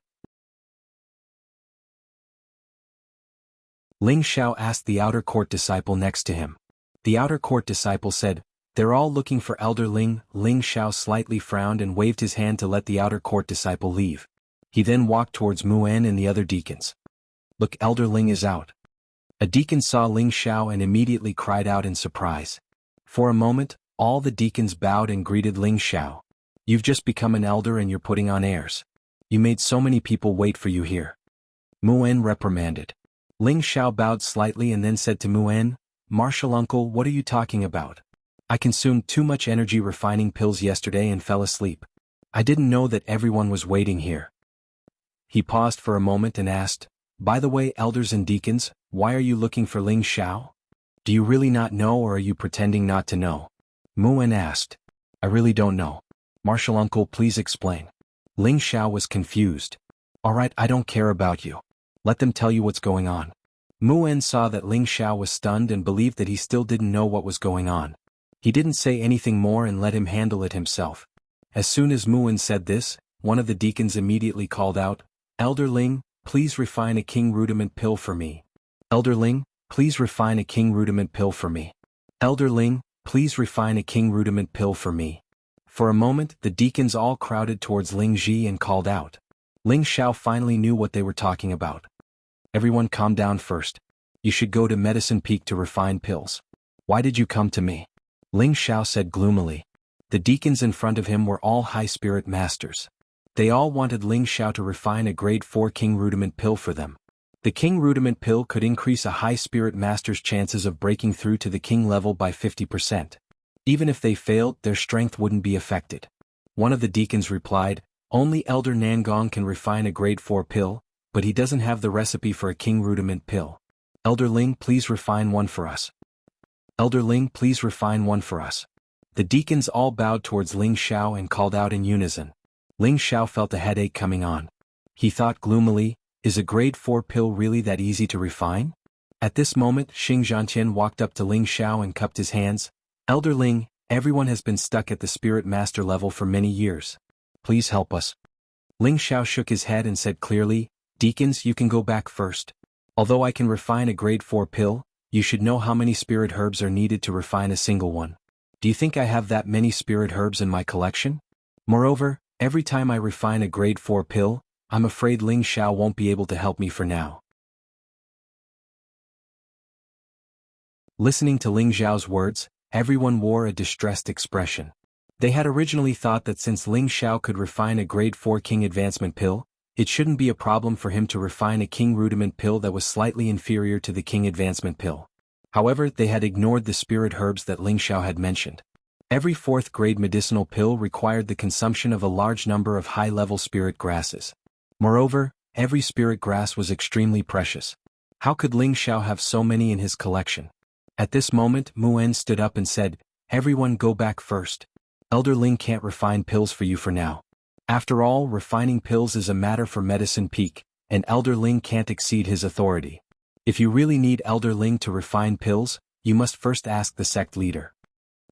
Ling Xiao asked the outer court disciple next to him. The outer court disciple said, They're all looking for Elder Ling. Ling Xiao slightly frowned and waved his hand to let the outer court disciple leave. He then walked towards Muwen and the other deacons. Look, Elder Ling is out. A deacon saw Ling Xiao and immediately cried out in surprise. For a moment, all the deacons bowed and greeted Ling Xiao. You've just become an elder and you're putting on airs. You made so many people wait for you here. Muwen reprimanded. Ling Xiao bowed slightly and then said to Muwen, Martial uncle, what are you talking about? I consumed too much energy refining pills yesterday and fell asleep. I didn't know that everyone was waiting here. He paused for a moment and asked, By the way, elders and deacons, why are you looking for Ling Xiao? Do you really not know or are you pretending not to know? Muwen asked. I really don't know. Martial uncle, please explain. Ling Xiao was confused. Alright, I don't care about you. Let them tell you what's going on. Muwen saw that Ling Xiao was stunned and believed that he still didn't know what was going on. He didn't say anything more and let him handle it himself. As soon as Muwen said this, one of the deacons immediately called out, Elder Ling, please refine a king rudiment pill for me. Elder Ling, please refine a king rudiment pill for me. Elder Ling, please refine a king rudiment pill for me. For a moment, the deacons all crowded towards Ling Ji and called out. Ling Xiao finally knew what they were talking about. Everyone calm down first. You should go to Medicine Peak to refine pills. Why did you come to me? Ling Xiao said gloomily. The deacons in front of him were all high spirit masters. They all wanted Ling Xiao to refine a grade 4 king rudiment pill for them. The king rudiment pill could increase a high spirit master's chances of breaking through to the king level by 50%. Even if they failed, their strength wouldn't be affected. One of the deacons replied, Only Elder Nangong can refine a grade 4 pill, but he doesn't have the recipe for a king rudiment pill. Elder Ling, please refine one for us. Elder Ling, please refine one for us. The deacons all bowed towards Ling Xiao and called out in unison. Ling Xiao felt a headache coming on. He thought gloomily, Is a grade 4 pill really that easy to refine? At this moment, Xing Zhantian walked up to Ling Xiao and cupped his hands. Elder Ling, everyone has been stuck at the spirit master level for many years. Please help us. Ling Xiao shook his head and said clearly, Deacons, you can go back first. Although I can refine a grade 4 pill, you should know how many spirit herbs are needed to refine a single one. Do you think I have that many spirit herbs in my collection? Moreover, every time I refine a grade 4 pill, I'm afraid Ling Xiao won't be able to help me for now. Listening to Ling Xiao's words, everyone wore a distressed expression. They had originally thought that since Ling Xiao could refine a grade 4 king advancement pill, it shouldn't be a problem for him to refine a king rudiment pill that was slightly inferior to the king advancement pill. However, they had ignored the spirit herbs that Ling Xiao had mentioned. Every 4th grade medicinal pill required the consumption of a large number of high-level spirit grasses. Moreover, every spirit grass was extremely precious. How could Ling Xiao have so many in his collection? At this moment, Muwen stood up and said, Everyone go back first. Elder Ling can't refine pills for you for now. After all, refining pills is a matter for Medicine Peak, and Elder Ling can't exceed his authority. If you really need Elder Ling to refine pills, you must first ask the sect leader.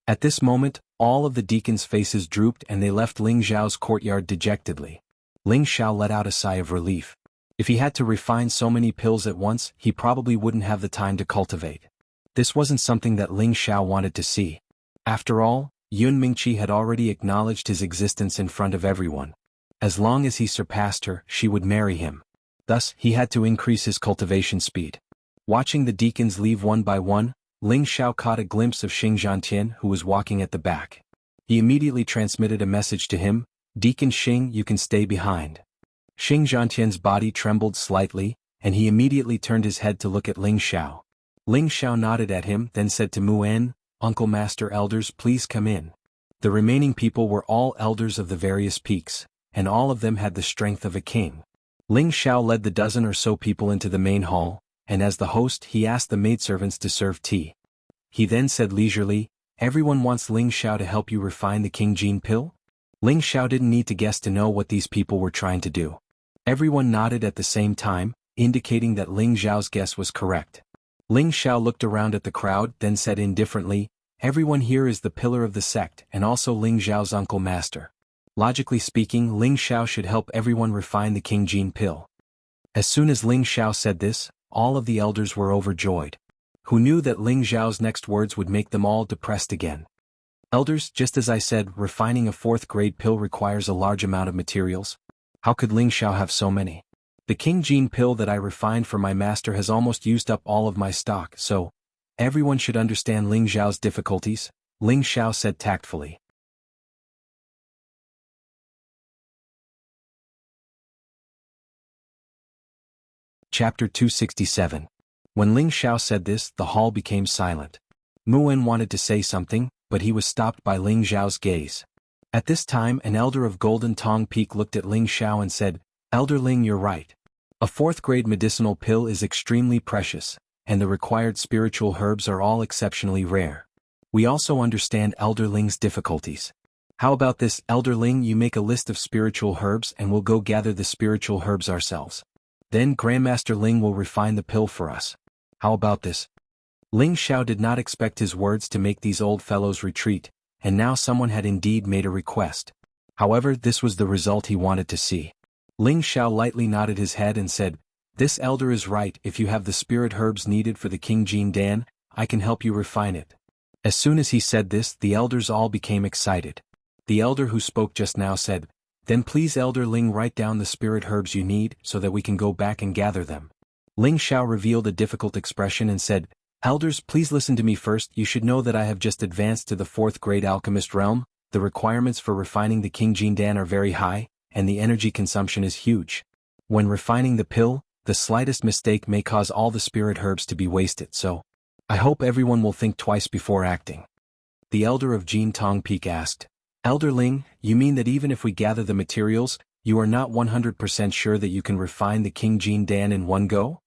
At this moment, all of the deacons' faces drooped and they left Ling Xiao's courtyard dejectedly. Ling Xiao let out a sigh of relief. If he had to refine so many pills at once, he probably wouldn't have the time to cultivate. This wasn't something that Ling Xiao wanted to see. After all, Yun Mingqi had already acknowledged his existence in front of everyone. As long as he surpassed her, she would marry him. Thus, he had to increase his cultivation speed. Watching the deacons leave one by one, Ling Xiao caught a glimpse of Xing Zhantian who was walking at the back. He immediately transmitted a message to him, Deacon Xing, you can stay behind. Xing Zhantian's body trembled slightly, and he immediately turned his head to look at Ling Xiao. Ling Xiao nodded at him, then said to Mu En, Uncle Master Elders, please come in. The remaining people were all elders of the various peaks, and all of them had the strength of a king. Ling Xiao led the dozen or so people into the main hall, and as the host he asked the maidservants to serve tea. He then said leisurely, everyone wants Ling Xiao to help you refine the King Gene pill? Ling Xiao didn't need to guess to know what these people were trying to do. Everyone nodded at the same time, indicating that Ling Xiao's guess was correct. Ling Xiao looked around at the crowd, then said indifferently, everyone here is the pillar of the sect and also Ling Xiao's uncle master. Logically speaking, Ling Xiao should help everyone refine the King Gene pill. As soon as Ling Xiao said this, all of the elders were overjoyed. Who knew that Ling Xiao's next words would make them all depressed again? Elders, just as I said, refining a 4th grade pill requires a large amount of materials. How could Ling Xiao have so many? The King Gene pill that I refined for my master has almost used up all of my stock, so everyone should understand Ling Xiao's difficulties, Ling Xiao said tactfully. Chapter 267. When Ling Xiao said this, the hall became silent. Mu En wanted to say something, but he was stopped by Ling Xiao's gaze. At this time an elder of Golden Tong Peak looked at Ling Xiao and said, Elder Ling, you're right. A 4th grade medicinal pill is extremely precious, and the required spiritual herbs are all exceptionally rare. We also understand Elder Ling's difficulties. How about this, Elder Ling, you make a list of spiritual herbs and we'll go gather the spiritual herbs ourselves. Then Grandmaster Ling will refine the pill for us. How about this? Ling Xiao did not expect his words to make these old fellows retreat, and now someone had indeed made a request. However, this was the result he wanted to see. Ling Xiao lightly nodded his head and said, this elder is right, if you have the spirit herbs needed for the King Gene Dan, I can help you refine it. As soon as he said this, the elders all became excited. The elder who spoke just now said, then please Elder Ling write down the spirit herbs you need so that we can go back and gather them. Ling Xiao revealed a difficult expression and said, elders, please listen to me first. You should know that I have just advanced to the 4th grade alchemist realm. The requirements for refining the King Gene Dan are very high, and the energy consumption is huge. When refining the pill, the slightest mistake may cause all the spirit herbs to be wasted, so I hope everyone will think twice before acting. The elder of Jin Tong Peak asked, Elder Ling, you mean that even if we gather the materials, you are not 100% sure that you can refine the King Gene Dan in one go?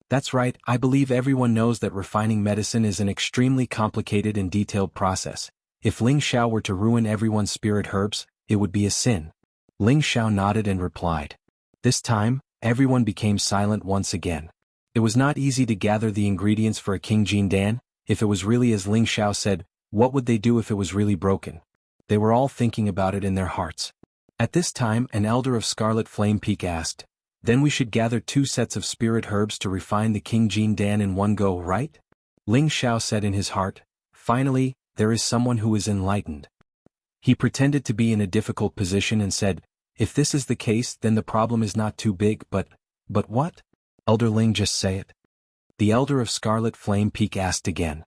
That's right, I believe everyone knows that refining medicine is an extremely complicated and detailed process. If Ling Xiao were to ruin everyone's spirit herbs, it would be a sin. Ling Xiao nodded and replied. This time, everyone became silent once again. It was not easy to gather the ingredients for a King Gene Dan. If it was really as Ling Xiao said, what would they do if it was really broken? They were all thinking about it in their hearts. At this time an elder of Scarlet Flame Peak asked, then we should gather 2 sets of spirit herbs to refine the King Gene Dan in one go, right? Ling Xiao said in his heart, finally, there is someone who is enlightened. He pretended to be in a difficult position and said, if this is the case then the problem is not too big, but what? Elder Ling, just say it. The elder of Scarlet Flame Peak asked again.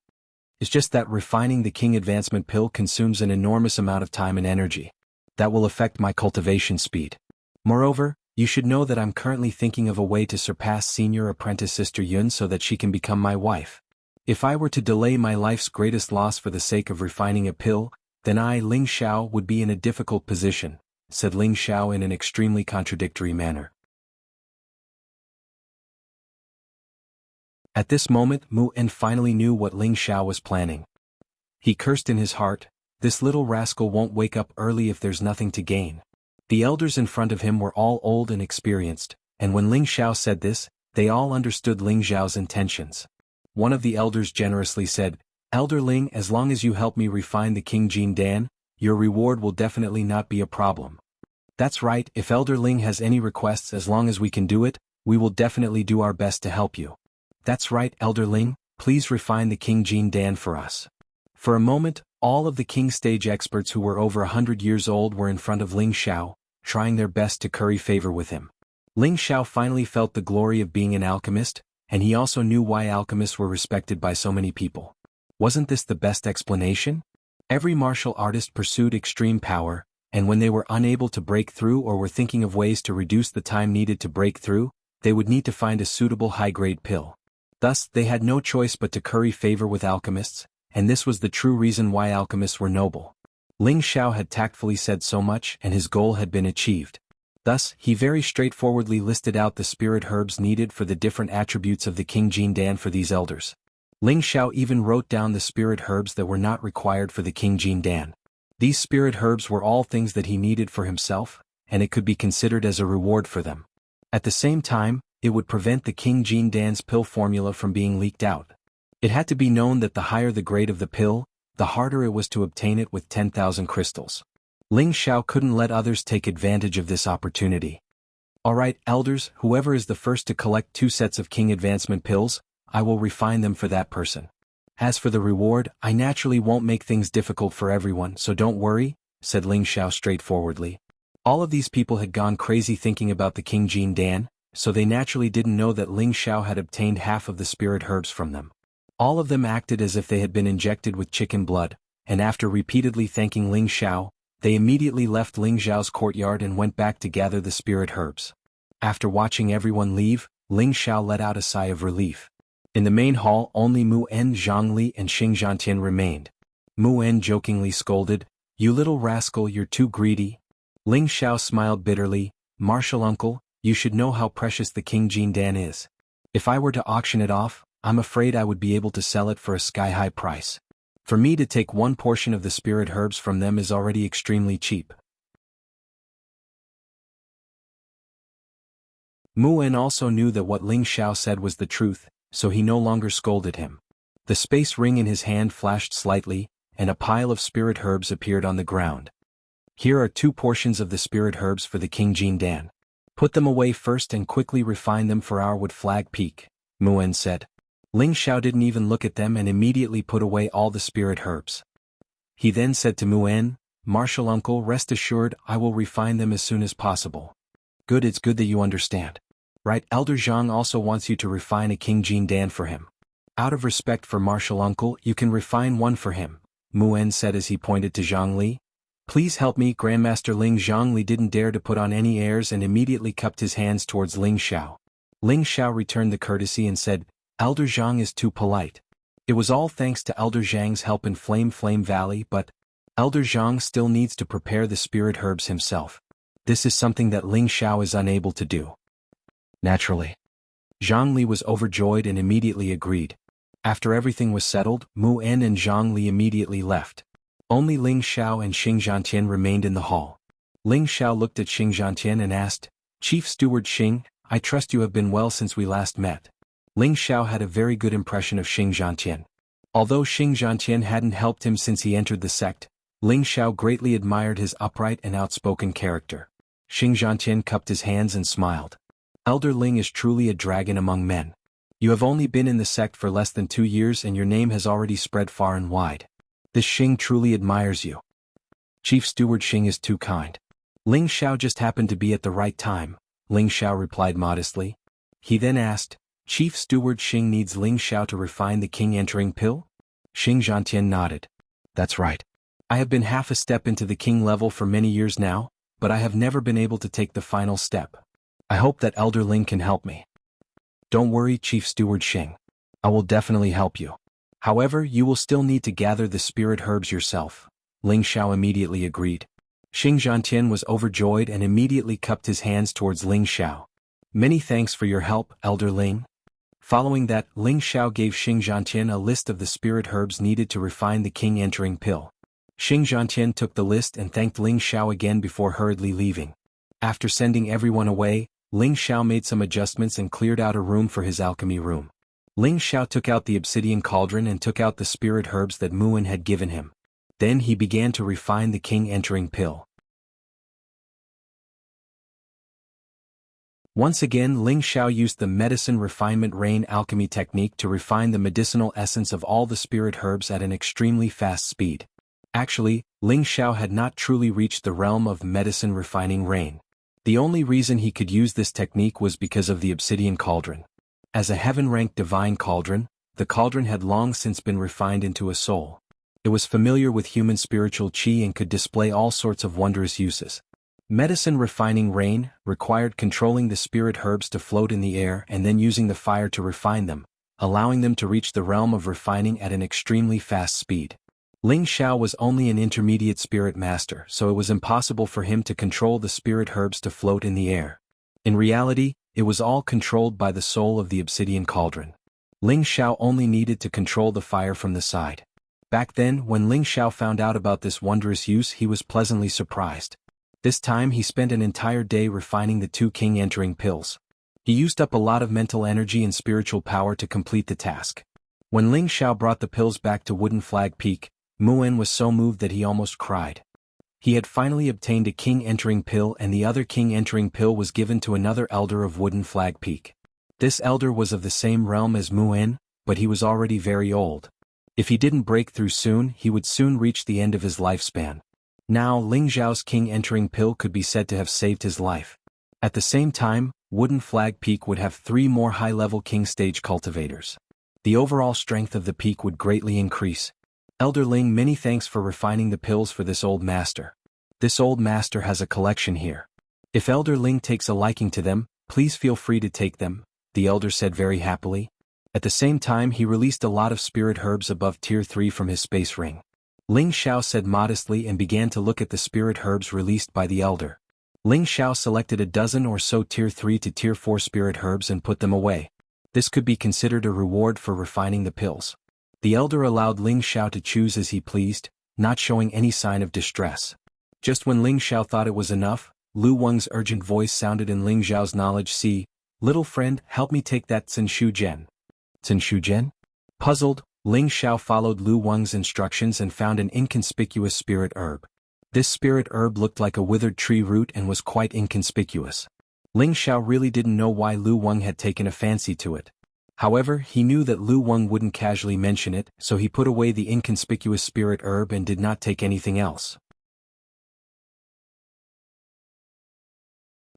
It's just that refining the King Advancement pill consumes an enormous amount of time and energy. That will affect my cultivation speed. Moreover, you should know that I'm currently thinking of a way to surpass senior apprentice Sister Yun so that she can become my wife. If I were to delay my life's greatest loss for the sake of refining a pill, then I, Ling Xiao, would be in a difficult position, said Ling Xiao in an extremely contradictory manner. At this moment Mu En finally knew what Ling Xiao was planning. He cursed in his heart, this little rascal won't wake up early if there's nothing to gain. The elders in front of him were all old and experienced, and when Ling Xiao said this, they all understood Ling Xiao's intentions. One of the elders generously said, Elder Ling, as long as you help me refine the King Gene Dan, your reward will definitely not be a problem. That's right, if Elder Ling has any requests, as long as we can do it, we will definitely do our best to help you. That's right, Elder Ling, please refine the King Gene Dan for us. For a moment, all of the King stage experts who were over 100 years old were in front of Ling Xiao, trying their best to curry favor with him. Ling Xiao finally felt the glory of being an alchemist, and he also knew why alchemists were respected by so many people. Wasn't this the best explanation? Every martial artist pursued extreme power, and when they were unable to break through or were thinking of ways to reduce the time needed to break through, they would need to find a suitable high-grade pill. Thus, they had no choice but to curry favor with alchemists, and this was the true reason why alchemists were noble. Ling Xiao had tactfully said so much and his goal had been achieved. Thus, he very straightforwardly listed out the spirit herbs needed for the different attributes of the King Jindan for these elders. Ling Xiao even wrote down the spirit herbs that were not required for the King Jindan. These spirit herbs were all things that he needed for himself, and it could be considered as a reward for them. At the same time, it would prevent the King Jindan's pill formula from being leaked out. It had to be known that the higher the grade of the pill, the harder it was to obtain it with 10,000 crystals. Ling Xiao couldn't let others take advantage of this opportunity. Alright, elders, whoever is the first to collect 2 sets of King Advancement pills, I will refine them for that person. As for the reward, I naturally won't make things difficult for everyone, so don't worry, said Ling Xiao straightforwardly. All of these people had gone crazy thinking about the King Jindan, so they naturally didn't know that Ling Xiao had obtained half of the spirit herbs from them. All of them acted as if they had been injected with chicken blood, and after repeatedly thanking Ling Xiao, they immediately left Ling Xiao's courtyard and went back to gather the spirit herbs. After watching everyone leave, Ling Xiao let out a sigh of relief. In the main hall, only Mu En, Zhang Li and Xing Zhantian remained. Mu En jokingly scolded, "You little rascal, you're too greedy." Ling Xiao smiled bitterly, "Martial uncle, you should know how precious the King Jindan is. If I were to auction it off, I'm afraid I would be able to sell it for a sky-high price. For me to take one portion of the spirit herbs from them is already extremely cheap." Mu En also knew that what Ling Xiao said was the truth, so he no longer scolded him. The space ring in his hand flashed slightly, and a pile of spirit herbs appeared on the ground. "Here are 2 portions of the spirit herbs for the King Jindan. Put them away first and quickly refine them for our wood flag peak," Mu En said. Ling Xiao didn't even look at them and immediately put away all the spirit herbs. He then said to Mu En, "Martial uncle, rest assured I will refine them as soon as possible." "Good, it's good that you understand. Right, Elder Zhang also wants you to refine a King Jindan for him. Out of respect for Martial uncle, you can refine one for him," Mu En said as he pointed to Zhang Li. "Please help me, Grandmaster Ling." Zhang Li didn't dare to put on any airs and immediately cupped his hands towards Ling Xiao. Ling Xiao returned the courtesy and said, "Elder Zhang is too polite. It was all thanks to Elder Zhang's help in Flame Valley, but Elder Zhang still needs to prepare the spirit herbs himself. This is something that Ling Xiao is unable to do." Naturally. Zhang Li was overjoyed and immediately agreed. After everything was settled, Mu En and Zhang Li immediately left. Only Ling Xiao and Xing Zhantian remained in the hall. Ling Xiao looked at Xing Zhantian and asked, "Chief Steward Xing, I trust you have been well since we last met." Ling Xiao had a very good impression of Xing Zhantian. Although Xing Zhantian hadn't helped him since he entered the sect, Ling Xiao greatly admired his upright and outspoken character. Xing Zhantian cupped his hands and smiled. "Elder Ling is truly a dragon among men. You have only been in the sect for less than 2 years and your name has already spread far and wide. This Xing truly admires you." "Chief Steward Xing is too kind. Ling Xiao just happened to be at the right time," Ling Xiao replied modestly. He then asked, "Chief Steward Xing needs Ling Xiao to refine the king entering pill?" Xing Zhantian nodded. "That's right. I have been half a step into the king level for many years now, but I have never been able to take the final step. I hope that Elder Ling can help me." "Don't worry, Chief Steward Xing. I will definitely help you. However, you will still need to gather the spirit herbs yourself," Ling Xiao immediately agreed. Xing Zhantian was overjoyed and immediately cupped his hands towards Ling Xiao. "Many thanks for your help, Elder Ling." Following that, Ling Xiao gave Xing Zhantian a list of the spirit herbs needed to refine the king entering pill. Xing Zhantian took the list and thanked Ling Xiao again before hurriedly leaving. After sending everyone away, Ling Xiao made some adjustments and cleared out a room for his alchemy room. Ling Xiao took out the obsidian cauldron and took out the spirit herbs that Mu En had given him. Then he began to refine the king entering pill. Once again, Ling Xiao used the medicine refinement rain alchemy technique to refine the medicinal essence of all the spirit herbs at an extremely fast speed. Actually, Ling Xiao had not truly reached the realm of medicine refining rain. The only reason he could use this technique was because of the obsidian cauldron. As a heaven-ranked divine cauldron, the cauldron had long since been refined into a soul. It was familiar with human spiritual qi and could display all sorts of wondrous uses. Medicine refining rain required controlling the spirit herbs to float in the air and then using the fire to refine them, allowing them to reach the realm of refining at an extremely fast speed. Ling Xiao was only an intermediate spirit master, so it was impossible for him to control the spirit herbs to float in the air. In reality, it was all controlled by the soul of the obsidian cauldron. Ling Xiao only needed to control the fire from the side. Back then, when Ling Xiao found out about this wondrous use, he was pleasantly surprised. This time he spent an entire day refining the 2 king-entering pills. He used up a lot of mental energy and spiritual power to complete the task. When Ling Xiao brought the pills back to Wooden Flag Peak, Mu'en was so moved that he almost cried. He had finally obtained a king-entering pill, and the other king-entering pill was given to another elder of Wooden Flag Peak. This elder was of the same realm as Mu'en, but he was already very old. If he didn't break through soon, he would soon reach the end of his lifespan. Now Ling Xiao's king-entering pill could be said to have saved his life. At the same time, Wooden Flag Peak would have 3 more high-level king-stage cultivators. The overall strength of the peak would greatly increase. Elder Ling, many thanks for refining the pills for this old master. This old master has a collection here. If Elder Ling takes a liking to them, please feel free to take them, the elder said very happily. At the same time he released a lot of spirit herbs above tier 3 from his space ring. Ling Xiao said modestly and began to look at the spirit herbs released by the elder. Ling Xiao selected a dozen or so tier 3 to tier 4 spirit herbs and put them away. This could be considered a reward for refining the pills. The elder allowed Ling Xiao to choose as he pleased, not showing any sign of distress. Just when Ling Xiao thought it was enough, Lu Weng's urgent voice sounded in Ling Xiao's knowledge. See, little friend, help me take that Zinshu Zhen. Zinshu Zhen? Puzzled, Ling Xiao followed Lu Weng's instructions and found an inconspicuous spirit herb. This spirit herb looked like a withered tree root and was quite inconspicuous. Ling Xiao really didn't know why Lu Weng had taken a fancy to it. However, he knew that Lu Weng wouldn't casually mention it, so he put away the inconspicuous spirit herb and did not take anything else.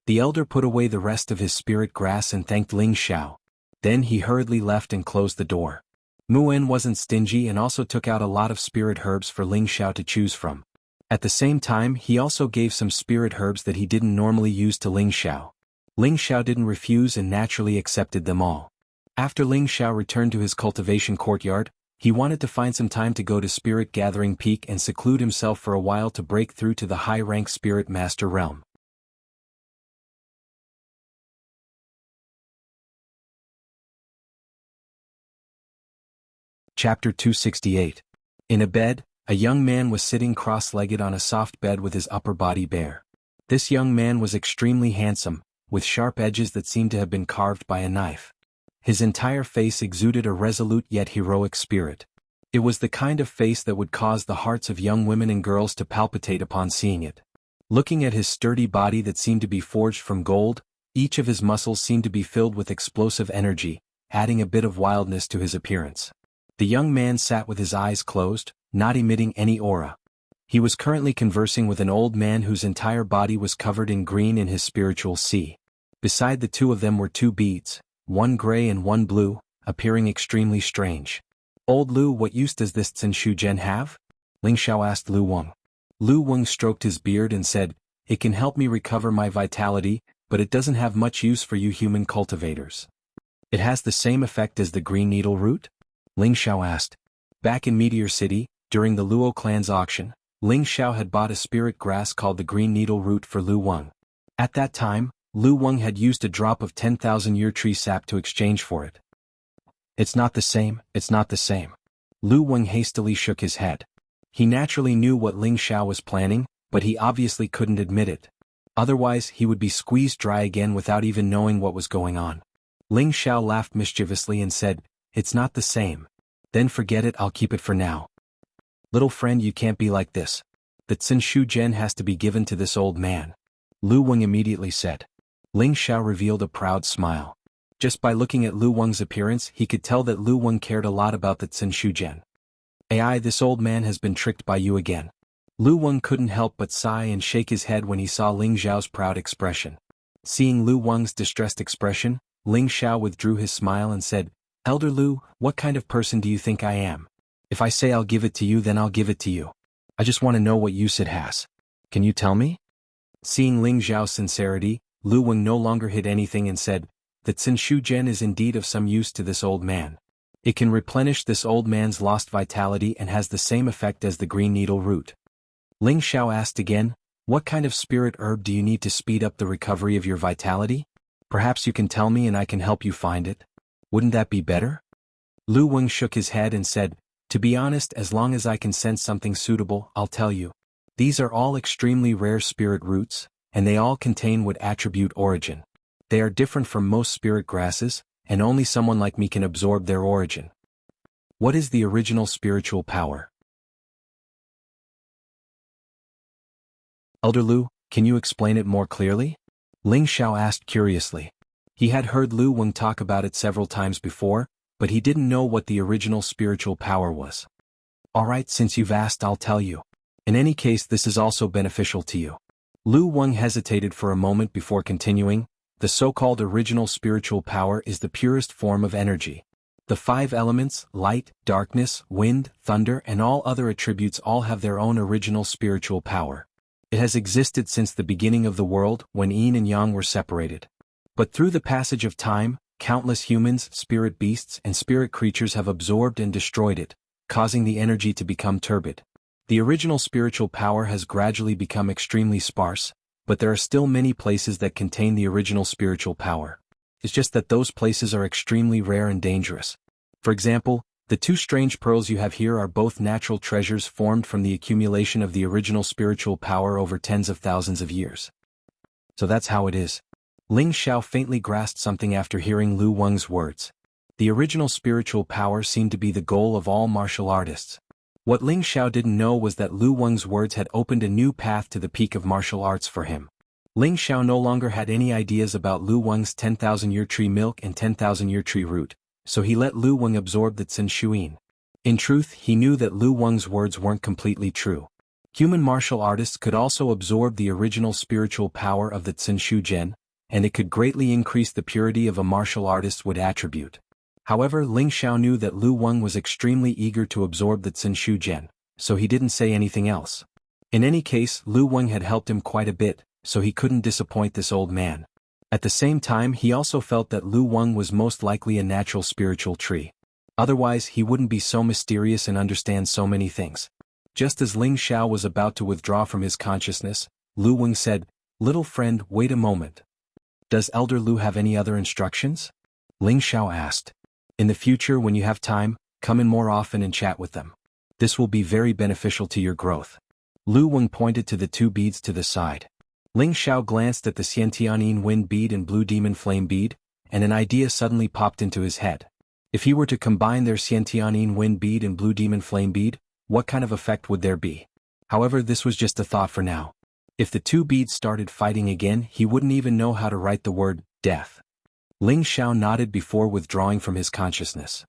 The elder put away the rest of his spirit grass and thanked Ling Xiao. Then he hurriedly left and closed the door. Mu'en wasn't stingy and also took out a lot of spirit herbs for Ling Xiao to choose from. At the same time, he also gave some spirit herbs that he didn't normally use to Ling Xiao. Ling Xiao didn't refuse and naturally accepted them all. After Ling Xiao returned to his cultivation courtyard, he wanted to find some time to go to Spirit Gathering Peak and seclude himself for a while to break through to the high-rank Spirit Master realm. Chapter 268. In a bed, a young man was sitting cross-legged on a soft bed with his upper body bare. This young man was extremely handsome, with sharp edges that seemed to have been carved by a knife. His entire face exuded a resolute yet heroic spirit. It was the kind of face that would cause the hearts of young women and girls to palpitate upon seeing it. Looking at his sturdy body that seemed to be forged from gold, each of his muscles seemed to be filled with explosive energy, adding a bit of wildness to his appearance. The young man sat with his eyes closed, not emitting any aura. He was currently conversing with an old man whose entire body was covered in green in his spiritual sea. Beside the two of them were 2 beads, one gray and one blue, appearing extremely strange. Old Lu, what use does this Zinshu Zhen have? Ling Xiao asked Lu Weng. Lu Weng stroked his beard and said, it can help me recover my vitality, but it doesn't have much use for you human cultivators. It has the same effect as the green needle root? Ling Xiao asked. Back in Meteor City, during the Luo clan's auction, Ling Xiao had bought a spirit grass called the green needle root for Lu Weng. At that time, Lu Weng had used a drop of 10,000-year tree sap to exchange for it. It's not the same, it's not the same. Lu Weng hastily shook his head. He naturally knew what Ling Xiao was planning, but he obviously couldn't admit it. Otherwise, he would be squeezed dry again without even knowing what was going on. Ling Xiao laughed mischievously and said, it's not the same. Then forget it, I'll keep it for now. Little friend, you can't be like this. The Zinshu Zhen has to be given to this old man. Lu Weng immediately said. Ling Xiao revealed a proud smile. Just by looking at Lu Weng's appearance, he could tell that Lu Weng cared a lot about the Zinshu Zhen. Ai, this old man has been tricked by you again. Lu Weng couldn't help but sigh and shake his head when he saw Ling Xiao's proud expression. Seeing Lu Weng's distressed expression, Ling Xiao withdrew his smile and said, Elder Lu, what kind of person do you think I am? If I say I'll give it to you, then I'll give it to you. I just want to know what use it has. Can you tell me? Seeing Ling Xiao's sincerity, Lu Weng no longer hid anything and said, "The Xinshu Gen is indeed of some use to this old man. It can replenish this old man's lost vitality and has the same effect as the green needle root." Ling Xiao asked again, "What kind of spirit herb do you need to speed up the recovery of your vitality? Perhaps you can tell me and I can help you find it. Wouldn't that be better?" Lu Weng shook his head and said, "To be honest, as long as I can sense something suitable, I'll tell you. These are all extremely rare spirit roots, and they all contain what attribute origin. They are different from most spirit grasses, and only someone like me can absorb their origin." What is the original spiritual power? Elder Lu, can you explain it more clearly? Ling Xiao asked curiously. He had heard Lu Weng talk about it several times before, but he didn't know what the original spiritual power was. Alright, since you've asked, I'll tell you. In any case, this is also beneficial to you. Lu Weng hesitated for a moment before continuing. The so-called original spiritual power is the purest form of energy. The 5 elements, light, darkness, wind, thunder, and all other attributes all have their own original spiritual power. It has existed since the beginning of the world, when yin and yang were separated. But through the passage of time, countless humans, spirit beasts, and spirit creatures have absorbed and destroyed it, causing the energy to become turbid. The original spiritual power has gradually become extremely sparse, but there are still many places that contain the original spiritual power. It's just that those places are extremely rare and dangerous. For example, the 2 strange pearls you have here are both natural treasures formed from the accumulation of the original spiritual power over tens of thousands of years. So that's how it is. Ling Xiao faintly grasped something after hearing Lu Weng's words. The original spiritual power seemed to be the goal of all martial artists. What Ling Xiao didn't know was that Lu Weng's words had opened a new path to the peak of martial arts for him. Ling Xiao no longer had any ideas about Lu Weng's 10,000-year tree milk and 10,000-year tree root, so he let Lu Weng absorb the Xinshuyin. In truth, he knew that Lu Weng's words weren't completely true. Human martial artists could also absorb the original spiritual power of the Xinshu Gen, and it could greatly increase the purity of a martial artist's wood attribute. However, Ling Xiao knew that Lu Weng was extremely eager to absorb the Xinshu Gen, so he didn't say anything else. In any case, Lu Weng had helped him quite a bit, so he couldn't disappoint this old man. At the same time, he also felt that Lu Weng was most likely a natural spiritual tree. Otherwise, he wouldn't be so mysterious and understand so many things. Just as Ling Xiao was about to withdraw from his consciousness, Lu Weng said, "Little friend, wait a moment. Does Elder Lu have any other instructions?" Ling Xiao asked. "In the future, when you have time, come in more often and chat with them. This will be very beneficial to your growth." Lu Weng pointed to the 2 beads to the side. Ling Xiao glanced at the Xiantianin wind bead and blue demon flame bead, and an idea suddenly popped into his head. If he were to combine their Xiantianin wind bead and blue demon flame bead, what kind of effect would there be? However, this was just a thought for now. If the 2 beads started fighting again, he wouldn't even know how to write the word death. Ling Xiao nodded before withdrawing from his consciousness.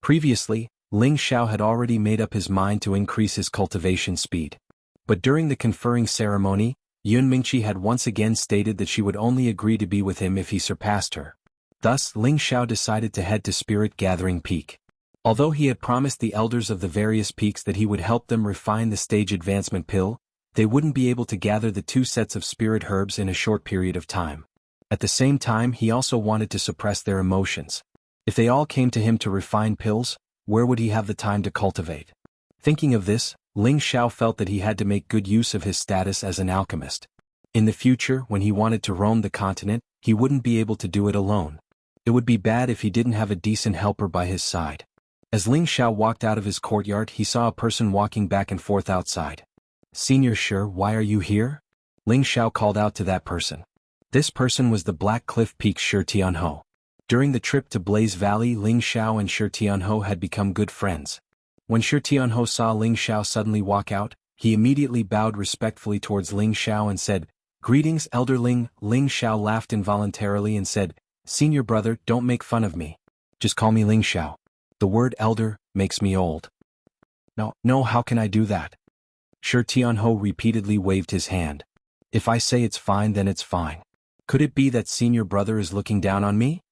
Previously, Ling Xiao had already made up his mind to increase his cultivation speed. But during the conferring ceremony, Yun Mingqi had once again stated that she would only agree to be with him if he surpassed her. Thus, Ling Xiao decided to head to Spirit Gathering Peak. Although he had promised the elders of the various peaks that he would help them refine the stage advancement pill, they wouldn't be able to gather the 2 sets of spirit herbs in a short period of time. At the same time, he also wanted to suppress their emotions. If they all came to him to refine pills, where would he have the time to cultivate? Thinking of this, Ling Xiao felt that he had to make good use of his status as an alchemist. In the future, when he wanted to roam the continent, he wouldn't be able to do it alone. It would be bad if he didn't have a decent helper by his side. As Ling Xiao walked out of his courtyard, he saw a person walking back and forth outside. "Senior Shi, why are you here?" Ling Xiao called out to that person. This person was the Black Cliff Peak's Shi Tianho. During the trip to Blaze Valley, Ling Xiao and Shi Tianho had become good friends. When Shi Tianho saw Ling Xiao suddenly walk out, he immediately bowed respectfully towards Ling Xiao and said, "Greetings, Elder Ling." Ling Xiao laughed involuntarily and said, "Senior brother, don't make fun of me. Just call me Ling Xiao. The word elder makes me old." No, how can I do that?" Shi Tianho repeatedly waved his hand. "If I say it's fine, then it's fine. Could it be that senior brother is looking down on me?"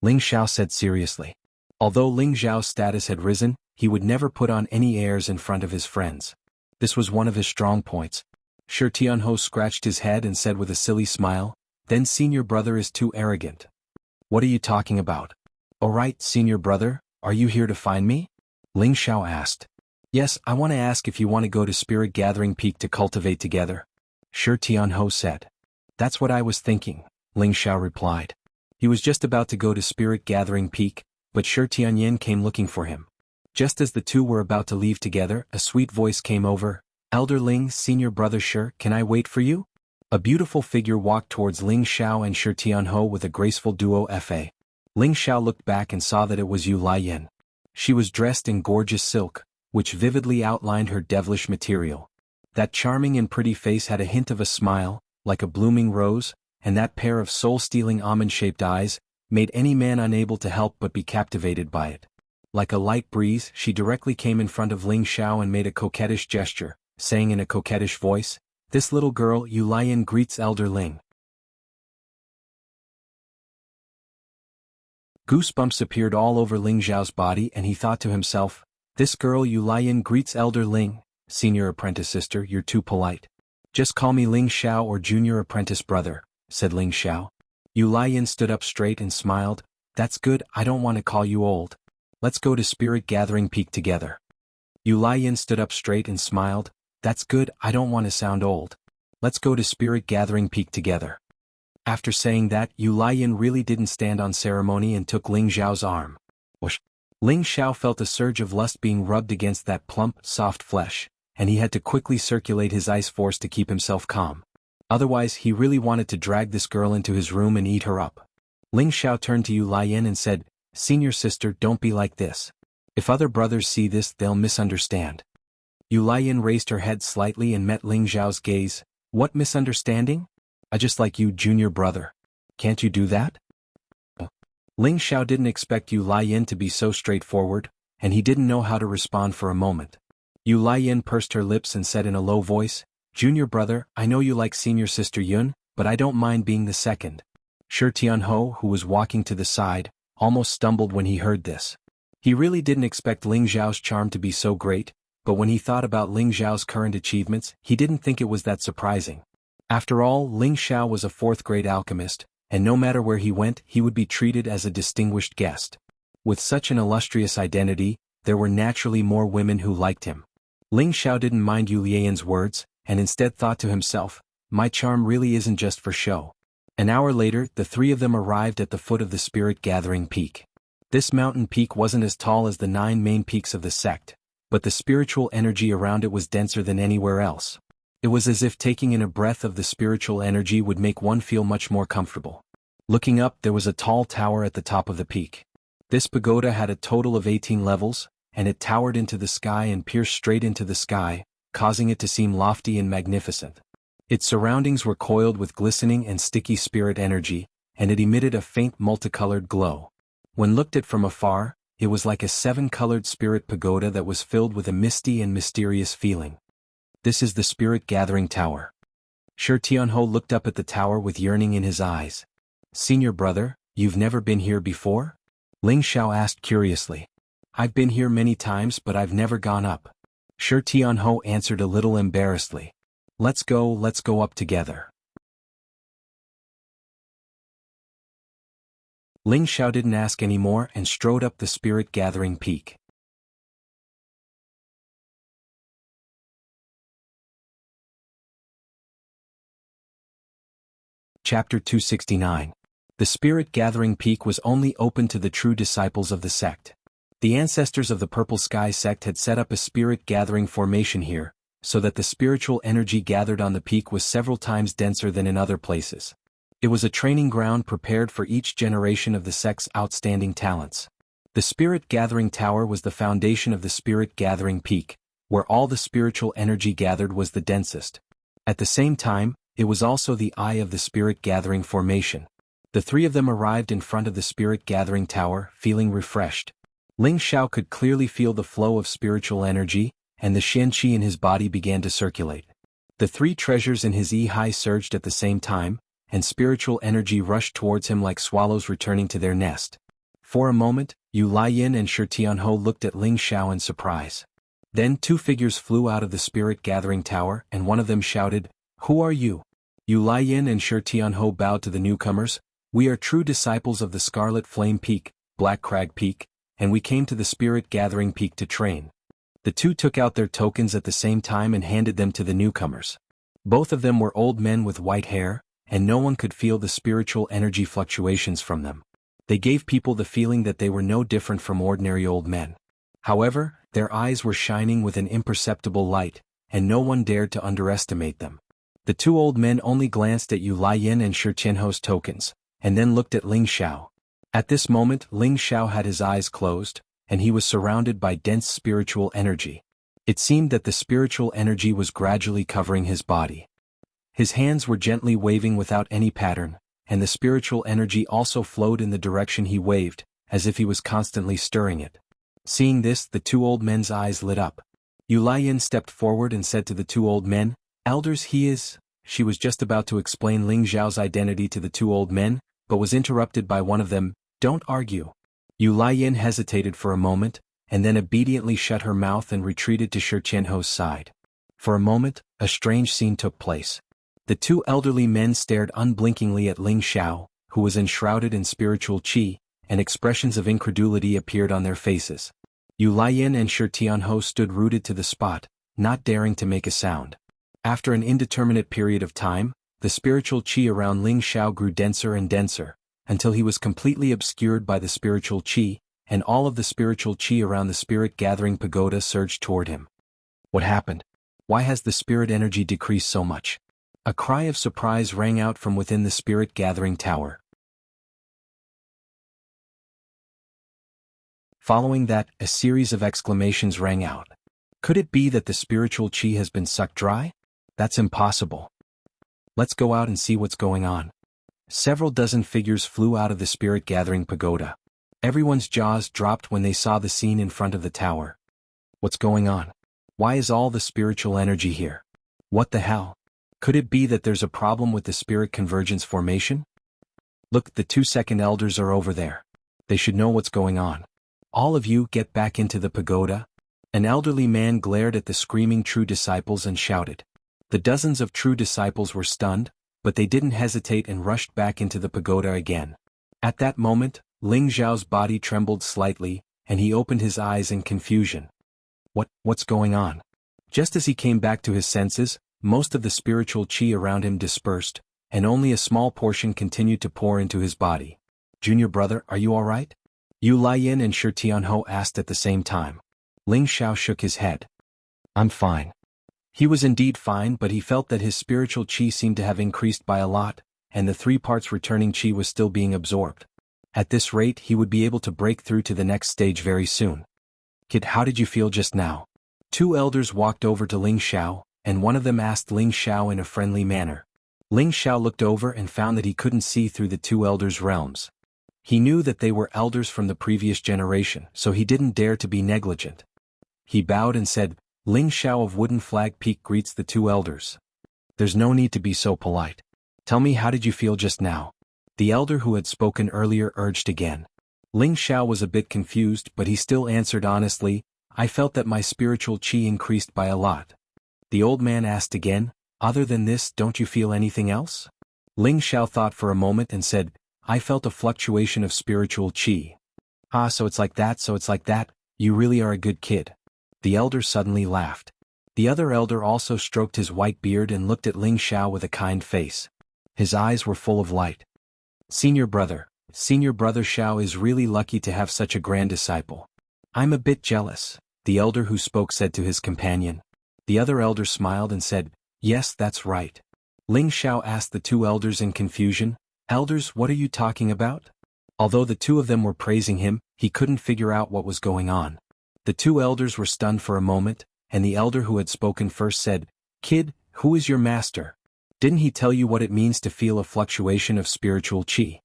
Ling Xiao said seriously. Although Ling Xiao's status had risen, he would never put on any airs in front of his friends. This was one of his strong points. Shi Tianhou scratched his head and said with a silly smile, "Then senior brother is too arrogant." "What are you talking about?" "Alright, senior brother, are you here to find me?" Ling Xiao asked. "Yes, I want to ask if you want to go to Spirit Gathering Peak to cultivate together," Shi Tianhou said. "That's what I was thinking," Ling Xiao replied. He was just about to go to Spirit Gathering Peak, but Shi Tianyin came looking for him. Just as the two were about to leave together, a sweet voice came over. "Elder Ling, senior brother Shi, can I wait for you?" A beautiful figure walked towards Ling Xiao and Shi Tianhou with a graceful duo fa. Ling Xiao looked back and saw that it was Yu Laiyan. She was dressed in gorgeous silk, which vividly outlined her devilish material. That charming and pretty face had a hint of a smile, like a blooming rose, and that pair of soul-stealing almond-shaped eyes made any man unable to help but be captivated by it. Like a light breeze, she directly came in front of Ling Xiao and made a coquettish gesture, saying in a coquettish voice, "This little girl Yu Laiyan greets Elder Ling." Goosebumps appeared all over Ling Xiao's body and he thought to himself, "This girl Yu Laiyan greets Elder Ling, senior apprentice sister, you're too polite. Just call me Ling Xiao or junior apprentice brother," said Ling Xiao. Yu Laiyan stood up straight and smiled, "That's good, I don't want to call you old. Let's go to Spirit Gathering Peak together." Yu Laiyan stood up straight and smiled, "That's good, I don't want to sound old. Let's go to Spirit Gathering Peak together." After saying that, Yu Laiyan really didn't stand on ceremony and took Ling Xiao's arm. Whoosh! Ling Xiao felt a surge of lust being rubbed against that plump, soft flesh, and he had to quickly circulate his ice force to keep himself calm. Otherwise, he really wanted to drag this girl into his room and eat her up. Ling Xiao turned to Yu Laiyan and said, "Senior sister, don't be like this. If other brothers see this, they'll misunderstand." Yu Laiyan raised her head slightly and met Ling Xiao's gaze. "What misunderstanding? I just like you, junior brother. Can't you do that?" Ling Xiao didn't expect Yu Laiyan to be so straightforward, and he didn't know how to respond for a moment. Yu Laiyan pursed her lips and said in a low voice, "Junior brother, I know you like senior sister Yun, but I don't mind being the second." Shi Tianhou, who was walking to the side, almost stumbled when he heard this. He really didn't expect Ling Xiao's charm to be so great, but when he thought about Ling Xiao's current achievements, he didn't think it was that surprising. After all, Ling Xiao was a fourth-grade alchemist, and no matter where he went, he would be treated as a distinguished guest. With such an illustrious identity, there were naturally more women who liked him. Ling Xiao didn't mind Yu Laiyan's words, and instead thought to himself, "My charm really isn't just for show." An hour later, the three of them arrived at the foot of the Spirit Gathering Peak. This mountain peak wasn't as tall as the 9 main peaks of the sect, but the spiritual energy around it was denser than anywhere else. It was as if taking in a breath of the spiritual energy would make one feel much more comfortable. Looking up, there was a tall tower at the top of the peak. This pagoda had a total of 18 levels, and it towered into the sky and pierced straight into the sky, causing it to seem lofty and magnificent. Its surroundings were coiled with glistening and sticky spirit energy, and it emitted a faint multicolored glow. When looked at from afar, it was like a 7-colored spirit pagoda that was filled with a misty and mysterious feeling. "This is the Spirit Gathering Tower." Shi Tianhou looked up at the tower with yearning in his eyes. "Senior brother, you've never been here before?" Ling Xiao asked curiously. "I've been here many times but I've never gone up." Shi Tianhou answered a little embarrassedly. Let's go up together." Ling Xiao didn't ask any more and strode up the Spirit Gathering Peak. Chapter 269. The Spirit Gathering Peak was only open to the true disciples of the sect. The ancestors of the Purple Sky sect had set up a spirit gathering formation here, so that the spiritual energy gathered on the peak was several times denser than in other places. It was a training ground prepared for each generation of the sect's outstanding talents. The Spirit Gathering Tower was the foundation of the Spirit Gathering Peak, where all the spiritual energy gathered was the densest. At the same time, it was also the eye of the Spirit Gathering formation. The three of them arrived in front of the Spirit Gathering Tower, feeling refreshed. Ling Xiao could clearly feel the flow of spiritual energy, and the Xian-Qi in his body began to circulate. The 3 treasures in his Yi-Hai surged at the same time, and spiritual energy rushed towards him like swallows returning to their nest. For a moment, Yu Laiyin and Shi Tianhou looked at Ling Xiao in surprise. Then two figures flew out of the spirit gathering tower and one of them shouted, "Who are you?" Yu Laiyin and Shi Tianhou bowed to the newcomers. "We are true disciples of the Scarlet Flame Peak, Black Crag Peak, and we came to the Spirit Gathering Peak to train." The two took out their tokens at the same time and handed them to the newcomers. Both of them were old men with white hair, and no one could feel the spiritual energy fluctuations from them. They gave people the feeling that they were no different from ordinary old men. However, their eyes were shining with an imperceptible light, and no one dared to underestimate them. The two old men only glanced at Yu Laiyin and Shi Tianhou's tokens, and then looked at Ling Xiao. At this moment Ling Xiao had his eyes closed, and he was surrounded by dense spiritual energy. It seemed that the spiritual energy was gradually covering his body. His hands were gently waving without any pattern, and the spiritual energy also flowed in the direction he waved, as if he was constantly stirring it. Seeing this, the two old men's eyes lit up. Yu Laiyin stepped forward and said to the two old men, "Elders, he is..." She was just about to explain Ling Xiao's identity to the two old men, but was interrupted by one of them. "Don't argue." Yu Laiyin hesitated for a moment, and then obediently shut her mouth and retreated to Shi Tianhou's side. For a moment, a strange scene took place. The two elderly men stared unblinkingly at Ling Xiao, who was enshrouded in spiritual qi, and expressions of incredulity appeared on their faces. Yu Laiyin and Shi Tianhou stood rooted to the spot, not daring to make a sound. After an indeterminate period of time, the spiritual qi around Ling Xiao grew denser and denser, until he was completely obscured by the spiritual qi, and all of the spiritual qi around the spirit gathering pagoda surged toward him. What happened? Why has the spirit energy decreased so much? A cry of surprise rang out from within the spirit gathering tower. Following that, a series of exclamations rang out. Could it be that the spiritual qi has been sucked dry? That's impossible. Let's go out and see what's going on. Several dozen figures flew out of the spirit gathering pagoda. Everyone's jaws dropped when they saw the scene in front of the tower. What's going on? Why is all the spiritual energy here? What the hell? Could it be that there's a problem with the spirit convergence formation? Look, the 2-second elders are over there. They should know what's going on. All of you get back into the pagoda. An elderly man glared at the screaming true disciples and shouted. The dozens of true disciples were stunned, but they didn't hesitate and rushed back into the pagoda again. At that moment, Ling Xiao's body trembled slightly, and he opened his eyes in confusion. What's going on? Just as he came back to his senses, most of the spiritual qi around him dispersed, and only a small portion continued to pour into his body. "Junior brother, are you all right?" Yu Laiyin and Shi Tianhou asked at the same time. Ling Xiao shook his head. "I'm fine." He was indeed fine, but he felt that his spiritual qi seemed to have increased by a lot, and the 3 parts returning qi was still being absorbed. At this rate he would be able to break through to the next stage very soon. "Kid, how did you feel just now?" 2 elders walked over to Ling Xiao, and one of them asked Ling Xiao in a friendly manner. Ling Xiao looked over and found that he couldn't see through the 2 elders' realms. He knew that they were elders from the previous generation, so he didn't dare to be negligent. He bowed and said, "Ling Xiao of Wooden Flag Peak greets the 2 elders. There's no need to be so polite. Tell me, how did you feel just now?" The elder who had spoken earlier urged again. Ling Xiao was a bit confused, but he still answered honestly, "I felt that my spiritual qi increased by a lot." The old man asked again, "Other than this, don't you feel anything else?" Ling Xiao thought for a moment and said, "I felt a fluctuation of spiritual qi." "Ah, so it's like that, you really are a good kid." The elder suddenly laughed. The other elder also stroked his white beard and looked at Ling Xiao with a kind face. His eyes were full of light. Senior brother Xiao is really lucky to have such a grand disciple. I'm a bit jealous," the elder who spoke said to his companion. The other elder smiled and said, "Yes, that's right." Ling Xiao asked the 2 elders in confusion, "Elders, what are you talking about?" Although the 2 of them were praising him, he couldn't figure out what was going on. The 2 elders were stunned for a moment, and the elder who had spoken first said, "Kid, who is your master? Didn't he tell you what it means to feel a fluctuation of spiritual qi?"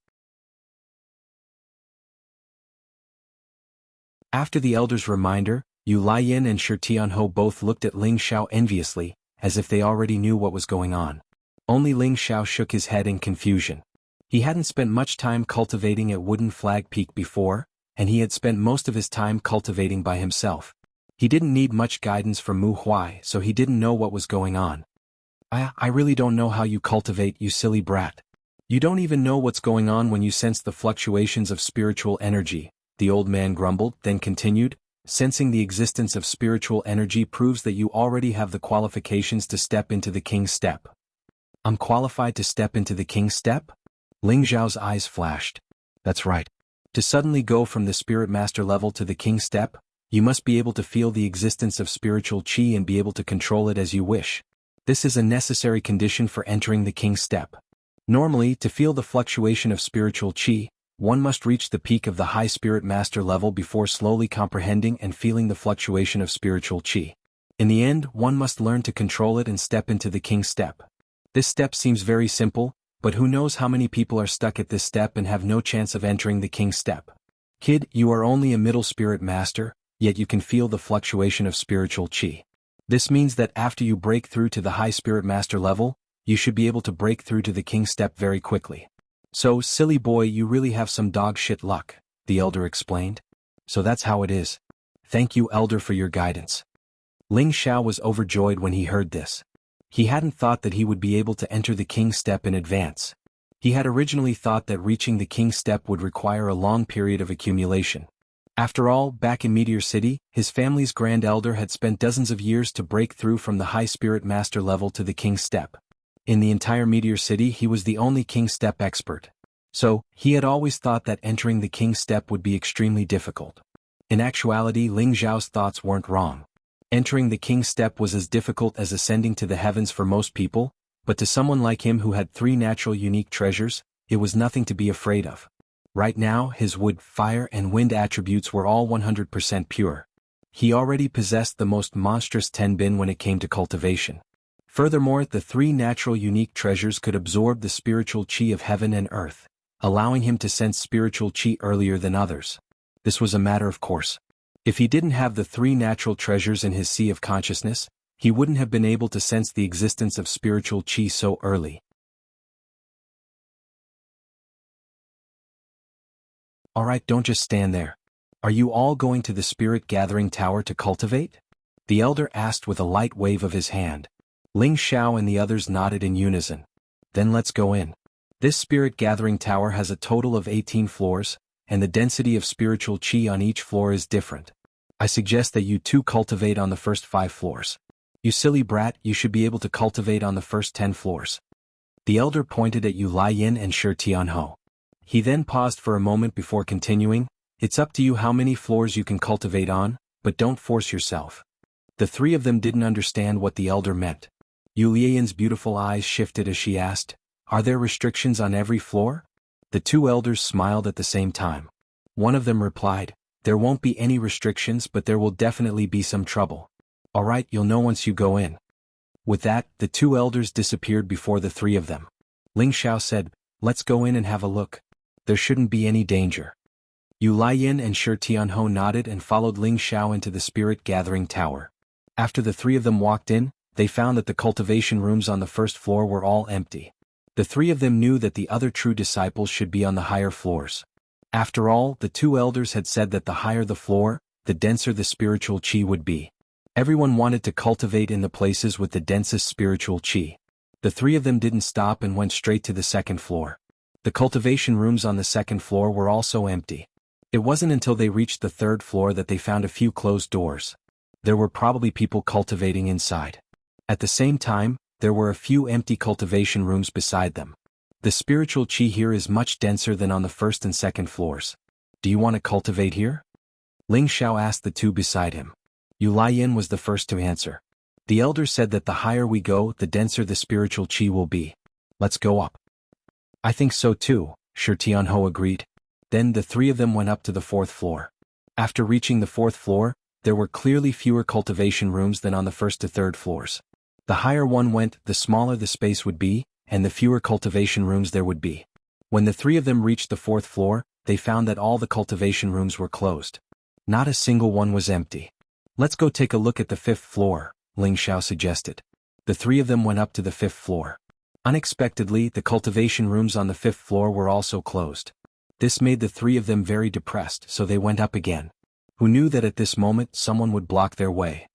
After the elder's reminder, Yu Laiyin and Shi Tianhou both looked at Ling Xiao enviously, as if they already knew what was going on. Only Ling Xiao shook his head in confusion. He hadn't spent much time cultivating at Wooden Flag Peak before, and he had spent most of his time cultivating by himself. He didn't need much guidance from Mu Huai, so he didn't know what was going on. I really don't know how you cultivate, you silly brat. You don't even know what's going on when you sense the fluctuations of spiritual energy, the old man grumbled, then continued, sensing the existence of spiritual energy proves that you already have the qualifications to step into the king's step. I'm qualified to step into the king's step? Ling Xiao's eyes flashed. That's right. To suddenly go from the spirit master level to the king's step, you must be able to feel the existence of spiritual qi and be able to control it as you wish. This is a necessary condition for entering the king's step. Normally, to feel the fluctuation of spiritual qi, one must reach the peak of the high spirit master level before slowly comprehending and feeling the fluctuation of spiritual qi. In the end, one must learn to control it and step into the king's step. This step seems very simple, but who knows how many people are stuck at this step and have no chance of entering the king's step. Kid, you are only a middle spirit master, yet you can feel the fluctuation of spiritual qi. This means that after you break through to the high spirit master level, you should be able to break through to the king's step very quickly. So, silly boy, you really have some dog shit luck, the elder explained. So that's how it is. Thank you, elder, for your guidance. Ling Xiao was overjoyed when he heard this. He hadn't thought that he would be able to enter the king's step in advance. He had originally thought that reaching the king's step would require a long period of accumulation. After all, back in Meteor City, his family's grand elder had spent dozens of years to break through from the high spirit master level to the king's step. In the entire Meteor City, he was the only king's step expert. So, he had always thought that entering the king's step would be extremely difficult. In actuality, Ling Xiao's thoughts weren't wrong. Entering the king's step was as difficult as ascending to the heavens for most people, but to someone like him who had 3 natural unique treasures, it was nothing to be afraid of. Right now, his wood, fire, and wind attributes were all 100% pure. He already possessed the most monstrous tenbin when it came to cultivation. Furthermore, the 3 natural unique treasures could absorb the spiritual qi of heaven and earth, allowing him to sense spiritual qi earlier than others. This was a matter of course. If he didn't have the 3 natural treasures in his sea of consciousness, he wouldn't have been able to sense the existence of spiritual qi so early. Alright, don't just stand there. Are you all going to the spirit gathering tower to cultivate? The elder asked with a light wave of his hand. Ling Xiao and the others nodded in unison. Then let's go in. This spirit gathering tower has a total of 18 floors, and the density of spiritual qi on each floor is different. I suggest that you two cultivate on the first 5 floors. You silly brat, you should be able to cultivate on the first 10 floors. The elder pointed at Yu Laiyin and Shi Tianhou. He then paused for a moment before continuing, it's up to you how many floors you can cultivate on, but don't force yourself. The 3 of them didn't understand what the elder meant. Yu Laiyan's beautiful eyes shifted as she asked, are there restrictions on every floor? The 2 elders smiled at the same time. One of them replied, there won't be any restrictions, but there will definitely be some trouble. Alright, you'll know once you go in. With that, the 2 elders disappeared before the 3 of them. Ling Xiao said, let's go in and have a look. There shouldn't be any danger. Yu Laiyin and Shi Tianhou nodded and followed Ling Xiao into the spirit gathering tower. After the 3 of them walked in, they found that the cultivation rooms on the first floor were all empty. The 3 of them knew that the other true disciples should be on the higher floors. After all, the 2 elders had said that the higher the floor, the denser the spiritual qi would be. Everyone wanted to cultivate in the places with the densest spiritual qi. The 3 of them didn't stop and went straight to the second floor. The cultivation rooms on the second floor were also empty. It wasn't until they reached the 3rd floor that they found a few closed doors. There were probably people cultivating inside. At the same time, there were a few empty cultivation rooms beside them. The spiritual qi here is much denser than on the 1st and 2nd floors. Do you want to cultivate here? Ling Xiao asked the 2 beside him. Yu Laiyin was the first to answer. The elder said that the higher we go, the denser the spiritual qi will be. Let's go up. I think so too, Shi Tianhou agreed. Then the 3 of them went up to the 4th floor. After reaching the 4th floor, there were clearly fewer cultivation rooms than on the 1st to 3rd floors. The higher one went, the smaller the space would be, and the fewer cultivation rooms there would be. When the 3 of them reached the 4th floor, they found that all the cultivation rooms were closed. Not a single one was empty. Let's go take a look at the 5th floor, Ling Xiao suggested. The 3 of them went up to the 5th floor. Unexpectedly, the cultivation rooms on the 5th floor were also closed. This made the three of them very depressed, so they went up again. Who knew that at this moment someone would block their way?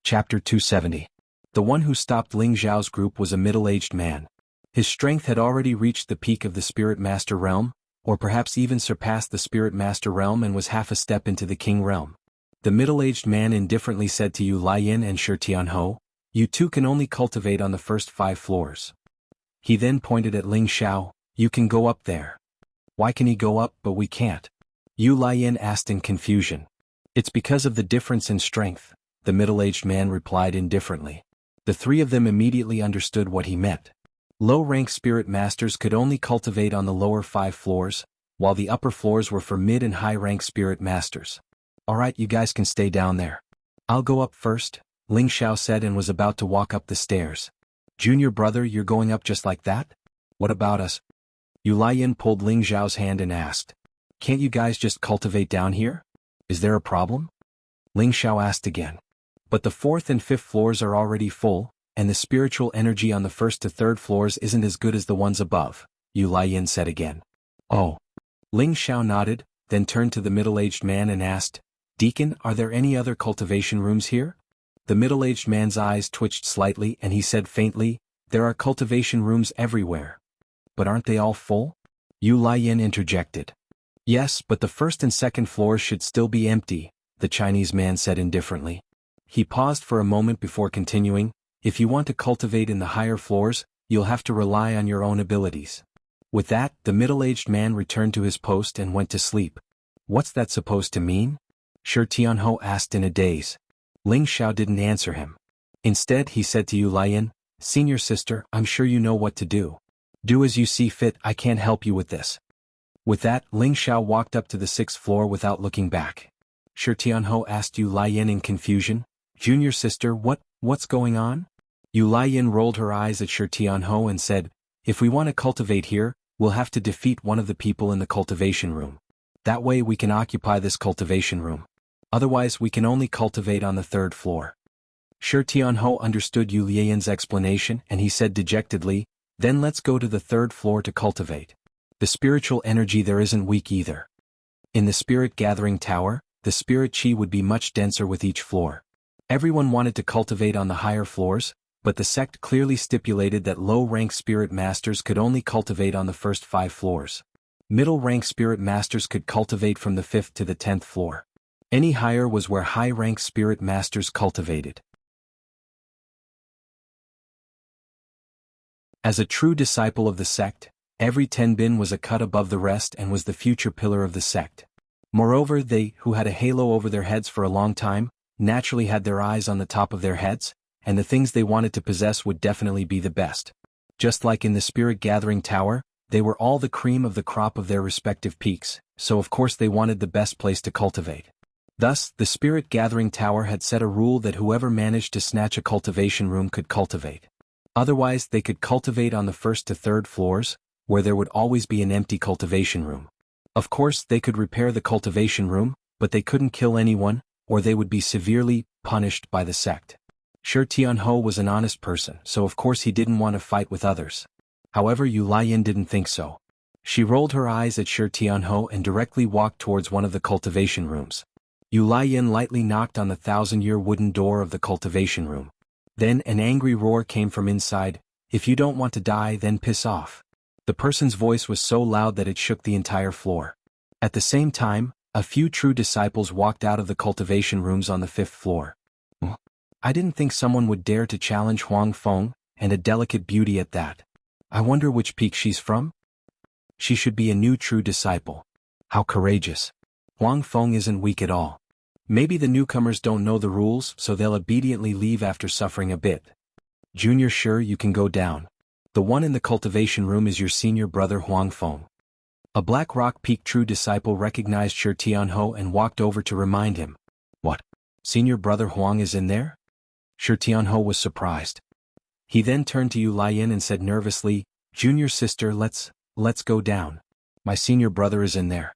Chapter 270. The one who stopped Ling Xiao's group was a middle-aged man. His strength had already reached the peak of the Spirit Master realm, or perhaps even surpassed the Spirit Master realm, and was half a step into the King realm. The middle-aged man indifferently said to Yu Lian and Shi Tianhou, "You two can only cultivate on the first 5 floors. He then pointed at Ling Xiao, "You can go up there." "Why can he go up but we can't?" Yu Lian asked in confusion. "It's because of the difference in strength," the middle-aged man replied indifferently. The three of them immediately understood what he meant. Low-rank spirit masters could only cultivate on the lower 5 floors, while the upper floors were for mid and high-rank spirit masters. "Alright, you guys can stay down there. I'll go up first," Ling Xiao said, and was about to walk up the stairs. "Junior brother, you're going up just like that? What about us?" Yu Lian pulled Ling Xiao's hand and asked, "Can't you guys just cultivate down here? Is there a problem?" Ling Xiao asked again. "But the 4th and 5th floors are already full, and the spiritual energy on the 1st to 3rd floors isn't as good as the ones above," Yu Lian said again. "Oh." Ling Xiao nodded, then turned to the middle-aged man and asked, "Deacon, are there any other cultivation rooms here?" The middle-aged man's eyes twitched slightly and he said faintly, "There are cultivation rooms everywhere." "But aren't they all full?" Yu Lian interjected. "Yes, but the 1st and 2nd floors should still be empty," the Chinese man said indifferently. He paused for a moment before continuing, "If you want to cultivate in the higher floors, you'll have to rely on your own abilities." With that, the middle-aged man returned to his post and went to sleep. "What's that supposed to mean?" Shi Tianhou asked in a daze. Ling Xiao didn't answer him. Instead, he said to Yu Lian, "Senior sister, I'm sure you know what to do. Do as you see fit, I can't help you with this." With that, Ling Xiao walked up to the 6th floor without looking back. Shi Tianhou asked Yu Lian in confusion, "Junior sister, what's going on?" Yu Lian rolled her eyes at Shi Tianhou and said, "If we want to cultivate here, we'll have to defeat one of the people in the cultivation room. That way we can occupy this cultivation room. Otherwise we can only cultivate on the 3rd floor." Shi Tianhou understood Yu Lian's explanation and he said dejectedly, "Then let's go to the 3rd floor to cultivate. The spiritual energy there isn't weak either. In the spirit gathering tower, the spirit qi would be much denser with each floor." Everyone wanted to cultivate on the higher floors, but the sect clearly stipulated that low-rank spirit masters could only cultivate on the first 5 floors. Middle-rank spirit masters could cultivate from the 5th to the 10th floor. Any higher was where high-rank spirit masters cultivated. As a true disciple of the sect, every tenbin was a cut above the rest and was the future pillar of the sect. Moreover, they, who had a halo over their heads for a long time, naturally had their eyes on the top of their heads, and the things they wanted to possess would definitely be the best. Just like in the spirit gathering tower, they were all the cream of the crop of their respective peaks, so of course they wanted the best place to cultivate. Thus, the spirit gathering tower had set a rule that whoever managed to snatch a cultivation room could cultivate. Otherwise, they could cultivate on the 1st to 3rd floors, where there would always be an empty cultivation room. Of course, they could repair the cultivation room, but they couldn't kill anyone, or they would be severely punished by the sect. Shi Tianhou was an honest person, so of course he didn't want to fight with others. However, Yu Lian didn't think so. She rolled her eyes at Shi Tianhou and directly walked towards one of the cultivation rooms. Yu Lian lightly knocked on the 1,000-year wooden door of the cultivation room. Then an angry roar came from inside, "If you don't want to die, then piss off." The person's voice was so loud that it shook the entire floor. At the same time, a few true disciples walked out of the cultivation rooms on the 5th floor. I didn't think someone would dare to challenge Huang Feng, and a delicate beauty at that. I wonder which peak she's from? She should be a new true disciple. How courageous. Huang Feng isn't weak at all. Maybe the newcomers don't know the rules, so they'll obediently leave after suffering a bit. Junior, sure, you can go down. The one in the cultivation room is your senior brother Huang Feng. A Black Rock Peak true disciple recognized Shi Tianhou and walked over to remind him. What? Senior brother Huang is in there? Shi Tianhou was surprised. He then turned to Yu Lian and said nervously, "Junior sister, let's go down. My senior brother is in there."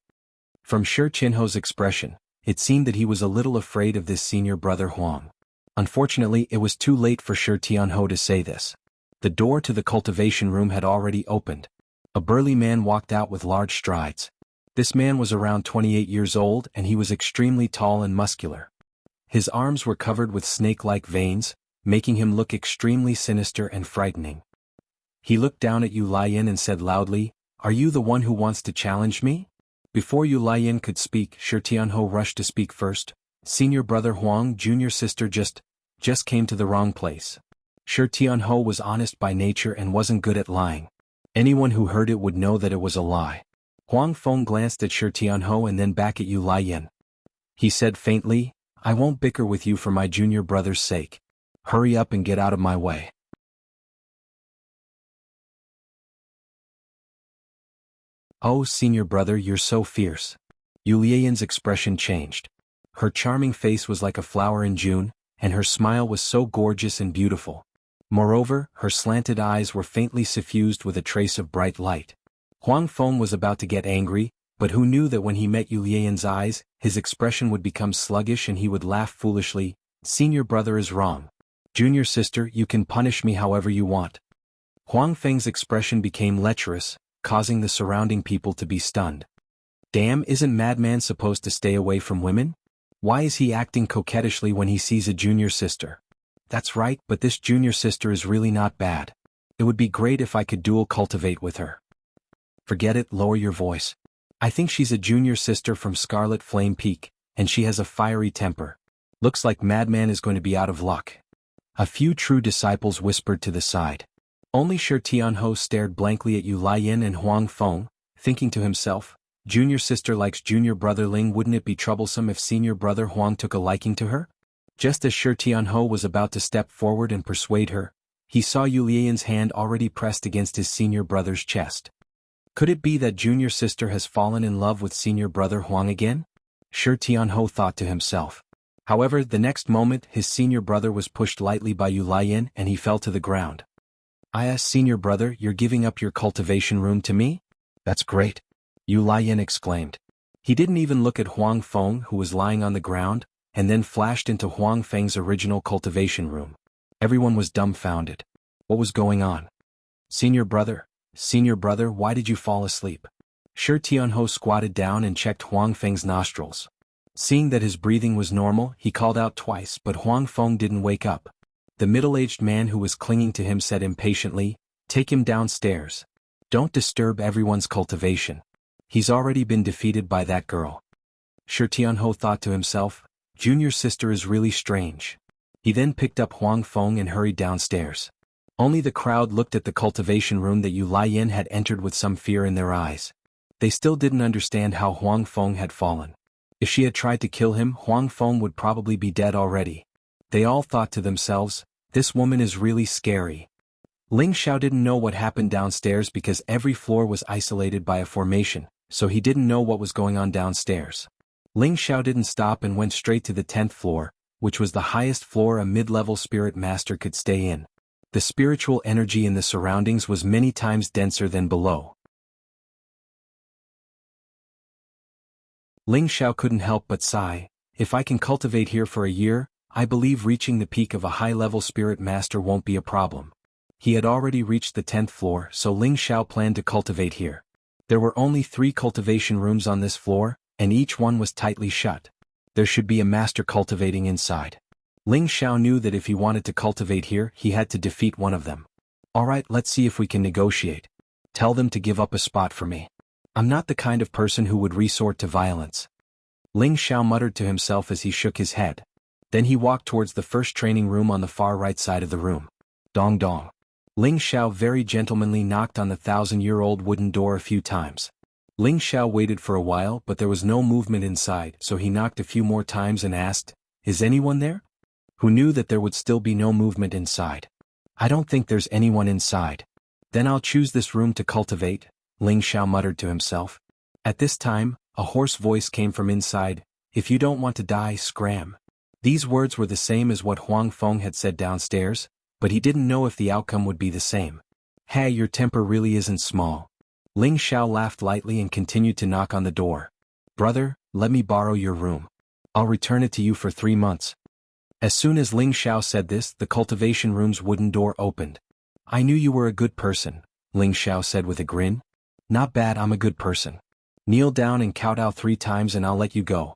From Shi Tianhou's expression, it seemed that he was a little afraid of this senior brother Huang. Unfortunately, it was too late for Shi Tianho to say this. The door to the cultivation room had already opened. A burly man walked out with large strides. This man was around 28 years old and he was extremely tall and muscular. His arms were covered with snake-like veins, making him look extremely sinister and frightening. He looked down at Yu Lian and said loudly, "Are you the one who wants to challenge me?" Before Yu Lian could speak, Shi Tianho rushed to speak first. "Senior brother Huang, junior sister just came to the wrong place." Shi Tianho was honest by nature and wasn't good at lying. Anyone who heard it would know that it was a lie. Huang Feng glanced at Shi Tianho and then back at Yu Lian. He said faintly, "I won't bicker with you for my junior brother's sake. Hurry up and get out of my way." "Oh, senior brother, you're so fierce." Yu Lian's expression changed. Her charming face was like a flower in June, and her smile was so gorgeous and beautiful. Moreover, her slanted eyes were faintly suffused with a trace of bright light. Huang Feng was about to get angry, but who knew that when he met Yu Lian's eyes, his expression would become sluggish and he would laugh foolishly. "Senior brother is wrong. Junior sister, you can punish me however you want." Huang Feng's expression became lecherous, causing the surrounding people to be stunned. Damn, isn't Madman supposed to stay away from women? Why is he acting coquettishly when he sees a junior sister? That's right, but this junior sister is really not bad. It would be great if I could dual cultivate with her. Forget it, lower your voice. I think she's a junior sister from Scarlet Flame Peak, and she has a fiery temper. Looks like Madman is going to be out of luck. A few true disciples whispered to the side. Only Shi Tianho stared blankly at Yu Lian and Huang Feng, thinking to himself, junior sister likes junior brother Ling, wouldn't it be troublesome if senior brother Huang took a liking to her? Just as Shi Tianho was about to step forward and persuade her, he saw Yu Lian's hand already pressed against his senior brother's chest. Could it be that junior sister has fallen in love with senior brother Huang again? Shi Tianho thought to himself. However, the next moment his senior brother was pushed lightly by Yu Lian and he fell to the ground. Senior brother, you're giving up your cultivation room to me? That's great. Yu Lian exclaimed. He didn't even look at Huang Feng, who was lying on the ground, and then flashed into Huang Feng's original cultivation room. Everyone was dumbfounded. What was going on? Senior brother, why did you fall asleep? Shi Tianho squatted down and checked Huang Feng's nostrils. Seeing that his breathing was normal, he called out twice, but Huang Feng didn't wake up. The middle-aged man who was clinging to him said impatiently, "Take him downstairs. Don't disturb everyone's cultivation. He's already been defeated by that girl." Shi Tianho thought to himself, junior sister is really strange. He then picked up Huang Feng and hurried downstairs. Only the crowd looked at the cultivation room that Yu Lian had entered with some fear in their eyes. They still didn't understand how Huang Feng had fallen. If she had tried to kill him, Huang Feng would probably be dead already. They all thought to themselves, this woman is really scary. Ling Xiao didn't know what happened downstairs because every floor was isolated by a formation, so he didn't know what was going on downstairs. Ling Xiao didn't stop and went straight to the 10th floor, which was the highest floor a mid-level spirit master could stay in. The spiritual energy in the surroundings was many times denser than below. Ling Xiao couldn't help but sigh. If I can cultivate here for a year, I believe reaching the peak of a high-level spirit master won't be a problem. He had already reached the 10th floor, so Ling Xiao planned to cultivate here. There were only 3 cultivation rooms on this floor, and each one was tightly shut. There should be a master cultivating inside. Ling Xiao knew that if he wanted to cultivate here, he had to defeat one of them. Alright, let's see if we can negotiate. Tell them to give up a spot for me. I'm not the kind of person who would resort to violence. Ling Xiao muttered to himself as he shook his head. Then he walked towards the first training room on the far right side of the room. Dong dong. Ling Xiao very gentlemanly knocked on the 1,000-year-old wooden door a few times. Ling Xiao waited for a while, but there was no movement inside, so he knocked a few more times and asked, "Is anyone there?" Who knew that there would still be no movement inside. "I don't think there's anyone inside." "Then I'll choose this room to cultivate," Ling Xiao muttered to himself. At this time, a hoarse voice came from inside, "If you don't want to die, scram." These words were the same as what Huang Feng had said downstairs, but he didn't know if the outcome would be the same. "Hey, your temper really isn't small." Ling Xiao laughed lightly and continued to knock on the door. "Brother, let me borrow your room. I'll return it to you for 3 months." As soon as Ling Xiao said this, the cultivation room's wooden door opened. I knew you were a good person, Ling Xiao said with a grin. Not bad, I'm a good person. Kneel down and kowtow 3 times and I'll let you go.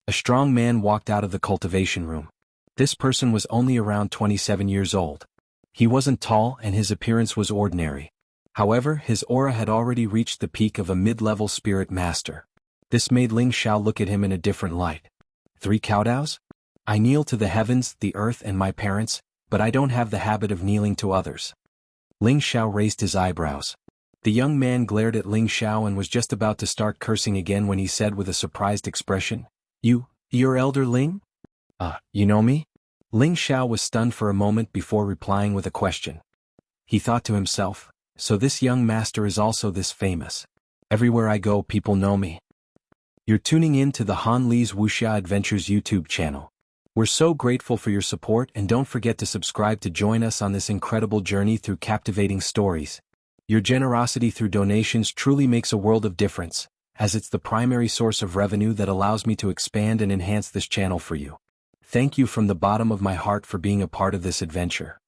A strong man walked out of the cultivation room. This person was only around 27 years old. He wasn't tall and his appearance was ordinary. However, his aura had already reached the peak of a mid-level spirit master. This made Ling Xiao look at him in a different light. 3 kowtows? I kneel to the heavens, the earth and my parents, but I don't have the habit of kneeling to others. Ling Xiao raised his eyebrows. The young man glared at Ling Xiao and was just about to start cursing again when he said with a surprised expression, You're Elder Ling? You know me? Ling Xiao was stunned for a moment before replying with a question. He thought to himself, so this young master is also this famous. Everywhere I go people know me. You're tuning in to the Han Li's Wuxia Adventures YouTube channel. We're so grateful for your support and don't forget to subscribe to join us on this incredible journey through captivating stories. Your generosity through donations truly makes a world of difference, as it's the primary source of revenue that allows me to expand and enhance this channel for you. Thank you from the bottom of my heart for being a part of this adventure.